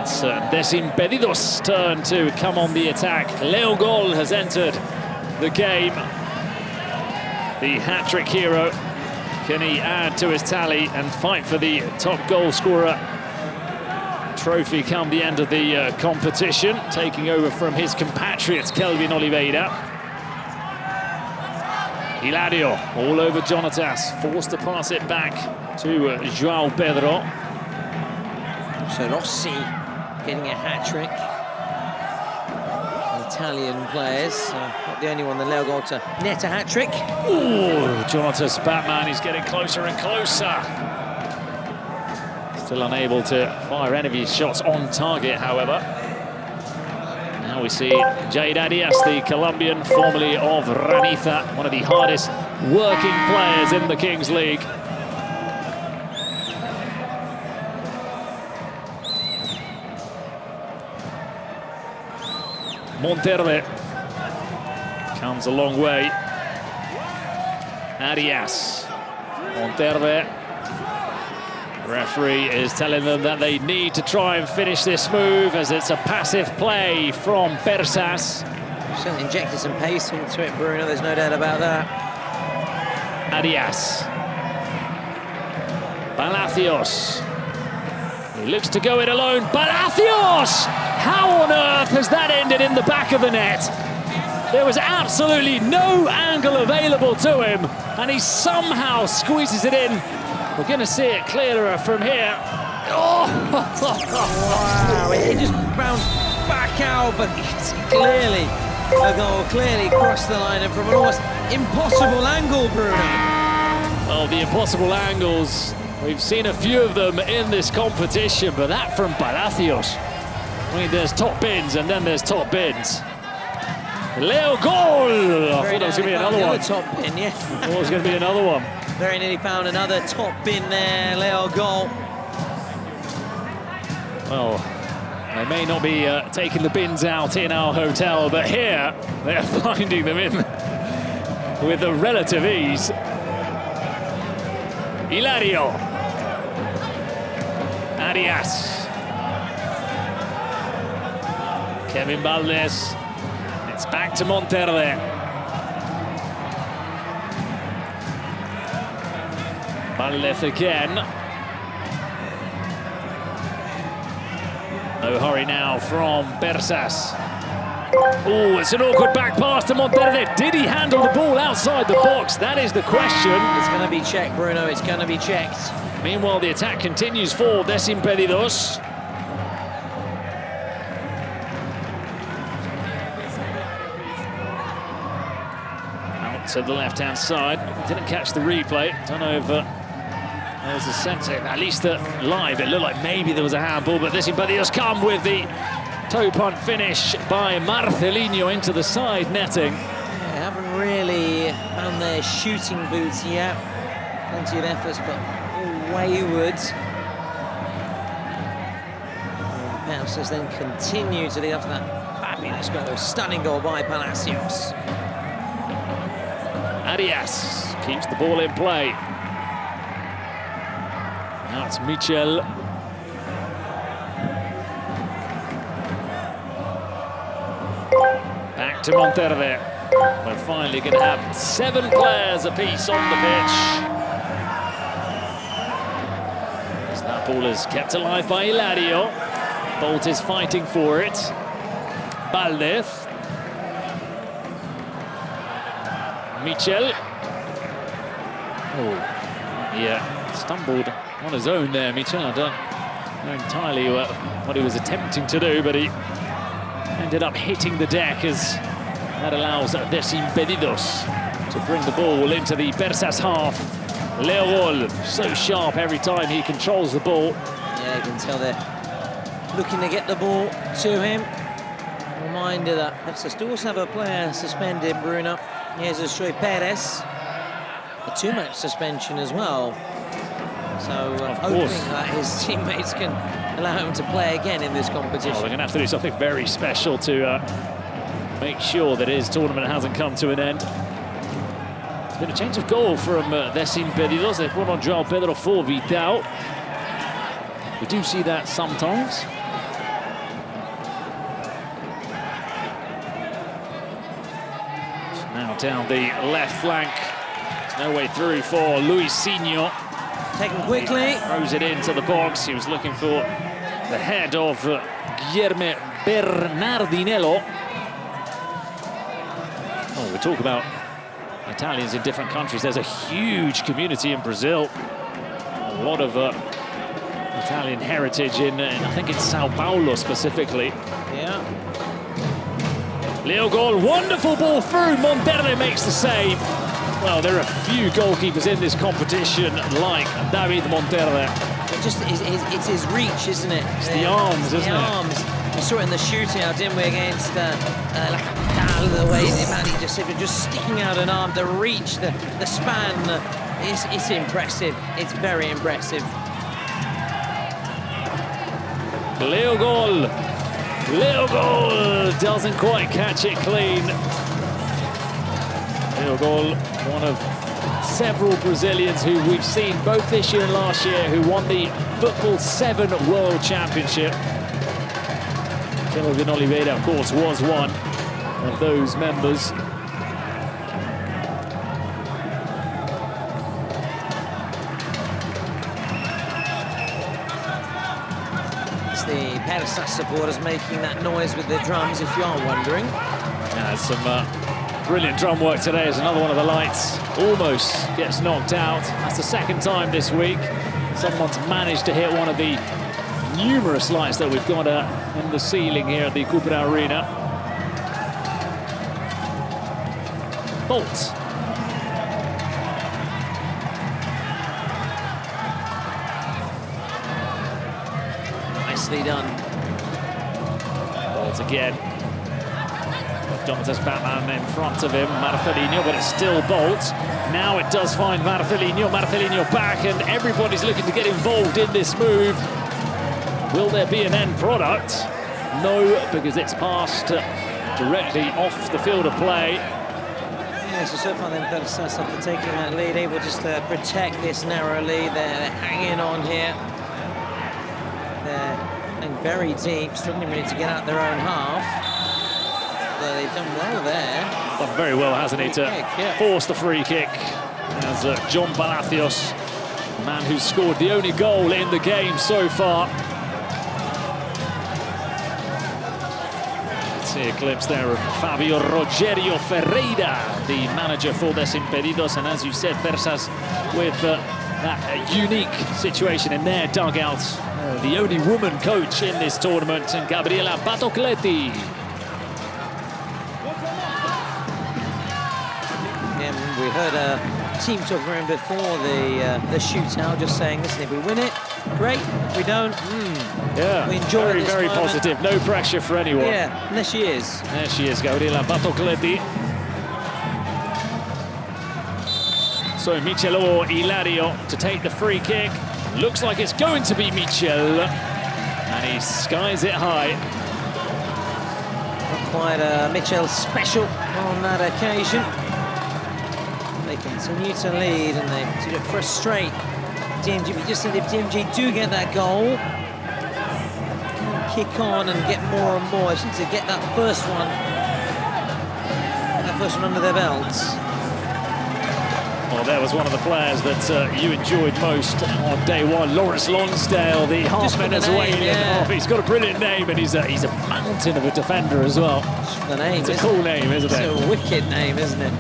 It's DESIMPEDIDOS' turn to come on the attack. Leo Gol has entered the game. The hat-trick hero. Can he add to his tally and fight for the top goal scorer trophy come the end of the competition, taking over from his compatriot Kelvin Oliveira. Hilario all over Jonatas, forced to pass it back to João Pedro. So Rossi getting a hat-trick. Italian players, not the only one, the Leo Gol to net a hat-trick. Ooh, Jonatas Batman, he's getting closer and closer. Still unable to fire any of his shots on target, however. Now we see Jade Arias, the Colombian, formerly of Ranitha, one of the hardest working players in the Kings League. Montero comes a long way. Arias, Montero. Referee is telling them that they need to try and finish this move as it's a passive play from Persas. Certainly injected some pace into it, Bruno, there's no doubt about that. Arias. Palacios. He looks to go it alone. Palacios! How on earth has that ended in the back of the net? There was absolutely no angle available to him, and he somehow squeezes it in. We're going to see it clearer from here. Oh! Wow, it just bounced back out, but it's clearly a goal, clearly crossed the line, and from an almost impossible angle, Bruno. Well, the impossible angles, we've seen a few of them in this competition, but that from Palacios. I mean, there's top bins and then there's top bins. Leo goal! I thought it was going to be another one. Top bin, yeah. I thought it was going to be another one. Very nearly found another top bin there, Leo goal. Well, they may not be taking the bins out in our hotel, but here they're finding them in with a relative ease. Hilario. Arias. Kevin Valdez. It's back to Monterde. Valdez again. No hurry now from Persas. Oh, it's an awkward back pass to Monterde. Did he handle the ball outside the box? That is the question. It's going to be checked, Bruno. It's going to be checked. Meanwhile, the attack continues for DESIMPEDIDOS. Out to the left-hand side. Didn't catch the replay. Don't know if there was a sense, at least live, it looked like maybe there was a handball, but DESIMPEDIDOS come with the toe punt finish by Marcelinho into the side netting. Yeah, haven't really found their shooting boots yet. Plenty of efforts, but all wayward. Persas then continue to the after that fabulous goal, stunning goal by Palacios. Arias keeps the ball in play. Now it's Michel. Back to Monterde. We're finally going to have 7 players apiece on the pitch. As that ball is kept alive by Hilario. Bolt is fighting for it. Valdez. Michel. Oh, yeah, stumbled on his own there, Michel. I don't know entirely what he was attempting to do, but he ended up hitting the deck as that allows DESIMPEDIDOS to bring the ball into the Persas half. Leogol, so sharp every time he controls the ball. Yeah, you can tell they're looking to get the ball to him. Reminder that Persas do also have a player suspended, Bruno. Here's Joy Perez. A 2-match suspension as well. So hoping that his teammates can allow him to play again in this competition. Oh, they're going to have to do something very special to make sure that his tournament hasn't come to an end. It's been a change of goal from DESIMPEDIDOS. They put on João Pedro for Vital. We do see that sometimes. Now down the left flank. There's no way through for Luisinho. Taken quickly. Throws it into the box. He was looking for the head of Guilherme Bernardinello. Oh, we talk about Italians in different countries. There's a huge community in Brazil. A lot of Italian heritage in I think in Sao Paulo specifically. Yeah. Leo goal, wonderful ball through. Monterde makes the save. Well, there are a few goalkeepers in this competition like David Monterde. It's his reach, isn't it? It's the arms, isn't it? The arms. We saw it in the shootout, didn't we, against La Capital, the way he just sticking out an arm, the reach, the span. It's impressive. It's very impressive. Leo goal doesn't quite catch it clean. Leo goal, one of several Brazilians who we've seen both this year and last year who won the Football 7 World Championship. Kelvin Oliveira, of course, was one of those members. It's the Persas supporters making that noise with their drums, if you are wondering. Some brilliant drum work today as another one of the lights almost gets knocked out. That's the second time this week someone's managed to hit one of the numerous lights that we've got in the ceiling here at the Cupra Arena. Bolt. Nicely done. Bolt again. Jonathan's Batman in front of him, Marcelinho, but it's still Bolt. Now it does find Marcelinho back, and everybody's looking to get involved in this move. Will there be an end product? No, because it's passed directly off the field of play. Yeah, so far then Persas, after taking that lead, able just to protect this narrow lead. They're hanging on here. They're going very deep, struggling really to get out their own half. They've done well there. Done very well, hasn't he, to force the free kick. As John Palacios, the man who's scored the only goal in the game so far. Let's see a glimpse there of Fabio Rogerio Ferreira, the manager for DESIMPEDIDOS. And as you said, Persas with that unique situation in their dugout. The only woman coach in this tournament, and Gabriela Batocletti. We heard a team talk for him before the shootout, just saying, listen, if we win it, great. If we don't, yeah, we enjoy this very moment. positive. No pressure for anyone. Yeah, and there she is. There she is, Gabriela Batocletti. So Michelo Hilario to take the free kick. Looks like it's going to be Michel, and he skies it high. Not quite a Michel special on that occasion. They continue to lead and they continue to frustrate DMG. But just said if DMG do get that goal, can kick on and get more and more. Just need to get that first one under their belts. Well, there was one of the players that you enjoyed most on day one, Lawrence Lonsdale, the half Venezuelan half. He's got a brilliant name, and he's a mountain of a defender as well. Just for the name, it's a cool name, isn't it? It's a wicked name, isn't it?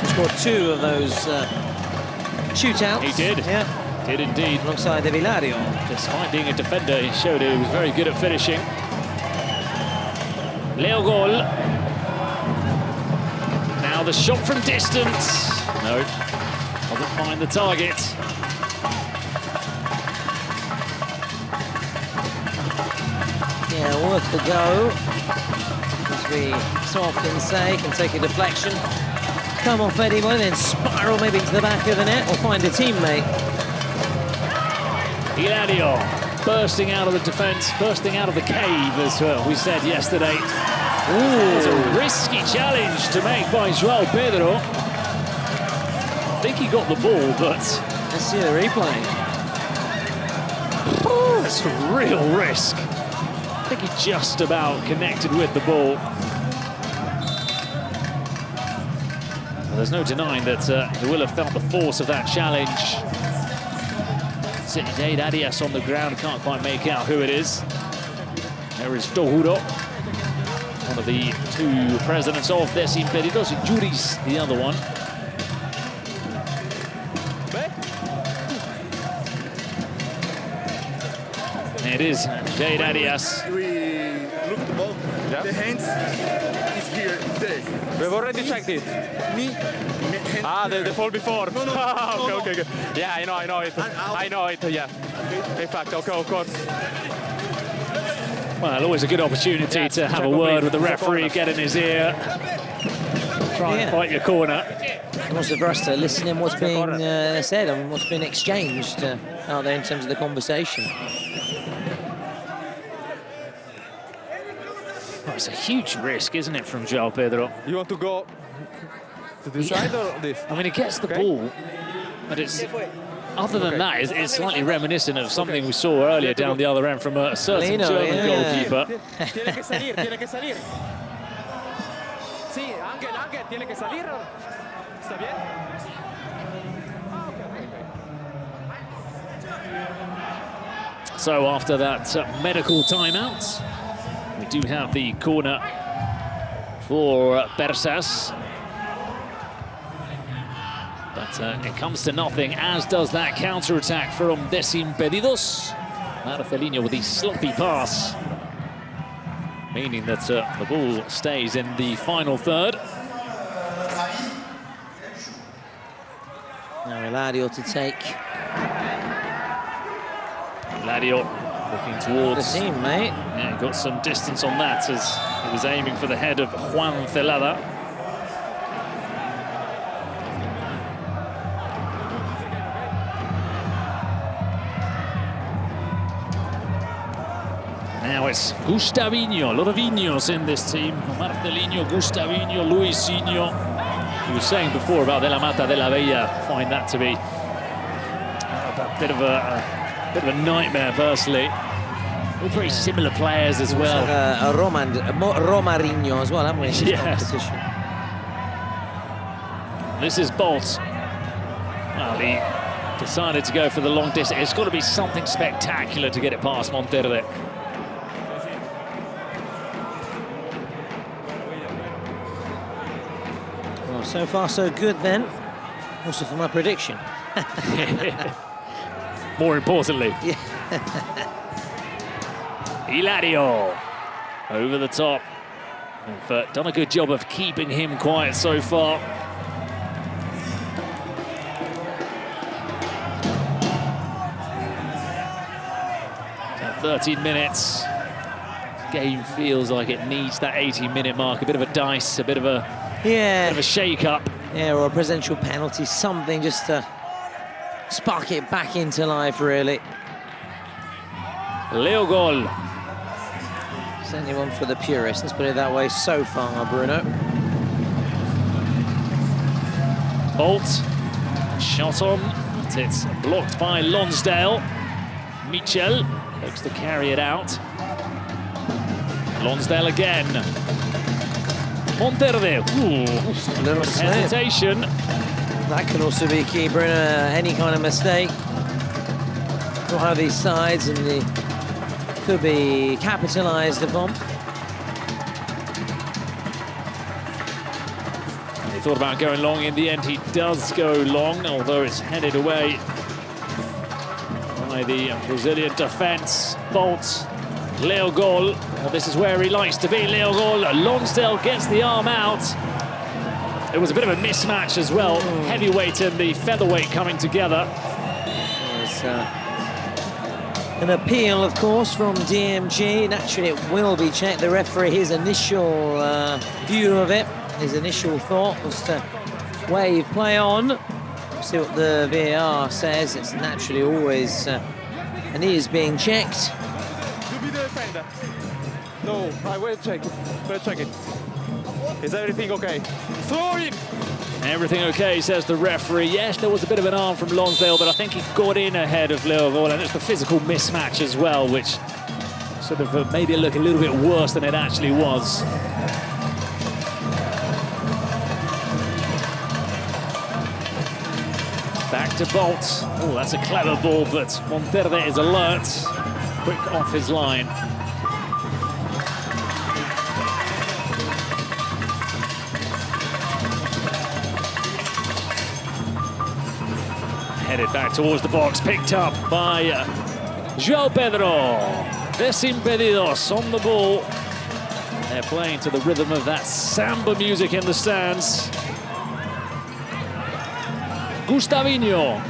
He scored 2 of those shootouts. He did. Yeah. Did indeed. Alongside de Villario. Despite being a defender, he showed he was very good at finishing. Leo Gol. Now the shot from distance. No, doesn't find the target. Yeah, worth the go. As we so often say, can take a deflection, come off anyway, then spiral maybe into the back of the net or find a teammate. Hilario bursting out of the defence, bursting out of the cave, as we said yesterday. It's a risky challenge to make by João Pedro. I think he got the ball, but... Let's see the replay. That's a real risk. I think he just about connected with the ball. Well, there's no denying that he will have felt the force of that challenge. Jade Arias on the ground, can't quite make out who it is. There is Tohuro, one of the 2 presidents of DESIMPEDIDOS, and Juris, the other one. It is Jade Arias. We look at the ball. Yeah. The hands is here, there. We've already checked it. Me? The fall before. No. Okay. Yeah, I know it. I know it, yeah. In fact, okay, of course. Well, always a good opportunity to have a word with the referee, get in his ear, try and fight your corner. Also for us to listen in what's being said and what's been exchanged out there in terms of the conversation. Well, it's a huge risk, isn't it, from João Pedro? You want to go to this side or this? I mean, he gets the ball, but it's... Other than that, it's slightly reminiscent of something we saw earlier down the other end from a certain German goalkeeper. Tiene que salir. Sí, Ángel, tiene que salir. ¿Está bien? So after that medical timeout, we We do have the corner for Persas. But it comes to nothing, as does that counter-attack from DESIMPEDIDOS. Marcelino with the sloppy pass, meaning that the ball stays in the final third. Now Eladio to take. Eladio looking towards the team, mate. Yeah, got some distance on that as he was aiming for the head of Juan Celada. Now it's Gustavinho, a lot of Iños in this team. Marcelinho, Gustavinho, Luisinho. He was saying before about De La Mata, De La Bella. Find that to be a bit of a nightmare, personally. All very similar players as well. Like Romarinho as well, haven't we? Yes. This is Bolt. Well, he decided to go for the long distance. It's got to be something spectacular to get it past Monterde. Well, so far so good then. Also for my prediction. More importantly. Yeah. Eladio over the top. But done a good job of keeping him quiet so far. At 13 minutes. Game feels like it needs that 80-minute mark. A bit of a dice, a bit of a shake-up. Yeah, or a presidential penalty, something just to spark it back into life, really. Leo Gol. Certainly one for the purists, let's put it that way so far, Bruno. Bolt, shot on, but it's blocked by Lonsdale. Michel looks to carry it out. Lonsdale again. Monterde. Ooh, little hesitation. That can also be key, Bruno. Any kind of mistake for one of these sides, and the could be capitalised upon. He thought about going long. In the end, he does go long, although it's headed away by the Brazilian defence. Bolt, Leo Gol. Well, this is where he likes to be, Leo Gol. Lonsdale gets the arm out. It was a bit of a mismatch as well. Heavyweight and the featherweight coming together. There's an appeal, of course, from DMG. Naturally, it will be checked. The referee, his initial view of it, his initial thought was to wave play on. We'll see what the VAR says. It's naturally always and he is being checked. You be the defender. No, I will check it. We'll check it. Is everything okay? Throw in! Everything okay, says the referee. Yes, there was a bit of an arm from Lonsdale, but I think he got in ahead of Leo Gol, and it's the physical mismatch as well, which sort of made it look a little bit worse than it actually was. Back to Bolt. Oh, that's a clever ball, but Monterde is alert. Quick off his line. Headed back towards the box, picked up by João Pedro. DESIMPEDIDOS on the ball. They're playing to the rhythm of that samba music in the stands. Gustavinho.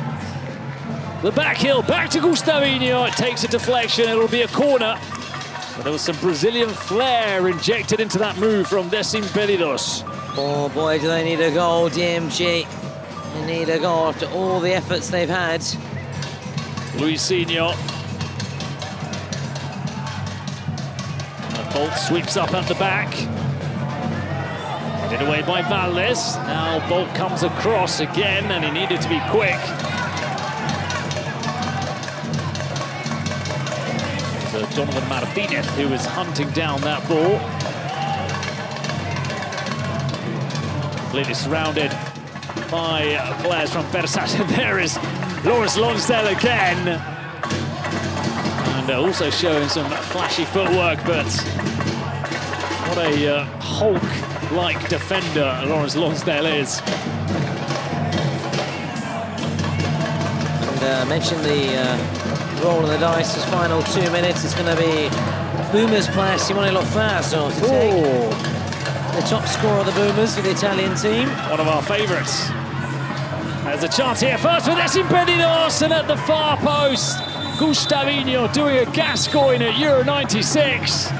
The back heel, back to Gustavinho. It takes a deflection, it'll be a corner. But there was some Brazilian flair injected into that move from DESIMPEDIDOS. Oh boy, do they need a goal, DMG. They need a goal after all the efforts they've had. Luisinho. Bolt sweeps up at the back. Headed away by Valdes. Now Bolt comes across again, and he needed to be quick. So Donovan Martinez, who is hunting down that ball. Completely surrounded by players from Persas, and there is Lawrence Lonsdale again. And also showing some flashy footwork, but What a Hulk-like defender Lawrence Lonsdale is. And mentioned the roll of the dice, his final 2 minutes. It's going to be Boomers player Simone Lofaso to take the top scorer of the Boomers for the Italian team. One of our favourites. There's a chance here first for DESIMPEDIDOS, and at the far post, Gustavinho doing a Gascoigne at Euro 96.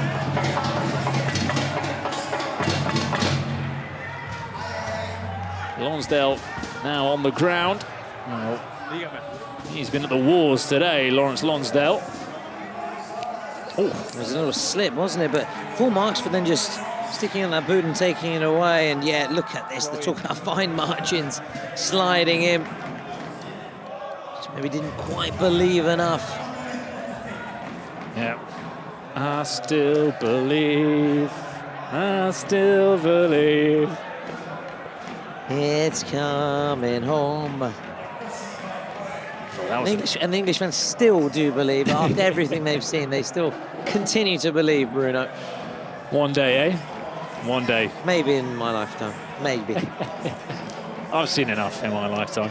Lonsdale now on the ground. Well, he's been at the wars today, Lawrence Lonsdale. Oh, there was a little slip, wasn't it? But full marks for then just sticking on that boot and taking it away. And yeah, look at this. They're talking about fine margins, sliding in. Just maybe didn't quite believe enough. Yeah. I still believe. I still believe. It's coming home. And the English fans still do believe. After everything they've seen, they still continue to believe, Bruno. One day, eh? One day. Maybe in my lifetime. Maybe. I've seen enough in my lifetime.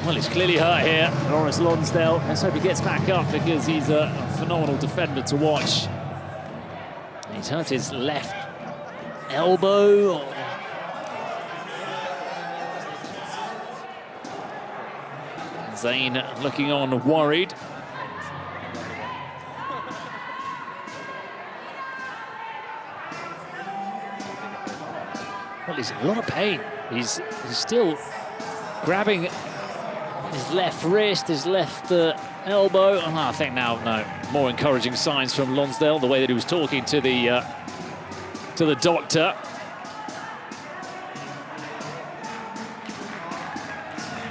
Well, he's clearly hurt here, Lawrence Lonsdale. Let's hope he gets back up, because he's a phenomenal defender to watch. He's hurt his left elbow. Zayn looking on worried. Well, he's in a lot of pain. He's still grabbing his left wrist, his left elbow. Oh, I think now, no, more encouraging signs from Lonsdale, the way that he was talking to the doctor.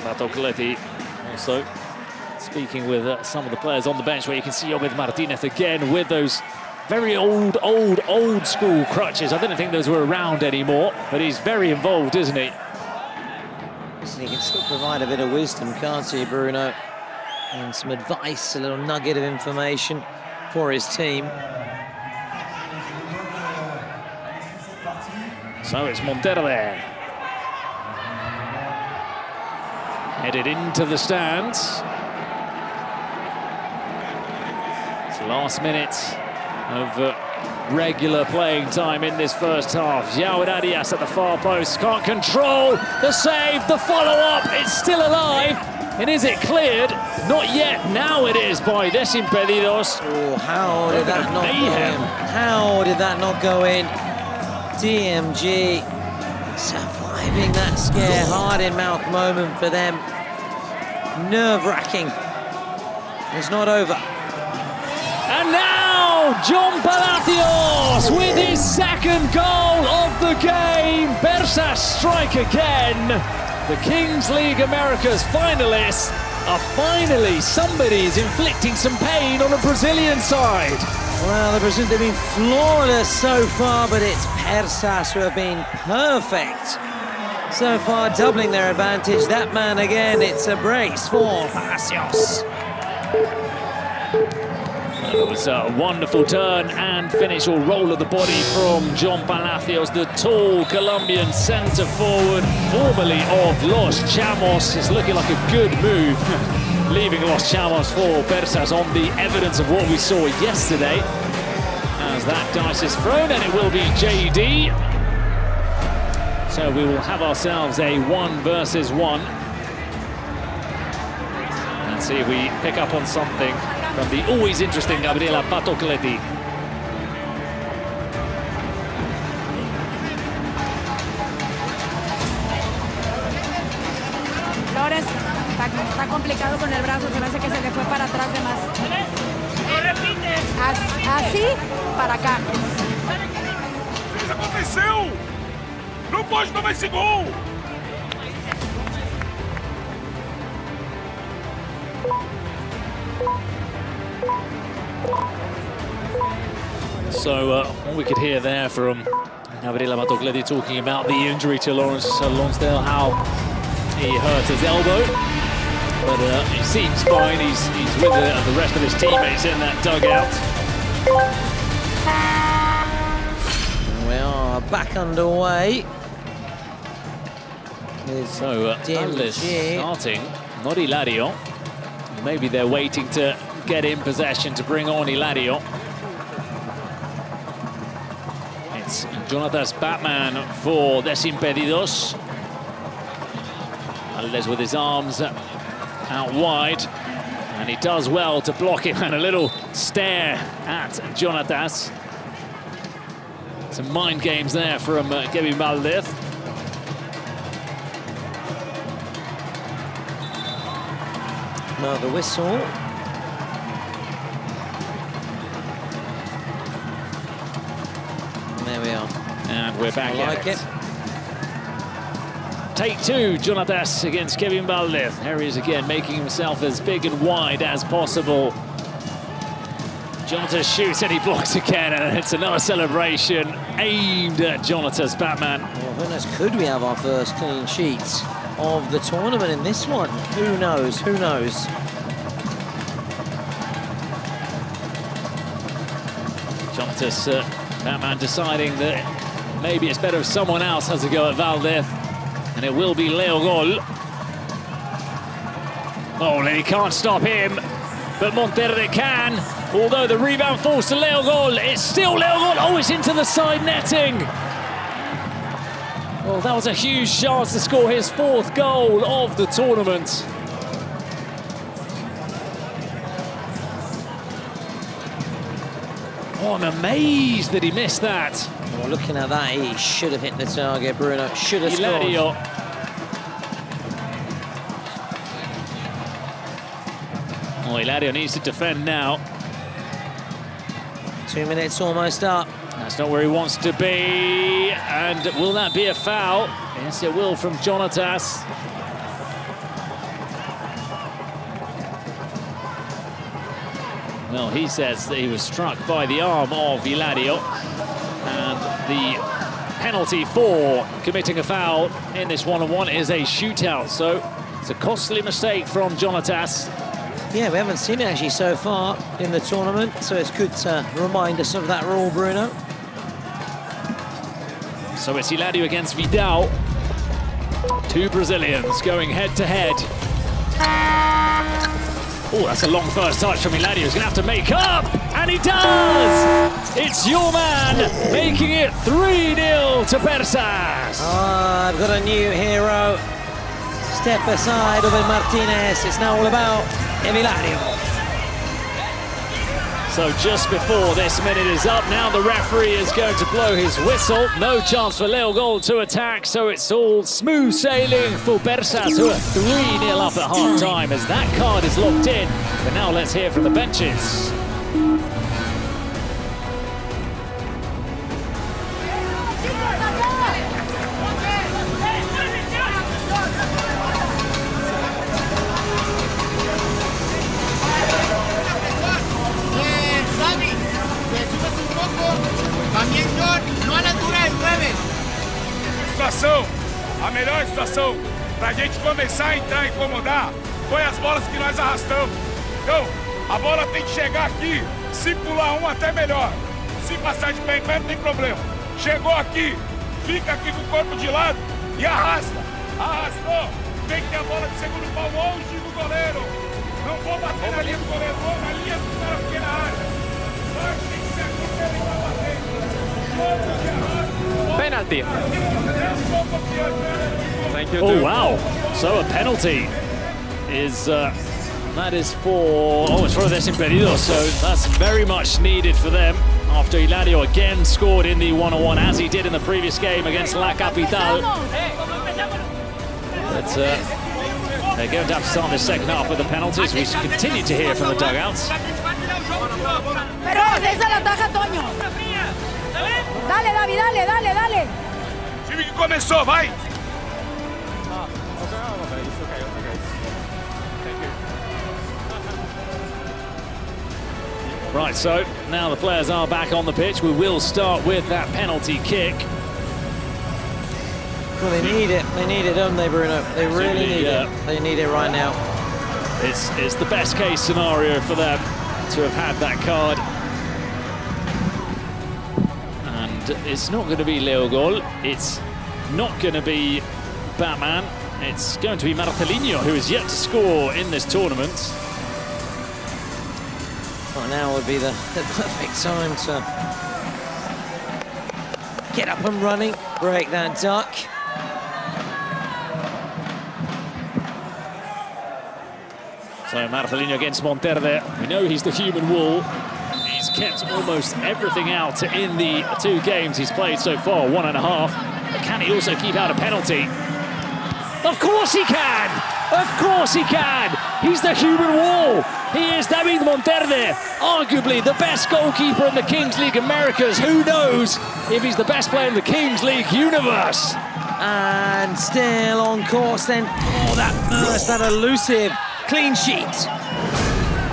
Bartocletti also speaking with some of the players on the bench, where you can see Omid Martinez again with those very old school crutches. I didn't think those were around anymore, but he's very involved, isn't he? Listen, he can still provide a bit of wisdom, can't he, Bruno? And some advice, a little nugget of information for his team. So it's Montero there. Headed into the stands. It's the last minute of regular playing time in this first half. João Arias at the far post, can't control the save, the follow-up, it's still alive. And is it cleared? Not yet, now it is by DESIMPEDIDOS. Oh, how did that not go in? How did that not go in? DMG surviving that scare, heart-in-mouth moment for them. Nerve-wracking. It's not over. And now, John Palacios with his second goal of the game. Persas strike again. The Kings League Americas finalists are finally, somebody's inflicting some pain on the Brazilian side. Well, the Brazilians have been flawless so far, but it's Persas who have been perfect so far, doubling their advantage. That man again, it's a brace for Palacios. It was a wonderful turn and finish, or roll of the body from John Palacios, the tall Colombian centre forward, formerly of Los Chamos. It's looking like a good move, leaving Los Chamos for Persas on the evidence of what we saw yesterday. As that dice is thrown, and it will be JD. So we will have ourselves a 1 versus 1. And see if we pick up on something from the always interesting Gabriela Bartocletti. Flores está complicado con el brazo, se me hace que se le fue para atrás de más. No repite! Así, para acá. Isso aconteceu! Não pode tomar esse gol! So what we could hear there from Gabriela Bartocletti talking about the injury to Lawrence Lonsdale, how he hurt his elbow, but he seems fine. He's with the rest of his teammates in that dugout. We are back underway. So, Móstoles starting, not Hilario. Maybe they're waiting to get in possession to bring on Hilario. It's Jonathan's Batman for DESIMPEDIDOS. Móstoles with his arms out wide. And he does well to block him, and a little stare at Jonatas. Some mind games there from Kevin Valdez. Now the whistle. And there we are. And we're back I like at it. Take two, Jonatas against Kevin Valdez. There he is again, making himself as big and wide as possible. Jonatas shoots and he blocks again, and it's another celebration aimed at Jonatas Batman. Well, who knows, could we have our first clean sheets of the tournament in this one? Who knows, who knows? Jonatas Batman deciding that maybe it's better if someone else has a go at Valdez. And it will be Leo Gol. Oh, and he can't stop him. But Monterde can. Although the rebound falls to Leo Gol. It's still Leo Gol. Oh, it's into the side netting. Well, that was a huge chance to score his 4th goal of the tournament. Oh, I'm amazed that he missed that. Well, looking at that, he should have hit the target, Bruno. Should have scored. Oh, Hilario needs to defend now. 2 minutes almost up. That's not where he wants to be. And will that be a foul? Yes, it will from Jonatas. Well, he says that he was struck by the arm of Hilario. And the penalty for committing a foul in this one-on-one is a shootout. So it's a costly mistake from Jonatas. Yeah, we haven't seen it actually so far in the tournament, so it's good to remind us of that rule, Bruno. So it's Hilario against Vidal. 2 Brazilians going head-to-head. Oh, that's a long first touch from Hilario. He's going to have to make up, and he does! It's your man, making it 3-0 to Persas. Oh, I've got a new hero. Step aside, Obed Martinez. It's now all about Hilario. So just before this minute is up, now the referee is going to blow his whistle. No chance for Leo Gol to attack, so it's all smooth sailing for Persas, who are 3-0 up at half-time as that card is locked in. But now let's hear from the benches. A melhor situação pra gente começar a entrar e incomodar foi as bolas que nós arrastamos. Então, a bola tem que chegar aqui, se pular um até melhor. Se passar de pé em pé não tem problema. Chegou aqui, fica aqui com o corpo de lado e arrasta. Arrastou, tem que ter a bola de segundo pau longe do goleiro. Não vou bater na linha do goleiro, vou na linha do cara pequena área. Mas tem que ser aqui que ele tá batendo. Penalty. Thank you. Oh, wow. So a penalty is, that is for, oh, it's for DESIMPEDIDOS, so that's very much needed for them after Hilario again scored in the one-on-one as he did in the previous game against La Capital. But they're going to have to start this second half with the penalties. We continue to hear from the dugouts. Pero esa la ataja Toño. Dale, David, dale, dale, dale. Time que começou, vai. Right, so now the players are back on the pitch. We will start with that penalty kick. Well, they need it, don't they, Bruno? They really need it. They need it right now. It's the best case scenario for them to have had that card. And it's not going to be Leo Gol. It's not going to be Batman. It's going to be Marcelinho, who is yet to score in this tournament. Well, now would be the perfect time to get up and running, break that duck. So Marcelinho against Monterde. We know he's the human wall. He's kept almost everything out in the 2 games he's played so far, 1.5. But can he also keep out a penalty? Of course he can! Of course he can! He's the human wall! He is David Monterde, arguably the best goalkeeper in the Kings League Americas. Who knows if he's the best player in the Kings League universe? And still on course then for that first, that elusive clean sheet.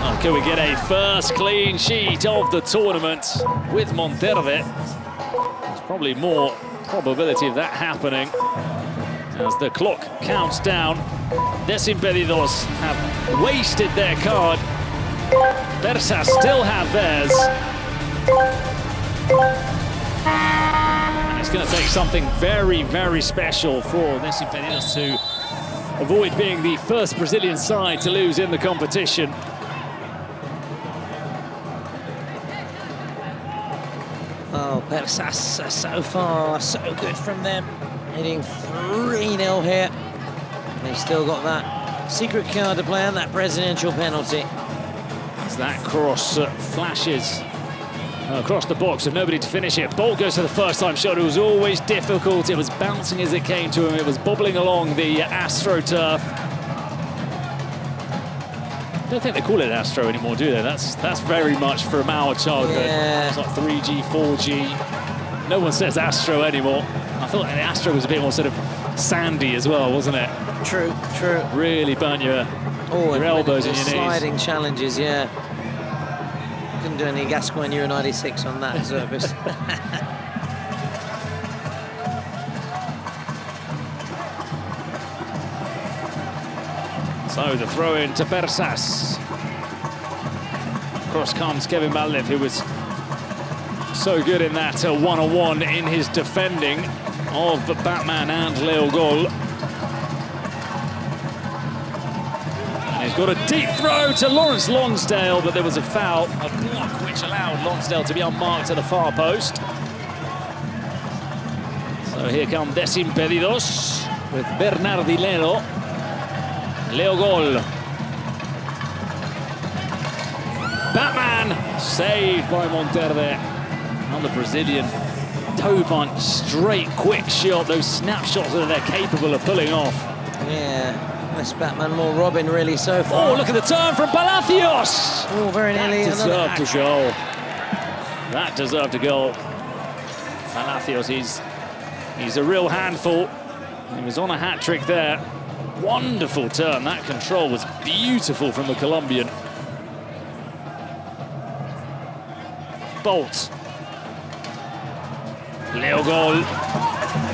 Oh, can we get a first clean sheet of the tournament with Monterde? There's probably more probability of that happening as the clock counts down. DESIMPEDIDOS have wasted their card. Persas still have theirs. And it's going to take something very, very special for DESIMPEDIDOS to avoid being the first Brazilian side to lose in the competition. Oh, Persas so far, so good from them. Hitting 3-0 here. They've still got that secret card to play and that presidential penalty. As that cross flashes across the box with nobody to finish it. Bolt goes for the first time shot. It was always difficult. It was bouncing as it came to him. It was bobbling along the AstroTurf. I don't think they call it Astro anymore, do they? That's very much from our childhood. Yeah. It's like 3G, 4G. No one says Astro anymore. I thought the Astro was a bit more sort of sandy as well, wasn't it? True, true. Really burnt your elbows and your knees. Sliding challenges, yeah. Couldn't do any Gascoigne Euro 96 on that surface. So the throw in to Persas. Across comes Kevin Malnev, who was so good in that one-on-one in his defending of Batman and Leo Gol. And he's got a deep throw to Lawrence Lonsdale, but there was a foul, a block which allowed Lonsdale to be unmarked to the far post. So here come DESIMPEDIDOS with Bernardinello. Leo Gol. Batman saved by Monterde. On the Brazilian toe punch, straight, quick shot. Those snapshots that they're capable of pulling off. Yeah, less Batman, more Robin really so far. Oh, look at the turn from Palacios. Oh, very nearly. That deserved a goal. That deserved a goal. Palacios, he's a real handful. He was on a hat-trick there. Wonderful turn. That control was beautiful from the Colombian. Bolt. Leo Gol.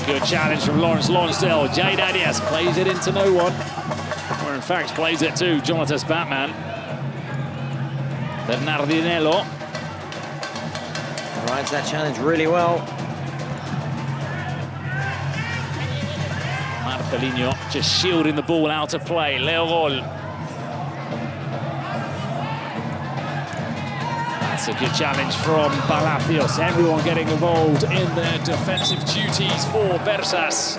Good challenge from Lawrence Lonsdale. Jade Arias plays it into no one. Or in fact plays it to Jonatas Batman. Bernardinello. Rides that challenge really well. Marcelinho just shielding the ball out of play. Leo Gol. That's a good challenge from Palacios. Everyone getting involved in their defensive duties for Persas.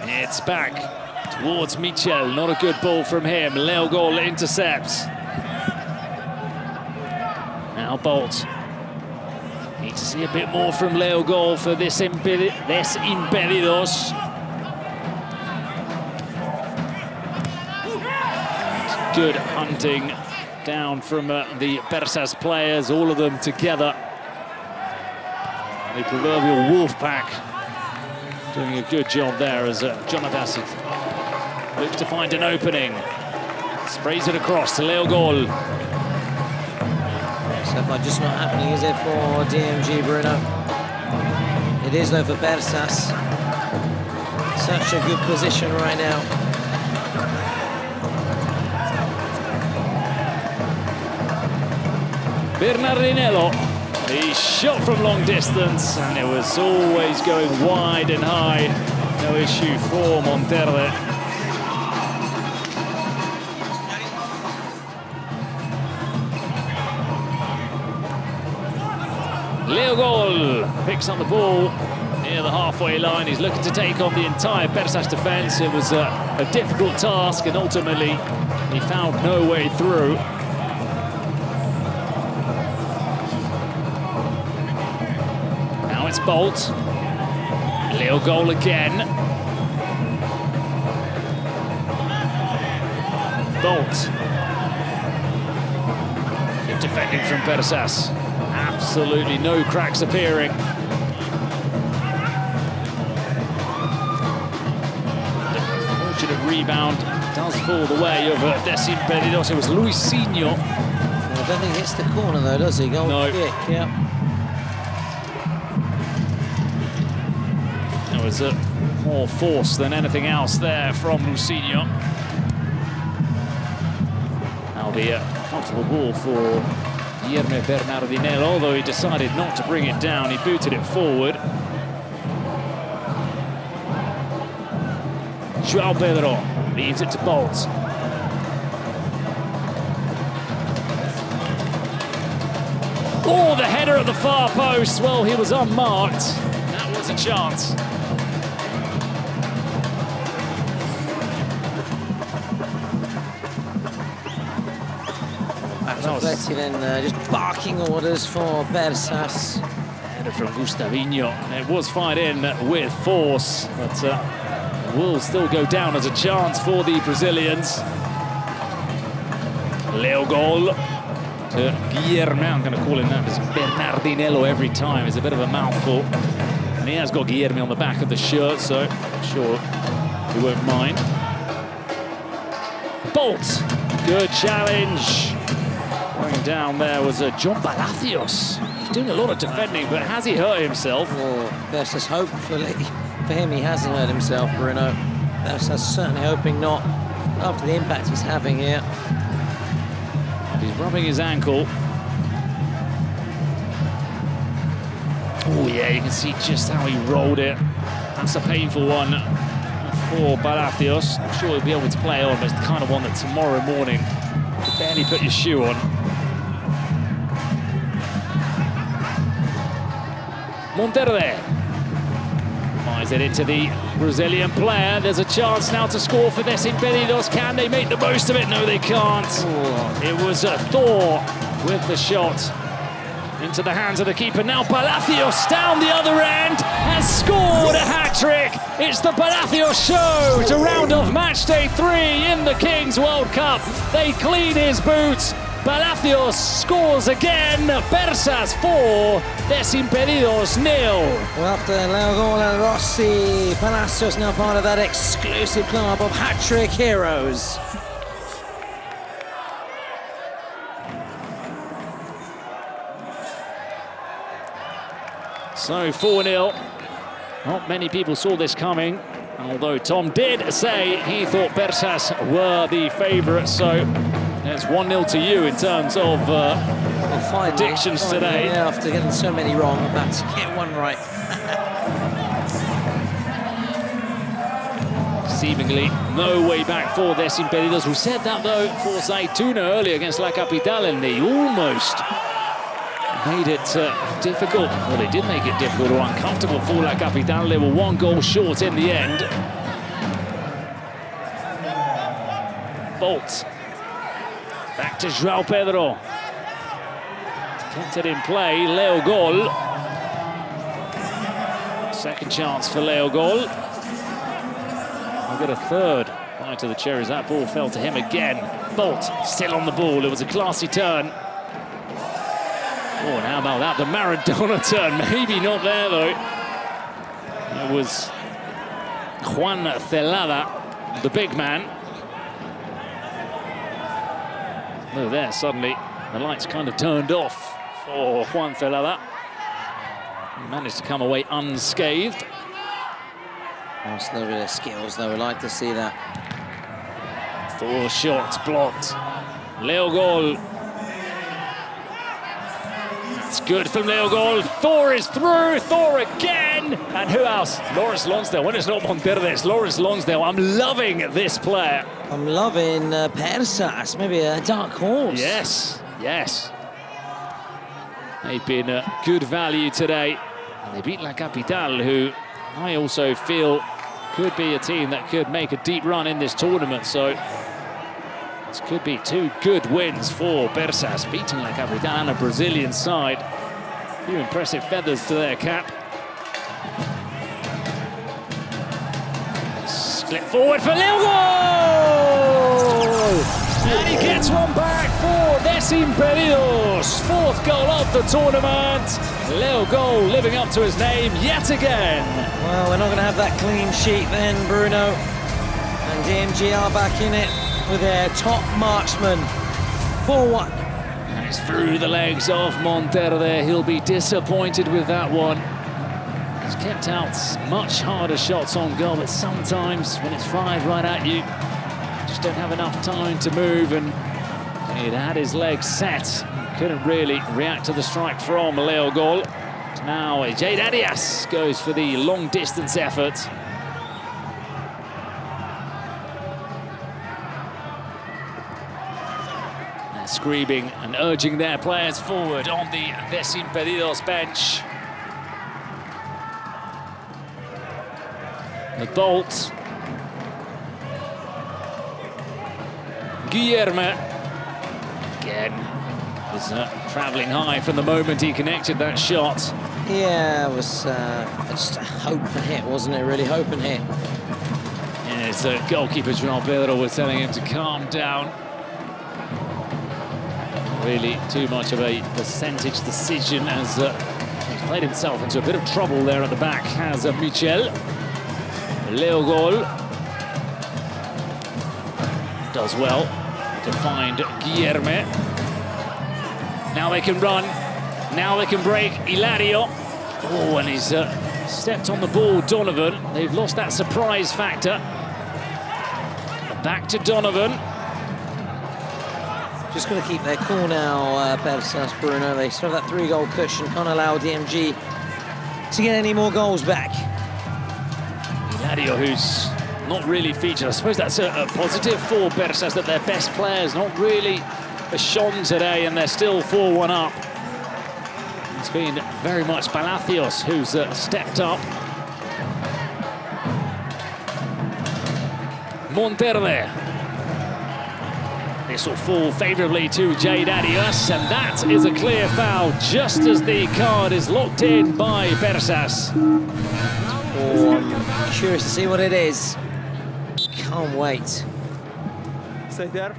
It's back towards Michel. Not a good ball from him. Leo Gol intercepts. Now Bolt. Need to see a bit more from Leo Gol for this Impedidos. Good hunting down from the Persas players, all of them together. The proverbial wolf pack doing a good job there as Jonatas looks to find an opening. Sprays it across to Leo Gol. So far just not happening, is it, for DMG, Bruno? It is though for Persas. Such a good position right now. Bernardinello, the shot from long distance, and it was always going wide and high. No issue for Monterde. Leo Gol picks up the ball near the halfway line. He's looking to take on the entire Persas defense. It was a difficult task, and ultimately he found no way through. Now it's Bolt. Leo Gol again. Bolt. Good defending from Persas. Absolutely no cracks appearing. Fortunate rebound does fall the way of DESIMPEDIDOS. It was Luisinho. I don't think he hits the corner though, does he? Goal No. kick, yeah. There was more force than anything else there from Luisinho. Now the comfortable ball for Guilherme Bernardinello, although he decided not to bring it down. He booted it forward. João Pedro leaves it to Bolt. Oh, the header at the far post. Well, he was unmarked. That was a chance. Atleti then just barking orders for Persas. Header from Gustavinho. It was fired in with force, but will still go down as a chance for the Brazilians. Leo Gol to Guilherme. I'm going to call him that as Bernardinello every time. It's a bit of a mouthful. And he has got Guilherme on the back of the shirt, so I'm sure he won't mind. Bolt. Good challenge. Going down there was John Palacios. He's doing a lot of defending, but has he hurt himself? Well, Persas hopefully. For him, he hasn't hurt himself, Bruno. Persas certainly hoping not, after the impact he's having here. And he's rubbing his ankle. Oh yeah, you can see just how he rolled it. That's a painful one for Palacios. I'm sure he'll be able to play on, but it's the kind of one that tomorrow morning you could barely put your shoe on. Monterde finds it into the Brazilian player. There's a chance now to score for DESIMPEDIDOS. Can they make the most of it? No, they can't. Oh. It was Thor with the shot into the hands of the keeper. Now Palacios down the other end has scored a hat-trick. It's the Palacios show to round off match day 3 in the Kings World Cup. They clean his boots. Palacios scores again. Persas 4, DESIMPEDIDOS 0. Well, after Leo Gol and Rossi, Palacios now part of that exclusive club of hat-trick heroes. So 4-0. Not many people saw this coming, although Tom did say he thought Persas were the favourites. So it's 1-0 to you in terms of predictions today. Yeah, after getting so many wrong, about to get one right. Seemingly no way back for DESIMPEDIDOS. We said that though for Zaytouna earlier against La Capital, and they almost made it difficult. Well, they did make it difficult or uncomfortable for La Capital. They were 1 goal short in the end. Bolt. Back to João Pedro. Kept it in play. Leo Gol. Second chance for Leo Gol. We've got a third. Right to the cherries. That ball fell to him again. Bolt still on the ball. It was a classy turn. Oh, and how about that? The Maradona turn. Maybe not there, though. It was Juan Celada, the big man. Oh, there, suddenly, the lights kind of turned off for Juan Celada. He managed to come away unscathed. That's a little bit of skills, though. We'd like to see that. 4 shots blocked. Leo Gol. Good from Leo Gol. Thor is through. Thor again. And who else? Lawrence Lonsdale. When it's not Monterde, it's Lawrence Lonsdale. I'm loving this player. I'm loving Persas, maybe a dark horse. Yes, yes. They've been good value today. And they beat La Capital, who I also feel could be a team that could make a deep run in this tournament. So this could be two good wins for Persas, beating La Capital and a Brazilian side. A few impressive feathers to their cap. Split forward for Leo Gol! And he gets one back for DESIMPEDIDOS. Fourth goal of the tournament. Leo Gol living up to his name yet again. Well, we're not going to have that clean sheet then, Bruno. And DMG are back in it with their top marksman. 4-1. And it's through the legs of Monterde. He'll be disappointed with that one. He's kept out much harder shots on goal, but sometimes when it's fired right at you, just don't have enough time to move, and he'd had his legs set. Couldn't really react to the strike from Leo Gol. Now Jade Arias goes for the long distance effort. They're screaming and urging their players forward on the DESIMPEDIDOS bench. The bolt. Guillermo again was travelling high from the moment he connected that shot. Yeah, it was just a hope and hit, wasn't it? Really hope and hit. Yeah, so goalkeeper João Pedro was telling him to calm down. Really too much of a percentage decision, as he's played himself into a bit of trouble there at the back, has Michel. Leo Gol does well to find Guillermo. Now they can run. Now they can break. Hilario. Oh, and he's stepped on the ball, Donovan. They've lost that surprise factor. Back to Donovan. Just going to keep their cool now, Persas, Bruno. They still have that 3-goal cushion. Can't allow DMG to get any more goals back. Hilario, who's not really featured. I suppose that's a positive for Persas, that their best players not really shone today, and they're still 4-1 up. It's been very much Palacios who's stepped up. Monterde. This will fall favourably to Jade Arias, and that is a clear foul just as the card is locked in by Persas. Oh, I'm curious to see what it is. Can't wait. Stay there.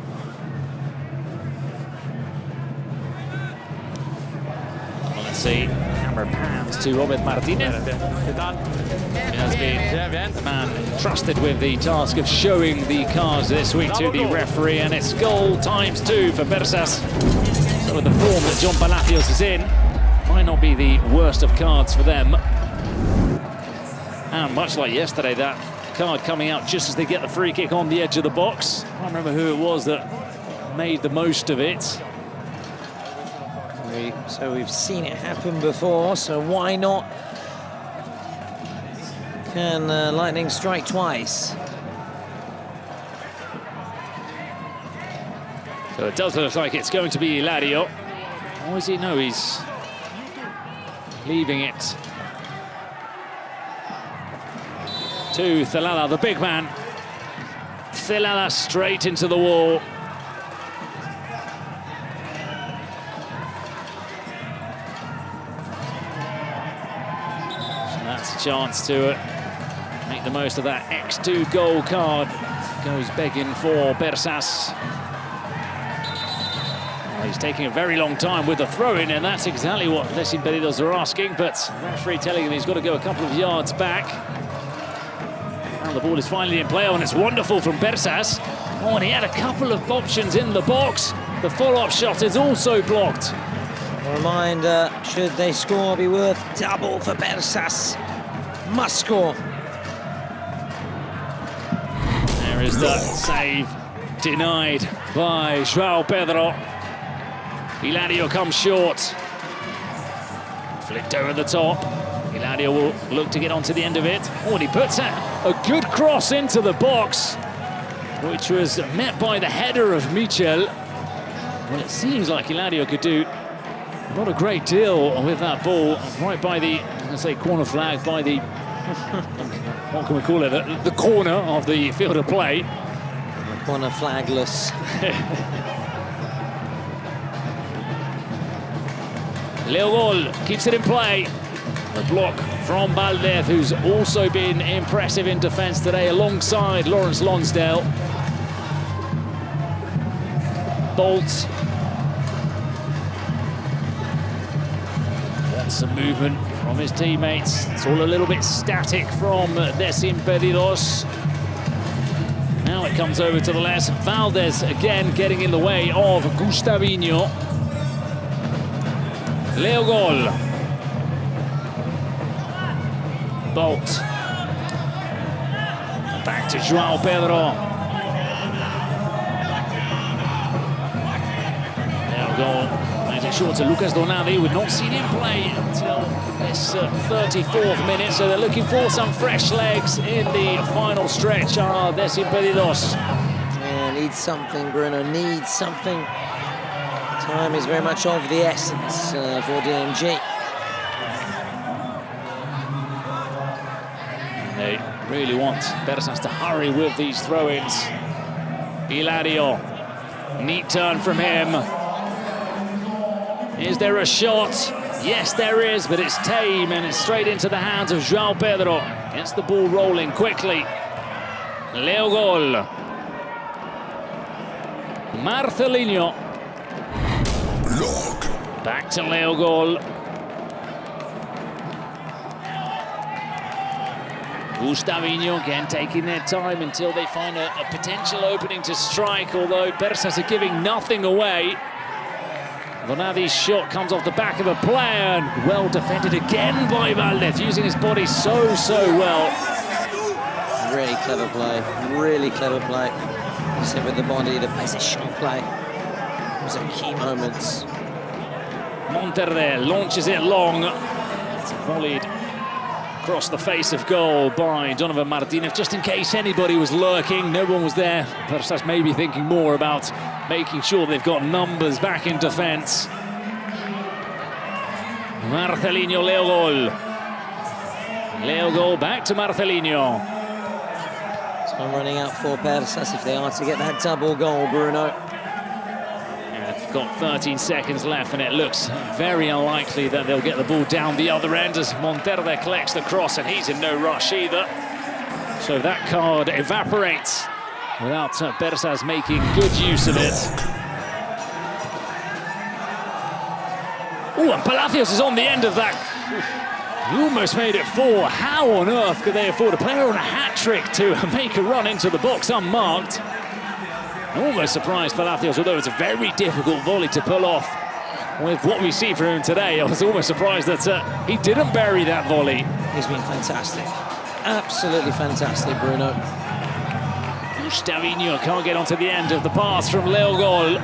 Well, let's see. Camera pans to Robert Martinez. He has been the man trusted with the task of showing the cards this week to the referee, and it's goal ×2 for Persas. So with the form that John Palacios is in, might not be the worst of cards for them. And much like yesterday, that card coming out just as they get the free kick on the edge of the box. I can't remember who it was that made the most of it. So we've seen it happen before, so why not? Can lightning strike twice? So it does look like it's going to be Hilario. Or is he? No, he's leaving it to Celada, the big man. Celada straight into the wall. So that's a chance to make the most of that X2 goal card. Goes begging for Persas. Well, he's taking a very long time with the throw-in, and that's exactly what DESIMPEDIDOS are asking, but the referee telling him he's got to go a couple of yards back. Now the ball is finally in play, and it's wonderful from Persas. Oh, and he had a couple of options in the box. The follow-up shot is also blocked. A reminder, should they score, be worth double for Persas. Must score. There is the save denied by João Pedro. Hilario comes short. Flicked over the top. Hilario will look to get onto the end of it. Oh, and he puts a good cross into the box, which was met by the header of Michel. Well, it seems like Hilario could do not a great deal with that ball, right by the, let's say, corner flag, by the, what can we call it, the corner of the field of play. The corner flagless. Leo Gol keeps it in play. A block from Valdez, who's also been impressive in defence today, alongside Lawrence Lonsdale. Bolt wants some movement from his teammates. It's all a little bit static from DESIMPEDIDOS. Now it comes over to the left. Valdez again getting in the way of Gustavinho. Leo Gol. Bolt. Back to João Pedro. Leo Gol makes it short to Lucas Donadi. We've not seen him play until this 34th minute, so they're looking for some fresh legs in the final stretch. DESIMPEDIDOS. Yeah, needs something, Bruno, needs something. Time is very much of the essence for DMG. They really want Persas to hurry with these throw-ins. Hilario, neat turn from him. Is there a shot? Yes, there is, but it's tame and it's straight into the hands of João Pedro. Gets the ball rolling quickly. Leo Gol. Marcelinho. Back to Leo Gol. Gustavinho again taking their time until they find a potential opening to strike, although Persas are giving nothing away. Donadi's shot comes off the back of a player, and well defended again by Valdez, using his body so well. Really clever play, really clever play. You said with the body, the positional play. Those are key moments. Monterde launches it long. It's volleyed across the face of goal by Donovan Martinez, just in case anybody was lurking. No one was there. Persas maybe thinking more about making sure they've got numbers back in defence. Marcelinho, Leo Gol. Leo Gol back to Marcelinho. Time running out for Persas if they are to get that double goal, Bruno. They've got 13 seconds left, and it looks very unlikely that they'll get the ball down the other end as Monterde collects the cross, and he's in no rush either. So that card evaporates without Persas making good use of it. Oh, and Palacios is on the end of that. He almost made it 4. How on earth could they afford a player on a hat-trick to make a run into the box unmarked? I'm almost surprised Palacios, although it's a very difficult volley to pull off with what we see from him today. I was almost surprised that he didn't bury that volley. He's been fantastic. Absolutely fantastic, Bruno. Gustavinho can't get onto the end of the pass from Leo Gol.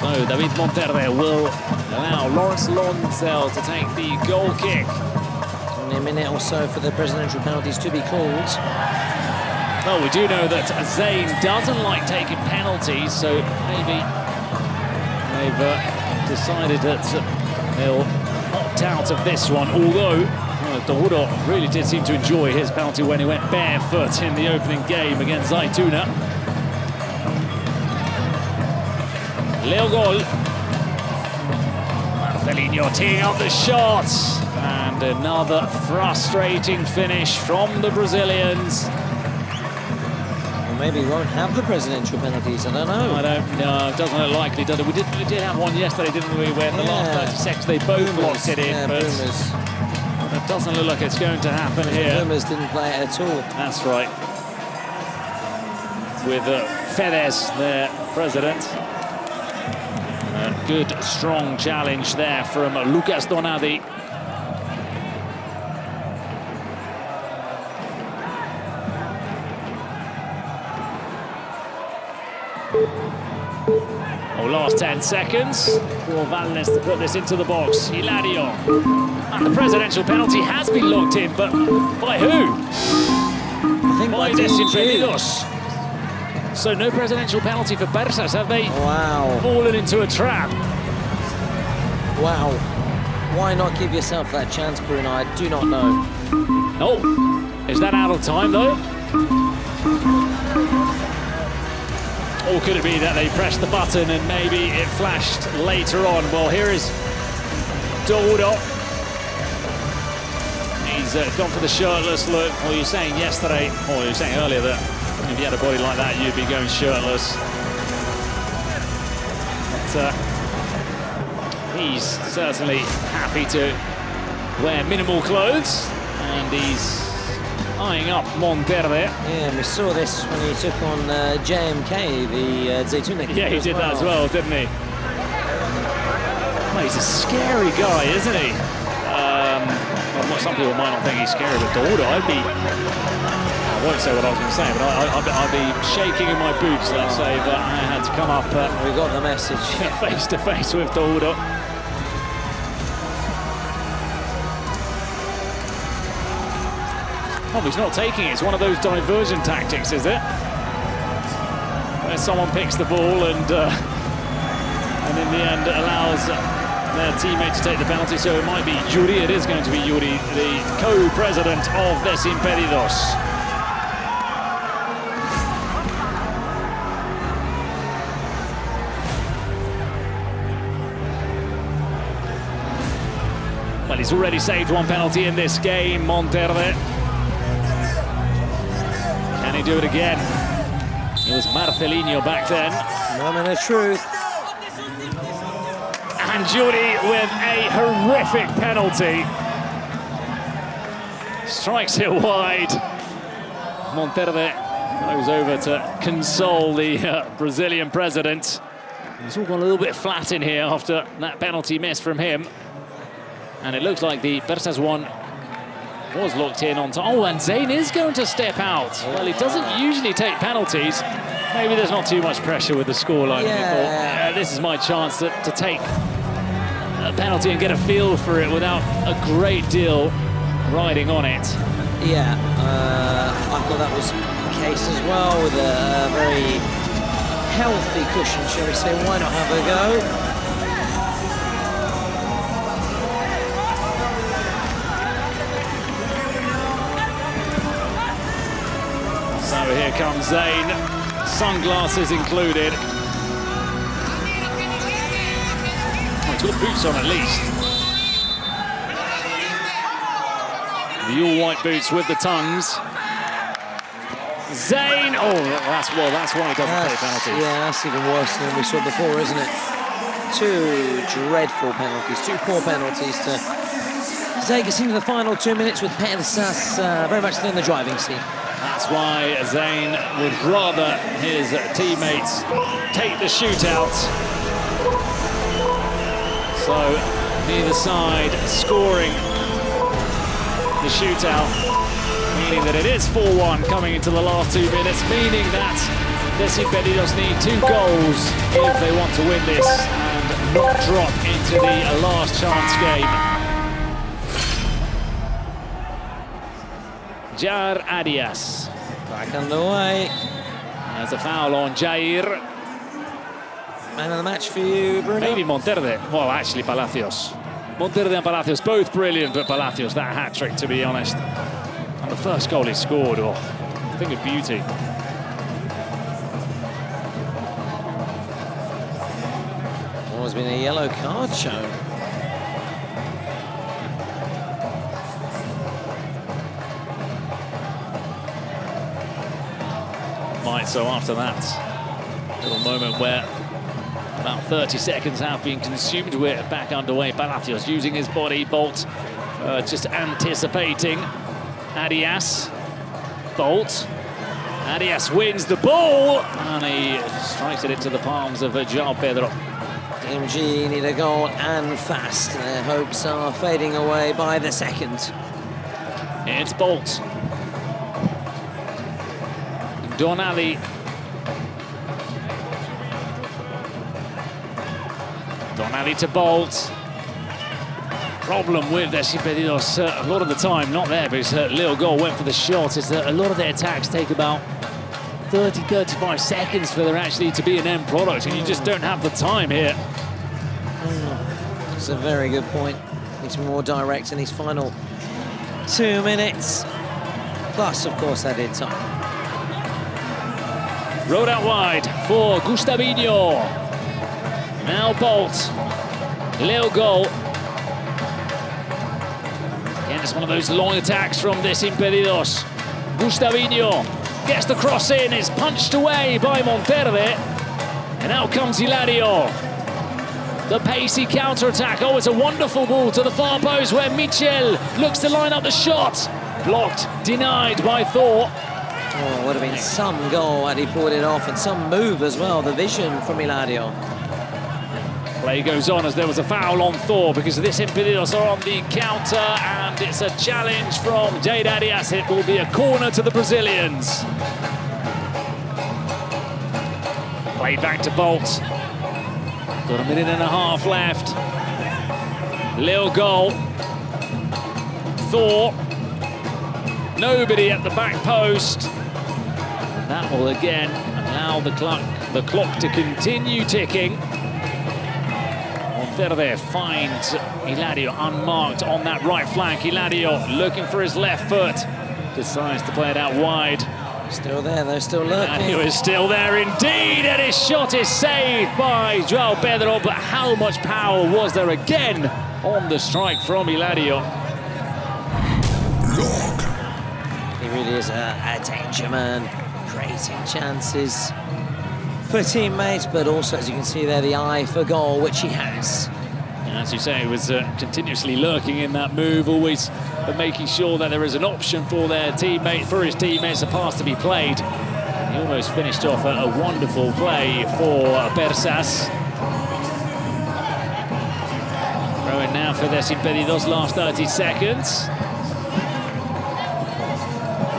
So David Monterde will allow Lawrence Lonsdale to take the goal kick. Only a minute or so for the presidential penalties to be called. Well, we do know that Zayn doesn't like taking penalties, so maybe they've decided that they'll opt out of this one, although Tohuro really did seem to enjoy his penalty when he went barefoot in the opening game against Zaytouna. Leo Gol. Marcelinho teeing up the shot. And another frustrating finish from the Brazilians. Well, maybe we won't have the presidential penalties, I don't know. I don't know, it doesn't look likely, does it? We did have one yesterday, didn't we, where in the last 30 seconds they both locked it in. Yeah, but it doesn't look like it's going to happen here. The Boomers didn't play it at all. That's right. With Fedez, their president. A good, strong challenge there from Lucas Donadi. Oh, last 10 seconds for Valnes to put this into the box. Hilario. And the presidential penalty has been locked in, but by who? I think by DESIMPEDIDOS. So no presidential penalty for Persas. Have they fallen into a trap? Wow. Why not give yourself that chance, Bruno? I do not know. Oh, is that out of time though? Or could it be that they pressed the button and maybe it flashed later on? Well, here is Dodo. He's gone for the shirtless look. Well, you were saying yesterday, or you were saying earlier that if you had a body like that, you'd be going shirtless. But he's certainly happy to wear minimal clothes, and he's eyeing up Monterde. Yeah, and we saw this when he took on JMK, the Zaytouna. Yeah, he did that as well, didn't he? Well, he's a scary guy, isn't he? Well, some people might not think he's scary, but Dodo, I won't say what I was going to say, but I'd be shaking in my boots, let's say, but I had to come up. We got the message. Face to face with Dodo. Oh, he's not taking it. It's one of those diversion tactics, is it? Where someone picks the ball and in the end allows their teammate to take the penalty. So it might be Yuri. It is going to be Yuri, the co-president of DESIMPEDIDOS. Well, he's already saved one penalty in this game, Monterde. Can he do it again? It was Marcelinho back then. Moment of truth. And Yuri with a horrific penalty. Strikes it wide. Monterde goes over to console the Brazilian president. He's all gone a little bit flat in here after that penalty miss from him. And it looks like the Persas one was locked in on time. Oh, and Zayn is going to step out. Well, he doesn't usually take penalties. Maybe there's not too much pressure with the scoreline. Yeah. This is my chance to take a penalty and get a feel for it without a great deal riding on it. Yeah, I thought that was the case as well, with a very healthy cushion, shall we say. Why not have a go? So here comes Zayn, sunglasses included. Oh, he's got boots on at least. The all-white boots with the tongues. Zayn, oh, that's why he doesn't take penalties. Yeah, that's even worse than we saw before, isn't it? Two dreadful penalties, two poor penalties to Zayn gets into the final 2 minutes with Persas very much in the driving seat. That's why Zayn would rather his teammates take the shootout. So neither side scoring the shootout, meaning that it is 4-1 coming into the last 2 minutes, meaning that DESIMPEDIDOS need 2 goals if they want to win this and not drop into the last chance game. Jar Arias. Back underway. There's a foul on Jair. Man of the match for you, Bruno? Maybe Monterde. Well, actually, Palacios. Monterde and Palacios, both brilliant, but Palacios, that hat-trick, to be honest. And the first goal he scored, oh, a thing of beauty. There's been a yellow card shown. Right, so after that little moment where about 30 seconds have been consumed, we're back underway. Palacios using his body, Bolt just anticipating Arias. Bolt. Arias wins the ball, and he strikes it into the palms of João Pedro. DMG need a goal and fast. Their hopes are fading away by the second. It's Bolt. Donali. Amali to Bolt. Problem with DESIMPEDIDOS a lot of the time, not there, because Lil Goal went for the shot, is that a lot of their attacks take about 30-35 seconds for there actually to be an end product, and you just don't have the time here. It's a very good point. He's more direct in his final 2 minutes. Plus, of course, added time. Rolled out wide for Gustavinho. Now Bolt. Lil Goal. Again, it's one of those long attacks from DESIMPEDIDOS. Gustavinho gets the cross in, it's punched away by Monterde. And out comes Hilario. The pacey counter-attack. Oh, it's a wonderful ball to the far post where Michel looks to line up the shot. Blocked, denied by Thor. Oh, would have been some goal had he pulled it off, and some move as well, the vision from Hilario. Play goes on as there was a foul on Thor because DESIMPEDIDOS are on the counter, and it's a challenge from Jade Arias. It will be a corner to the Brazilians. Played back to Bolt. Got a minute and a half left. Lil Goal. Thor. Nobody at the back post. That will again allow the clock to continue ticking. Monterde finds Hilario unmarked on that right flank. Hilario looking for his left foot. Decides to play it out wide. Still there, they're still lurking. And he was still there indeed, and his shot is saved by João Pedro, but how much power was there again on the strike from Hilario? He really is a danger man, creating chances for teammates, but also, as you can see there, the eye for goal, which he has. And as you say, he was continuously lurking in that move, always making sure that there is an option for their teammate, for his teammates, a pass to be played. He almost finished off a wonderful play for Persas. Throw in now for DESIMPEDIDOS, last 30 seconds.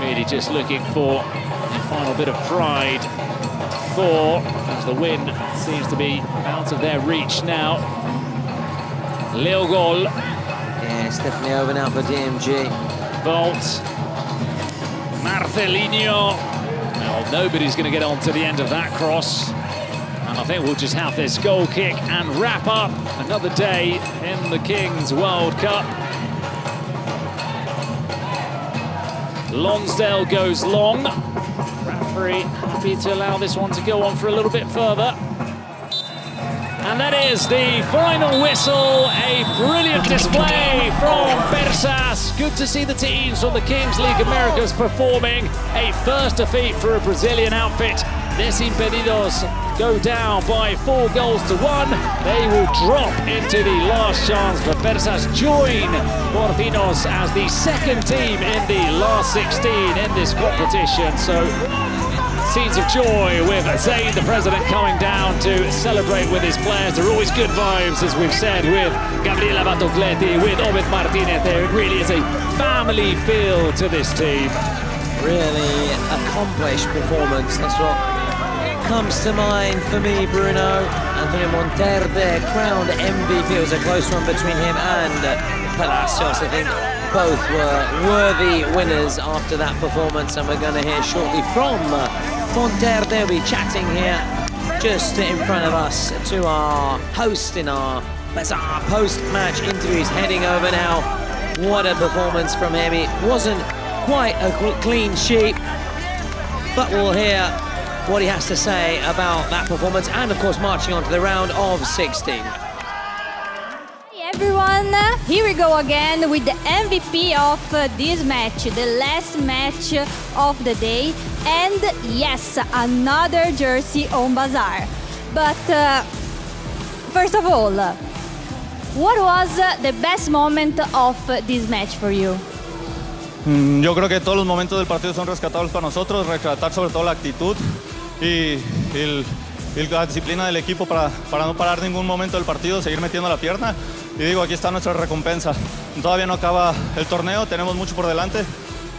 Really just looking for a final bit of pride. Thor, as the win seems to be out of their reach now. Lil Goal. Yeah, it's definitely over now for DMG. Bolt. Marcelinho. Well, nobody's going to get on to the end of that cross. And I think we'll just have this goal kick and wrap up another day in the Kings World Cup. Lonsdale goes long. Referee happy to allow this one to go on for a little bit further. And that is the final whistle. A brilliant display from Persas. Good to see the teams from the Kings League Americas performing. A first defeat for a Brazilian outfit. DESIMPEDIDOS go down by 4 goals to 1. They will drop into the last chance, but Persas join Porcinos as the second team in the last 16 in this competition. So scenes of joy with Zayn, the president, coming down to celebrate with his players. There are always good vibes, as we've said, with Gabriela Batocletti, with Obed Martinez there. It really is a family feel to this team. Really accomplished performance. That's what comes to mind for me, Bruno. Antonio Monterde, crowned MVP. It was a close one between him and Palacios. I think both were worthy winners after that performance, and we're going to hear shortly from Monterde. We'll be chatting here just in front of us to our host in our bizarre post-match interviews. Heading over now. What a performance from him. It wasn't quite a clean sheet, but we'll hear what he has to say about that performance, and of course marching on to the round of 16. Hey everyone, here we go again with the MVP of this match, the last match of the day, and yes, another jersey on Bazaar. But first of all, what was the best moment of this match for you? Yo creo que todos los momentos del partido son rescatables para nosotros, rescatar sobre todo la actitud y la disciplina del equipo para no parar ningún momento del partido, seguir metiendo la pierna. Y digo, aquí está nuestra recompensa. Todavía no acaba el torneo, tenemos mucho por delante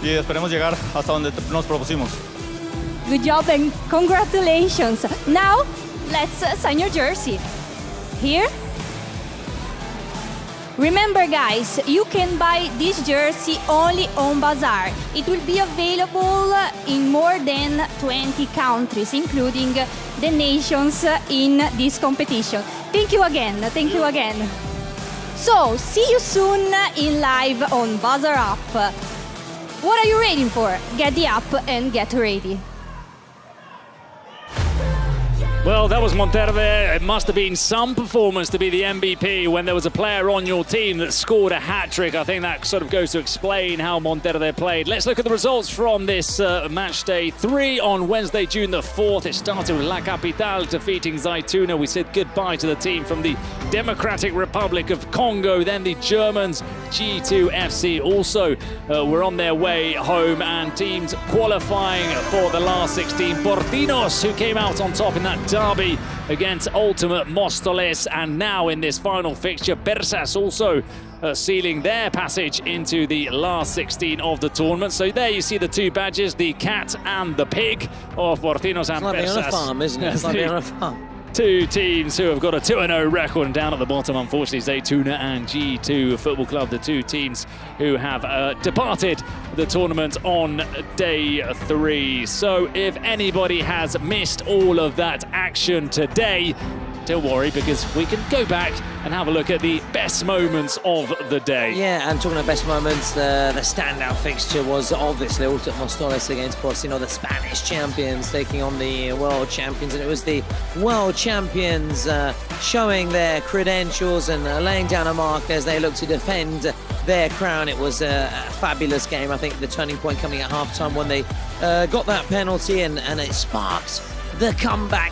y esperemos llegar hasta donde nos propusimos. Good job and congratulations. Now, let's sign your jersey. Here, Remember guys, you can buy this jersey only on Bazaar. It will be available in more than 20 countries, including the nations in this competition. Thank you again, thank you again. So, see you soon in live on Bazaar Up. What are you waiting for? Get the app and get ready. Well, that was Monterde. It must have been some performance to be the MVP when there was a player on your team that scored a hat-trick. I think that sort of goes to explain how Monterde played. Let's look at the results from this match day 3 on Wednesday, June the 4th. It started with La Capitale defeating Zaytouna. We said goodbye to the team from the Democratic Republic of Congo. Then the Germans, G2 FC, also were on their way home, and teams qualifying for the last 16. Porcinos, who came out on top in that derby against ultimate Móstoles, and now in this final fixture, Persas also sealing their passage into the last 16 of the tournament. So there you see the two badges, the cat and the pig of Porcinos and Persas. It's like being on a farm, isn't it? It's like being on a farm. Two teams who have got a 2-0 record, and down at the bottom, unfortunately, Zaytouna and G2 Football Club, the two teams who have departed the tournament on day 3. So if anybody has missed all of that action today, don't worry, because we can go back and have a look at the best moments of the day. Yeah, and talking about best moments, the standout fixture was obviously ultimate Móstoles against Porcinos, the Spanish champions taking on the world champions, and it was the world champions showing their credentials and laying down a mark as they look to defend their crown. It was a fabulous game. I think the turning point coming at halftime when they got that penalty, and it sparked the comeback.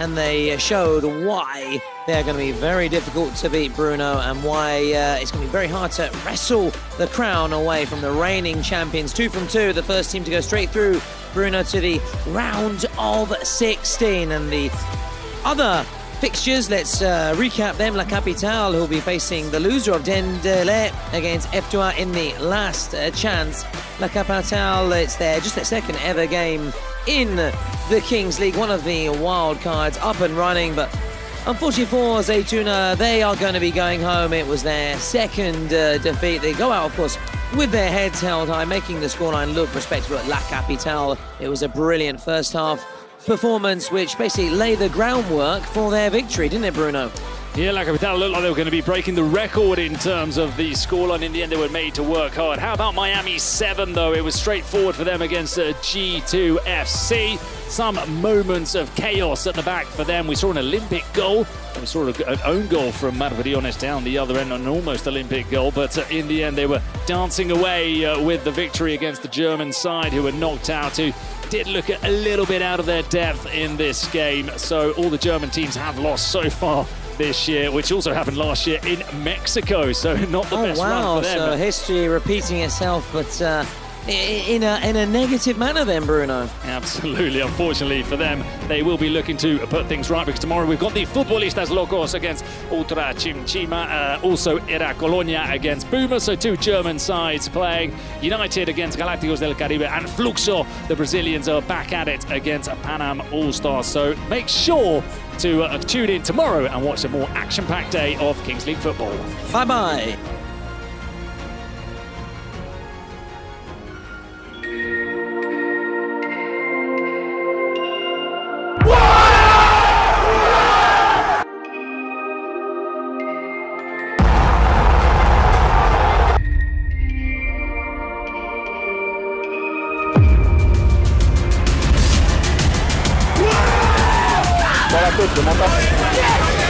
And they showed why they're going to be very difficult to beat, Bruno, and why it's going to be very hard to wrestle the crown away from the reigning champions. 2 from 2, the first team to go straight through, Bruno, to the round of 16. And the other fixtures, let's recap them. La Capitale, who'll be facing the loser of Dendele against F2A in the last chance. La Capitale, it's just their second ever game in the Kings League, one of the wild cards up and running, but unfortunately for Zaytouna, they are going to be going home. It was their second defeat. They go out, of course, with their heads held high, making the scoreline look respectable at La Capitale. It was a brilliant first half performance, which basically laid the groundwork for their victory, didn't it, Bruno? Yeah, La Capitale looked like they were going to be breaking the record in terms of the scoreline. In the end, they were made to work hard. How about Miami 7, though? It was straightforward for them against G2 FC. Some moments of chaos at the back for them. We saw an Olympic goal. We saw an own goal from Marbriones down the other end, an almost Olympic goal. But in the end, they were dancing away with the victory against the German side, who were knocked out, who did look a little bit out of their depth in this game. So all the German teams have lost so far this year, which also happened last year in Mexico, so not the best run for them. So history repeating itself, but in a negative manner then, Bruno. Absolutely. Unfortunately for them, they will be looking to put things right, because tomorrow we've got the Futbolistas Locos against Ultra Chimchima, also Era Colonia against Puma, so two German sides playing. United against Galácticos del Caribe, and Fluxo, the Brazilians, are back at it against Panam All-Stars. So make sure to tune in tomorrow and watch a more action-packed day of Kings League football. Bye-bye. Ciao a tutti, montage.